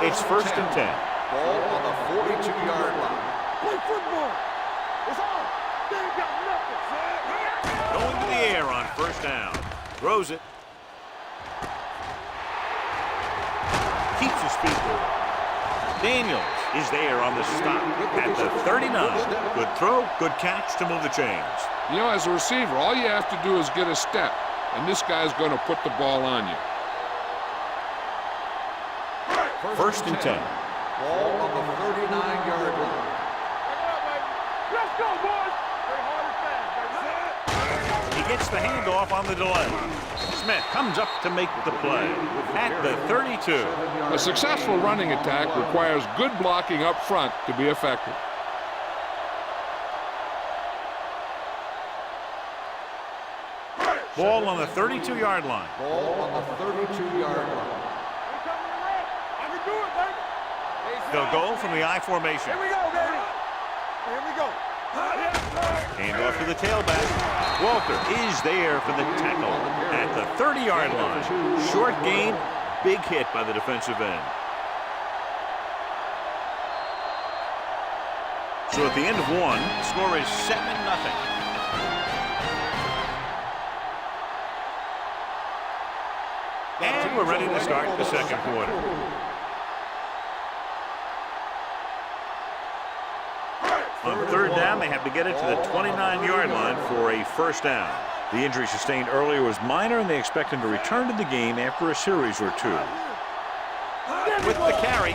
It's first and 10. Ball on the 42-yard line. Play football. It's on. They ain't got nothing. Going to the air on first down. Throws it. Keeps his feet moving. Daniels is there on the stop at the 39. Good throw, good catch to move the chains. You know, as a receiver, all you have to do is get a step, and this guy's going to put the ball on you. First and 10. Ball on the 39-yard line. Let's go, boys. Play hard and fast, baby. He gets the handoff on the delay. Smith comes up to make the play at the 32. A successful running attack requires good blocking up front to be effective. Ball on the 32-yard line. Ball on the 32-yard line. I can do it, baby. They'll go from the I formation. Here we go, baby. Here we go. Handoff to the tailback. Walter is there for the tackle at the 30-yard line. Short gain, big hit by the defensive end. So at the end of one, the score is 7-0. And we're ready to start the second quarter. On third down, they have to get it to the 29-yard line for a first down. The injury sustained earlier was minor, and they expect him to return to the game after a series or two. With the carry,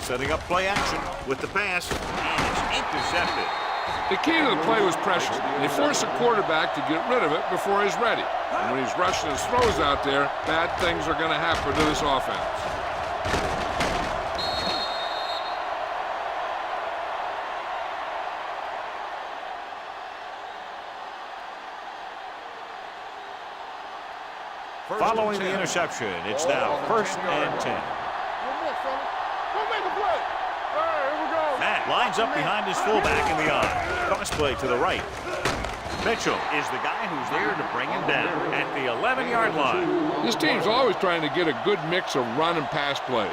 setting up play action with the pass, and it's intercepted. The key to the play was pressure. They force the quarterback to get rid of it before he's ready. And when he's rushing his throws out there, bad things are going to happen to this offense. Following the interception, it's now 1st and 10. Matt lines up behind his fullback in the eye. Cross play to the right. Mitchell is the guy who's there to bring him down at the 11-yard line. This team's always trying to get a good mix of run and pass plays.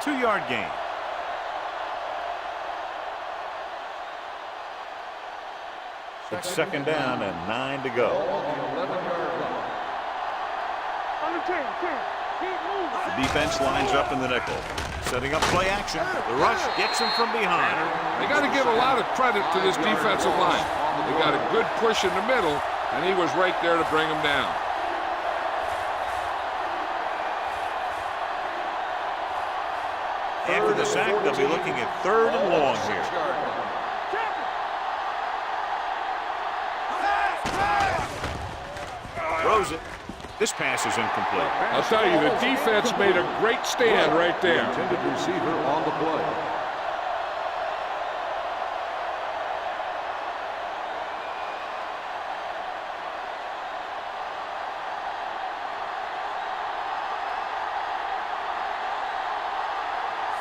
2-yard gain. It's 2nd down and 9 to go. The defense lines up in the nickel. Setting up play action. The rush gets him from behind. They got to give a lot of credit to this defensive line. They got a good push in the middle, and he was right there to bring him down. After the sack, they'll be looking at 3rd and long here. Throws it. This pass is incomplete. I'll tell you, the defense made a great stand right there. Intended receiver on the play.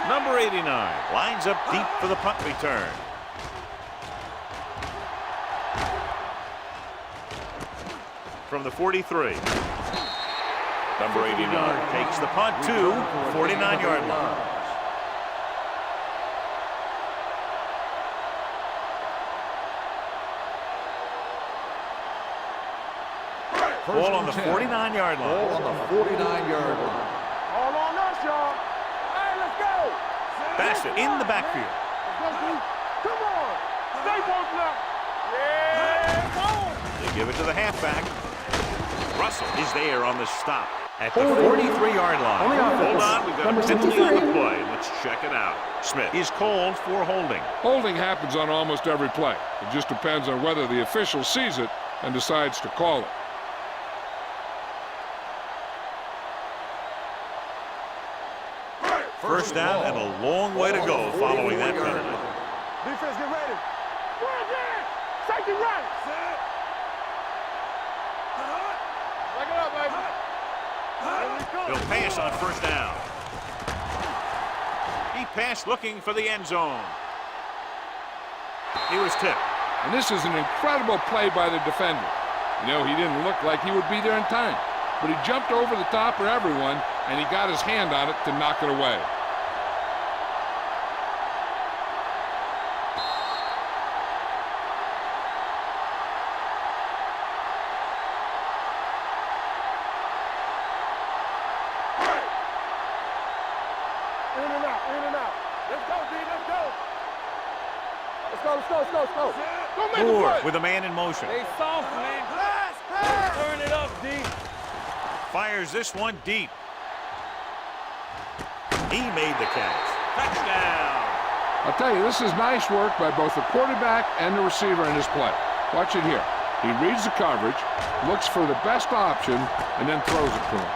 Number 89 lines up deep for the punt return. From the 43. Number 89 takes the punt to 49-yard line. Ball on the 49-yard line. Ball on the 49-yard line. All on us, y'all. Hey, let's go. Bassett in the backfield. Come on. Stay posted up. Yeah, come on. They give it to the halfback. Russell is there on the stop at the 43-yard line. Hold on, we've got a penalty on the play. Let's check it out. Smith is called for holding. Holding happens on almost every play. It just depends on whether the official sees it and decides to call it. First down and a long way to go following that penalty. Defense, get ready. Run again. Safety right. Back it up, baby. He'll pass on 1st down. He passed looking for the end zone. He was tipped. And this is an incredible play by the defender. You know, he didn't look like he would be there in time, but he jumped over the top of everyone, and he got his hand on it to knock it away. Let's go. Don't make Moore it with a man in motion. They soft, man. Turn it up, D. Fires this one deep. He made the catch. Touchdown. I'll tell you, this is nice work by both the quarterback and the receiver in this play. Watch it here. He reads the coverage, looks for the best option, and then throws it to him.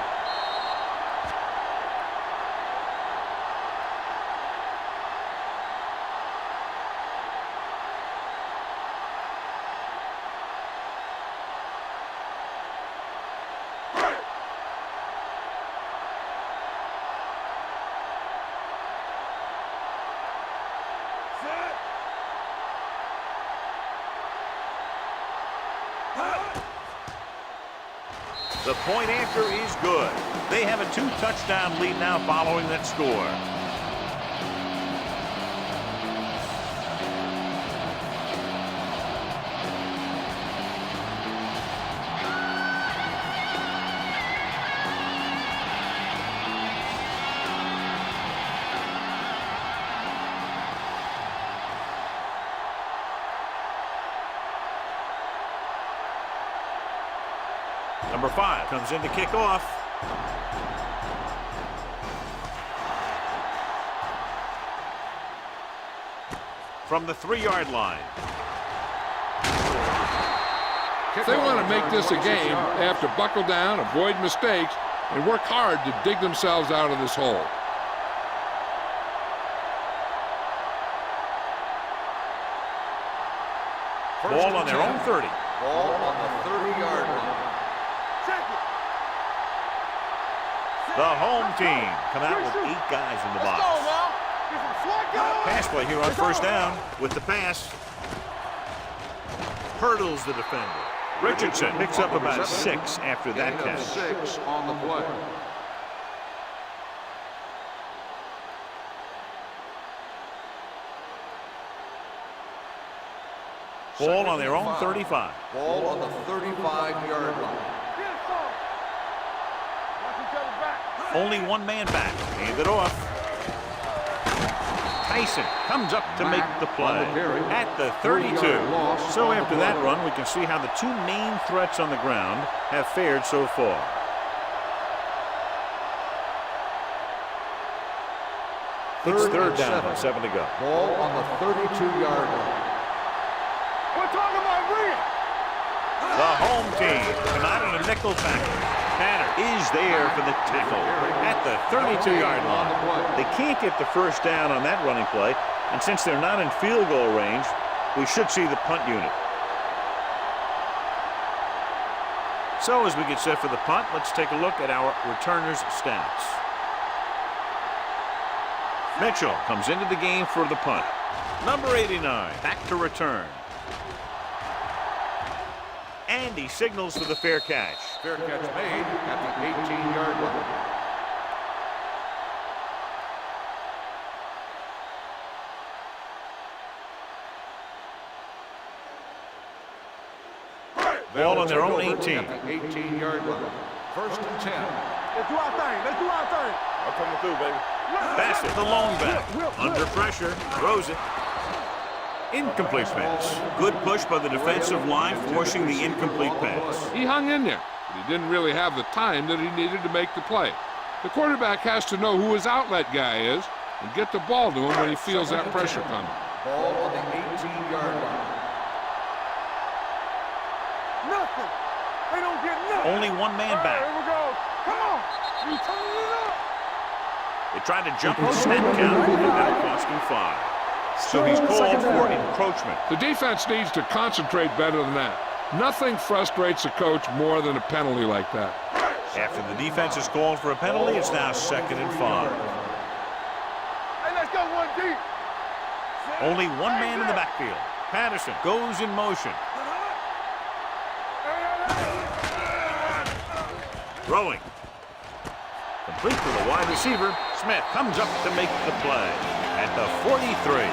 The point after is good. They have a 2-touchdown lead now following that score. Number 5 comes in to kick off. From the 3-yard line. If they want to make this a game, they have to buckle down, avoid mistakes, and work hard to dig themselves out of this hole. Ball on their own 30. Ball on the 30-yard line. The home team come out with 8 guys in the box. Pass play here on first down with the pass. Hurdles the defender. Richardson picks up about 6 after that catch. 6 on the play. Ball on their own 35. Ball on the 35-yard line. Only one man back. Hand it off. Tyson comes up to make the play at the 32. So after that run, we can see how the 2 main threats on the ground have fared so far. It's third down and 7 to go. Ball on the 32-yard line. We're talking about Reed. The home team come out in a nickel tackle. Tanner is there for the tackle at the 32-yard line. They can't get the first down on that running play, and since they're not in field goal range, we should see the punt unit. So as we get set for the punt, let's take a look at our returners' stats. Mitchell comes into the game for the punt. Number 89 back to return. And he signals for the fair catch. Fair catch made at the 18-yard line. Ball on their own 18. At the 18-yard line. First and 10. Let's do our thing. Let's do our thing. I'm coming through, baby. Bassett, the lone back. Under pressure, throws it. Incomplete pass. Good push by the defensive line, forcing the incomplete pass. He hung in there, but he didn't really have the time that he needed to make the play. The quarterback has to know who his outlet guy is and get the ball to him when he feels that pressure coming. Ball on the 18-yard line. Nothing. They don't get nothing. Only one man back. Here we go. Come on. You turn it up. They tried to jump the snap count, and that'll cost him 5. So he's called for encroachment. The defense needs to concentrate better than that. Nothing frustrates a coach more than a penalty like that. After the defense is called for a penalty, it's now 2nd and 5. Hey, let's go one deep. Only one man in the backfield. Patterson goes in motion. Throwing. Complete to the wide receiver. Smith comes up to make the play at the 43.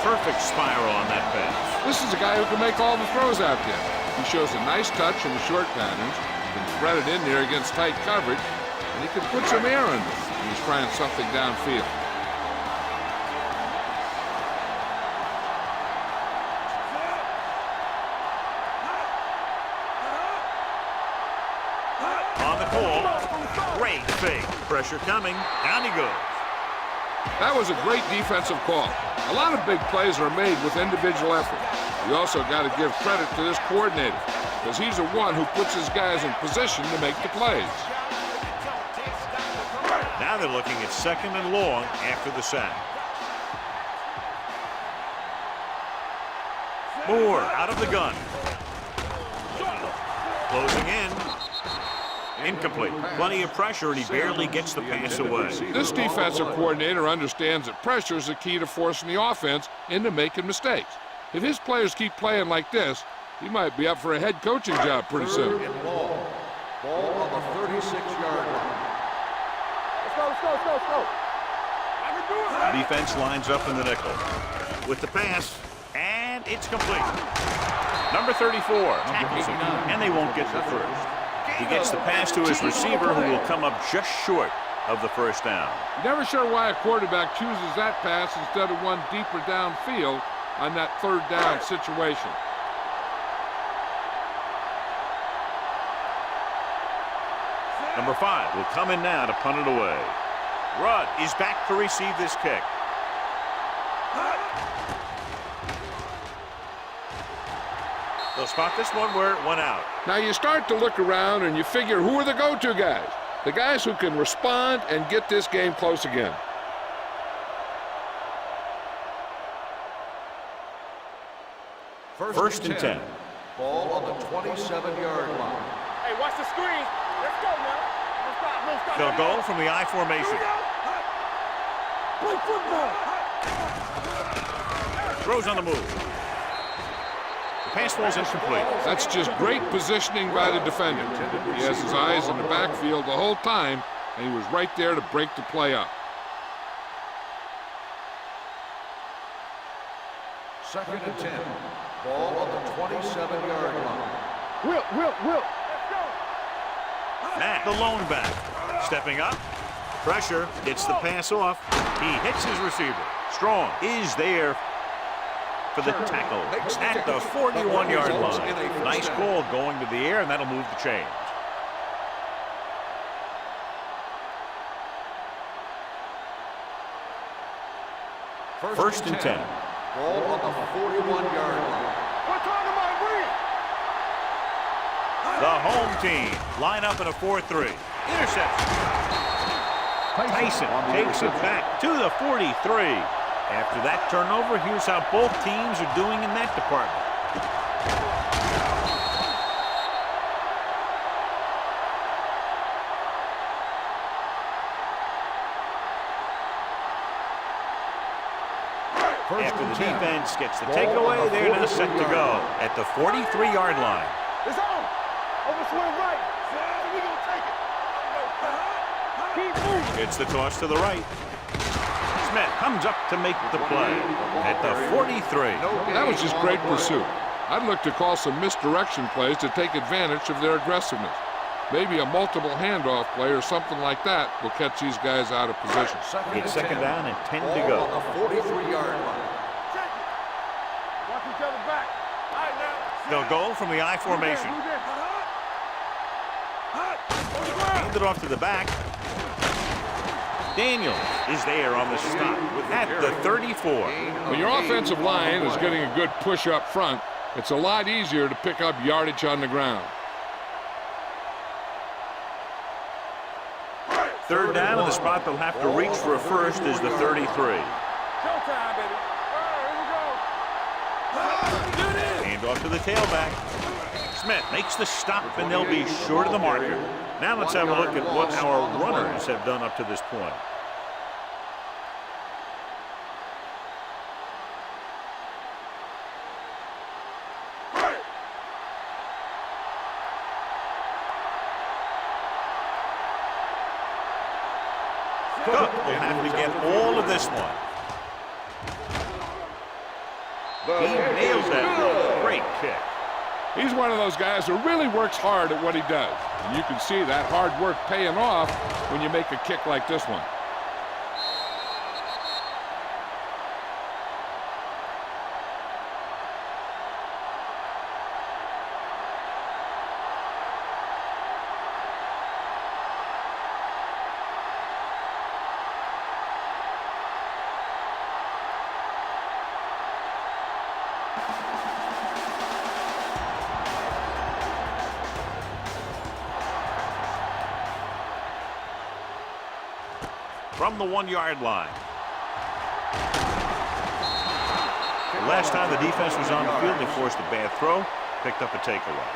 Perfect spiral on that pass. This is a guy who can make all the throws out there. He shows a nice touch in the short patterns. He can thread it in there against tight coverage, and he can put some air under it when he's trying something downfield. On the call. Great fake. Pressure coming. Down he goes. That was a great defensive call. A lot of big plays are made with individual effort. You also got to give credit to this coordinator, because he's the one who puts his guys in position to make the plays. Now they're looking at 2nd and long after the sack. Moore out of the gun. Closing in. Incomplete. Plenty of pressure, and he barely gets the pass away. This defensive coordinator understands that pressure is the key to forcing the offense into making mistakes. If his players keep playing like this, he might be up for a head coaching job pretty soon. Ball on the 36-yard line. Let's go, let's go, let's go, let's go. I can do it. The defense lines up in the nickel. With the pass, and it's complete. Number 34 tackles him, and they won't get the first. He gets the pass to his receiver, who will come up just short of the first down. Never sure why a quarterback chooses that pass instead of one deeper downfield on that 3rd down situation. Number 5 will come in now to punt it away. Rudd is back to receive this kick. They'll spot this one where it went out. Now you start to look around and you figure who are the go-to guys? The guys who can respond and get this game close again. First and 10. Ball on the 27-yard line. Hey, watch the screen. Let's go now. No stop, no stop. They'll go from the I formation. Play football. Throws on the move. The pass falls incomplete. That's just great positioning by the defender. He has his eyes in the backfield the whole time, and he was right there to break the play up. Second and 10. Ball on the 27-yard line. Will. Let's go. Matt, the lone back. Stepping up. Pressure. Gets the pass off. He hits his receiver. Strong is there for the tackle at the 41-yard line. Nice call going to the air, and that'll move the chains. First and 10. Ball on the 41-yard line. We're talking about bring it. The home team line up in a 4-3. Interception. Tyson takes it back to the 43. After that turnover, here's how both teams are doing in that department. After the defense gets the takeaway, they're now set to go at the 43-yard line. It's on. Over swing right. We gonna take it. Keep moving. It's the toss to the right. Smith comes up to make the play at the 43. That was just great pursuit. I'd look to call some misdirection plays to take advantage of their aggressiveness. Maybe a multiple handoff play or something like that will catch these guys out of position. It's second down and 10 to go. On the 43-yard line. Check it. Watch each other back. All right, now. They'll go from the I formation. Hand it off to the back. Daniels is there on the stop at the 34. When your offensive line is getting a good push up front, it's a lot easier to pick up yardage on the ground. Third down, and the spot they'll have to reach for a first is the 33. Showtime, baby. Hand off to the tailback. Smith makes the stop, and they'll be short of the marker. Now let's have a look at what our runners have done up to this point. Cook will have to get all of this one. He nails that one. Great kick. He's one of those guys who really works hard at what he does. And you can see that hard work paying off when you make a kick like this one. From the 1-yard line. The last time the defense was on the field, they forced a bad throw, picked up a takeaway.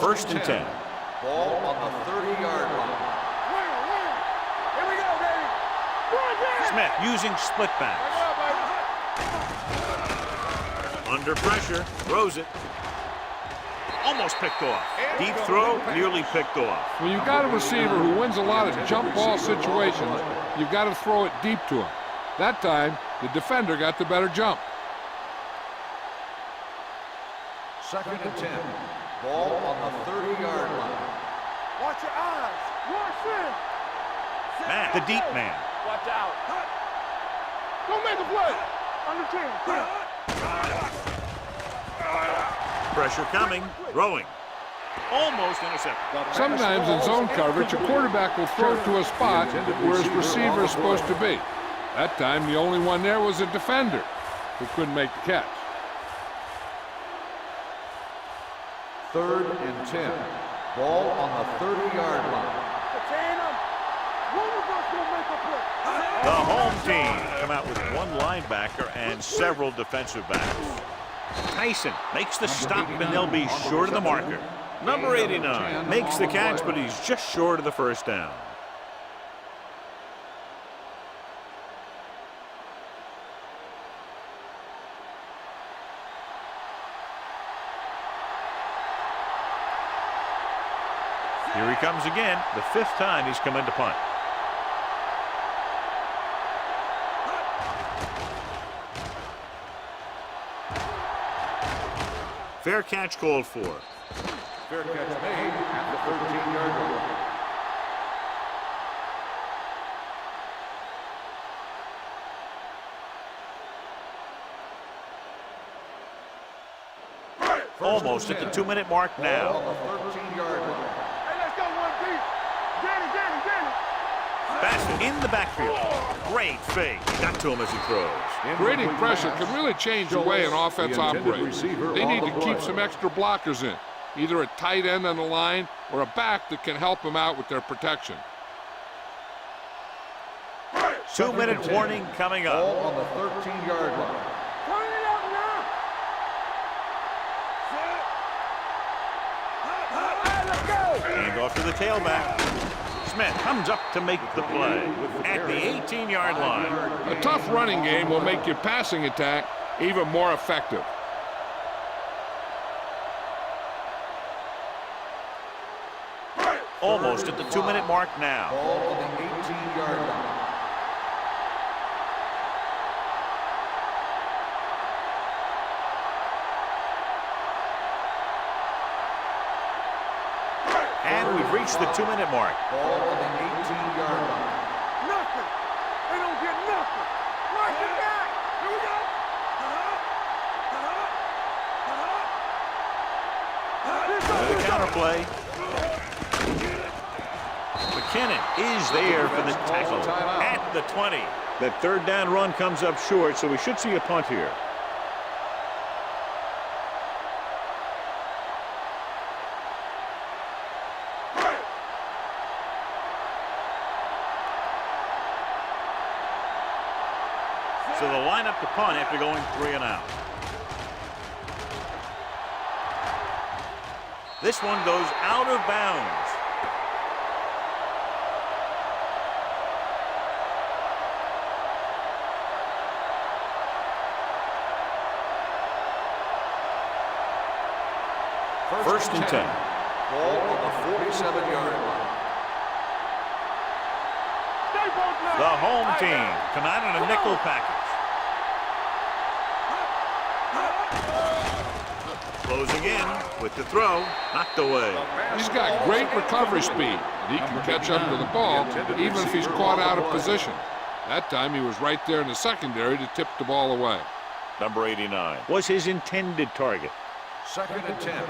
First and 10. Ball on the 30-yard line. Here we go, baby. Smith using split backs. Under pressure, throws it. Almost picked off. Deep throw, nearly picked off. When you've got a receiver who wins a lot of jump ball situations, you've got to throw it deep to him. That time, the defender got the better jump. Second and 10. Ball on the 30-yard line. Watch your eyes. Watch it. Matt, the deep man. Watch out. Don't make a play. Under 10. Pressure coming, throwing. Almost intercepted. Sometimes in zone coverage, a quarterback will throw to a spot where his receiver is supposed to be. That time, the only one there was a defender who couldn't make the catch. 3rd and 10. Ball on the 30-yard line. The home team come out with one linebacker and several defensive backs. Tyson makes the stop, and they'll be short of the marker. Number 89 makes the catch, but he's just short of the first down. Here he comes again, the 5th time he's come in to punt. Fair catch called for. Fair catch made at the 13-yard line. Almost at the 2-minute mark now. On the 13-yard line. Hey, let's go, 1-B. Danny. Pass in the backfield. Great fake. Got to him as he throws. Creating pressure can really change the way an offense operates. They need to keep some extra blockers in, either a tight end on the line or a back that can help them out with their protection. 2-minute warning coming Ball up. on the 13-yard line. Turn it up now. Hey, let's go. Hand off to the tailback. Smith comes up to make the play at the 18-yard line. A tough running game will make your passing attack even more effective. Almost at the 2-minute mark now. Ball on the 18-yard line. And we've reached the 2-minute mark. Ball on the 18-yard line. Nothing. They don't get nothing. Watch it back. Here we go. The counter play. McKinnon is there for the tackle at the 20. That 3rd down run comes up short, so we should see a punt here. So they'll line up the punt after going 3 and out. This one goes out of bounds. First and 10. Ball on the 47-yard line. The home team come out in a nickel package. Closing in with the throw, knocked away. He's got great recovery speed, and he can catch up to the ball even if he's caught out of position. That time he was right there in the secondary to tip the ball away. Number 89 was his intended target. 2nd and 10.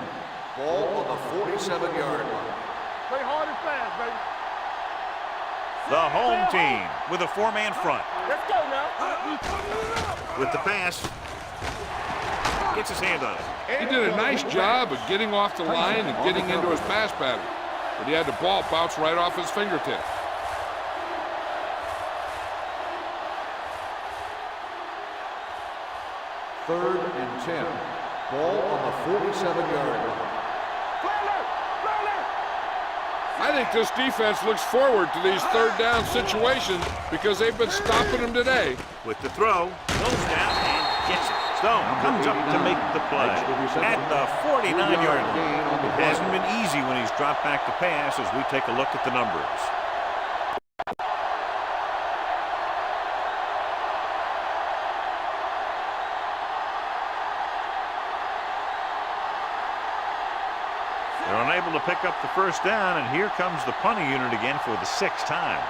Ball on the 47-yard line. Play hard and fast, baby. The home team with a 4-man front. Let's go now. With the pass, gets his hand on it. He did a nice job of getting off the line and getting into his pass pattern, but he had the ball bounce right off his fingertip. Third and 10. Ball on the 47-yard line. I think this defense looks forward to these 3rd down situations because they've been stopping them today. With the throw, goes down and gets it. Stone comes up to make the play at the 49-yard line. It hasn't been easy when he's dropped back to pass as we take a look at the numbers. They're unable to pick up the first down, and here comes the punting unit again for the 6th time.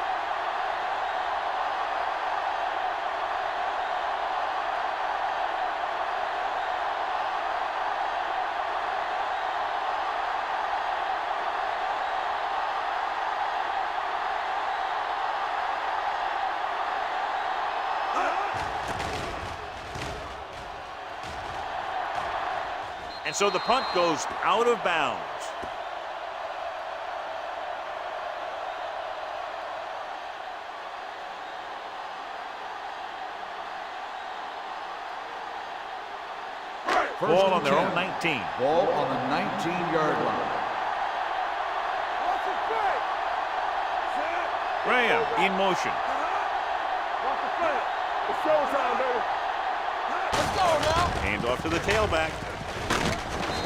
And so the punt goes out of bounds. Ball on their own 19. Ball on the 19-yard line. Graham in motion. Watch the play. It's showtime, baby. Let's go now. Hand off to the tailback.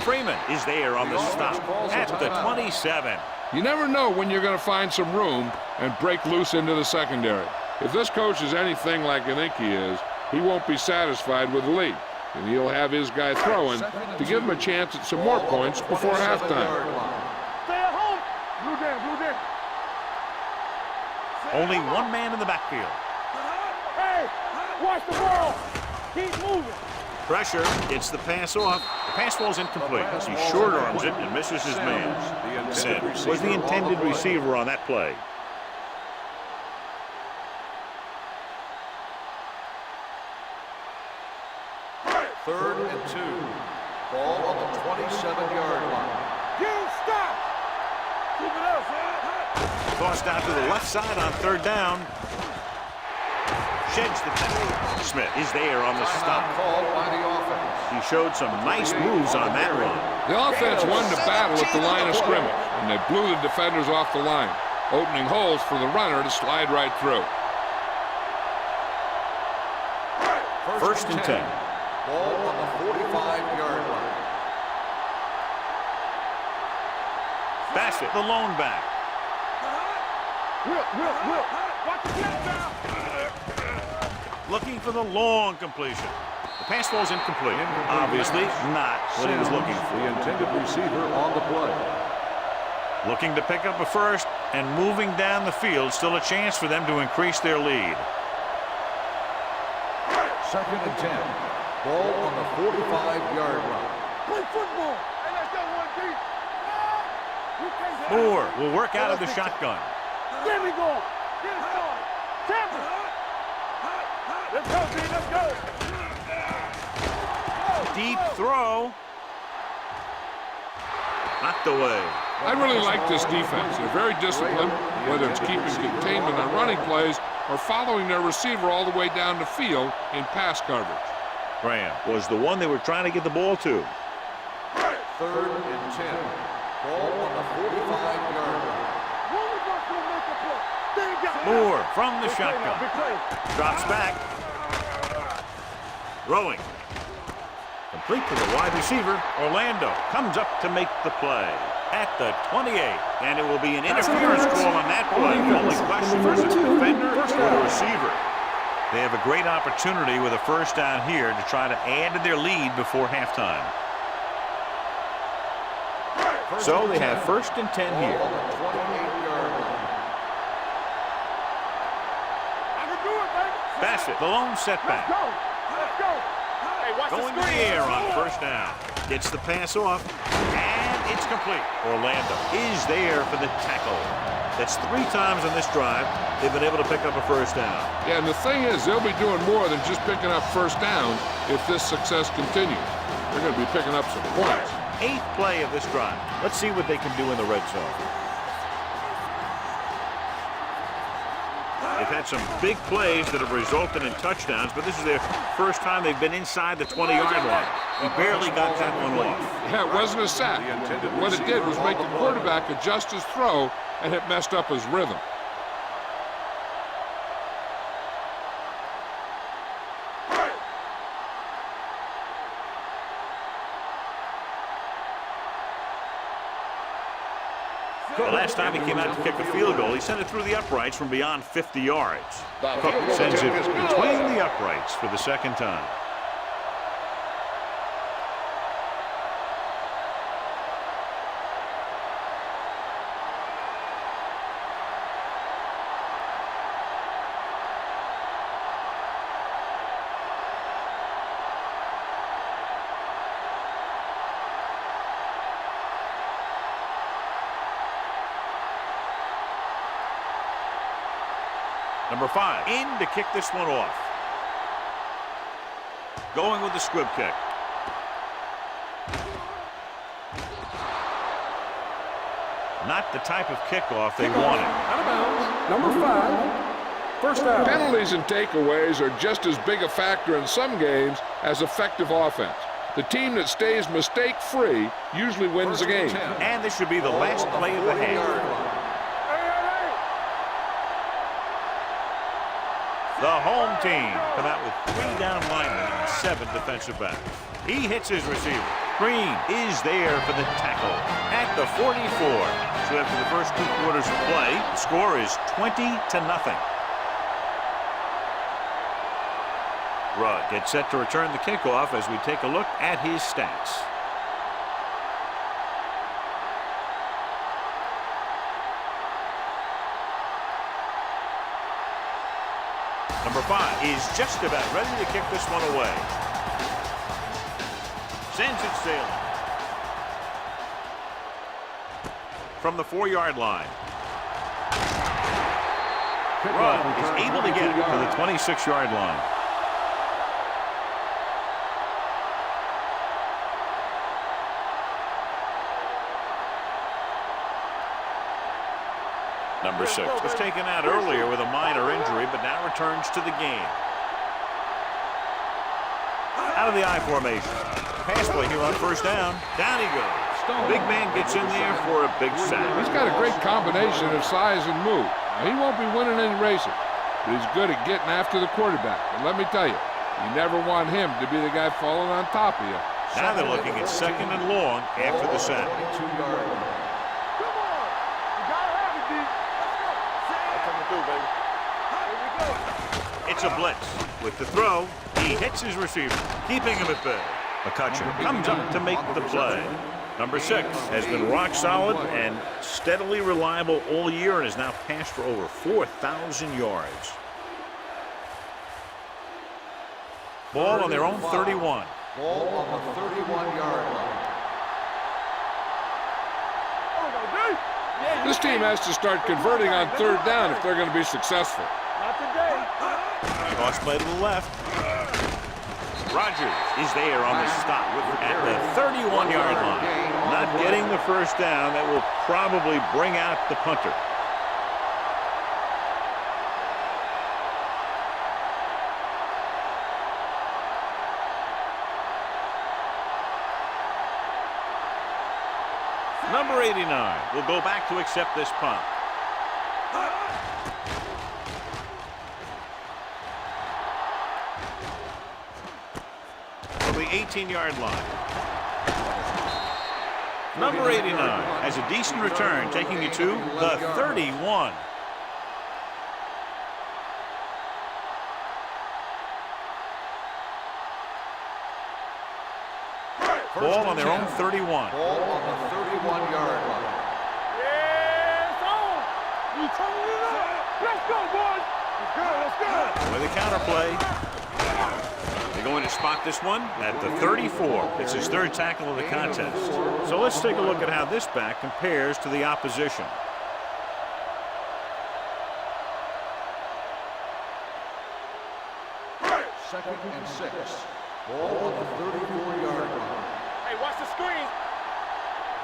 Freeman is there on the stop at the 27. You never know when you're going to find some room and break loose into the secondary. If this coach is anything like I think he is, he won't be satisfied with the lead. And he'll have his guy throwing to give him a chance at some more points before halftime. Stay at home. Blue down, blue down. Only one man in the backfield. Hey, watch the ball. Keep moving. Pressure gets the pass off. The pass ball's incomplete. He short arms it and misses his man. Sims was the intended receiver on that play. Third and 2. Ball on the 27-yard line. You stop. Keep it up, Tossed out to the left side on third down. Sheds the tackle. Smith is there on the stop. Called by the offense. He showed some nice moves on that run. The offense won the battle at the line of scrimmage, and they blew the defenders off the line, opening holes for the runner to slide right through. First and 10. Ball on the 45-yard line. Bassett, the lone back. Whip. Watch the flip now. Looking for the long completion. The pass ball's incomplete. Obviously not what he was looking for. The intended receiver on the play. Looking to pick up a first and moving down the field. Still a chance for them to increase their lead. Second and 10. Ball on the 45-yard line. Play football. Hey, let's go, 1-3. Moore will work out of the shotgun. There we go. Get it started. Tampa. Let's go, B. Let's go. Deep throw. Knocked away. I really like this defense. They're very disciplined, whether it's keeping containment on running plays or following their receiver all the way down the field in pass coverage. Graham was the one they were trying to get the ball to. Third and 10. Ball on the 45-yard line. Moore from the shotgun. Drops back. Throwing. Complete to the wide receiver. Orlando comes up to make the play at the 28. And it will be an interference call on that play. The only question is the defender or the receiver. They have a great opportunity with a first down here to try to add to their lead before halftime. So they have first and 10 here. Bassett, the lone setback. Let's go. Hey, watch Going to the air on first down. Gets the pass off, and it's complete. Orlando is there for the tackle. That's 3 times on this drive they've been able to pick up a first down. Yeah, and the thing is, they'll be doing more than just picking up first down if this success continues. They're going to be picking up some points. 8th play of this drive. Let's see what they can do in the red zone. They've had some big plays that have resulted in touchdowns, but this is their first time they've been inside the 20-yard line. He barely got that one off. Yeah, it wasn't a sack. What it did was make the quarterback adjust his throw, and it messed up his rhythm. The last time he came out to kick a field goal, he sent it through the uprights from beyond 50 yards. Cook sends it between the uprights for the second time. Number 5, in to kick this one off. Going with the squib kick. Not the type of kickoff they wanted. Out of bounds. Number 5. First down. Penalties and takeaways are just as big a factor in some games as effective offense. The team that stays mistake-free usually wins the game. And this should be the last play of the half. The home team come out with 3 down linemen and 7 defensive backs. He hits his receiver. Green is there for the tackle at the 44. So after the first 2 quarters of play, the score is 20-0. Rudd gets set to return the kickoff as we take a look at his stats. Number 5 is just about ready to kick this one away. Sends it sailing. From the 4-yard line. Rudd is able to get it to the 26-yard line. Number 6 was taken out earlier with a minor injury, but now returns to the game. Out of the I formation. Pass play here on first down. Down he goes. Big man gets in there for a big sack. He's got a great combination of size and move. Now, he won't be winning any races, but he's good at getting after the quarterback. And let me tell you, you never want him to be the guy falling on top of you. Now they're looking at 2nd and long after the sack. It's a blitz. With the throw, he hits his receiver, keeping him at bay. McCutcheon comes up to make the play. Number 6 has been rock solid and steadily reliable all year and has now passed for over 4,000 yards. Ball on their own 31. Ball on the 31-yard line. This team has to start converting on 3rd down if they're going to be successful. Not today. Cross play to the left. Rogers is there on the stop at the 31-yard line. Not getting the first down. That will probably bring out the punter. Number 89 will go back to accept this punt. From the 18-yard line. Number 89 has a decent return, taking you to the 31. Ball on their own 31. Ball on the 31-yard line. Yeah, it's on. You turning it up. Let's go, boys. Let's go, let's go. With a counter play. They're going to spot this one at the 34. It's his 3rd tackle of the contest. So let's take a look at how this back compares to the opposition. Second and 6. Ball on the 34-yard line. Hey, watch the screen.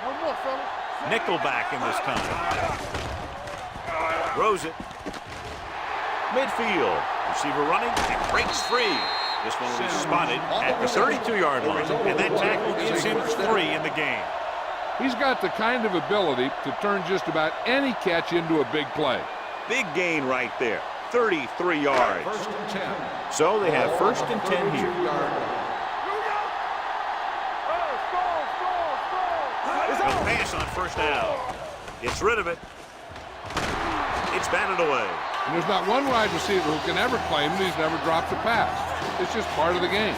One more, fellas. Nickelback in this time. Throws it. Midfield. Receiver running and breaks free. This one will be spotted at the 32-yard line, and that tackle gives him 3 in the game. He's got the kind of ability to turn just about any catch into a big play. Big gain right there. 33 yards. First and 10. So they have 1st and 10 here. They'll pass on first down. Gets rid of it. It's batted away. And there's not one wide receiver who can ever claim that he's never dropped a pass. It's just part of the game.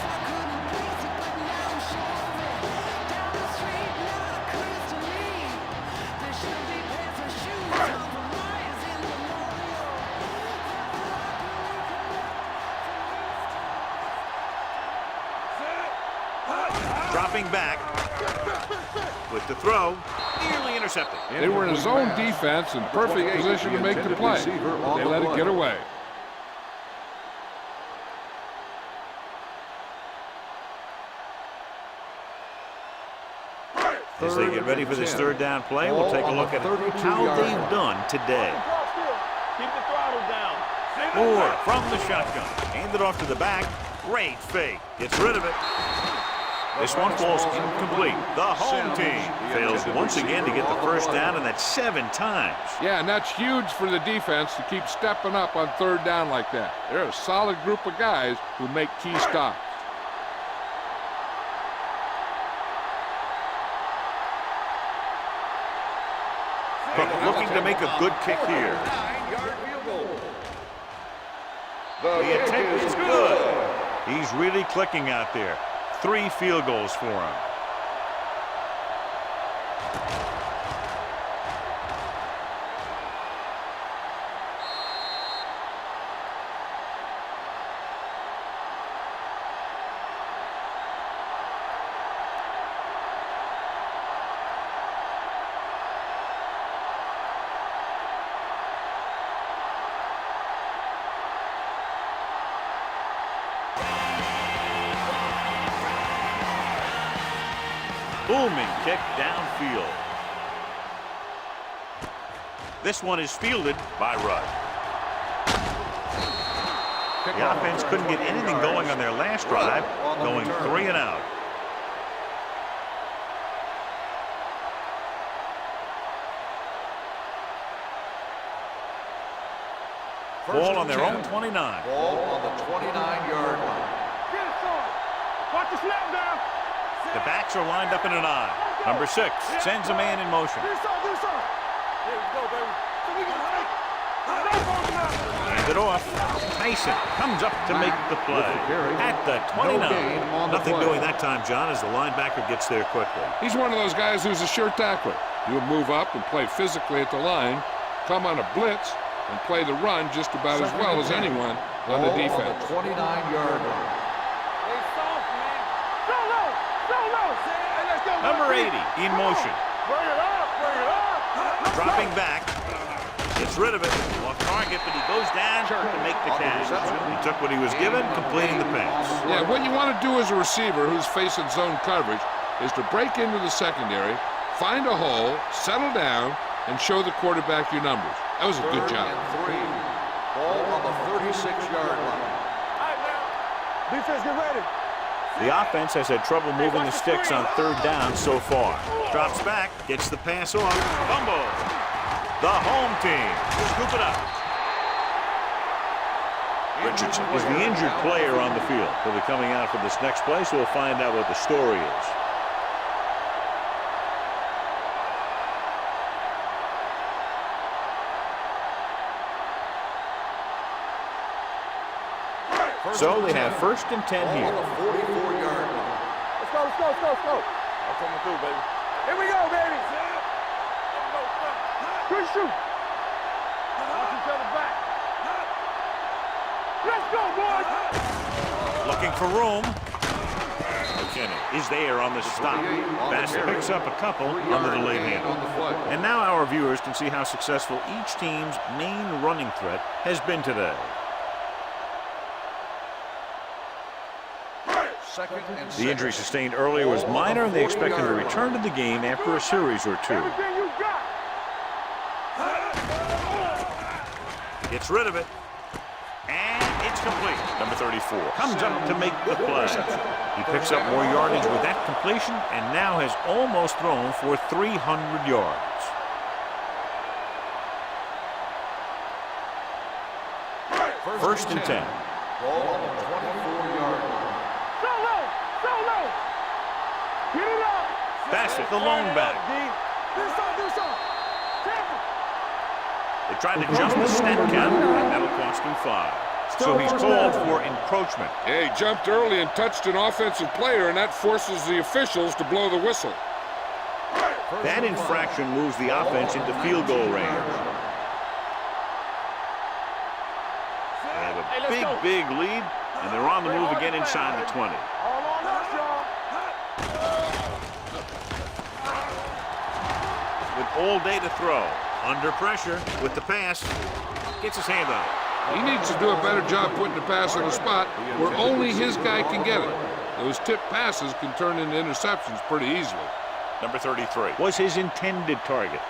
Dropping back with the throw, nearly intercepted. They were in a zone defense in perfect position to make the play. They let it get away. As they get ready for this third down play, we'll take a look at how they've done today. Keep the throttle down. Moore from the shotgun. Hand it off to the back. Great fake. Gets rid of it. This one falls incomplete. The home team fails once again to get the first down, and that's 7 times. Yeah, and that's huge for the defense to keep stepping up on third down like that. They're a solid group of guys who make key stops. Cook looking to make a good kick here. The attempt is good. He's really clicking out there. 3 field goals for him. Booming kick downfield. This one is fielded by Rudd. The offense couldn't get anything going on their last drive, going 3 and out. Ball on their own 29. Ball on the 29-yard line. Get it, son. Watch the snap down. The backs are lined up in an I. Number 6 sends a man in motion. Do something, do something. Here we go, baby. So we can take. Hand it off. Tyson comes up to make the play. At the 29. Nothing doing that time, John, as the linebacker gets there quickly. He's one of those guys who's a sure tackler. He'll move up and play physically at the line, come on a blitz, and play the run just about as well as anyone on the defense. 29-yard line. Hey, soft, man. Go low, go low. Hey, let's go. Number 80 in motion. Bring it up, bring it up. Dropping back. Gets rid of it. Off target, but he goes down to make the catch. He took what he was given, completing the pass. Yeah, what you want to do as a receiver who's facing zone coverage is to break into the secondary, find a hole, settle down, and show the quarterback your numbers. That was a good job. 3. Ball on the 36-yard line. All right, now. Defense, get ready. The offense has had trouble moving the sticks on third down so far. Drops back, gets the pass off, fumble. The home team scoop it up. Richardson is the injured player on the field. He'll be coming out for this next play, so we'll find out what the story is. So they have 1st and 10 here. 44-yard line. Let's go, let's go, let's go, let's go. I'm coming through, baby. Here we go, baby. Good shoot. Watch each other back. Let's go, boys. Looking for room. McKinney is there on the stop. Bassett picks up a couple on the delayed handle. And now our viewers can see how successful each team's main running threat has been today. 2nd and 6. The injury sustained earlier was minor, and they expect him to return to the game after a series or 2. Everything you got. Gets rid of it. And it's complete. Number 34 comes up to make the play. He picks up more yardage with that completion and now has almost thrown for 300 yards. First and 10. Ball on the 24-yard line. So low, so low. Get it up. Bassett, the lone back. Do something, do something. Temple. They tried to jump the snap count, and that'll cost him 5. So he's called for encroachment. Yeah, he jumped early and touched an offensive player, and that forces the officials to blow the whistle. That infraction moves the offense into field goal range. They have a big lead, and they're on the move again inside the 20. All on us, y'all. With all day to throw. Under pressure with the pass. Gets his hand on it. He needs to do a better job putting the pass on a spot where only his guy can get it. Those tip passes can turn into interceptions pretty easily. Number 33 was his intended target.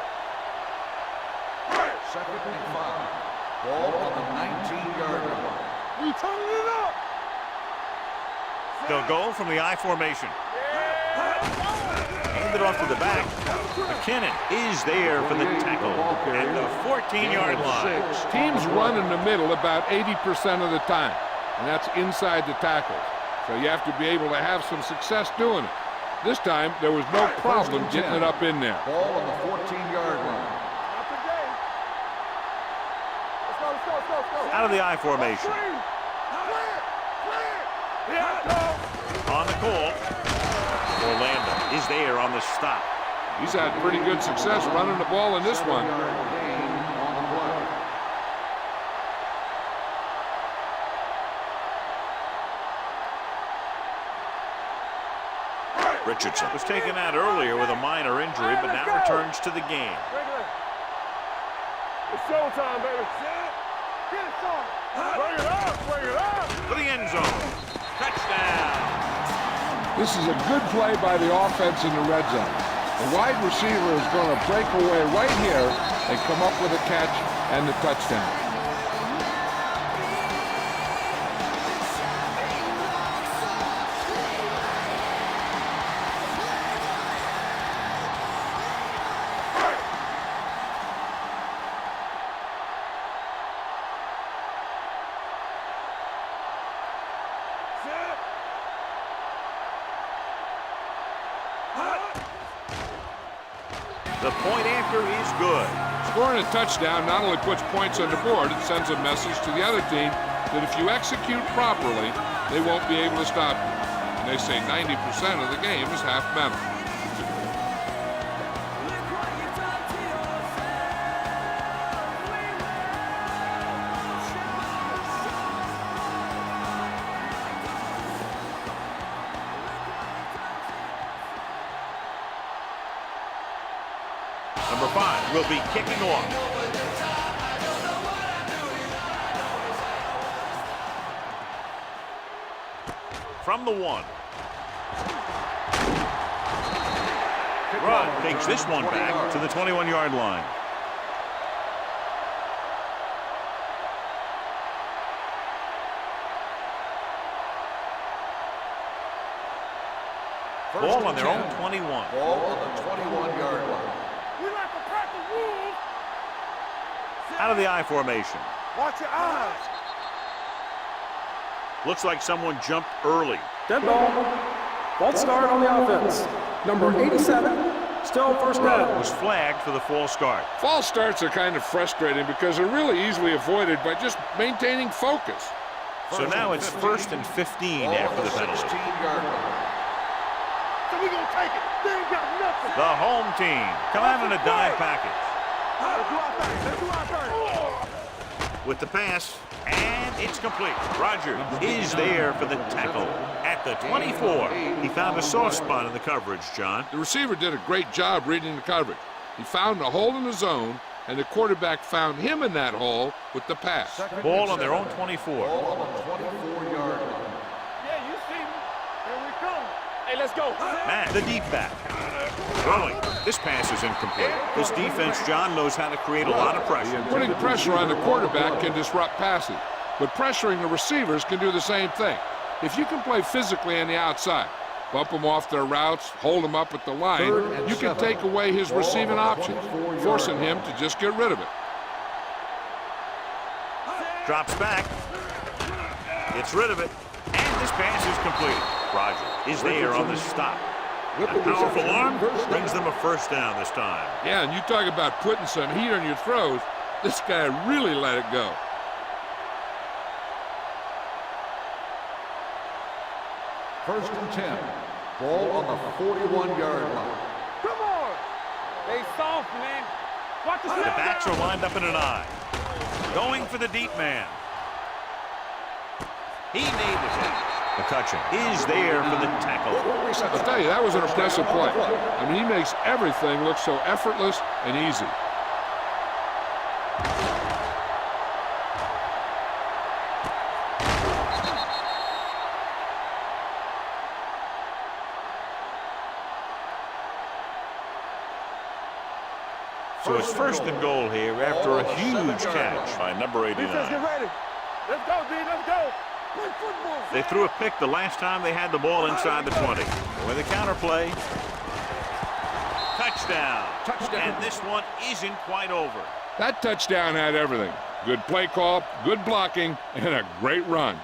2nd and 5. Ball on the 19-yard line. We turning it up. They'll go from the I formation. Hand it off to the back. McKinnon is there for the tackle at the 14-yard line. Teams run in the middle about 80% of the time, and that's inside the tackles. So you have to be able to have some success doing it. This time, there was no problem getting it up in there. Ball on the 14-yard line. Not today. Let's go. Out of the I formation. On the call. Orlando is there on the stop. He's had pretty good success running the ball in this one. 7-yard gain on the play. Richardson was taken out earlier with a minor injury, but now returns to the game. It's showtime, baby. Get it, son. Bring it up. For the end zone. Touchdown. This is a good play by the offense in the red zone. The wide receiver is going to break away right here and come up with a catch and the touchdown. The point after is good. Scoring a touchdown not only puts points on the board, it sends a message to the other team that if you execute properly, they won't be able to stop you. And they say 90% of the game is half mental. Number 5 will be kicking off. From the 1. Rudd takes this one back to the 21-yard line. Ball on their own 21. Ball on the 21-yard line. We like to practice rules. Out of the I formation. Watch your eyes. Looks like someone jumped early. Dead ball. False start on the offense. Number 87, still first Rudd down. was flagged for the false start. False starts are kind of frustrating because they're really easily avoided by just maintaining focus. So now it's 1st and 15 after the penalty. 16-yard line. So we gonna take it. They ain't got nothing. The home team come out in a dime package. Let's do our thing. Let's do our thing. With the pass, and it's complete. Rogers is there for the tackle at the 24. He found a soft spot in the coverage, John. The receiver did a great job reading the coverage. He found a hole in the zone, and the quarterback found him in that hole with the pass. Ball on their own 24. Ball on the 24-yard line. Yeah, you see me. Here we come. Hey, let's go. Matt, the deep back. Throwing. This pass is incomplete. This defense, John, knows how to create a lot of pressure. Putting pressure on the quarterback can disrupt passing, but pressuring the receivers can do the same thing. If you can play physically on the outside, bump them off their routes, hold them up at the line, you can take away his receiving options, forcing him to just get rid of it. Drops back. Gets rid of it. And this pass is complete. Rogers is there on the stop. A powerful arm brings them a first down this time. Yeah, and you talk about putting some heat on your throws. This guy really let it go. First and 10. Ball on the 41-yard line. Come on. They soft, man. Watch the The snap backs down. are lined up in an I. Going for the deep man. He nails it. McCutcheon is there for the tackle. I'll tell you, that was an impressive play. I mean, he makes everything look so effortless and easy. to his first and goal here after a huge catch by number 89. Defense, get ready. Let's go, D. Let's go. Play football. They threw a pick the last time they had the ball inside the 20. With a counterplay. Touchdown. And this one isn't quite over. That touchdown had everything. Good play call, good blocking, and a great run.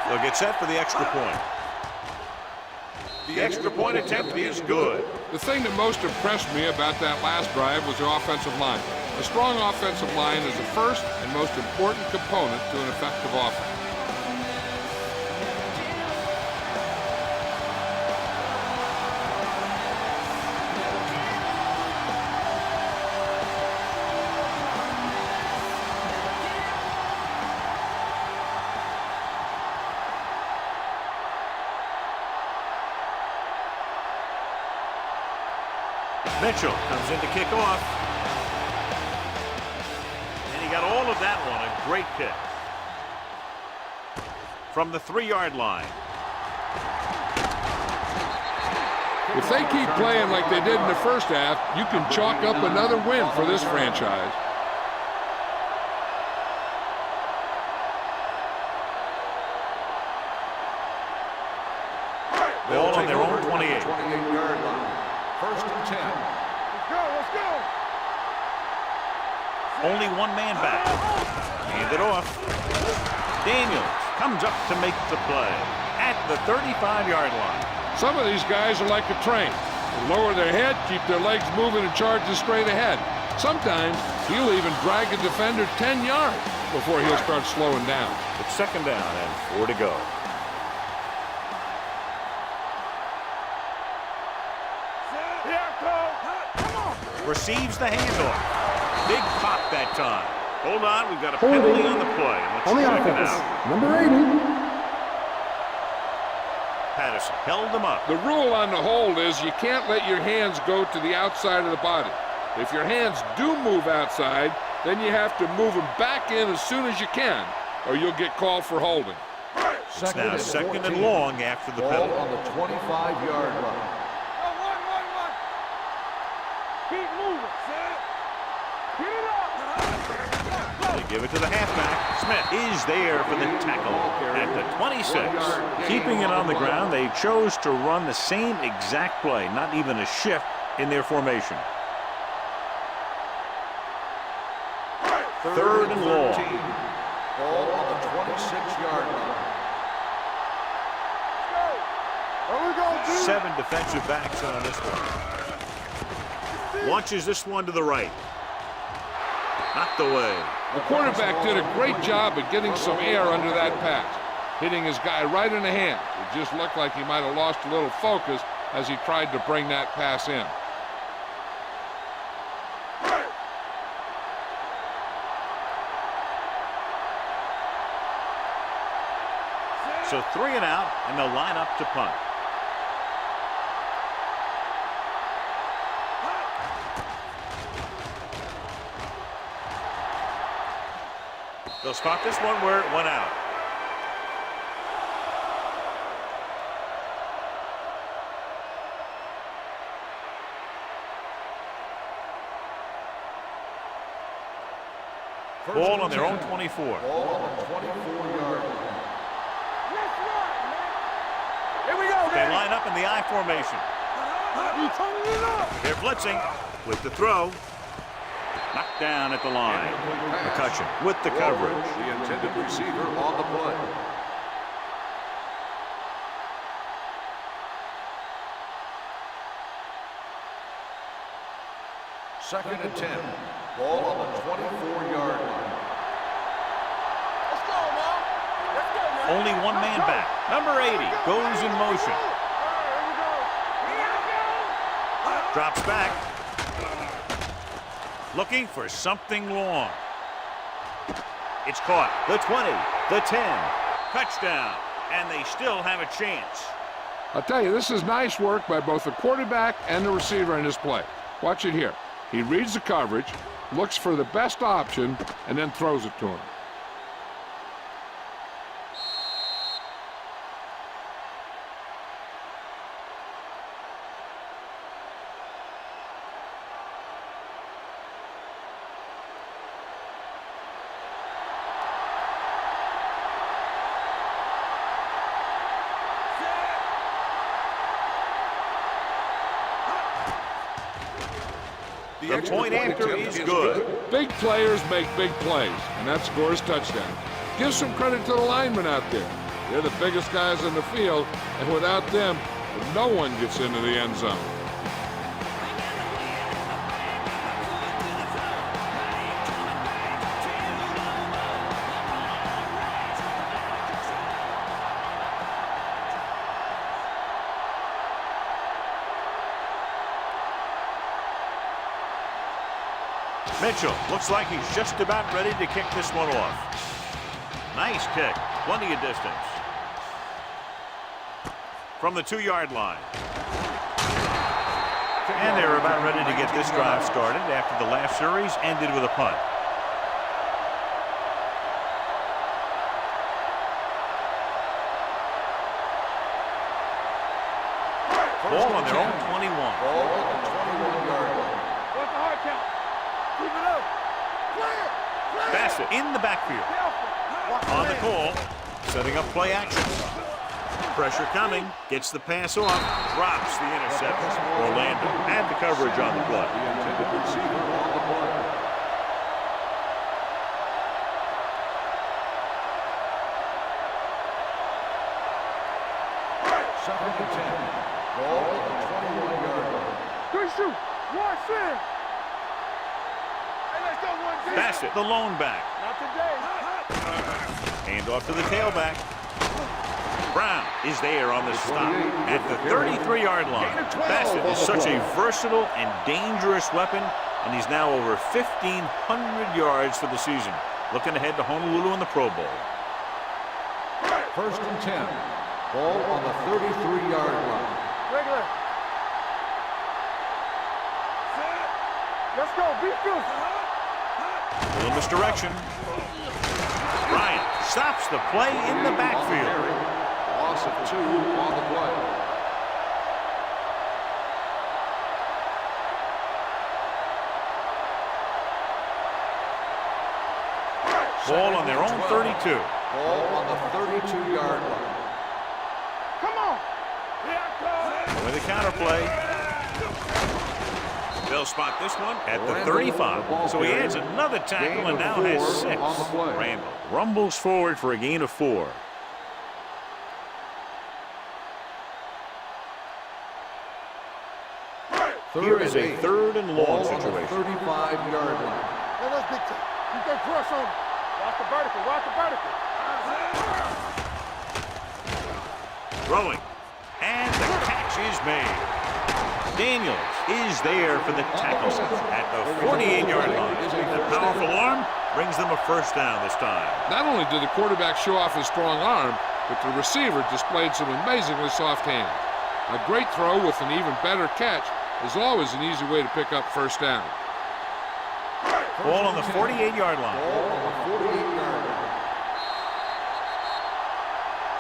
They'll get set for the extra point. The extra point attempt is good. The thing that most impressed me about that last drive was the offensive line. A strong offensive line is the first and most important component to an effective offense. Mitchell comes in to kick off. And he got all of that one. A great kick. From the 3-yard line. If they keep playing like they did in the first half, you can chalk up another win for this franchise. Ball on their own 28. 28-yard line. First and 10. Let's go. Let's go. Only one man back. Hand it off. Daniels comes up to make the play at the 35-yard line. Some of these guys are like a train. They lower their head, keep their legs moving, and charge straight ahead. Sometimes he'll even drag a defender 10 yards before he'll start slowing down. It's second down and 4 to go. Receives the handoff. Big pop that time. Hold on, we've got a penalty on the play. Let's On the check it offense, out. number 80. Patterson held them up. The rule on the hold is you can't let your hands go to the outside of the body. If your hands do move outside, then you have to move them back in as soon as you can, or you'll get called for holding. It's now second and long after the Ball penalty. on the 25-yard line. Keep moving, Sam. Get it up. They give it to the halfback. Smith is there for the tackle at the 26. Keeping it on the ground, they chose to run the same exact play, not even a shift in their formation. Third and long. Ball on the 26-yard line. Where we go, D? 7 defensive backs on this one. Launches this one to the right. Knocked away. The quarterback did a great job of getting some air under that pass, hitting his guy right in the hand. It just looked like he might have lost a little focus as he tried to bring that pass in. So 3 and out, and they'll line up to punt. They'll spot this one where it went out. Ball on their own 24. Ball on the 24-yard line. Here we go, They man. line up in the I formation. You turning it up. They're blitzing with the throw. Knocked down at the line. McCutcheon with the coverage. The intended receiver on the play. Second and 10. Ball on the 24-yard line. Let's go, man. Let's go, man. Only one man back. Number 80 goes in motion. Here we go. Drops back. Looking for something long. It's caught. The 20, the 10. Touchdown. And they still have a chance. I'll tell you, this is nice work by both the quarterback and the receiver in this play. Watch it here. He reads the coverage, looks for the best option, and then throws it to him. The point after is good. Big players make big plays, and that scores touchdown. Give some credit to the linemen out there. They're the biggest guys in the field, and without them, no one gets into the end zone. Mitchell looks like he's just about ready to kick this one off. Nice kick. Plenty of distance. From the 2-yard line. And they're about ready to get this drive started after the last series ended with a punt. Ball on their own 21. Ball on the 21-yard line. What's the hard count? Keep it up. Clear. Bassett in the backfield. On the call, setting up play action. Pressure coming, gets the pass off, drops the interception. Orlando had the coverage on the play. The intended receiver on the play. Second and 10. Ball on the 21-yard line. Good shoot. One slam. Hey, let's go one deep. Bassett, the lone back. Not today. Hand off to the tailback. Brown is there on the stop at the 33-yard line. Bassett is such a versatile and dangerous weapon, and he's now over 1,500 yards for the season. Looking ahead to Honolulu in the Pro Bowl. First and 10. Ball on the 33-yard line. Regular. Let's go. Beat you. Little misdirection. Bryant stops the play in the backfield. Loss of 2 on the play. Ball on their own 32. Ball on the 32-yard line. Come on. With a counter play. They'll spot this one at the 35. So he adds another tackle and now has 6. Randall rumbles forward for a gain of 4. Here is a 3rd and long situation. 35-yard line. Hey, let's get you can crush on him. Watch the vertical. Watch the vertical. Throwing. And the catch is made. Daniels is there for the tackle at the 48-yard line. That powerful arm brings them a first down this time. Not only did the quarterback show off his strong arm, but the receiver displayed some amazingly soft hands. A great throw with an even better catch is always an easy way to pick up first down. Ball on the 48-yard line. Ball on the 48-yard line.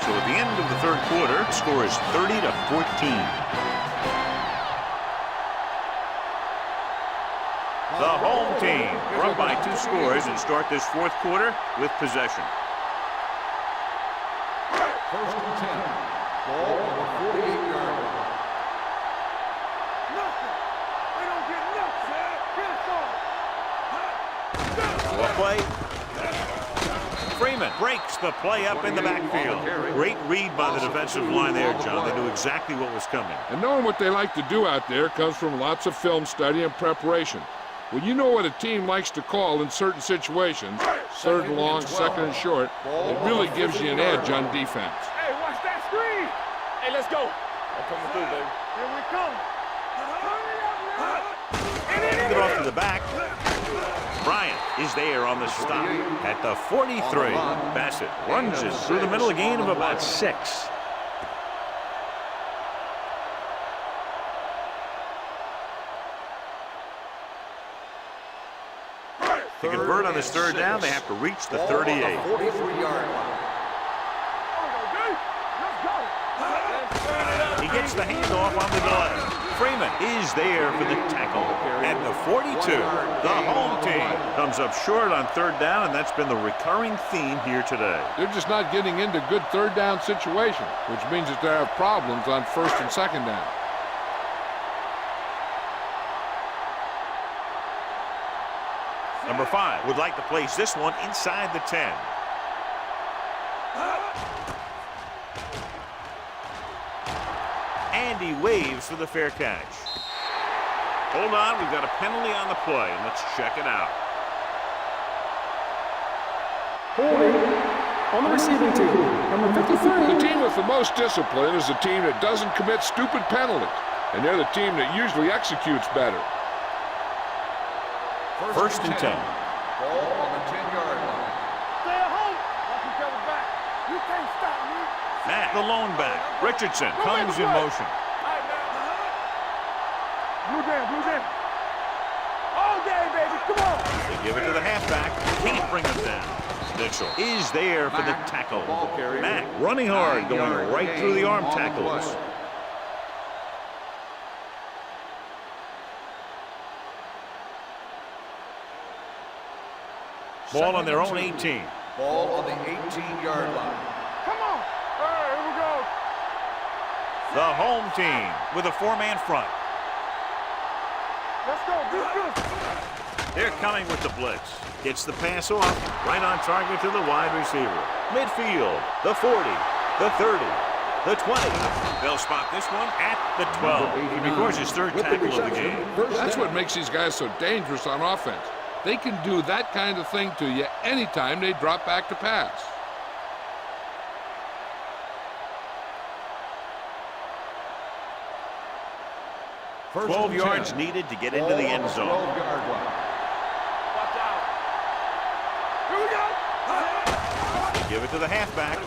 So at the end of the 3rd quarter, the score is 30-14. The home team are up by 2 scores and start this 4th quarter with possession. First and 10. Ball on the 48-yard line. Nothing. They don't get nothing. Get us on. What play? Freeman breaks the play up in the backfield. Great read by the defensive line there, John. They knew exactly what was coming. And knowing what they like to do out there comes from lots of film study and preparation. When you know what a team likes to call in certain situations, 3rd and long, 2nd and short, it really gives you an edge on defense. Hey, watch that screen. Hey, let's go. I'm coming through, baby. Here we come. Hand it off to the back. Bryant is there on the stop at the 43. Bassett runs it through the middle, a gain of about 6. To convert on this third down, they have to reach the 38. 43-yard line. He gets the handoff on the delay. Freeman is there for the tackle. At the 42, the home team comes up short on third down, and that's been the recurring theme here today. They're just not getting into good third down situations, which means that they have problems on first and second down. Number 5 would like to place this one inside the 10. And he waves for the fair catch. Hold on, we've got a penalty on the play, and let's check it out. Holding on the receiving team. Number 53. The team with the most discipline is the team that doesn't commit stupid penalties, and they're the team that usually executes better. First and 10. Ball on the 10-yard line. Stay at home. Watch each other back. You can't stop me. Matt, the lone back. Richardson comes in motion. Blue jam. All day, baby. Come on. They give it to the halfback. Can't bring him down. Mitchell is there for the tackle. Matt running hard, going right through the arm tackles. Ball on their own 18. Ball on the 18-yard line. Come on. All right, here we go. The home team with a 4-man front. Let's go. Good. They're coming with the blitz. Gets the pass off, right on target to the wide receiver. Midfield, the 40, the 30, the 20. They'll spot this one at the 12. Because his third tackle of the game. That's what makes these guys so dangerous on offense. They can do that kind of thing to you anytime they drop back to pass. First 12 and yards 10. needed to get into the end zone. 12-yard line. Watch out. Here we go. Give it to the halfback.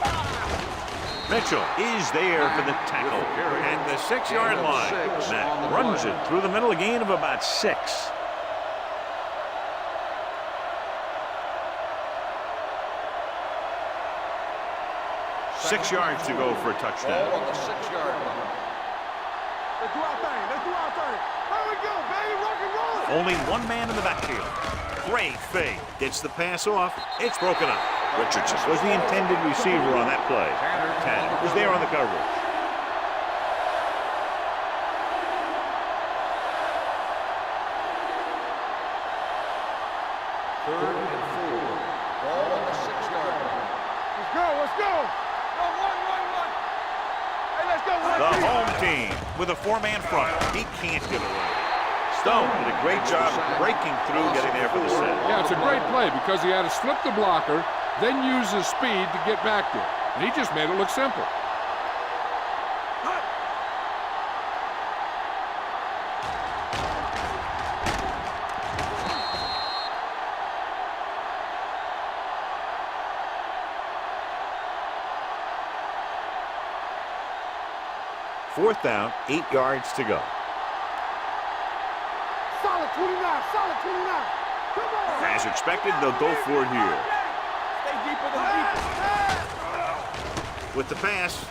Mitchell is there for the tackle at the 6-yard line. Matt runs it through the middle, a gain of about 6. Six yards to go for a touchdown. Ball on the 6-yard line. Let's do our thing. There we go, baby. Rock and roll. Only one man in the backfield. Great fake. Gets the pass off. It's broken up. Richardson was the intended receiver on that play. Tanner was there on the coverage. Third and 4. Ball on the 6-yard line. Let's go. Go, run. Hey, let's go. The home team with a 4-man front. He can't get away. Stone did a great job breaking through, getting there for the set. Yeah, it's a great play because he had to slip the blocker, then use his speed to get back there. And he just made it look simple. Fourth down, 8 yards to go. Solid 29. Come on. As expected, they'll go for it here. Stay deeper than deep. With the pass,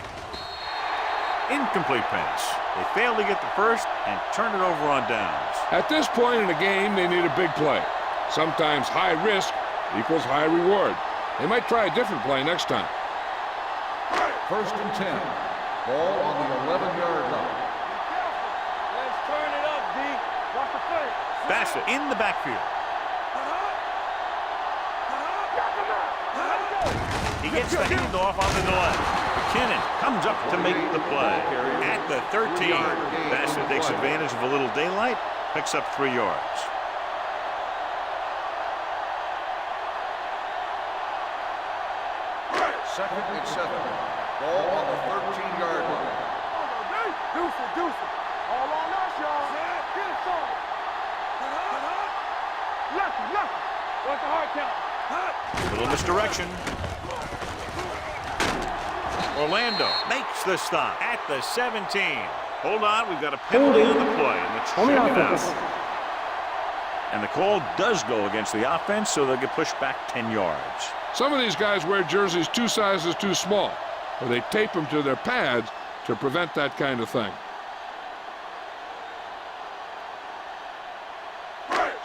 incomplete pass. They fail to get the first and turn it over on downs. At this point in the game, they need a big play. Sometimes high risk equals high reward. They might try a different play next time. First and 10. Ball on the 11-yard line. Let's turn it up, D. Watch the play. Bassett in the backfield. He gets the handoff on the delay. McKinnon comes up to make the play. At the 13, Bassett takes advantage of a little daylight, picks up 3 yards. Second and 7. Ball on the 13-yard line. Deuce it. All on us, y'all. Get it started. Lucky. What's the hard count? Little misdirection. Orlando makes the stop at the 17. Hold on, we've got a penalty on the play, and let's check On the it offense. out. And the call does go against the offense, so they'll get pushed back 10 yards. Some of these guys wear jerseys 2 sizes too small, or they tape them to their pads to prevent that kind of thing.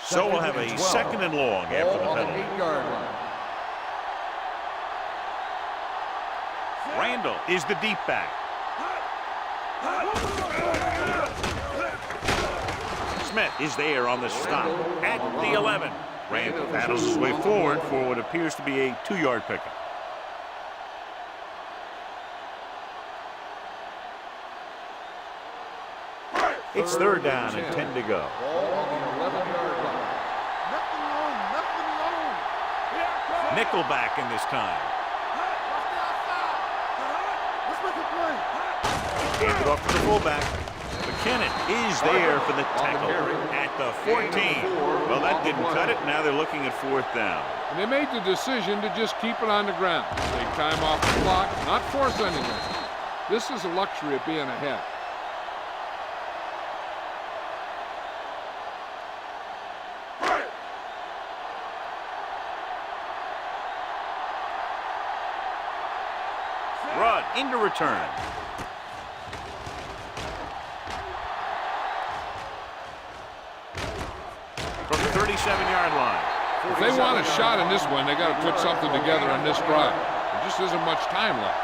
So we'll have a 2nd and long after the penalty. 8-yard line. Randall is the deep back. Smith is there on the stop at the 11. Randall battles his way forward for what appears to be a 2-yard pickup. It's 3rd down and 10 to go. Ball on the 11-yard line. Nothing wrong, nothing wrong. Nickelback in this time. Watch the outside. Let's make a play. Hand it off to the fullback. McKinnon is there for the tackle at the 14. Well, that didn't cut it. Now they're looking at 4th down. And they made the decision to just keep it on the ground. Take time off the clock, not force anything. This is the luxury of being ahead. Rudd into return. From the 37-yard line. If they want a shot in this one, they got to put something together on this drive. There just isn't much time left.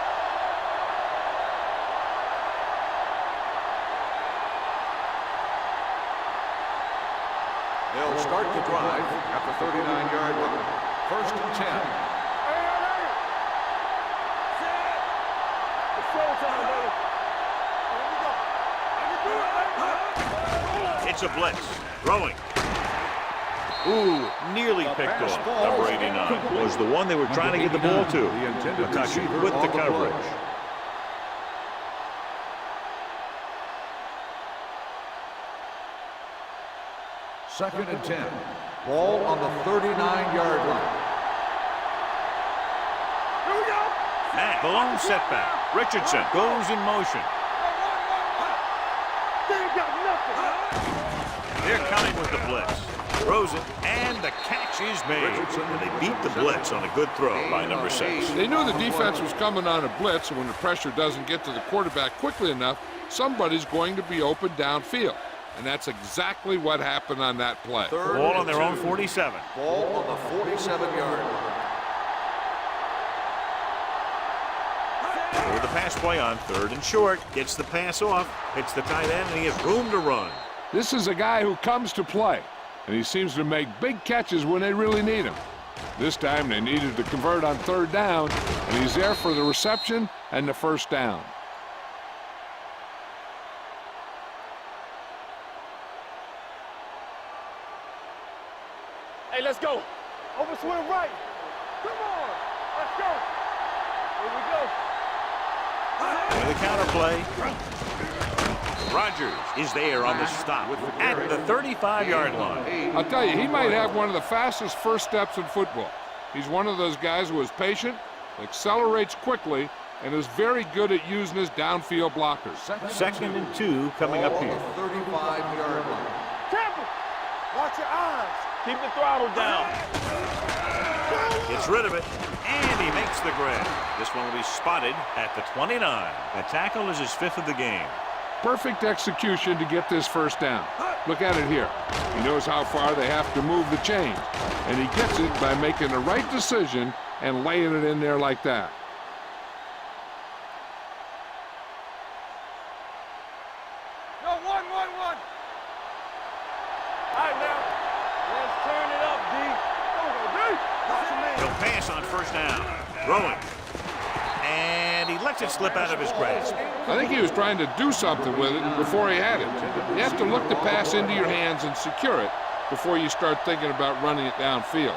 They'll start the drive at the 39-yard line. 1st and 10. It's a blitz. Throwing. Ooh, nearly picked off. Number 89 was the one they were trying to get the ball to. McCutcheon with the coverage. Second and 10. Ball on the 39-yard line. Here we go. Matt, the lone setback. Richardson goes in motion. They ain't got nothing. They're coming with the blitz. Throws it, and the catch is made. And they beat the blitz on a good throw by number 6. They knew the defense was coming on a blitz, and when the pressure doesn't get to the quarterback quickly enough, somebody's going to be open downfield. And that's exactly what happened on that play. Ball on their own 47. Ball on the 47-yard line. With the pass play on 3rd and short. Gets the pass off. Hits the tight end, and he has room to run. This is a guy who comes to play, and he seems to make big catches when they really need him. This time they needed to convert on 3rd down, and he's there for the reception and the 1st down. Hey, let's go. Over swing right. Come on. Let's go. Here we go. With a counter play. Rodgers is there on the stop at the 35-yard line. I'll tell you, he might have one of the fastest first steps in football. He's one of those guys who is patient, accelerates quickly, and is very good at using his downfield blockers. 2nd and 2 coming up here. 35-yard line. Campbell, watch your eyes. Keep the throttle down. Gets rid of it, and he makes the grab. This one will be spotted at the 29. That tackle is his 5th of the game. Perfect execution to get this 1st down. Look at it here. He knows how far they have to move the chains, and he gets it by making the right decision and laying it in there like that. No, one. All right, now. Let's turn it up, D. Go, D. Watch your man. He'll pass on 1st down. Throwing. And he lets it slip out of his grasp. I think he was trying to do something with it before he had it. You have to look the pass into your hands and secure it before you start thinking about running it downfield.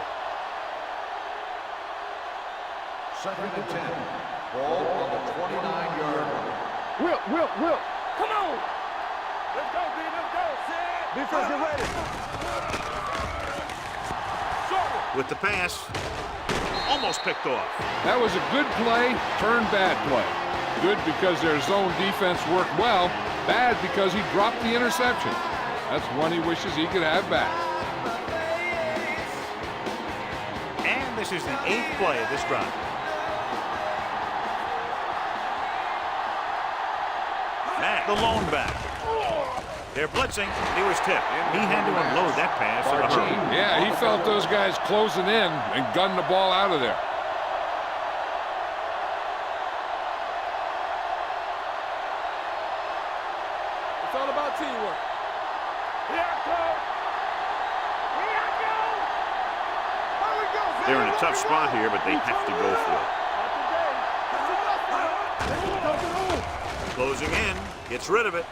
2nd and 10. Ball on the 29-yard line. Will. Come on. Let's go, D. Let's go. Defense, get ready. With the pass. Almost picked off. That was a good play, turned bad play. Good because their zone defense worked well. Bad because he dropped the interception. That's one he wishes he could have back. this is the 8th play of this drive. Matt, the lone back. They're blitzing. He was tipped. He had to unload that pass in a hurry. Yeah, he felt those guys closing in and gunned the ball out of there. It's all about teamwork. Here I come. Here I go. Here we go. They're in a tough spot here, but they have to go for it. Not today. Closing in. Gets rid of it.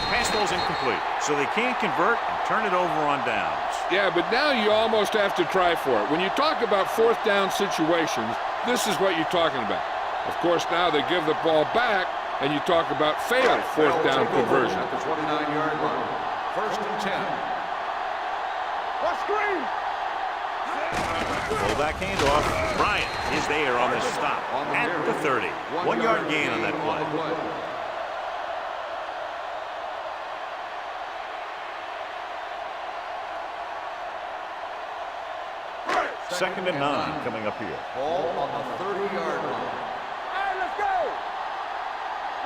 Pass ball's incomplete, so they can't convert and turn it over on downs. Yeah, but now you almost have to try for it. When you talk about fourth down situations, this is what you're talking about. Of course, now they give the ball back, and you talk about failed fourth down conversion. At the 29-yard line. 1st and 10. What screen? Fullback handoff. Bryant is there on the stop at the 30. 1-yard gain on that play. 2nd and 9 coming up here. Ball on the 30-yard line. Hey, let's go.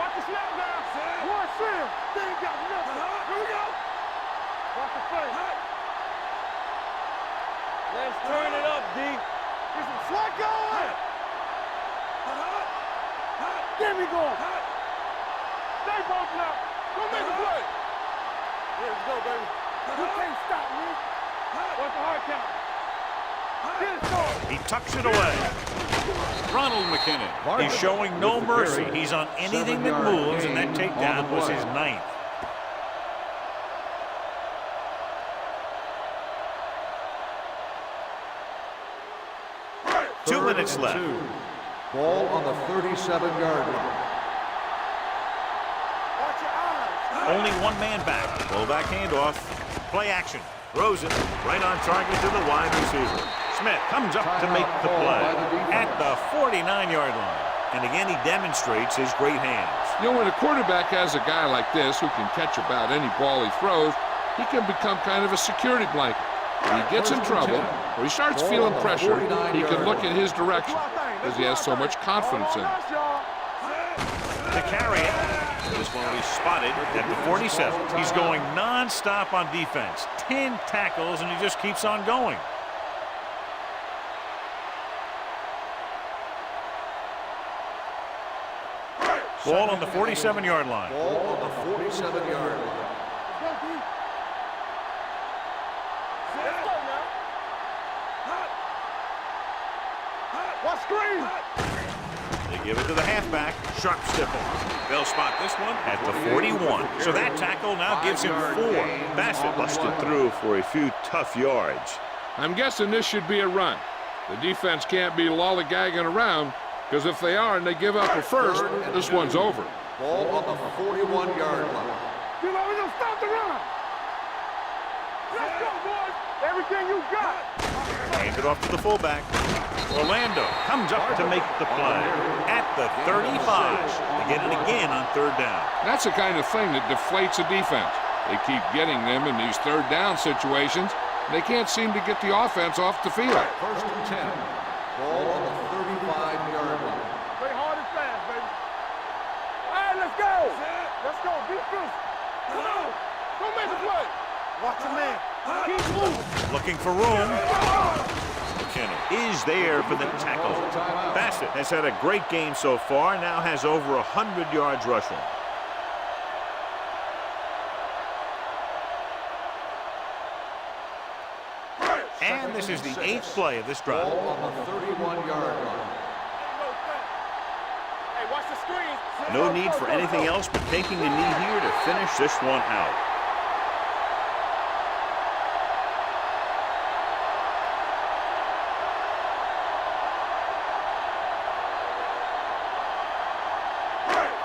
Watch the snap now. One sim. They ain't got nothing. Here we go. Watch the play. Let's turn it up, D. Get some slot going. Get me going. Stay both now. Go make the play. Yeah, let's go, baby. You can't stop me. Watch the hard count. He tucks it away. Ronald McKinnon. He's showing no mercy. He's on anything that moves, and that takedown was his 9th. Two minutes left. Ball on the 37-yard line. Watch your eyes. Only one man back. Fullback handoff. Play action. Throws it right on target to the wide receiver. Smith comes up to make the play at the 49-yard line. And again, he demonstrates his great hands. You know, when a quarterback has a guy like this who can catch about any ball he throws, he can become kind of a security blanket. When he gets in trouble, or he starts feeling pressure, he can look in his direction because he has so much confidence in it. To carry it, this one will be spotted at the 47. He's going non-stop on defense. 10 tackles, and he just keeps on going. Ball on the 47-yard line. Ball on the 47-yard line. What screen? They give it to the halfback. Sharp stipple. They'll spot this one at the 41. So that tackle now gives him 4. Bassett busted through for a few tough yards. I'm guessing this should be a run. The defense can't be lollygagging around, because if they are and they give up a first, this one's over. Ball on the 41-yard line. You know, we don't stop the run. Let's go, boys. Everything you got. Hand it off to the fullback. Orlando comes up to make the play at the 35. They get it again on 3rd down. That's the kind of thing that deflates a defense. They keep getting them in these 3rd down situations. They can't seem to get the offense off the field. 1st and 10. Ball on the 35-yard line. Play hard and fast, baby. All right, let's go. Let's go. Defense. Come on. Go make the play. Watch your man. Keep moving. Looking for room. McKinnon is there for the tackle. Bassett has had a great game so far, now has over 100 yards rushing. And this is the 8th play of this drive. Ball on the 31-yard line. Hey, watch the screen. No need for anything else but taking a knee here to finish this one out.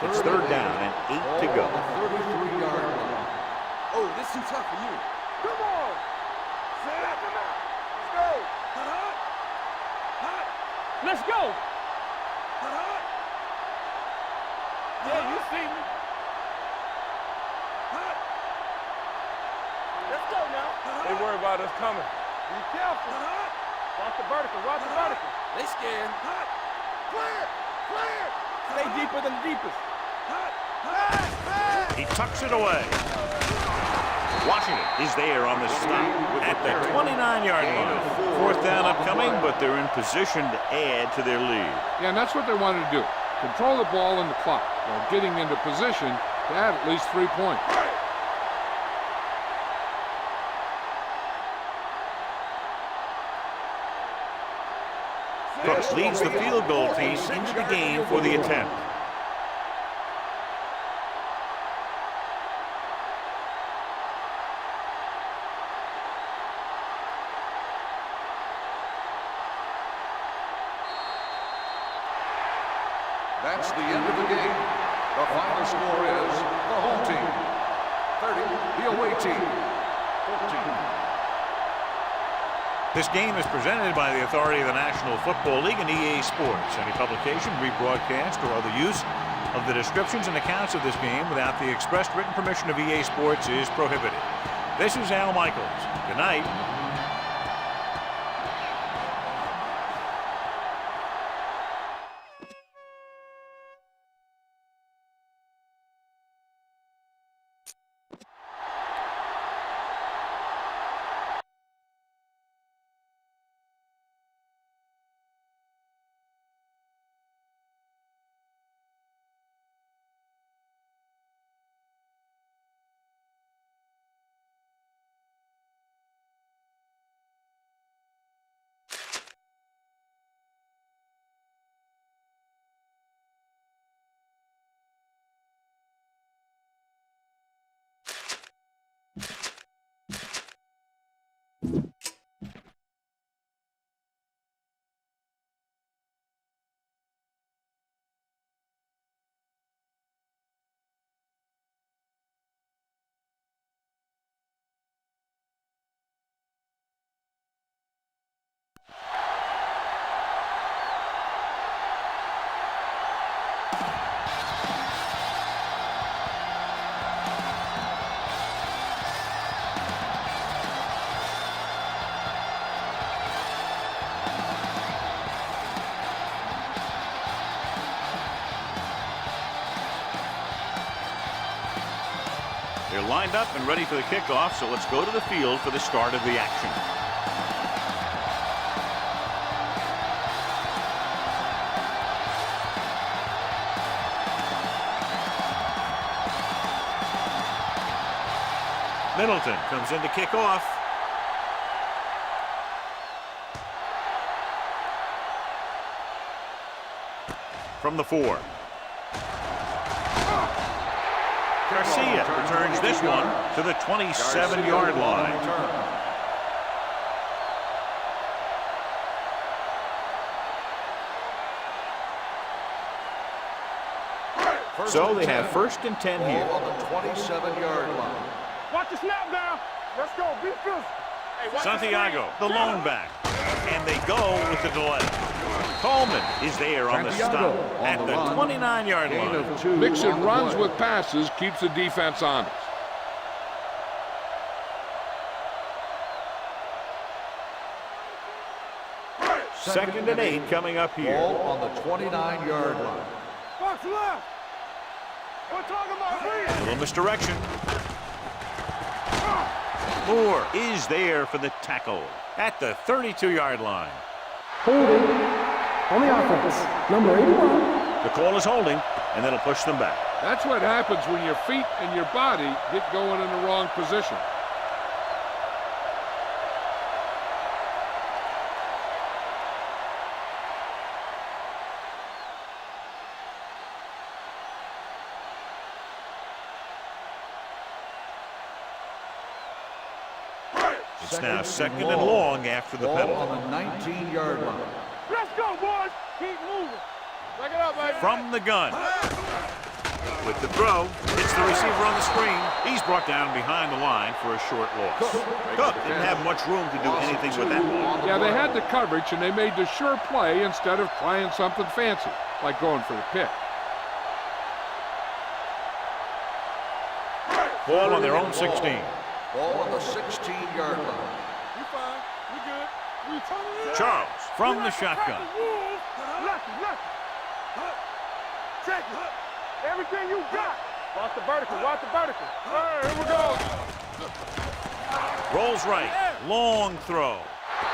It's 3rd down and 8 to go. 33-yard line. Oh, this too tough for you. Come on. Let's go. Let's go. Yeah, you see me. Let's go now. They worry about us coming. Be careful. Watch the vertical. Watch the vertical. They scared. Clear. Clear. Stay deeper than the deepest. He tucks it away. Washington is there on the stop at the 29-yard line. Fourth down upcoming, but they're in position to add to their lead. Yeah, and that's what they wanted to do. Control the ball and the clock while getting into position to add at least 3 points. Cook leads the field goal team into the game for the attempt. That's the end of the game. The final score is the home team 30, the away team 14. This game is presented by the authority of the National Football League and EA Sports. Any publication, rebroadcast, or other use of the descriptions and accounts of this game without the expressed written permission of EA Sports is prohibited. This is Al Michaels. Good night. They're lined up and ready for the kickoff, so let's go to the field for the start of the action. Middleton comes in to kick off. From the 4. Garcia returns this one to the 27-yard line. So they have 1st and 10 here. Ball on the 27-yard line. Watch the snap down. Let's go. Be physical. Hey, watch Santiago, the lone back. And they go with the delay. Coleman is there on the stop at the 29-yard line. Mixing runs with passes keeps the defense honest. Second and 8 coming up here. Ball on the 29-yard line. Box left. We're talking about A little misdirection. Moore is there for the tackle at the 32-yard line. Holding on the offense. Number 81. The call is holding, and that'll push them back. That's what happens when your feet and your body get going in the wrong position. It's now second and long after the Ball penalty. on the 19-yard line. Let's go, boys. Keep moving. Break it up, baby. From the gun. With the throw, hits the receiver on the screen. He's brought down behind the line for a short loss. Cook didn't have much room to do anything with that ball. Yeah, they had the coverage, and they made the sure play instead of trying something fancy, like going for the pick. Ball on their own 16. Ball on the 16-yard line. You fine. We good. Charles from the shotgun. Lucky. Check it. Everything you got. Watch the vertical. All right, here we go. Rolls right. Long throw.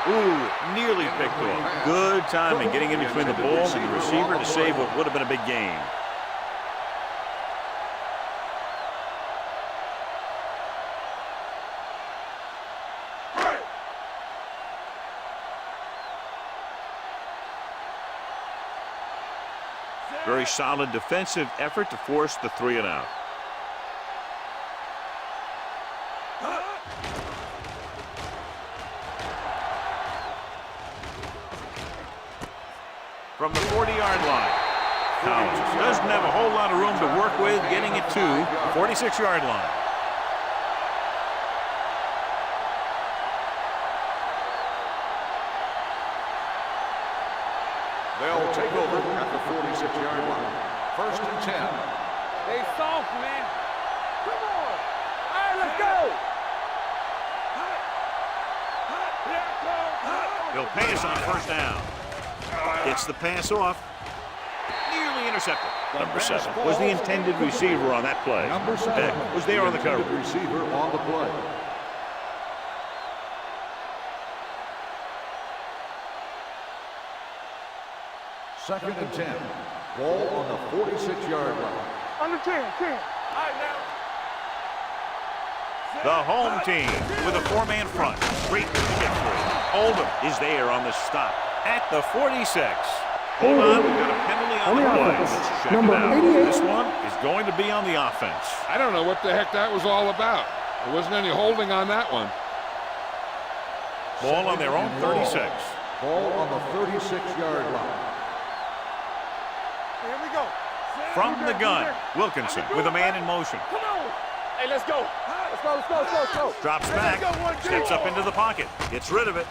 Ooh, nearly picked off. Good timing getting in between the ball and the receiver to save what would have been a big gain. Very solid defensive effort to force the 3 and out. From the 40-yard line. Collins doesn't have a whole lot of room to work with, getting it to the 46-yard line. They'll take over at the 46-yard line. 1st and 10. They soft, man. Come on. All right, let's go. He'll pass on 1st down. Gets the pass off. Nearly intercepted. Number 7 was the intended receiver on that play. Number 7 Beck was there on the coverage. receiver on the play. Second and 10. Ball on the 46-yard line. Under 10. All right, now. The home team with a 4-man front. Great to get through. Oldham is there on the stop at the 46. Hold on, we've got a penalty on the play. Let's check it out. This one is going to be on the offense. I don't know what the heck that was all about. There wasn't any holding on that one. Ball on their own 36. Ball on the 36-yard line. Here we go. From the gun, Wilkinson with a man in motion. Come on. Hey, let's go. Let's go. Drops back, steps up into the pocket, gets rid of it.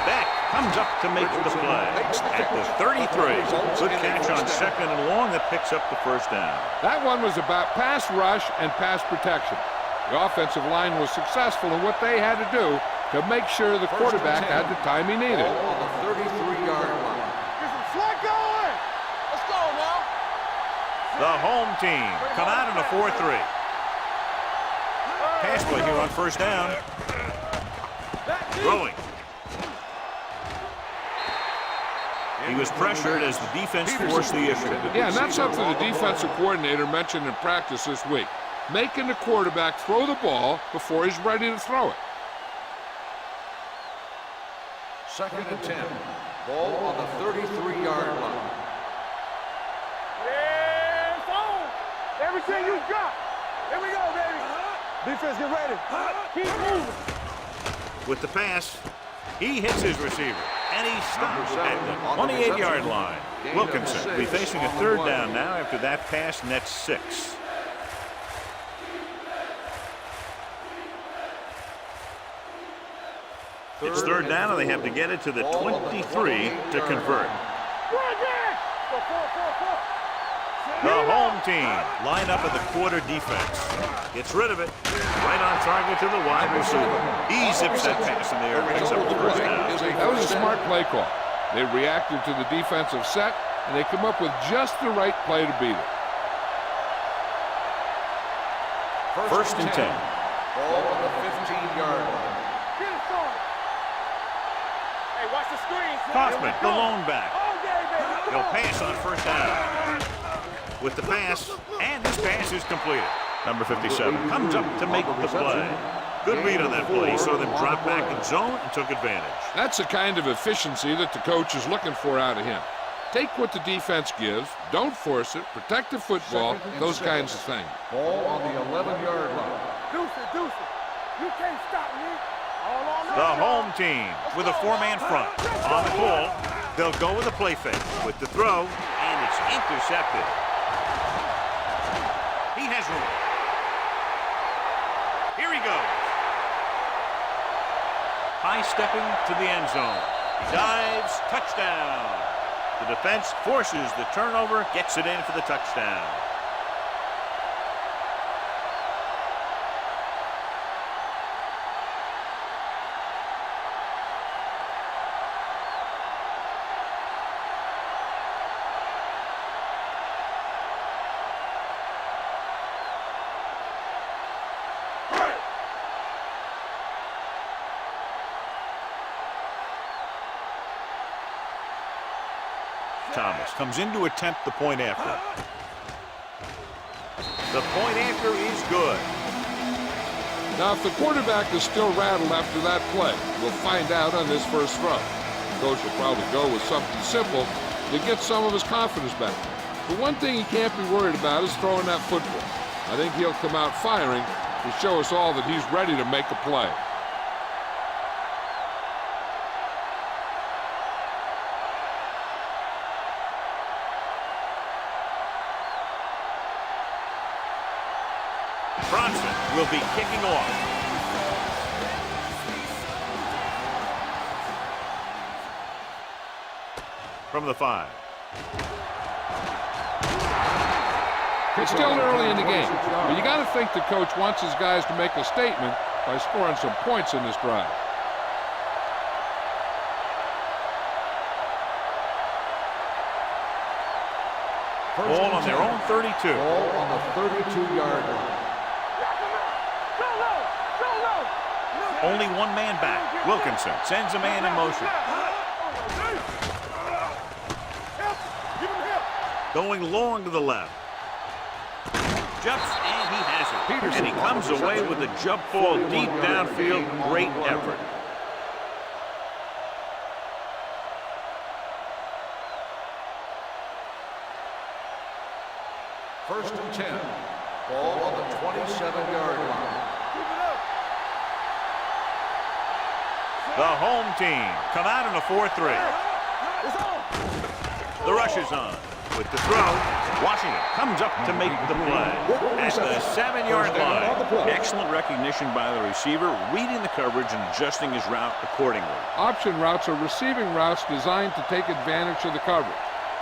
Beck comes up to make the play at the 33. Good catch on 2nd and long that picks up the 1st down. That one was about pass rush and pass protection. The offensive line was successful in what they had to do to make sure the quarterback had the time he needed. Ball on the 33-yard line. Get some slack going. Let's go now. The home team come out in a 4-3. Pass play here on 1st down. Throwing. He was pressured as the defense forced the issue. Yeah, and that's something the defensive coordinator mentioned in practice this week. Making the quarterback throw the ball before he's ready to throw it. 2nd and 10. Ball on the 33-yard line. Yeah, it's on. Everything you got. Here we go, baby. Defense, get ready. Keep moving. With the pass, he hits his receiver, and he stops at the 28-yard line. Wilkinson will be facing a 3rd down now after that pass nets 6. It's 3rd down, and they have to get it to the 23 to convert. The home team line up at the quarter defense. Gets rid of it. Right on target to the wide receiver. He zips that pass in the air, picks up the 1st down. That was a smart play call. They reacted to the defensive set, and they come up with just the right play to beat it. 1st and 10. Ball on the 15-yard line. Get it started. Hey, watch the screen. Kaufman, the lone back. All day, baby. He'll pass on 1st down. With the pass, and this pass is completed. Number 57 comes up to make the play. Good read on that play. He saw them drop back in zone and took advantage. That's the kind of efficiency that the coach is looking for out of him. Take what the defense gives, don't force it, protect the football, those kinds of things. Ball on the 11-yard line. Deuce it. You can't stop me. All on The home team with a 4-man front. On the ball, they'll go with a play fake. With the throw, and it's intercepted. He has room. Here he goes. High stepping to the end zone. He dives, touchdown. The defense forces the turnover, gets it in for the touchdown. Thomas comes in to attempt the point after. The point after is good. Now, if the quarterback is still rattled after that play, we'll find out on this first throw. The coach will probably go with something simple to get some of his confidence back. But one thing he can't be worried about is throwing that football. I think he'll come out firing to show us all that he's ready to make a play. Bronson will be kicking off. From the 5. It's still early in the game, but you got to think the coach wants his guys to make a statement by scoring some points in this drive. Ball on their own 32. Ball on the 32-yard line. Only one man back. Wilkinson sends a man in motion. Going long to the left. Jumps, and he has it. And he comes away with a jump ball deep downfield. Great effort. First and 10. Ball on the 27-yard line. The home team come out in a 4-3. The rush is on. With the throw, Washington comes up to make the play at the 7-yard line. Excellent recognition by the receiver, reading the coverage and adjusting his route accordingly. Option routes are receiving routes designed to take advantage of the coverage.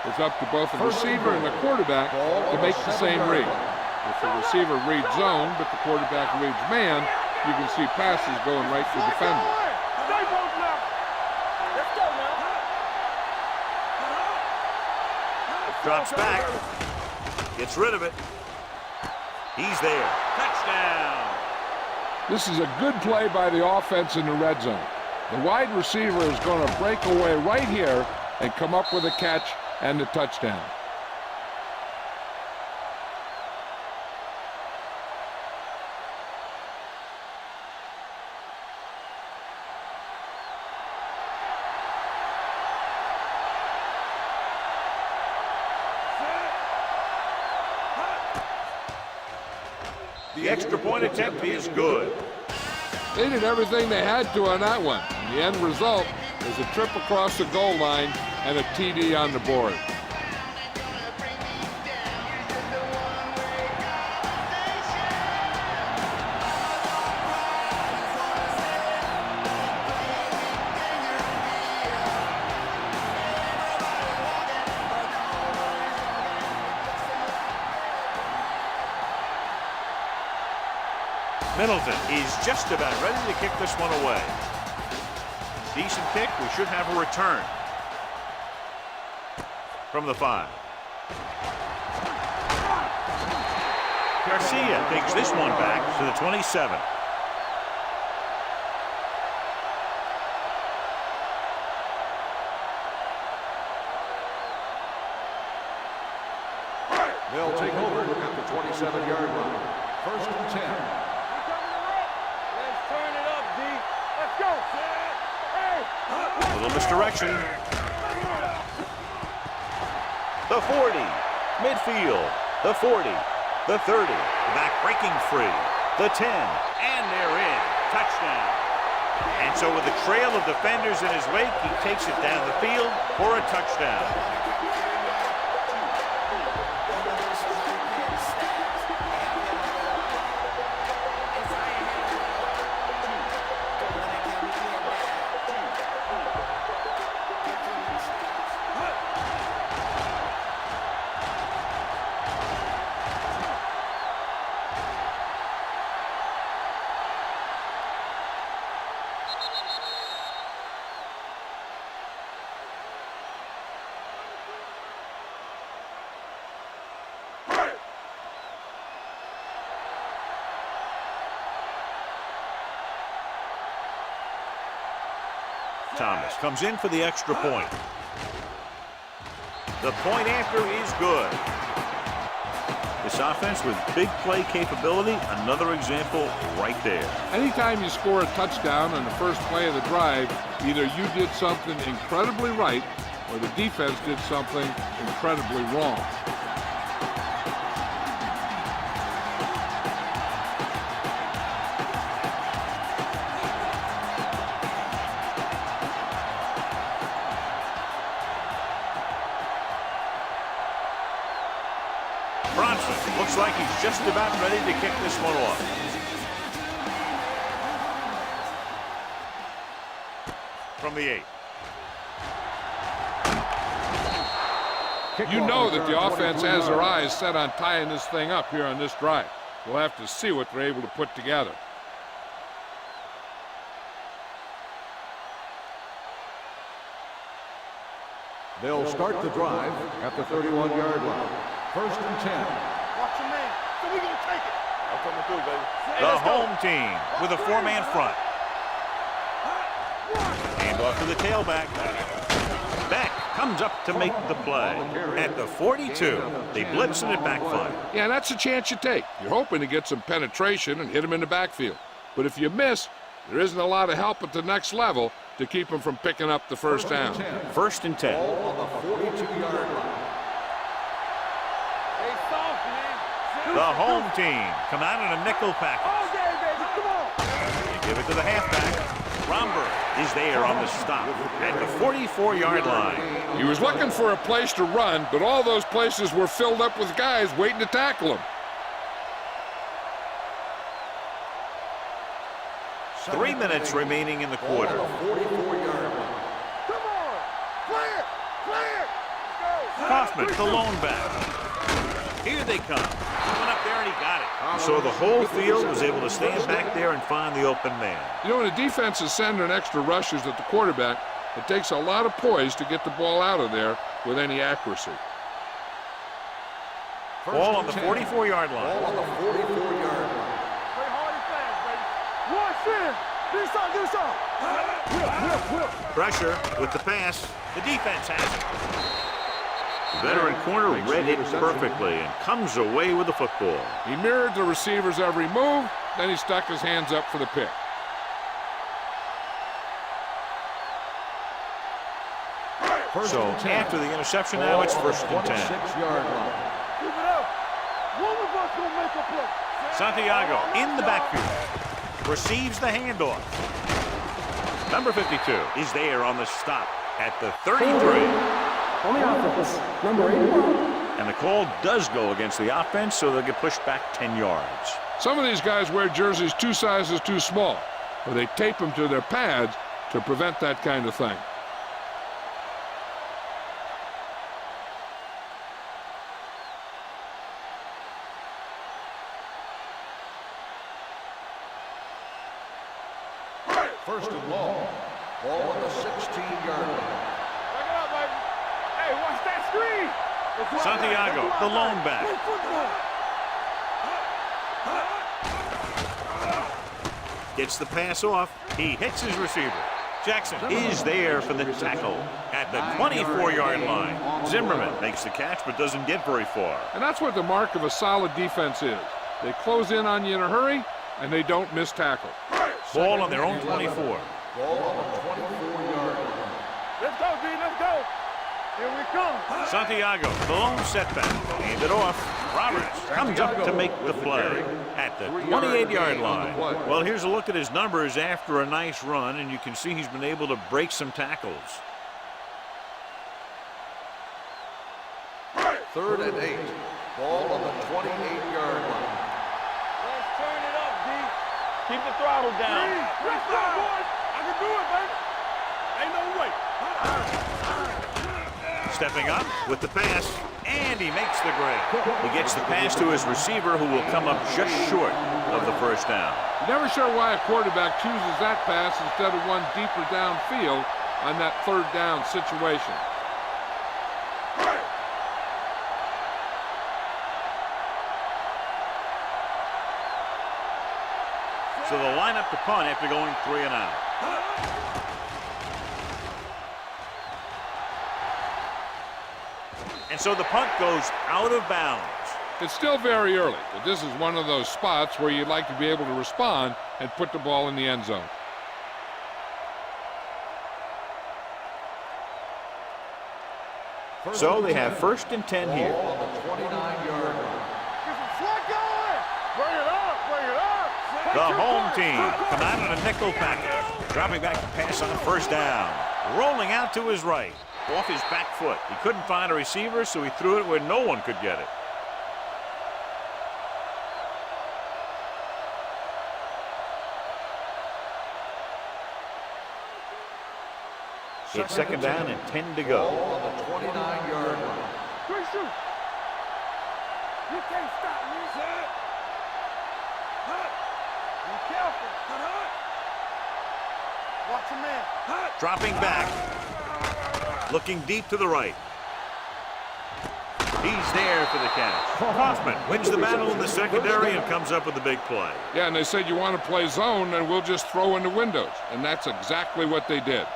It's up to both the receiver and the quarterback to make the same read. If the receiver reads zone, but the quarterback reads man, you can see passes going right to the defender. Drops back. Gets rid of it. He's there. Touchdown. This is a good play by the offense in the red zone. The wide receiver is going to break away right here and come up with a catch and the touchdown. The extra point attempt is good. They did everything they had to on that one. And the end result is a trip across the goal line and a TD on the board. Middleton is just about ready to kick this one away. Decent kick. We should have a return. From the 5. Garcia takes this one back to the 27. They'll take over at the 27-yard line. First and 10. A little misdirection. The 40. Midfield. The 40. The 30. Back breaking free. The 10. And they're in. Touchdown. And so with a trail of defenders in his wake, he takes it down the field for a touchdown. Thomas comes in for the extra point. The point after is good. This offense with big play capability, another example right there. Anytime you score a touchdown on the first play of the drive, either you did something incredibly right or the defense did something incredibly wrong. Looks like he's just about ready to kick this one off. From the 8. You know that the offense has their eyes set on tying this thing up here on this drive. We'll have to see what they're able to put together. They'll start the drive at the 31-yard line. 1st and 10. Watch your man. So we gonna take it. I'm coming through, baby. The home team with a 4-man front. Hand off to the tailback. Beck comes up to make the play. At the 42, they blitz and it backfire. Yeah, that's a chance you take. You're hoping to get some penetration and hit him in the backfield. But if you miss, there isn't a lot of help at the next level to keep him from picking up the first down. 1st and 10. Ball on the 42-yard line. The home team come out in a nickel package. All day, baby. Come on. They give it to the halfback. Romberg is there on the stop at the 44-yard line. He was looking for a place to run, but all those places were filled up with guys waiting to tackle him. 3 minutes remaining in the quarter. 44-yard line. Come on. Play it. Play it. Kaufman, the lone back. Here they come. Coming up there, and he got it. So the whole field was able to stand back there and find the open man. You know, when the defense is sending extra rushers at the quarterback, it takes a lot of poise to get the ball out of there with any accuracy. Ball on the 44-yard line. Ball on the 44-yard line. Play hard and fast, baby. Watch in. Do something. Pressure with the pass. The defense has it. The veteran corner read it perfectly and comes away with the football. He mirrored the receiver's every move, then he stuck his hands up for the pick. So after the interception, now it's 1st and 10. 6-yard line. Keep it up. One of us will make a play. Santiago in the backfield. Receives the handoff. Number 52 is there on the stop at the 33. On the offense, number 81. And the call does go against the offense, so they'll get pushed back 10 yards. Some of these guys wear jerseys 2 sizes too small, or they tape them to their pads to prevent that kind of thing. First and long. Ball on the 16-yard line. Back it up, baby. Hey, watch that screen. Santiago, the lone back. Play football. Gets the pass off. He hits his receiver. Jackson is there for the tackle at the 24-yard line. Zimmerman makes the catch but doesn't get very far. And that's what the mark of a solid defense is. They close in on you in a hurry, and they don't miss tackle. Ball on their own 24. Ball on the 24-yard line. Let's go, B. Let's go. Here we come. Santiago, the lone setback. Hand it off. Roberts comes up to make the play at the 28-yard line. Well, here's a look at his numbers after a nice run, and you can see he's been able to break some tackles. 3rd and 8. Ball on the 28-yard line. Let's turn it up, D. Keep the throttle down. Let's go, boys. I can do it, baby. Ain't no way. Stepping up with the pass, and he makes the grab. He gets the pass to his receiver, who will come up just short of the first down. You're never sure why a quarterback chooses that pass instead of one deeper downfield on that 3rd down situation. So they'll line up to punt after going 3 and out. And so the punt goes out of bounds. It's still very early, but this is one of those spots where you'd like to be able to respond and put the ball in the end zone. So they have 1st and 10 here. On the 29-yard line. Bring it up, bring it up. The home team come out in a nickel package. Dropping back to pass on 1st down. Rolling out to his right. Off his back foot. He couldn't find a receiver, so he threw it where no one could get it. It's 2nd down and 10 to go. On the 29-yard line. Great shoot. You can't stop me. Be careful. Watch your man. Dropping back. Looking deep to the right. He's there for the catch. Hoffman wins the battle in the secondary and comes up with a big play. Yeah, and they said you want to play zone, and we'll just throw in the windows. And that's exactly what they did.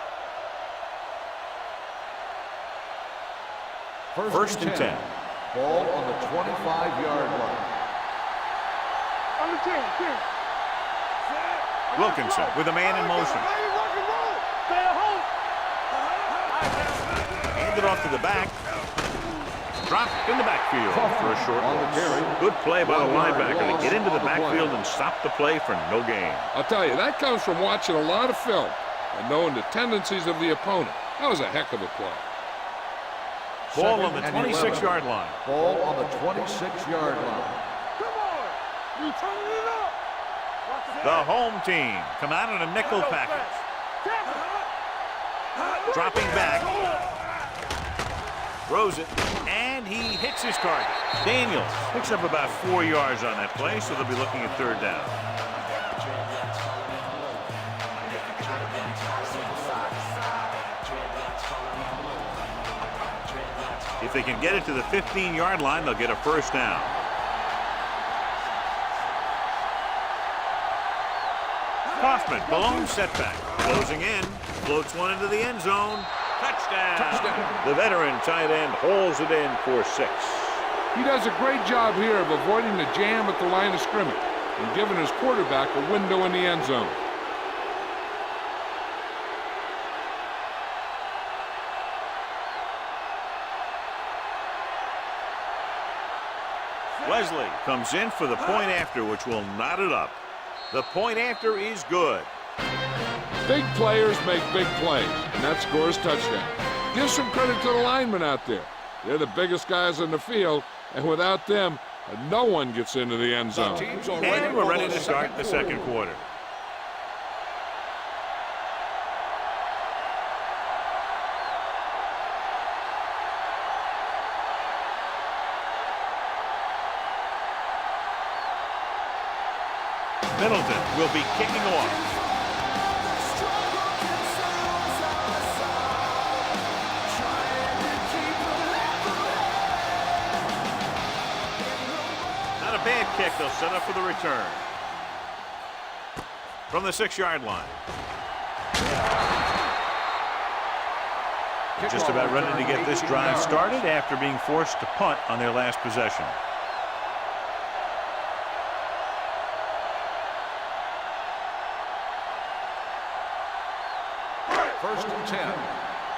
1st and 10. Ball on the 25-yard line. On the 10. Wilkinson with a man in motion. Stay at home. Handed off to the back. Dropped in the backfield for a short loss. Good play by the linebacker to get into the backfield and stop the play for no gain. I'll tell you, that comes from watching a lot of film and knowing the tendencies of the opponent. That was a heck of a play. Ball on the 2nd and 26-yard line. Ball on the 26-yard line. Come on. You turning it up. The home team come out in a nickel package. Dropping back. Throws it, and he hits his target. Daniels picks up about 4 yards on that play, so they'll be looking at 3rd down. If they can get it to the 15-yard line, they'll get a 1st down. Kaufman, balloon setback. Closing in, floats one into the end zone. Touchdown. The veteran tight end hauls it in for 6. He does a great job here of avoiding the jam at the line of scrimmage and giving his quarterback a window in the end zone. Wesley comes in for the point after, which will knot it up. The point after is good. Big players make big plays, and that scores touchdown. Give some credit to the linemen out there. They're the biggest guys in the field, and without them, no one gets into the end zone. And we're ready to start the 2nd quarter. Middleton will be kicking off. Not a bad kick. They'll set up for the return. From the 6-yard line. Just about ready to get this drive started after being forced to punt on their last possession. First and 10.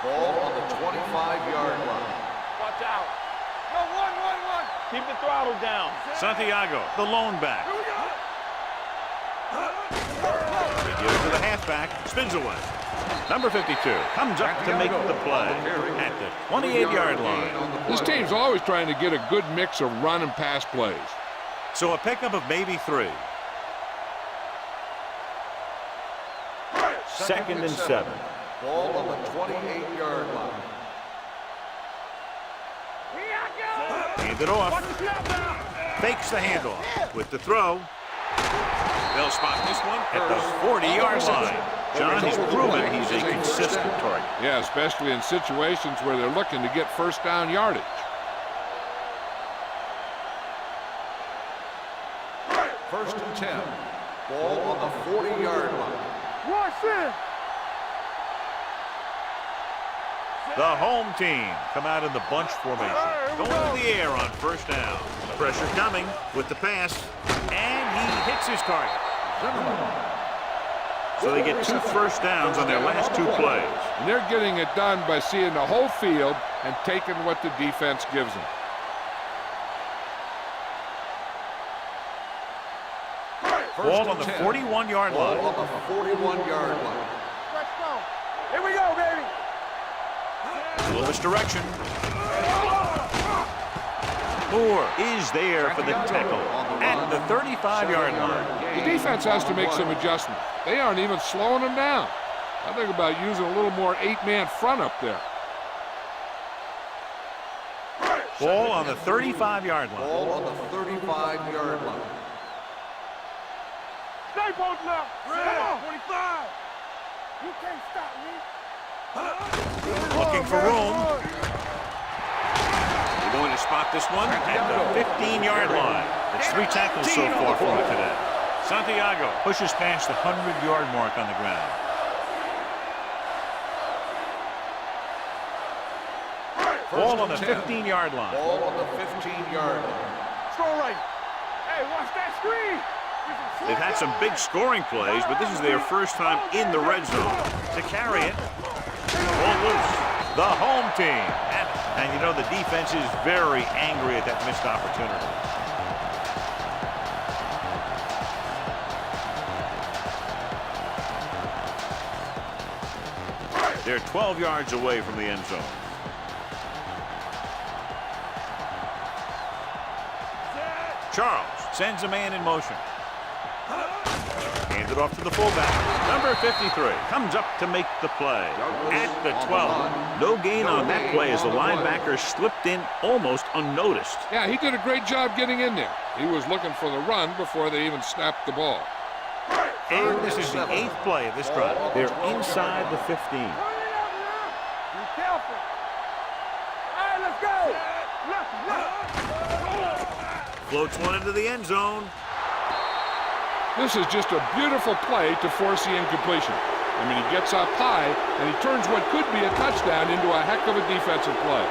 Ball on the 25-yard line. Watch out. No, one. Keep the throttle down. Santiago, the lone back. They give it to the halfback. Spins away. Number 52 comes up to make the play at the 28-yard line. This team's always trying to get a good mix of run and pass plays. So a pickup of maybe 3. 2nd and 7. Ball on the 28-yard line. Hand it off. Fakes the handoff. With the throw. They'll spot this one at the 40-yard line. John, he's proven he's a consistent target. Yeah, especially in situations where they're looking to get 1st down yardage. First and 10. Ball on the 40-yard line. Watch this. The home team come out in the bunch formation. Going to the air on first down. Pressure coming with the pass. And he hits his target. So they get 2 first downs on their last 2 plays. And they're getting it done by seeing the whole field and taking what the defense gives them. Ball on the 41-yard line. Ball on the 41-yard line. Here we go, baby. A little misdirection. Moore is there for the tackle at the 35-yard line. The defense has to make some adjustments. They aren't even slowing them down. I think about using a little more 8-man front up there. Ball on the 35-yard line. Ball on the 35-yard line. Stay both left. Come on, 25. You can't stop me. Looking for room. They're going to spot this one at the 15-yard line. It's 3 tackles so far for him today. Santiago pushes past the 100-yard mark on the ground. Ball on the 15-yard line. Ball on the 15-yard line. Throw right. Hey, watch that screen. They've had some big scoring plays, but this is their first time in the red zone. To carry it, ball loose. The home team. And you know the defense is very angry at that missed opportunity. They're 12 yards away from the end zone. Charles sends a man in motion. Hands it off to the fullback. Number 53 comes up to make the play. At the 12. No gain on that play as the linebacker slipped in almost unnoticed. Yeah, he did a great job getting in there. He was looking for the run before they even snapped the ball. And this is the 8th play of this drive. They're inside the 15. Be careful. All right, let's go. Floats one into the end zone. This is just a beautiful play to force the incompletion. I mean, he gets up high, and he turns what could be a touchdown into a heck of a defensive play.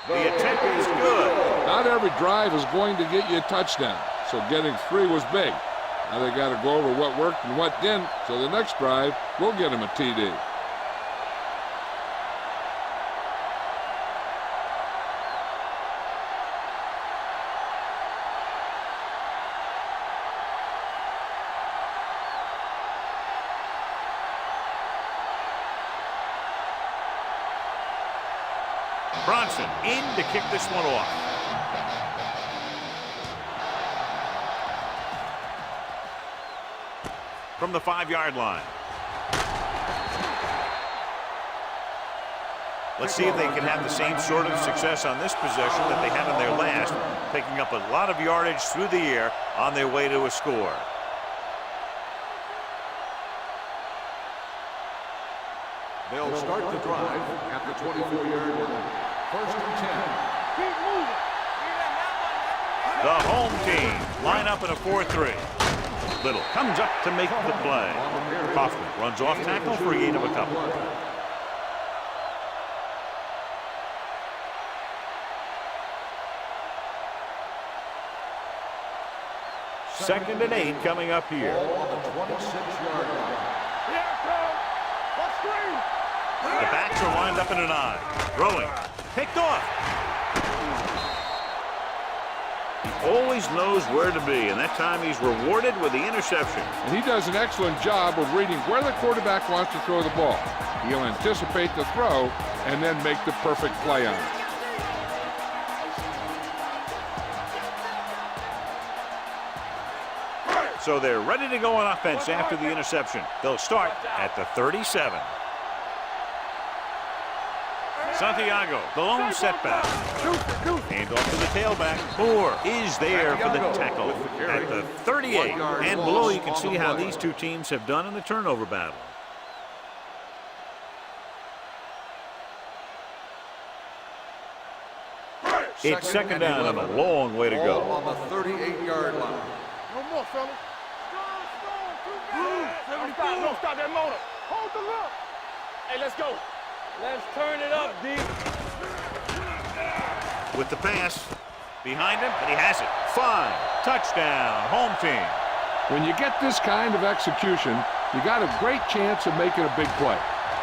The attempt is good. Not every drive is going to get you a touchdown, so getting 3 was big. Now they got to go over what worked and what didn't, so the next drive will get him a TD. Bronson in to kick this one off. From the 5-yard line. Let's see if they can have the same sort of success on this possession that they had on their last, picking up a lot of yardage through the air on their way to a score. They'll start the drive at the 24-yard line. 1st and 10. Keep moving. The home team line up in a 4-3. Little comes up to make the play. Kaufman runs off tackle for a gain of a couple. Second and 8 coming up here. Ball on the 26-yard line. The backs are lined up in an I. Throwing. Picked off. He always knows where to be, and that time he's rewarded with the interception. And he does an excellent job of reading where the quarterback wants to throw the ball. He'll anticipate the throw and then make the perfect play on it. So they're ready to go on offense after the interception. They'll start at the 37. Santiago, the lone setback. Hand off to the tailback. Moore is there for the tackle at the 38. And below you can see how these two teams have done in the turnover battle. It's second down and a long way to go. On the 38-yard line. No more, fellas. Don't stop that motor. Hold the look. Hey, let's go. Let's turn it up, D. With the pass behind him, and he has it. 5. Touchdown, home team. When you get this kind of execution, you got a great chance of making a big play.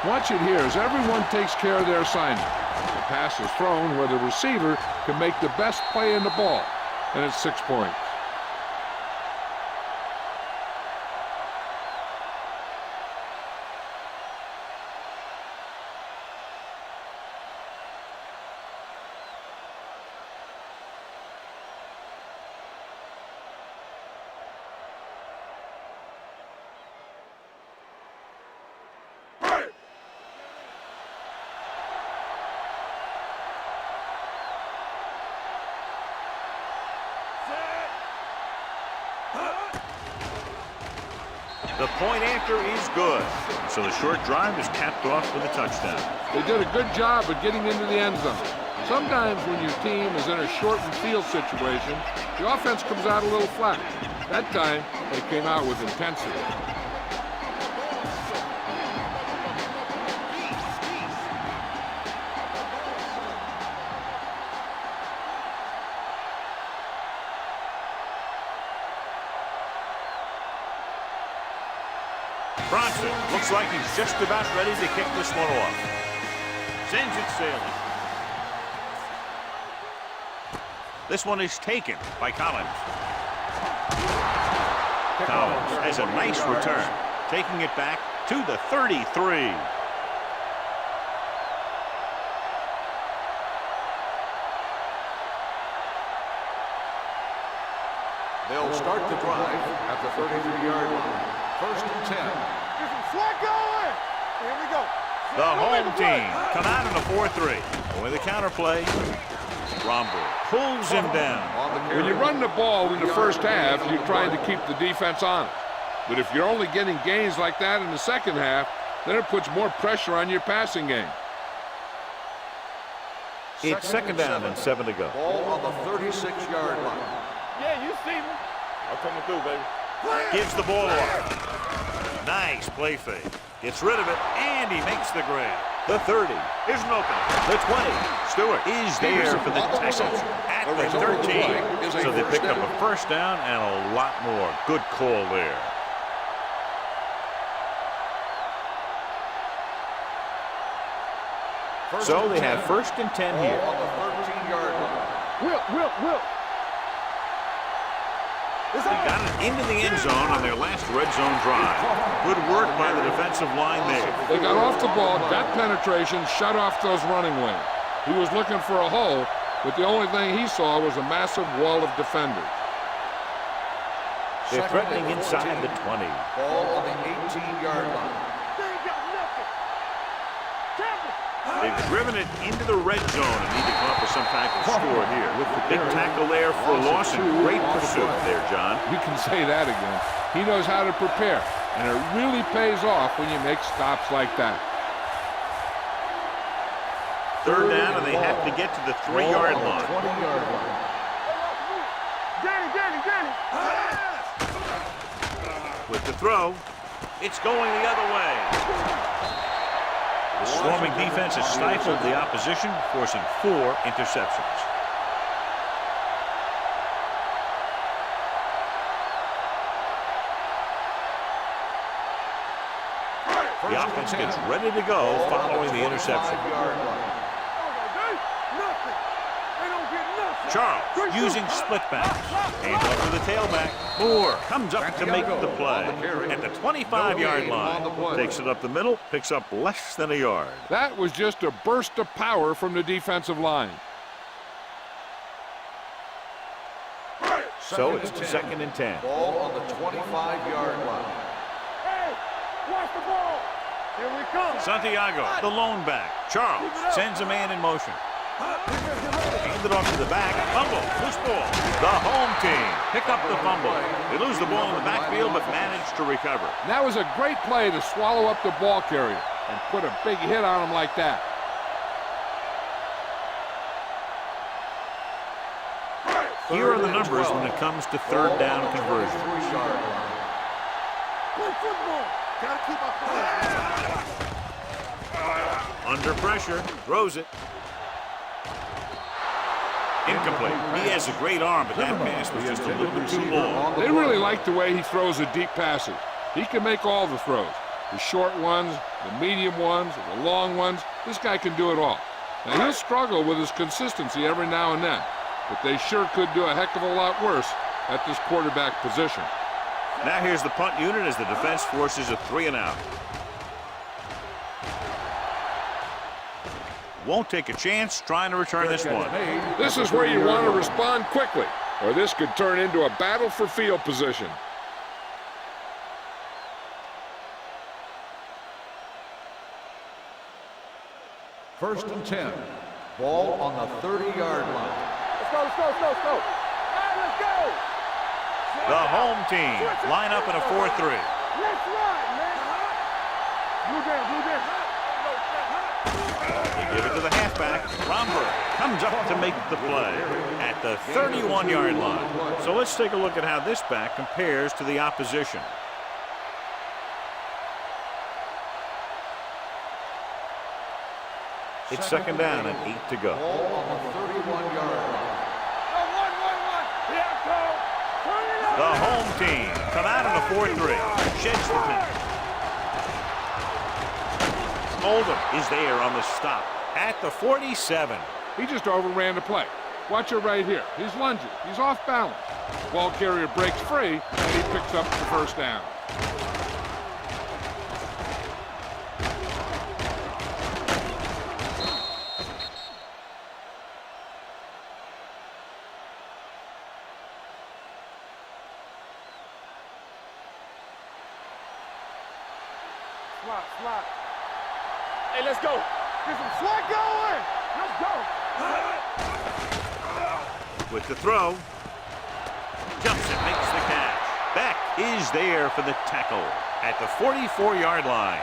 Watch it here as everyone takes care of their assignment. The pass is thrown where the receiver can make the best play in the ball, and it's 6 points. The point after is good. So the short drive is capped off with a touchdown. They did a good job of getting into the end zone. Sometimes when your team is in a shortened field situation, the offense comes out a little flat. That time, they came out with intensity. Bronson looks like he's just about ready to kick this one off. Sends it sailing. This one is taken by Collins. Collins has a nice return, taking it back to the 33. They'll start the drive at the 33-yard line. First and 10. Get some slack going. Here we go. The home team come out in a 4-3. With the counterplay, Romberg pulls him down. When you run the ball in the first half, you're trying to keep the defense on it. But if you're only getting gains like that in the second half, then it puts more pressure on your passing game. It's second down and 7 to go. Ball on the 36-yard line. Yeah, you see me. I'm coming through, baby. Gives the ball off. Nice play fake. Gets rid of it, and he makes the grab. The 30. Here's an opening. The 20. Stewart is there for the tackle at the 13. So they picked up a first down and a lot more. Good call there. So they have first and 10 here. On the 13-yard line. Will. They got it into the end zone on their last red zone drive. Good work by the defensive line there. They got off the ball, got penetration, shut off those running lanes. He was looking for a hole, but the only thing he saw was a massive wall of defenders. They're threatening inside the 20. Ball on the 18-yard line. They ain't got nothing. Champion. They've driven it into the red zone and need to come up with some type of score here. With the big tackle there for a loss and great pursuit there, John. You can say that again. He knows how to prepare, and it really pays off when you make stops like that. Third down, and they have to get to the 3-yard line. 20-yard line. Danny. With the throw, it's going the other way. The swarming defense has stifled the opposition, forcing 4 interceptions. The offense gets ready to go following the interception. Charles using split backs. Hands up to the tailback. Moore comes up to make the play. At the 25-yard line. Takes it up the middle, picks up less than a yard. That was just a burst of power from the defensive line. So it's second and 10. Ball on the 25-yard line. Hey, watch the ball. Here we come. Santiago, the lone back, Charles sends a man in motion. Handed off to the back. Fumble. Loose ball. The home team pick up the fumble. They lose the ball in the backfield, but manage to recover. And that was a great play to swallow up the ball carrier and put a big hit on him like that. Here are the numbers when it comes to third down conversion. Good football. Gotta keep up Under pressure, throws it. Incomplete. He has a great arm, but that pass was just a little bit too long. They really like the way he throws the deep passes. He can make all the throws. The short ones, the medium ones, the long ones. This guy can do it all. Now, he'll struggle with his consistency every now and then, but they sure could do a heck of a lot worse at this quarterback position. Now here's the punt unit as the defense forces a 3-and-out. Won't take a chance trying to return this one. This is where you want to respond quickly, or this could turn into a battle for field position. First and 10. Ball on the 30-yard line. Let's go, let's go, let's go, let's go. All right, let's go. The home team line up in a 4-3. Let's ride, man. Blue down, blue down. They give it to the halfback. Romberg comes up to make the play at the 31-yard line. So let's take a look at how this back compares to the opposition. It's second down and 8 to go. Ball on the 31-yard line. The home team come out in a 4-3. Sheds the penalty. Oldham is there on the stop at the 47. He just overran the play. Watch it right here. He's lunging. He's off balance. Ball carrier breaks free, and he picks up the first down. Slot. Hey, let's go. Get some slot going. Let's go. With the throw. Jumps and makes the catch. Beck is there for the tackle at the 44-yard line.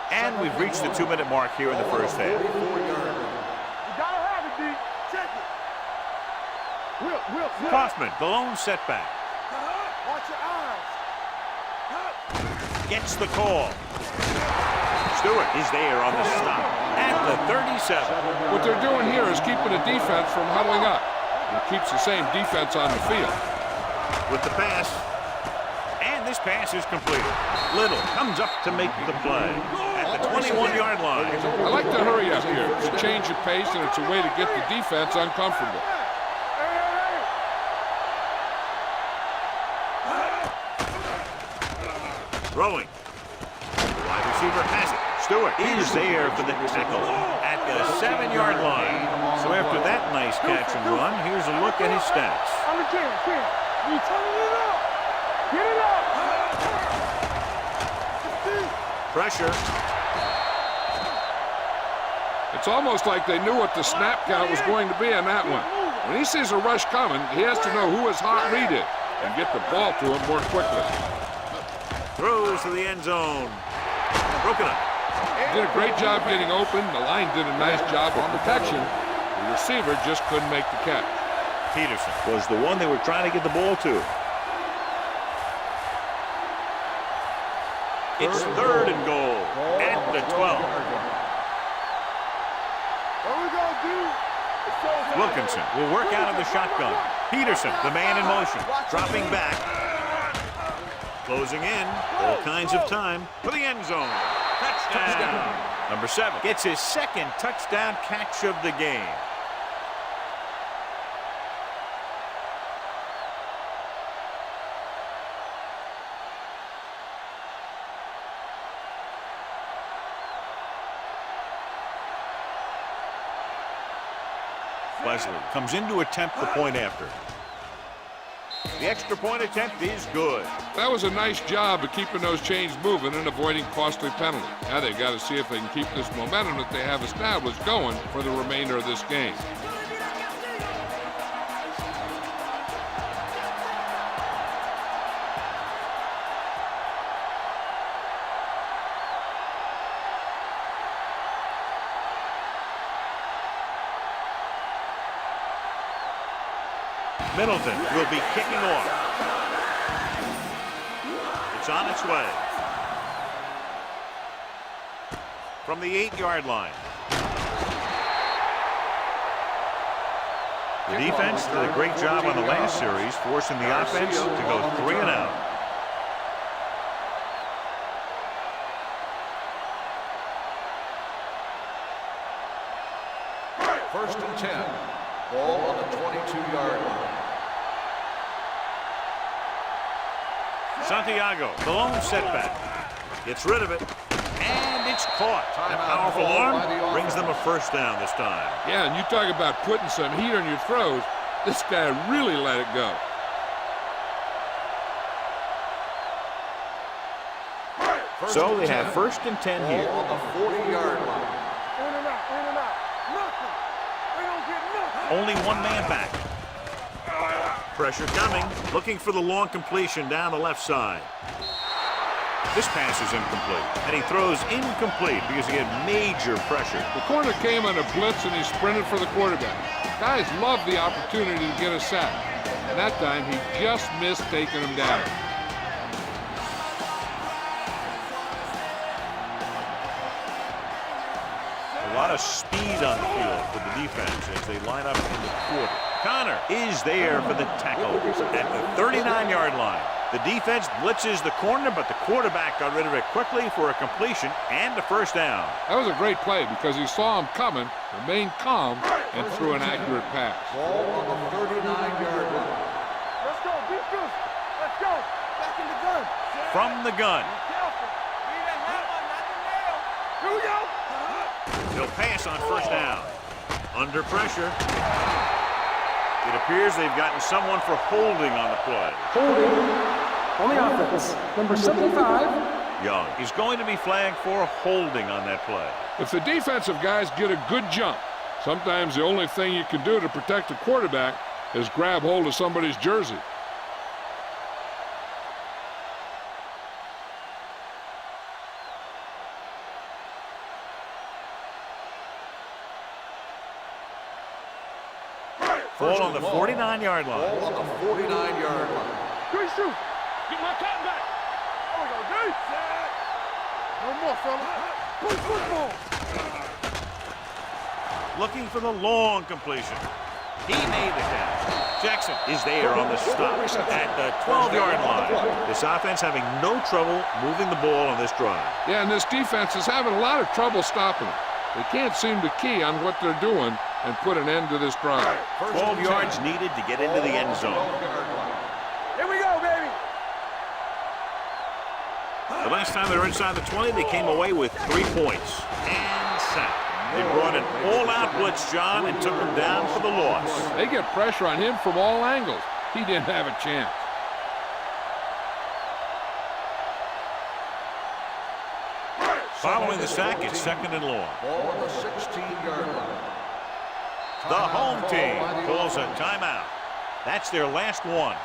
And we've reached the 2-minute mark here in the first half. You gotta have it, D. Check it. Will. Kaufman, the lone setback. Watch your eyes. Gets the call. Stewart is there on the stop at the 37. What they're doing here is keeping the defense from huddling up. It keeps the same defense on the field. With the pass. And this pass is completed. Little comes up to make the play at the 21-yard line. I like to hurry up here. It's a change of pace, and it's a way to get the defense uncomfortable. Throwing. Wide receiver has it. Stewart is there for the tackle at the 7-yard line. So after that nice catch and run, here's a look at his stats. I'm the king. You turning it up. Get it up. Pressure. It's almost like they knew what the snap count was going to be on that one. When he sees a rush coming, he has to know who his hot read is and get the ball to him more quickly. Throws to the end zone. Broken up. Did a great job getting open. The line did a nice job of protection. The receiver just couldn't make the catch. Peterson was the one they were trying to get the ball to. It's third and goal at the 12. What we gonna do? Wilkinson will work out of the shotgun. Peterson, the man in motion, dropping back. Closing in, all kinds of time for the end zone. Touchdown. Number 7 gets his second touchdown catch of the game. Wesley comes in to attempt the point after. The extra point attempt is good. That was a nice job of keeping those chains moving and avoiding costly penalties. Now they've got to see if they can keep this momentum that they have established going for the remainder of this game. Middleton will be kicking off. It's on its way. From the 8-yard line. The defense did a great job on the last series, forcing the offense to go 3 and out. First and 10. Ball on the 22-yard line. Santiago, the lone setback. Gets rid of it. And it's caught. That powerful arm brings them a first down this time. Yeah, and you talk about putting some heat on your throws. This guy really let it go. So they have first and 10 here. Ball on the 40-yard line. In and out, in and out. Nothing. We don't get nothing. Only one man back. Pressure coming, looking for the long completion down the left side. This pass is incomplete, and he throws incomplete because he had major pressure. The corner came on a blitz, and he sprinted for the quarterback. Guys love the opportunity to get a sack. And that time, he just missed taking him down. A lot of speed on the field for the defense as they line up in the quarter. Connor is there for the tackle at the 39-yard line. The defense blitzes the corner, but the quarterback got rid of it quickly for a completion and a first down. That was a great play because he saw him coming, remained calm, and threw an accurate pass. Ball on the 39-yard line. Let's go, defense. Let's go. Back in the gun. From the gun. Careful. Need a hammer, not the nail. Here we go. He'll pass on first down. Under pressure. It appears they've gotten someone for holding on the play. Holding on the offense. Number 75. Young is going to be flagged for holding on that play. If the defensive guys get a good jump, sometimes the only thing you can do to protect the quarterback is grab hold of somebody's jersey. Ball on the 49-yard line. Ball on the 49-yard line. Good shoot. Get my cotton back. There we go, dude. No more, fella. Good football. Looking for the long completion. He made the catch. Jackson is there on the stop at the 12-yard line. This offense having no trouble moving the ball on this drive. Yeah, and this defense is having a lot of trouble stopping them. They can't seem to key on what they're doing and put an end to this drive. 12 yards needed to get into the end zone. Here we go, baby. The last time they were inside the 20, they came away with 3 points and sack. They brought an all-out blitz, John, and took him down for the loss. They get pressure on him from all angles. He didn't have a chance. Following the sack, it's second and long. Ball on the 16-yard line. The home team calls a timeout. That's their last one.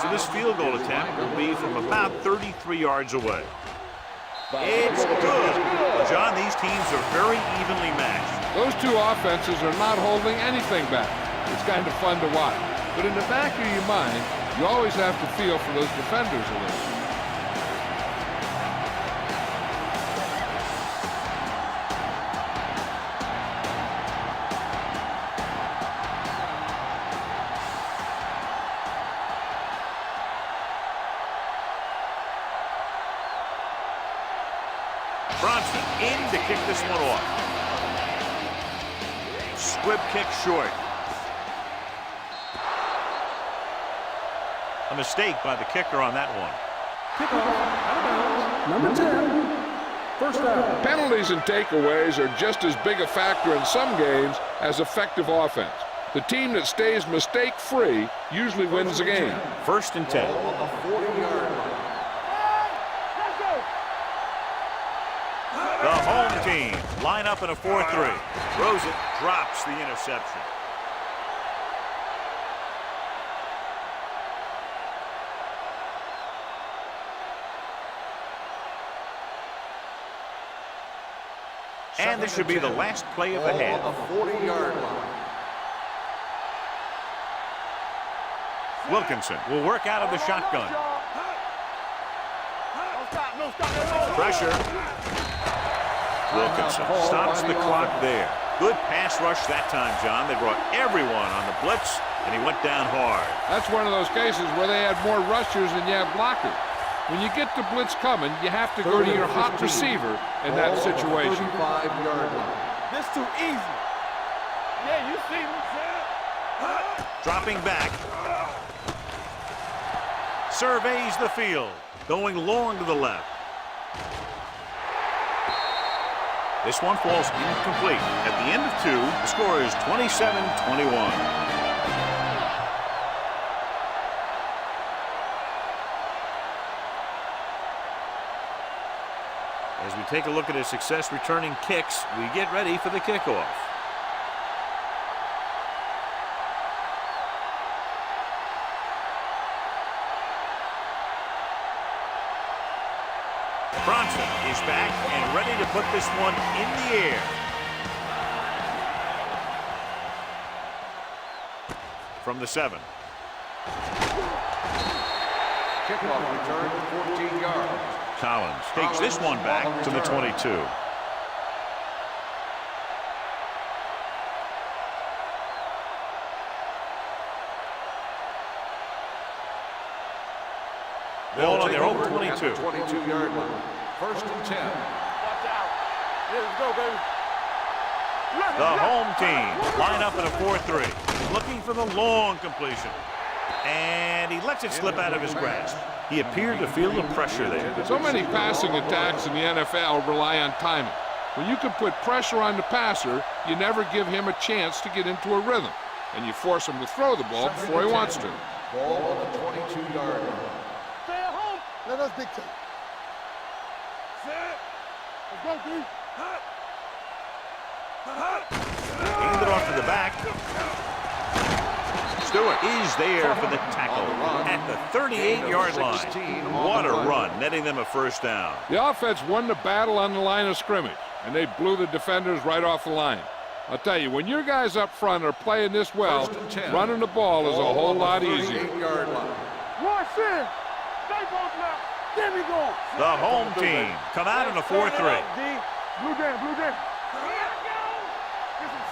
So this field goal attempt will be from about 33 yards away. It's good. John, these teams are very evenly matched. Those two offenses are not holding anything back. It's kind of fun to watch. But in the back of your mind, you always have to feel for those defenders a little. Bronson in to kick this one off. Squib kick short. A mistake by the kicker on that one. Kickoff, out of bounds, number 10. First down. Penalties and takeaways are just as big a factor in some games as effective offense. The team that stays mistake-free usually wins the game. First and 10. Ball on the 40-yard line. The home team line up in a 4-3. Throws it, drops the interception. And this should be the last play of the half. On the 40-yard line. Wilkinson will work out of the shotgun. Pressure. Wilkinson stops the clock there. Good pass rush that time, John. They brought everyone on the blitz, and he went down hard. That's one of those cases where they had more rushers than you have blockers. When you get the blitz coming, you have to go to your hot receiver in that situation. 35-yard line. This too easy. Yeah, you see me. Dropping back. Surveys the field. Going long to the left. This one falls incomplete. At the end of 2, the score is 27-21. As we take a look at his success returning kicks, we get ready for the kickoff. Bronson is back and ready to put this one in the air. From the 7. Kickoff return, 14 yards. Collins takes this one back to the 22. Ball on their own 22. 22-yard line. First and 10. Watch out. Yeah, let's go, baby. The home team line up in a 4-3. Looking for the long completion. And he lets it slip out of his grasp. He appeared to feel the pressure there. So many passing attacks in the NFL rely on timing. When you can put pressure on the passer, you never give him a chance to get into a rhythm. And you force him to throw the ball before he wants to. Ball on the 22-yard line. Stay at home. Let us dictate. Set. Let's go, D. Aimed it off to the back. Stewart is there for the tackle at the 38-yard line. What a run, netting them a first down. The offense won the battle on the line of scrimmage, and they blew the defenders right off the line. I'll tell you, when your guys up front are playing this well, running the ball is a whole lot easier. 38-yard line. Watch in. Stay both now. There we go. The home team come out in a 4-3. Blue down, blue down.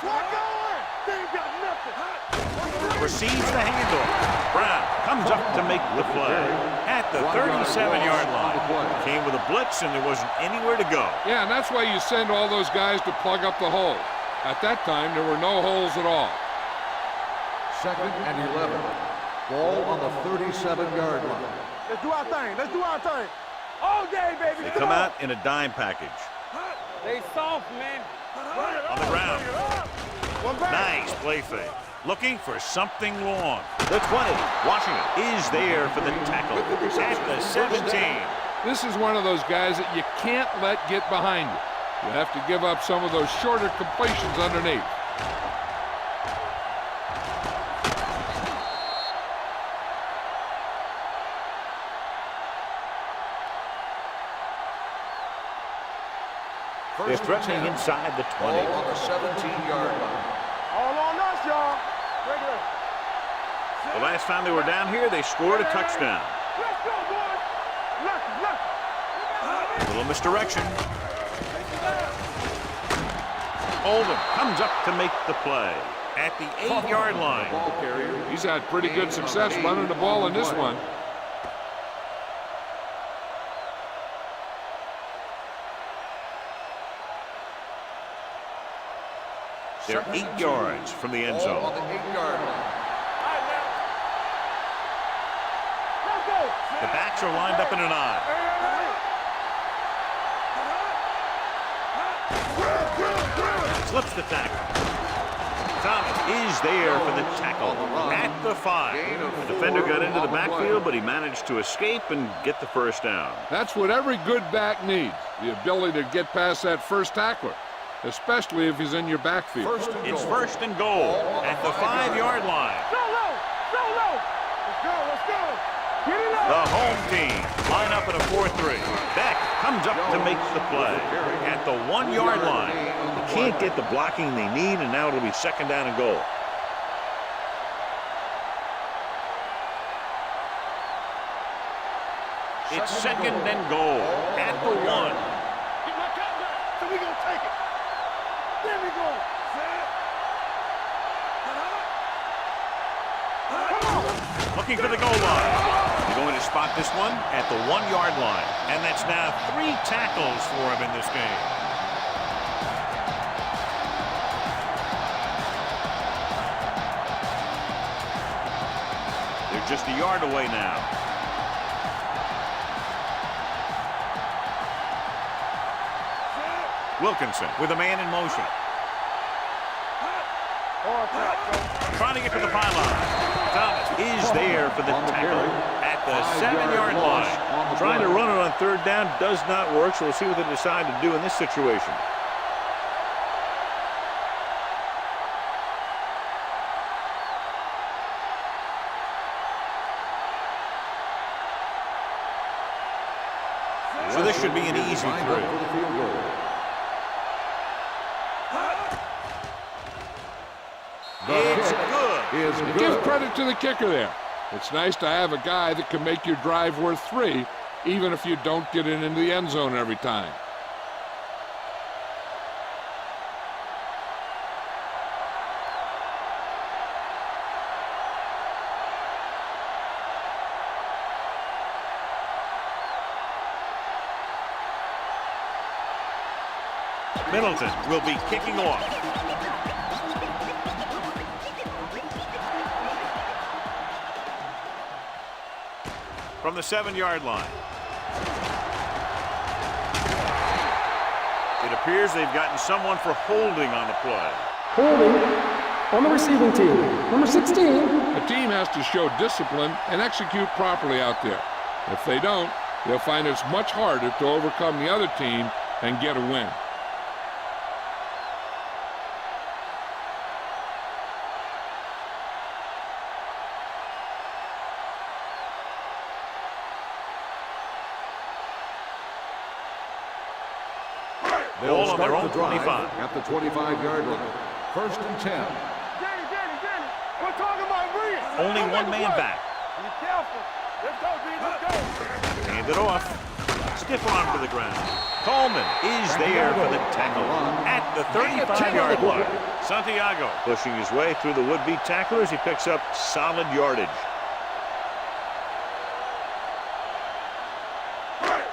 What going? They ain't got nothing. Receives the handoff. Brown comes up to make the play at the 37-yard line. Came with a blitz and there wasn't anywhere to go. Yeah, and that's why you send all those guys to plug up the hole. At that time, there were no holes at all. Second and 11. Ball on the 37-yard line. Let's do our thing. Let's do our thing. All day, baby. They come out in a dime package. They soft, man. On the ground. Nice play fake. Looking for something long. The 20. Washington is there for the tackle at the 17. This is one of those guys that you can't let get behind you. You have to give up some of those shorter completions underneath. They're threatening inside the 20. Ball on the 17-yard line. All on us, y'all. Regular. The last time they were down here, they scored a touchdown. Let's go, boys. Look. A little misdirection. Oldham comes up to make the play at the 8-yard line. Ball carrier. He's had pretty good success running the ball in this one. They're 8 yards from the end Ball zone. on the 8-yard line. The backs are lined up in an I. Slips the tackle. Thomas is there for the tackle at the 5. The defender got into the backfield, but he managed to escape and get the first down. That's what every good back needs, the ability to get past that first tackler, especially if he's in your backfield. It's first and goal at the 5-yard line. Let's go, let's go. Get it up. The home team line up in a 4-3. Beck comes up to make the play at the 1-yard line. They can't get the blocking they need, and now it'll be second down and goal. It's second and goal at the 1. Get my cat back. So we gonna take it. There we go. Looking for the goal line. They're going to spot this one at the 1-yard line. And that's now 3 tackles for him in this game. They're just a yard away now. Wilkinson with a man in motion. Trying to get to the pylon. Thomas is there for the tackle at the 7-yard line. Trying to run it on third down does not work, so we'll see what they decide to do in this situation. So this should be an easy throw. It's good. Give credit to the kicker there. It's nice to have a guy that can make your drive worth 3, even if you don't get it into the end zone every time. Middleton will be kicking off. From the 7-yard line. It appears they've gotten someone for holding on the play. Holding on the receiving team. Number 16. A team has to show discipline and execute properly out there. If they don't, they'll find it's much harder to overcome the other team and get a win. Ball on their own 25. At the 25-yard line. First and 10. Danny, we're talking about Reed. Only one man back. Be careful. Let's go, D, let's go. Hand it off. Stiff arm to the ground. Coleman is there for the tackle at the 35-yard line. Santiago pushing his way through the would-be tacklers. He picks up solid yardage.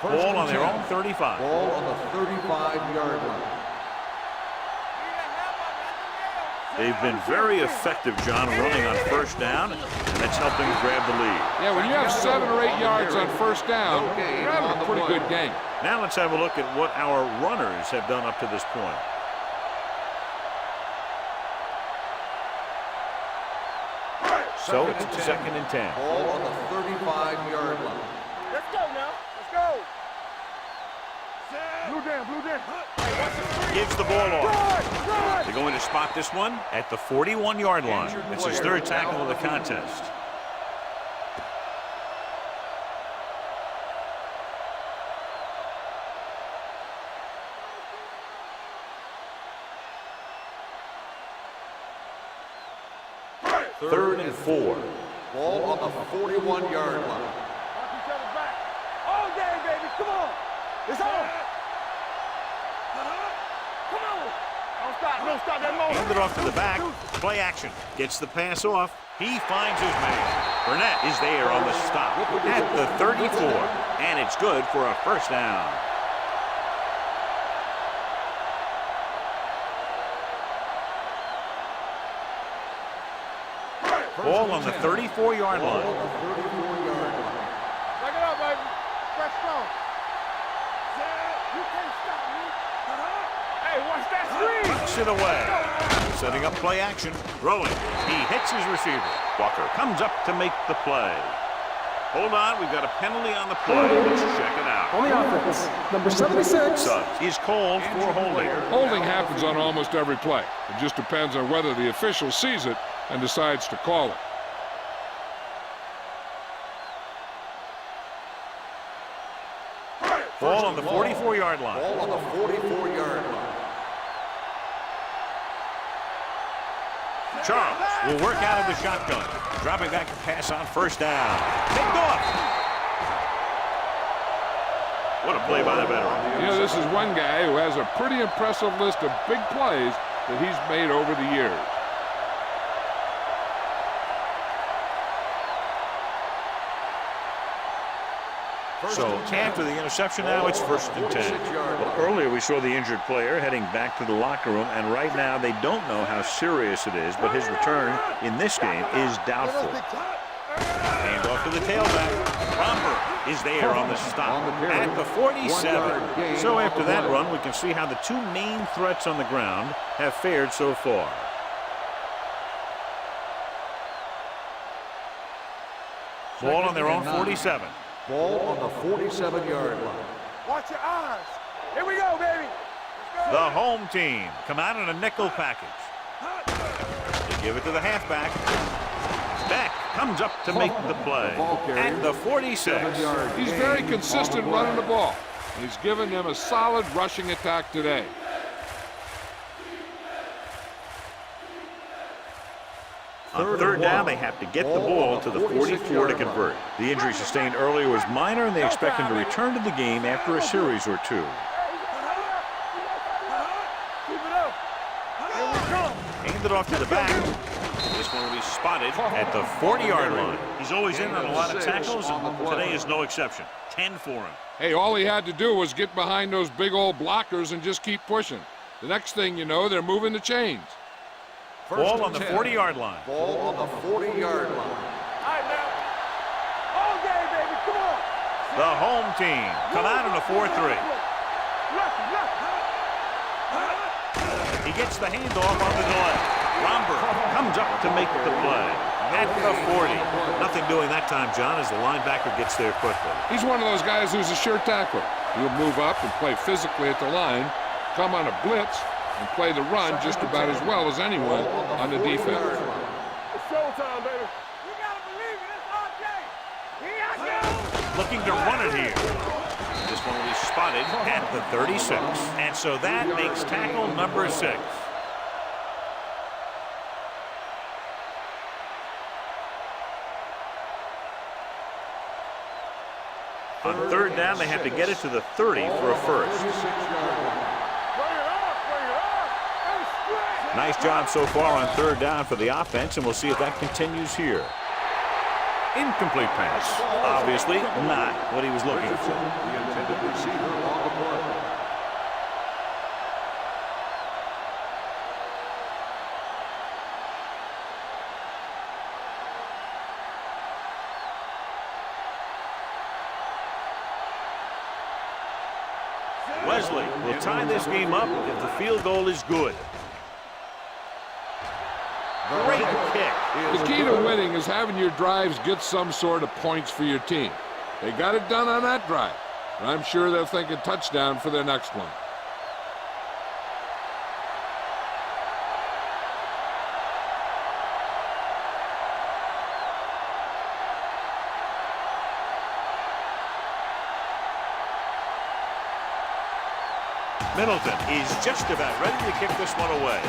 Ball on their own 35. Ball on the 35-yard line. They've been very effective, John, running on first down, and that's helping grab the lead. Yeah, when you have 7 or 8 yards on first down, you're having a pretty good game. Now let's have a look at what our runners have done up to this point. So it's second and 10. Ball on the 35-yard line. Let's go now. Let's go. Blue down. Gives the ball off. They're going to spot this one at the 41-yard line. It's his 3rd tackle of the contest. Third and 4. Ball on the 41-yard line. Watch each other back. All day, baby. Come on. It's on. Come on. Don't stop that motion. Hand it off to the back. Play action. Gets the pass off. He finds his man. Burnett is there on the stop at the 34. And it's good for a first down. Ball on the 34-yard line. Back it up, baby. Press strong. You can't stop me. Hey, watch that screen. Knocks it away. Setting up play action. Throwing. He hits his receiver. Walker comes up to make the play. Hold on, we've got a penalty on the play. Let's check it out. On the offense, number 76. Suggs is called for holding. Holding happens on almost every play. It just depends on whether the official sees it and decides to call it. Ball on the 44-yard line. Ball on the 44-yard line. Charles will work out of the shotgun. Dropping back to pass on first down. Picked off. What a play by the veteran. You know, this is one guy who has a pretty impressive list of big plays that he's made over the years. So after the interception now, it's 1st and 10. Well, earlier we saw the injured player heading back to the locker room, and right now they don't know how serious it is, but his return in this game is doubtful. Hand off to the tailback. Romber is there on the stop at the 47. So after that run, we can see how the two main threats on the ground have fared so far. Ball on their own 47. Ball on the 47-yard line. Watch your eyes. Here we go, baby. Let's go. The home team come out in a nickel package. They give it to the halfback. Beck comes up to make the play at the 46. He's very consistent running the ball. He's given them a solid rushing attack today. On 3rd down, they have to get the ball to the 44 to convert. The injury sustained earlier was minor, and they expect him to return to the game after a series or two. Handed off to the back. This one will be spotted at the 40-yard line. He's always in on a lot of tackles, and today is no exception. 10 for him. Hey, all he had to do was get behind those big old blockers and just keep pushing. The next thing you know, they're moving the chains. Ball on the 40-yard line. Ball on the 40-yard line. All right, now. All day, baby. Come on. The home team come out in a 4-3. He gets the handoff on the delay. Romber comes up to make the play at the 40. Nothing doing that time, John, as the linebacker gets there quickly. He's one of those guys who's a sure tackler. He'll move up and play physically at the line, come on a blitz, and play the run just about as well as anyone on the defense. It's showtime, baby. You gotta believe it. It's all day. Here I go. Looking to run it here. This one will be spotted at the 36. And so that makes tackle number 6. On 3rd down, they have to get it to the 30 for a first. Nice job so far on 3rd down for the offense, and we'll see if that continues here. Incomplete pass. Obviously not what he was looking for. The intended receiver on the play. Wesley will tie this game up if the field goal is good. Great kick. The key to winning is having your drives get some sort of points for your team. They got it done on that drive, and I'm sure they'll think a touchdown for their next one. Middleton is just about ready to kick this one away.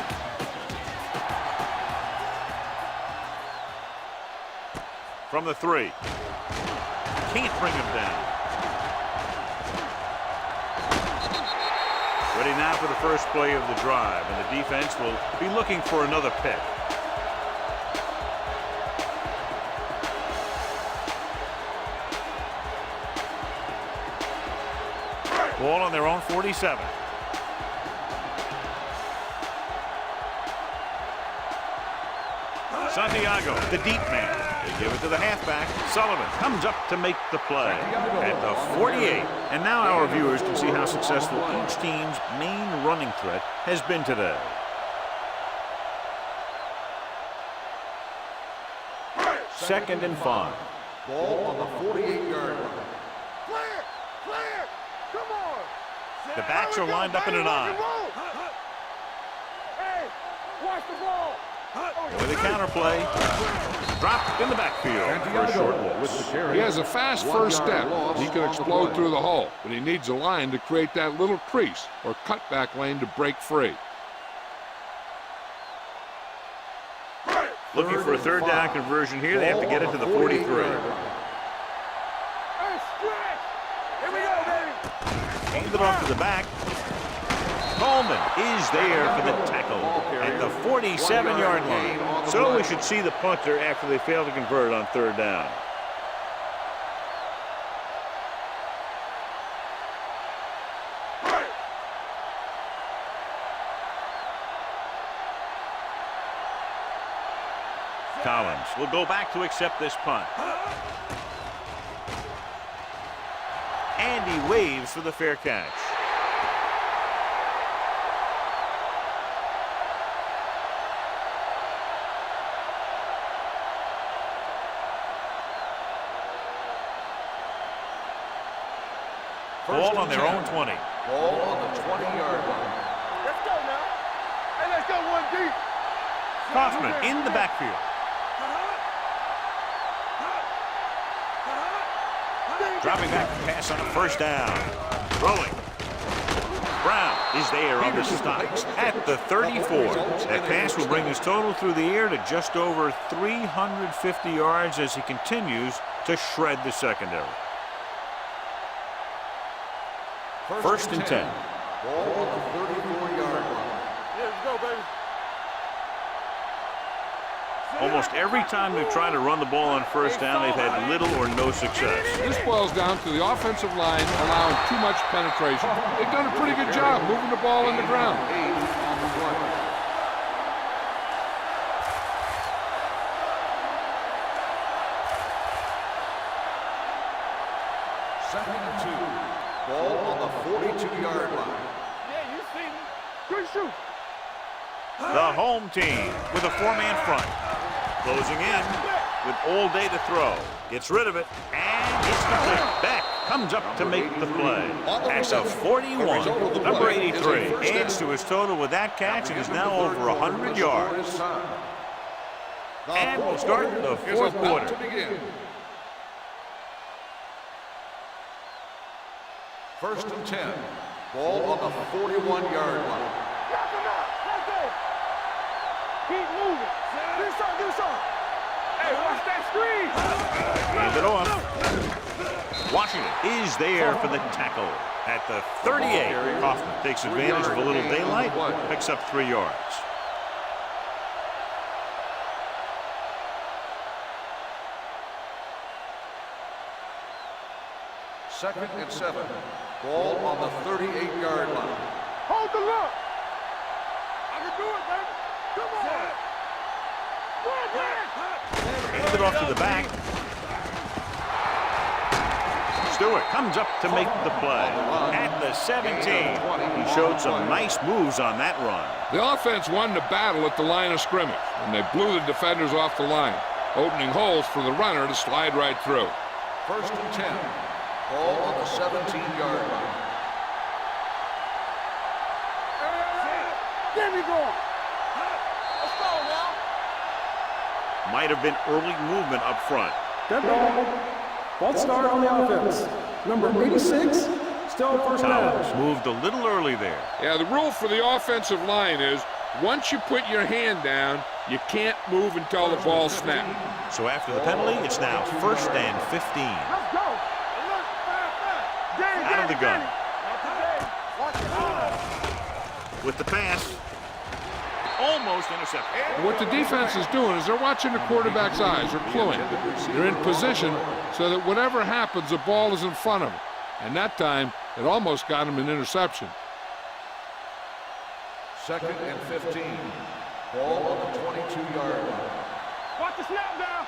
From the 3. Can't bring him down. Ready now for the first play of the drive, and the defense will be looking for another pick. Ball on their own 47. Santiago, the deep man. They give it to the halfback. Sullivan comes up to make the play at the 48. And now our viewers can see how successful each team's main running threat has been today. Second and 5. Ball on the 48-yard line. Clear! Clear! Come on! The backs are lined up in an eye. Hey, watch the ball! With a counter play, dropped in the backfield for a short loss. He has a fast first step. He can explode through the hole, but he needs a line to create that little crease or cutback lane to break free. Looking for a third down conversion here. They have to get it to the 43. Hey, stretch! Here we go, baby! Hand it off to the back. Coleman is there for the tackle at the 47-yard line. So we should see the punter after they fail to convert on third down. Collins will go back to accept this punt. And he waves for the fair catch. Ball on their own 20. Ball on the 20-yard line. Let's go now! Hey, let's go one deep! Kaufman in the backfield. Dropping back to pass on a first down. Rolling. Brown is there on the stop at the 34. That pass will bring his total through the air to just over 350 yards as he continues to shred the secondary. First and 10. Ball on the 34-yard line. Yeah, let's go, baby! Almost every time they've tried to run the ball on first down, they've had little or no success. This boils down to the offensive line allowing too much penetration. They've done a pretty good job moving the ball in the ground. 8 on the play. Second and 2. Ball on the 42-yard line. Yeah, you see me. Good shoot! The home team with a four-man front. Closing in with all day to throw. Gets rid of it, and it's complete. Beck comes up to make the play. That's a 41. Number 83 adds to his total with that catch and is now over 100 yards. And we'll start the fourth quarter. First and 10. Ball on the 41-yard line. Knock him out! Let's go! Keep moving! Do something, do something! Hey, watch that screen! Hand it off. Washington is there for the tackle at the 38. Kaufman takes advantage of a little daylight, picks up 3 yards. Second and 7. Ball on the 38-yard line. Hold the look! I can do it, baby! Come on! Hand it off to the back. Stewart comes up to make the play at the 17. He showed some nice moves on that run. The offense won the battle at the line of scrimmage, and they blew the defenders off the line, opening holes for the runner to slide right through. First and 10. Ball on the 17-yard line. Get me going! Let's go now! Might have been early movement up front. Dead ball. False start on the offense. Number 86, still first down. Towers moved a little early there. Yeah, the rule for the offensive line is once you put your hand down, you can't move until the ball snaps. So after the penalty, it's now first and 15. Let's go! Look, Out of the gun. Not today. Watch it out. With the pass, almost intercepted. What the defense is doing is they're watching the quarterback's eyes. They're cluing. They're in position so that whatever happens, the ball is in front of them. And that time, it almost got him an interception. Second and 15. Ball on the 22-yard line. Watch the snap down.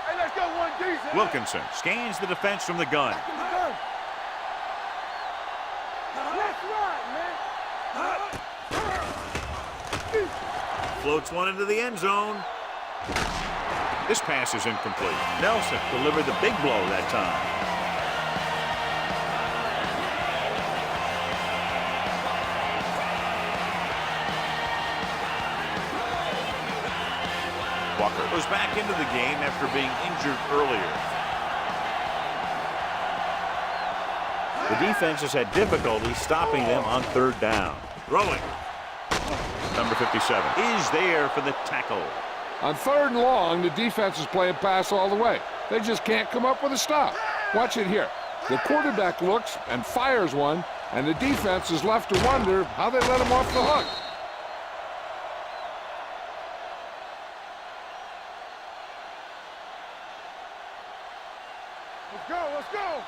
Hey, let's go 1D. Wilkinson scans the defense from the gun. That's right, man. Floats one into the end zone. This pass is incomplete. Nelson delivered the big blow that time. Walker goes back into the game after being injured earlier. The defense has had difficulty stopping them on third down. Throwing. Number 57 is there for the tackle. On 3rd and long, the defense is playing pass all the way. They just can't come up with a stop. Watch it here. The quarterback looks and fires one, and the defense is left to wonder how they let him off the hook. Let's go, let's go.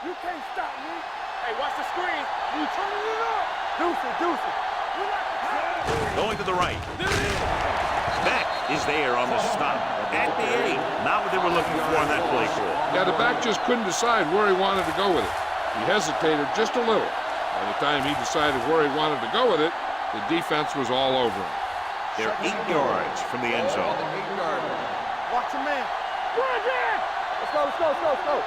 You can't stop me. Hey, watch the screen. You turning it up. Deuce it, deuce it. Going to the right. Beck is there on the stop. At the 8. Not what they were looking for on that play call. Yeah, the back just couldn't decide where he wanted to go with it. He hesitated just a little. By the time he decided where he wanted to go with it, the defense was all over him. They're 8 yards from the end zone. Watch him, man. Run again. Let's go, let's go, let's go, let's go.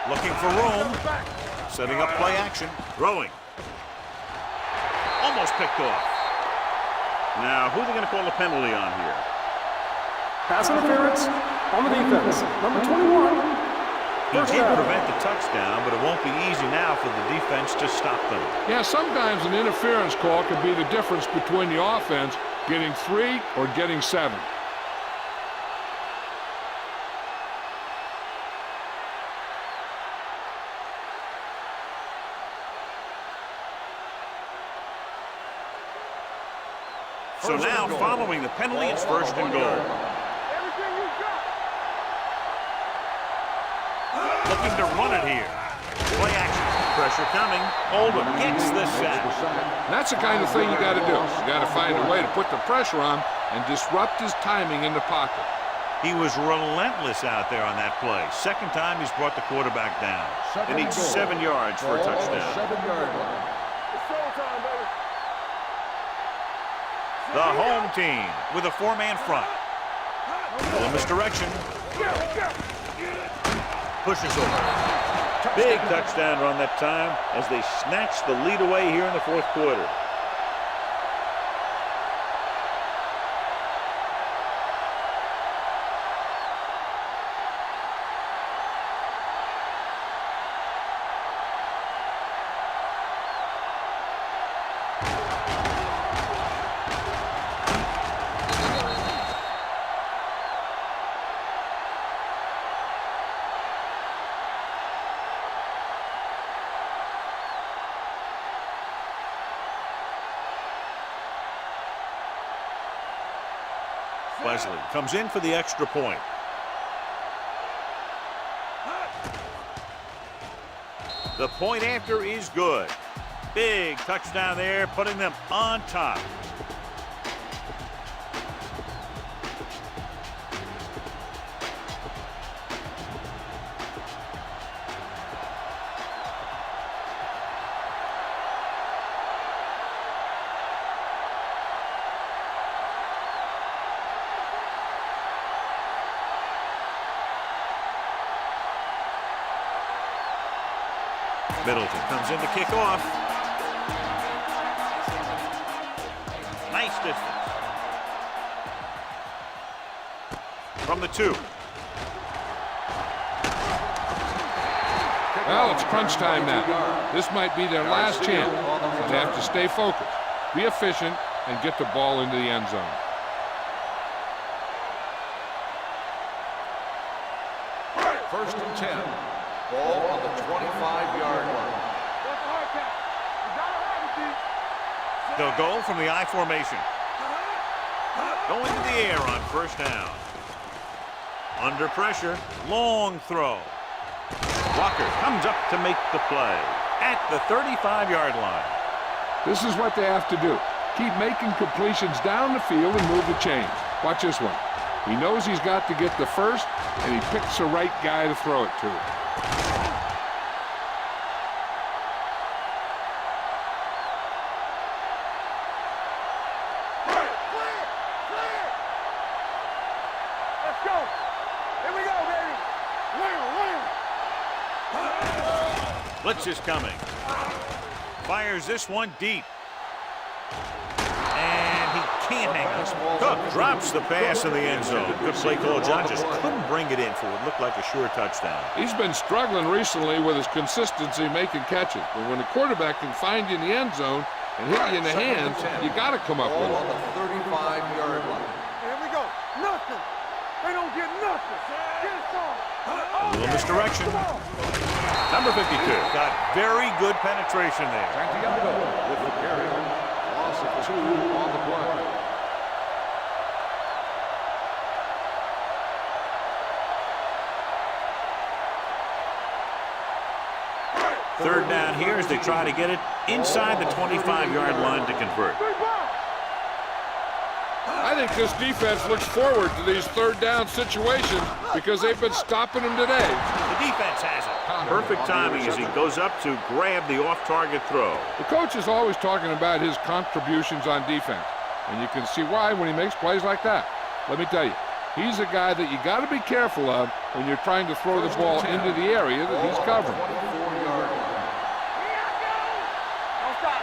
Looking for room. Setting up play action. Throwing. Almost picked off. Now, who are they going to call a penalty on here? Pass interference on the defense. Number 21. He did prevent the touchdown, but it won't be easy now for the defense to stop them. Yeah, sometimes an interference call could be the difference between the offense getting 3 or getting 7. So now, following the penalty, it's 1st and goal. Everything you got. Looking to run it here. Play action. Pressure coming. Oldham gets the sack. That's the kind of thing you got to do. You got to find a way to put the pressure on and disrupt his timing in the pocket. He was relentless out there on that play. Second time he's brought the quarterback down. They need 7 yards for a touchdown. 7-yard line. It's showtime, baby. The home team with a 4-man front. Little misdirection. Pushes over. Big touchdown run that time as they snatch the lead away here in the 4th quarter. Wesley comes in for the extra point. The point after is good. Big touchdown there, putting them on top. Middleton comes in to kick off. Nice distance. From the 2. Well, it's crunch time now. This might be their last chance. They have to stay focused, be efficient, and get the ball into the end zone. First and 10. Ball on the 25-yard line. What's the hard count? You gotta have it, D. They'll go from the I formation. Going to the air on 1st down. Under pressure, long throw. Walker comes up to make the play at the 35-yard line. This is what they have to do. keep making completions down the field and move the chains. Watch this one. He knows he's got to get the first, and he picks the right guy to throw it to. Let's go. Here we go, baby. Blitz is coming. Fires this one deep. And he can't hang on. Cook drops the pass in the end zone. Good play call. John just couldn't bring it in for what looked like a sure touchdown. He's been struggling recently with his consistency making catches. But when the quarterback can find you in the end zone and hit you in the hands, you got to come up with Ball on it. the 35-yard line. Here we go. Nothing. They don't get nothing. Get us off. A little misdirection. Number 52 got very good penetration there. Santiago with the carry. Loss of 2 on the play. Third down here as they try to get it inside the 25-yard line to convert. I think this defense looks forward to these third down situations because they've been stopping them today. The defense has it. Perfect timing as he goes up to grab the off-target throw. The coach is always talking about his contributions on defense, and you can see why when he makes plays like that. Let me tell you, he's a guy that you got to be careful of when you're trying to throw the ball into the area that he's covering.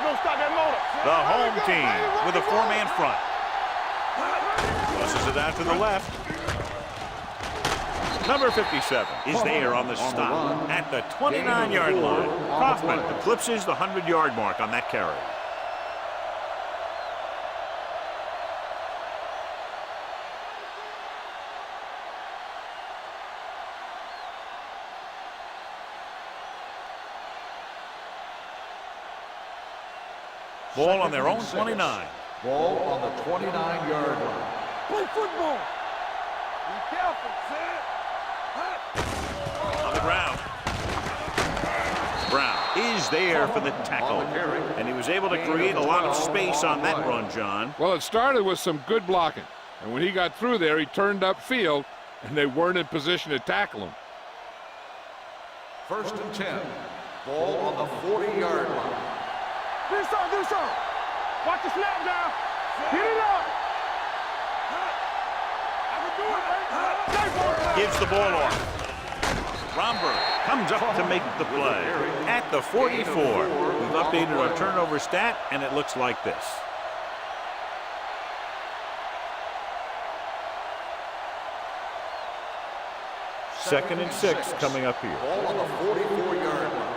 Don't stop that motor. The home team with a 4-man front. Tosses it out to the left. Number 57 is there on the stop at the 29-yard line. Kaufman eclipses the 100-yard mark on that carry. Ball on their own 29. Ball on the 29-yard line. Play football. Be careful, Sid. On the ground. Brown is there for the tackle. And he was able to create a lot of space on that run, John. Well, it started with some good blocking. And when he got through there, he turned upfield, and they weren't in position to tackle him. 1st and 10. Ball on the 40-yard line. Do something. Watch the snap down. Get it up. I can do it, Gives the ball off. Romberg comes up to make the play at the 44. We've updated our turnover stat, and it looks like this. Second and 6 coming up here. Ball on the 44-yard line.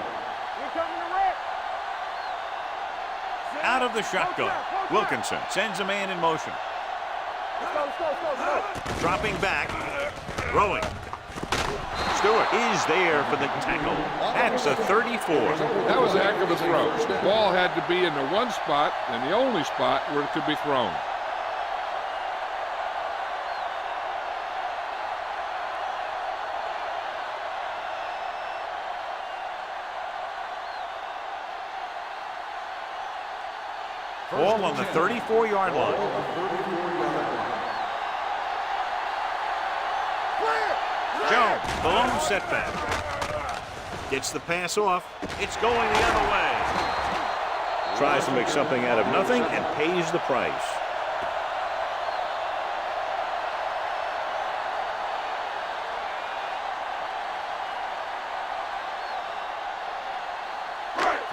Out of the shotgun. Wilkinson sends a man in motion. Let's go. Dropping back. Throwing. Stewart is there for the tackle at the 34. That was a heck of a throw. The ball had to be in the one spot and the only spot where it could be thrown. Ball on the 34-yard line. Jones, the lone setback. Gets the pass off. It's going the other way. Tries to make something out of nothing and pays the price.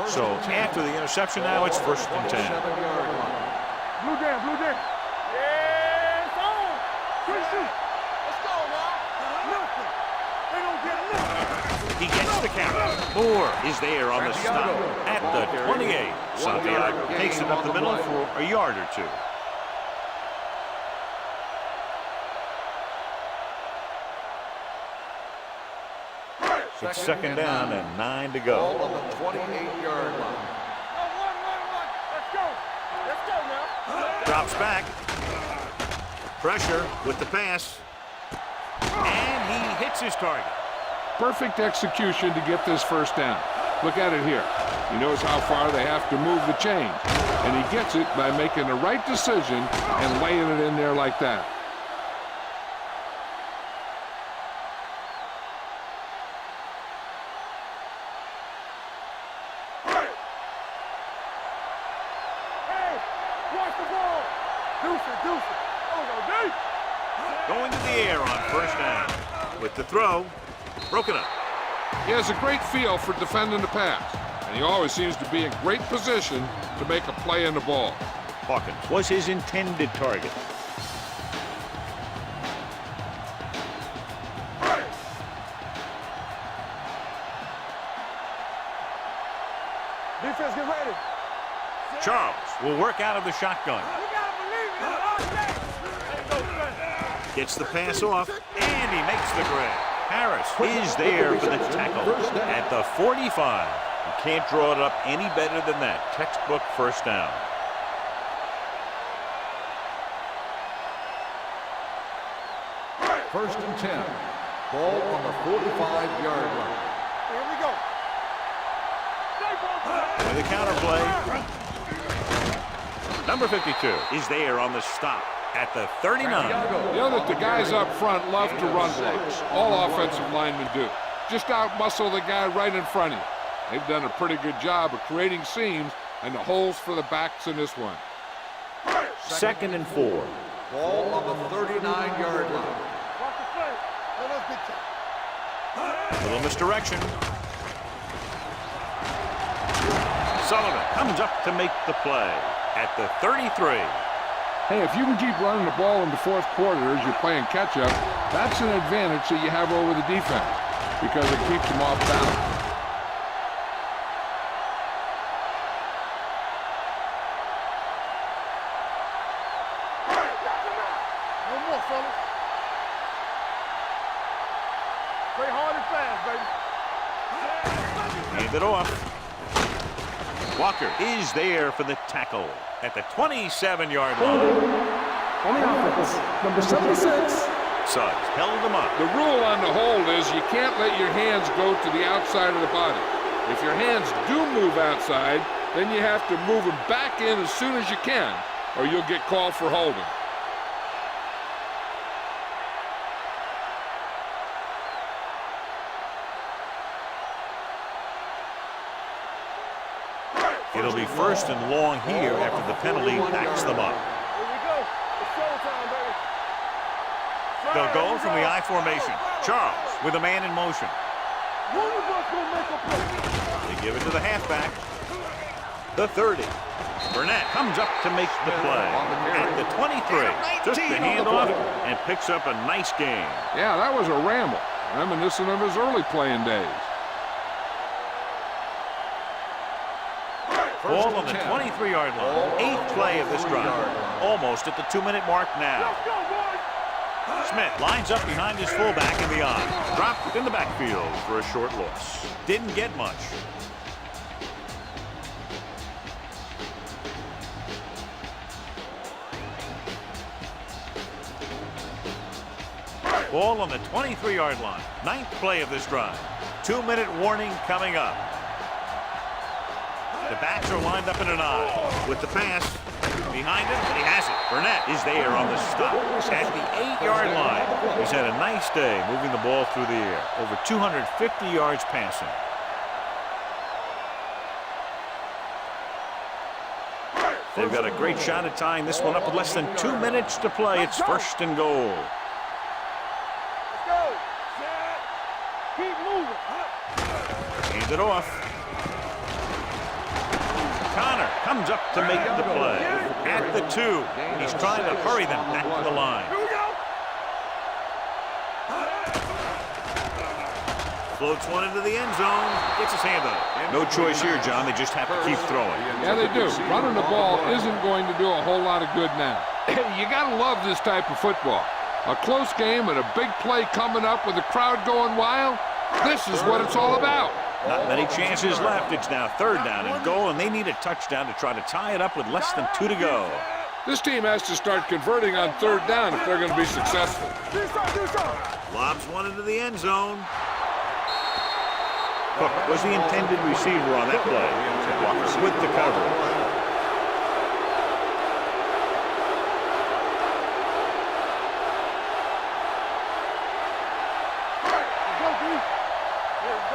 So after the interception now, it's 1st and 10. Blue jam. Yeah, it's on. Quick shoot. Let's go now. Nothing. They don't get nothing. He gets the count. Moore is there on the stop at the 28. Santiago takes it up the middle for a yard or 2. It's 2nd down and 9 to go. Ball on the 28-yard line. Let's go now. Drops back. Pressure with the pass. And he hits his target. Perfect execution to get this 1st down. Look at it here. He knows how far they have to move the chains. And he gets it by making the right decision and laying it in there like that. Going to the air on first down. With the throw, broken up. He has a great feel for defending the pass, and he always seems to be in great position to make a play in the ball. Hawkins was his intended target. Defense, get ready. Charles will work out of the shotgun. You gotta believe it. Gets the pass off, and he makes the grab. Harris is there for the tackle at the 45. You can't draw it up any better than that. Textbook first down. First and 10. Ball on the 45-yard line. Here we go. With a counter play. Number 52 is there on the stop at the 39. You know that the guys up front love to run blocks. All offensive linemen do. Just out-muscle the guy right in front of you. They've done a pretty good job of creating seams and the holes for the backs in this one. Second and 4. Ball on the 39-yard line. Watch the play. Let us get you. Little misdirection. Sullivan comes up to make the play at the 33. Hey, if you can keep running the ball in the fourth quarter as you're playing catch-up, that's an advantage that you have over the defense because it keeps them off balance. No more, fellas. Play hard and fast, baby. Hand it off. Walker is there for the tackle at the 27-yard line. On the offense, number 76. Suggs held him up. The rule on the hold is you can't let your hands go to the outside of the body. If your hands do move outside, then you have to move them back in as soon as you can, or you'll get called for holding. It'll be first and long here after the penalty backs them up. Here we go. It's showtime, baby. They'll go from the I formation. Charles with a man in motion. One of us will make a play. They give it to the halfback. The 30. Burnett comes up to make the play at the 23. Took the handoff and picks up a nice gain. Yeah, that was a ramble, reminiscent of his early playing days. Ball on the 23-yard line. 8th play of this drive. Almost at the 2-minute mark now. Smith lines up behind his fullback in the I. Dropped in the backfield for a short loss. Didn't get much. Ball on the 23-yard line. 9th play of this drive. 2-minute warning coming up. The backs are lined up in an I. With the pass behind him, and he has it. Burnett is there on the stop at the 8-yard line. He's had a nice day moving the ball through the air. Over 250 yards passing. They've got a great shot at tying this one up with less than 2 minutes to play. It's first and goal. Let's go. Keep moving. Hands it off. Connor comes up to make the play at the 2. He's trying to hurry them back to the line. Here we go. Floats one into the end zone. Gets his hand on it. No choice here, John. They just have to keep throwing. Yeah, they do. Running the ball isn't going to do a whole lot of good now. You got to love this type of football. A close game and a big play coming up with the crowd going wild. This is what it's all about. Not many chances left. It's now 3rd down and goal, and they need a touchdown to try to tie it up with less than 2 to go. This team has to start converting on 3rd down if they're going to be successful. Lobs one into the end zone. Cook was the intended receiver on that play. Walker with the cover.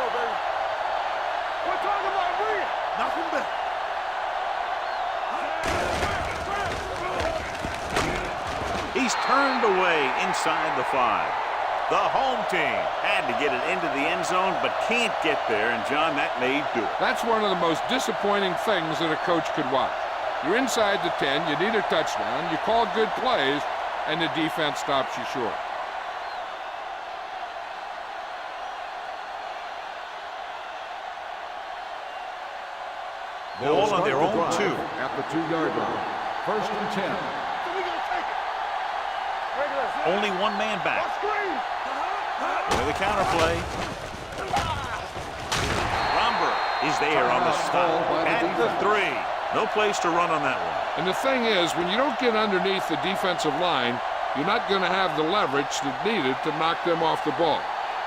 go, baby. We're talking about bringing. Knock him back. He's turned away inside the 5. The home team had to get it into the end zone, but can't get there, and John, that may do it. That's one of the most disappointing things that a coach could watch. You're inside the 10, you need a touchdown, you call good plays, and the defense stops you short. Ball on their own 2. At the 2-yard line. First and 10. So we gonna take it. Regular. Only one man back. Screen. With a counter play. Romber is there on the stop at the 3. No place to run on that one. And the thing is, when you don't get underneath the defensive line, you're not going to have the leverage that's needed to knock them off the ball.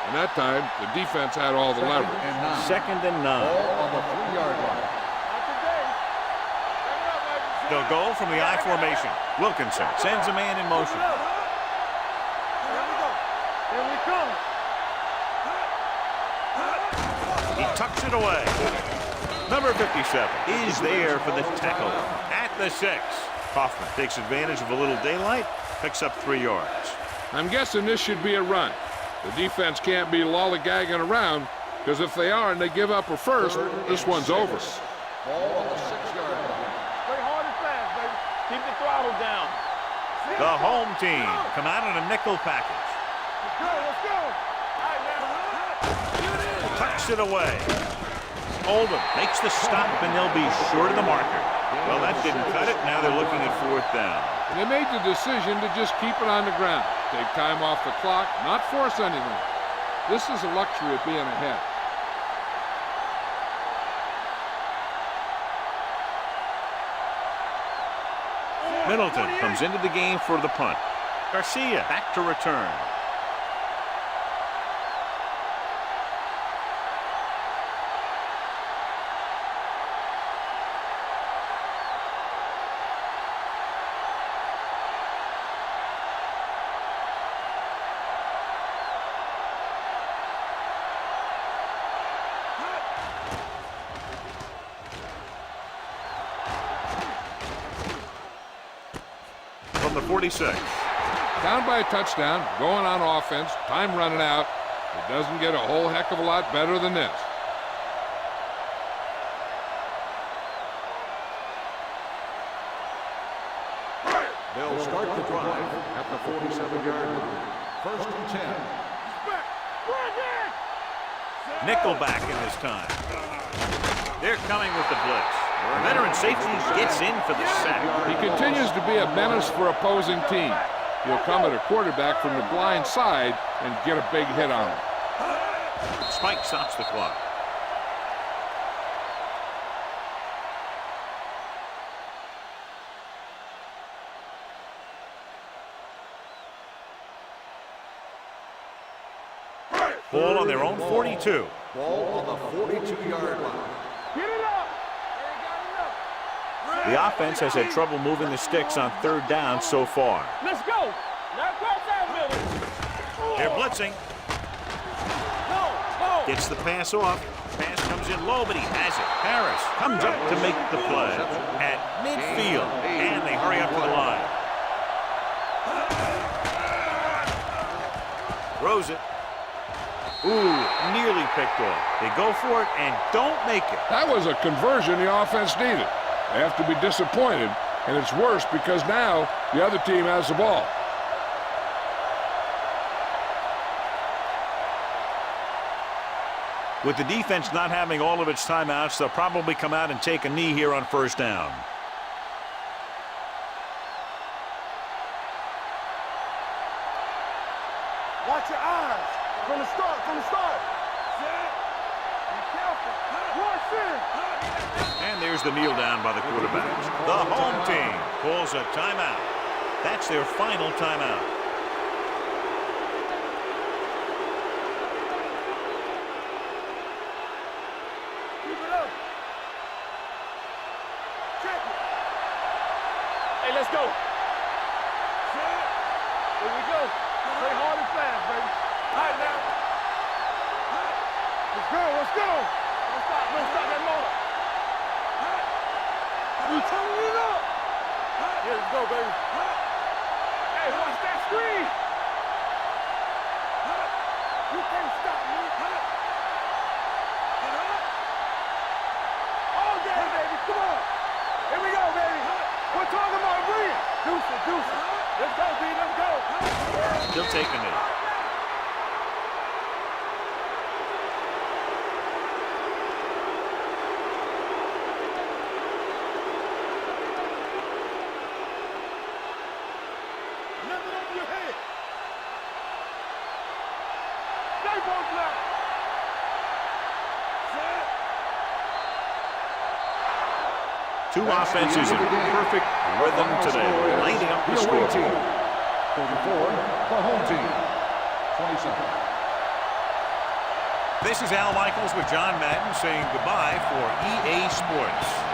And that time, the defense had all the leverage. Second and 9. Ball on the 3-yard line. Not today. Bring it up, baby. They'll go from the I formation. Wilkinson sends a man in motion. Here we go. Here we come. He tucks it away. Number 57 is there for the tackle at the 6. Kaufman takes advantage of a little daylight, picks up 3 yards. I'm guessing this should be a run. The defense can't be lollygagging around, because if they are and they give up a first, this one's over. Ball on the 6-yard line. Play hard and fast, baby. Keep the throttle down. The home team come out in a nickel package. Let's go, let's go. All right, man. Tucks it away. Oldham makes the stop, and they'll be short of the marker. Well, that didn't cut it. Now they're looking at 4th down. And they made the decision to just keep it on the ground. Take time off the clock, not force anything. This is a luxury of being ahead. Middleton comes into the game for the punt. Garcia back to return. From the 46. Down by a touchdown, going on offense, time running out. It doesn't get a whole heck of a lot better than this. They'll start the drive at the 47-yard line. First and 10. Nickelback in this time. They're coming with the blitz. The veteran safety gets in for the sack. He continues to be a menace for opposing teams. He'll come at a quarterback from the blind side and get a big hit on him. Spike stops the clock. Ball on their own 42. Ball on the 42-yard line. Get it up. The offense has had trouble moving the sticks on 3rd down so far. Let's go. Now cross that middle. They're blitzing. Go. Gets the pass off. Pass comes in low, but he has it. Harris comes up to make the play at midfield, and they hurry up to the line. Throws it. Ooh, nearly picked off. They go for it and don't make it. That was a conversion the offense needed. They have to be disappointed, and it's worse because now the other team has the ball. With the defense not having all of its timeouts, they'll probably come out and take a knee here on 1st down. Watch your eyes. From the start. Be careful. Watch it. And there's the kneel down by the quarterbacks. The home team pulls a timeout. That's their final timeout. Keep it up. Check it. Hey, let's go. Here we go. Play hard and fast, baby. All right, now. Let's go. go, baby. Hey, watch that screen. You can't stop me. All day, baby. Come on. Here we go, baby. We're talking about brilliant. Deuce it, deuce it. Let's go, B. Let's go. He'll take a knee. Nothing over your head. Stay both left. Set. Two offenses in perfect rhythm today, lining up the score. 44 for home team. 27. This is Al Michaels with John Madden saying goodbye for EA Sports.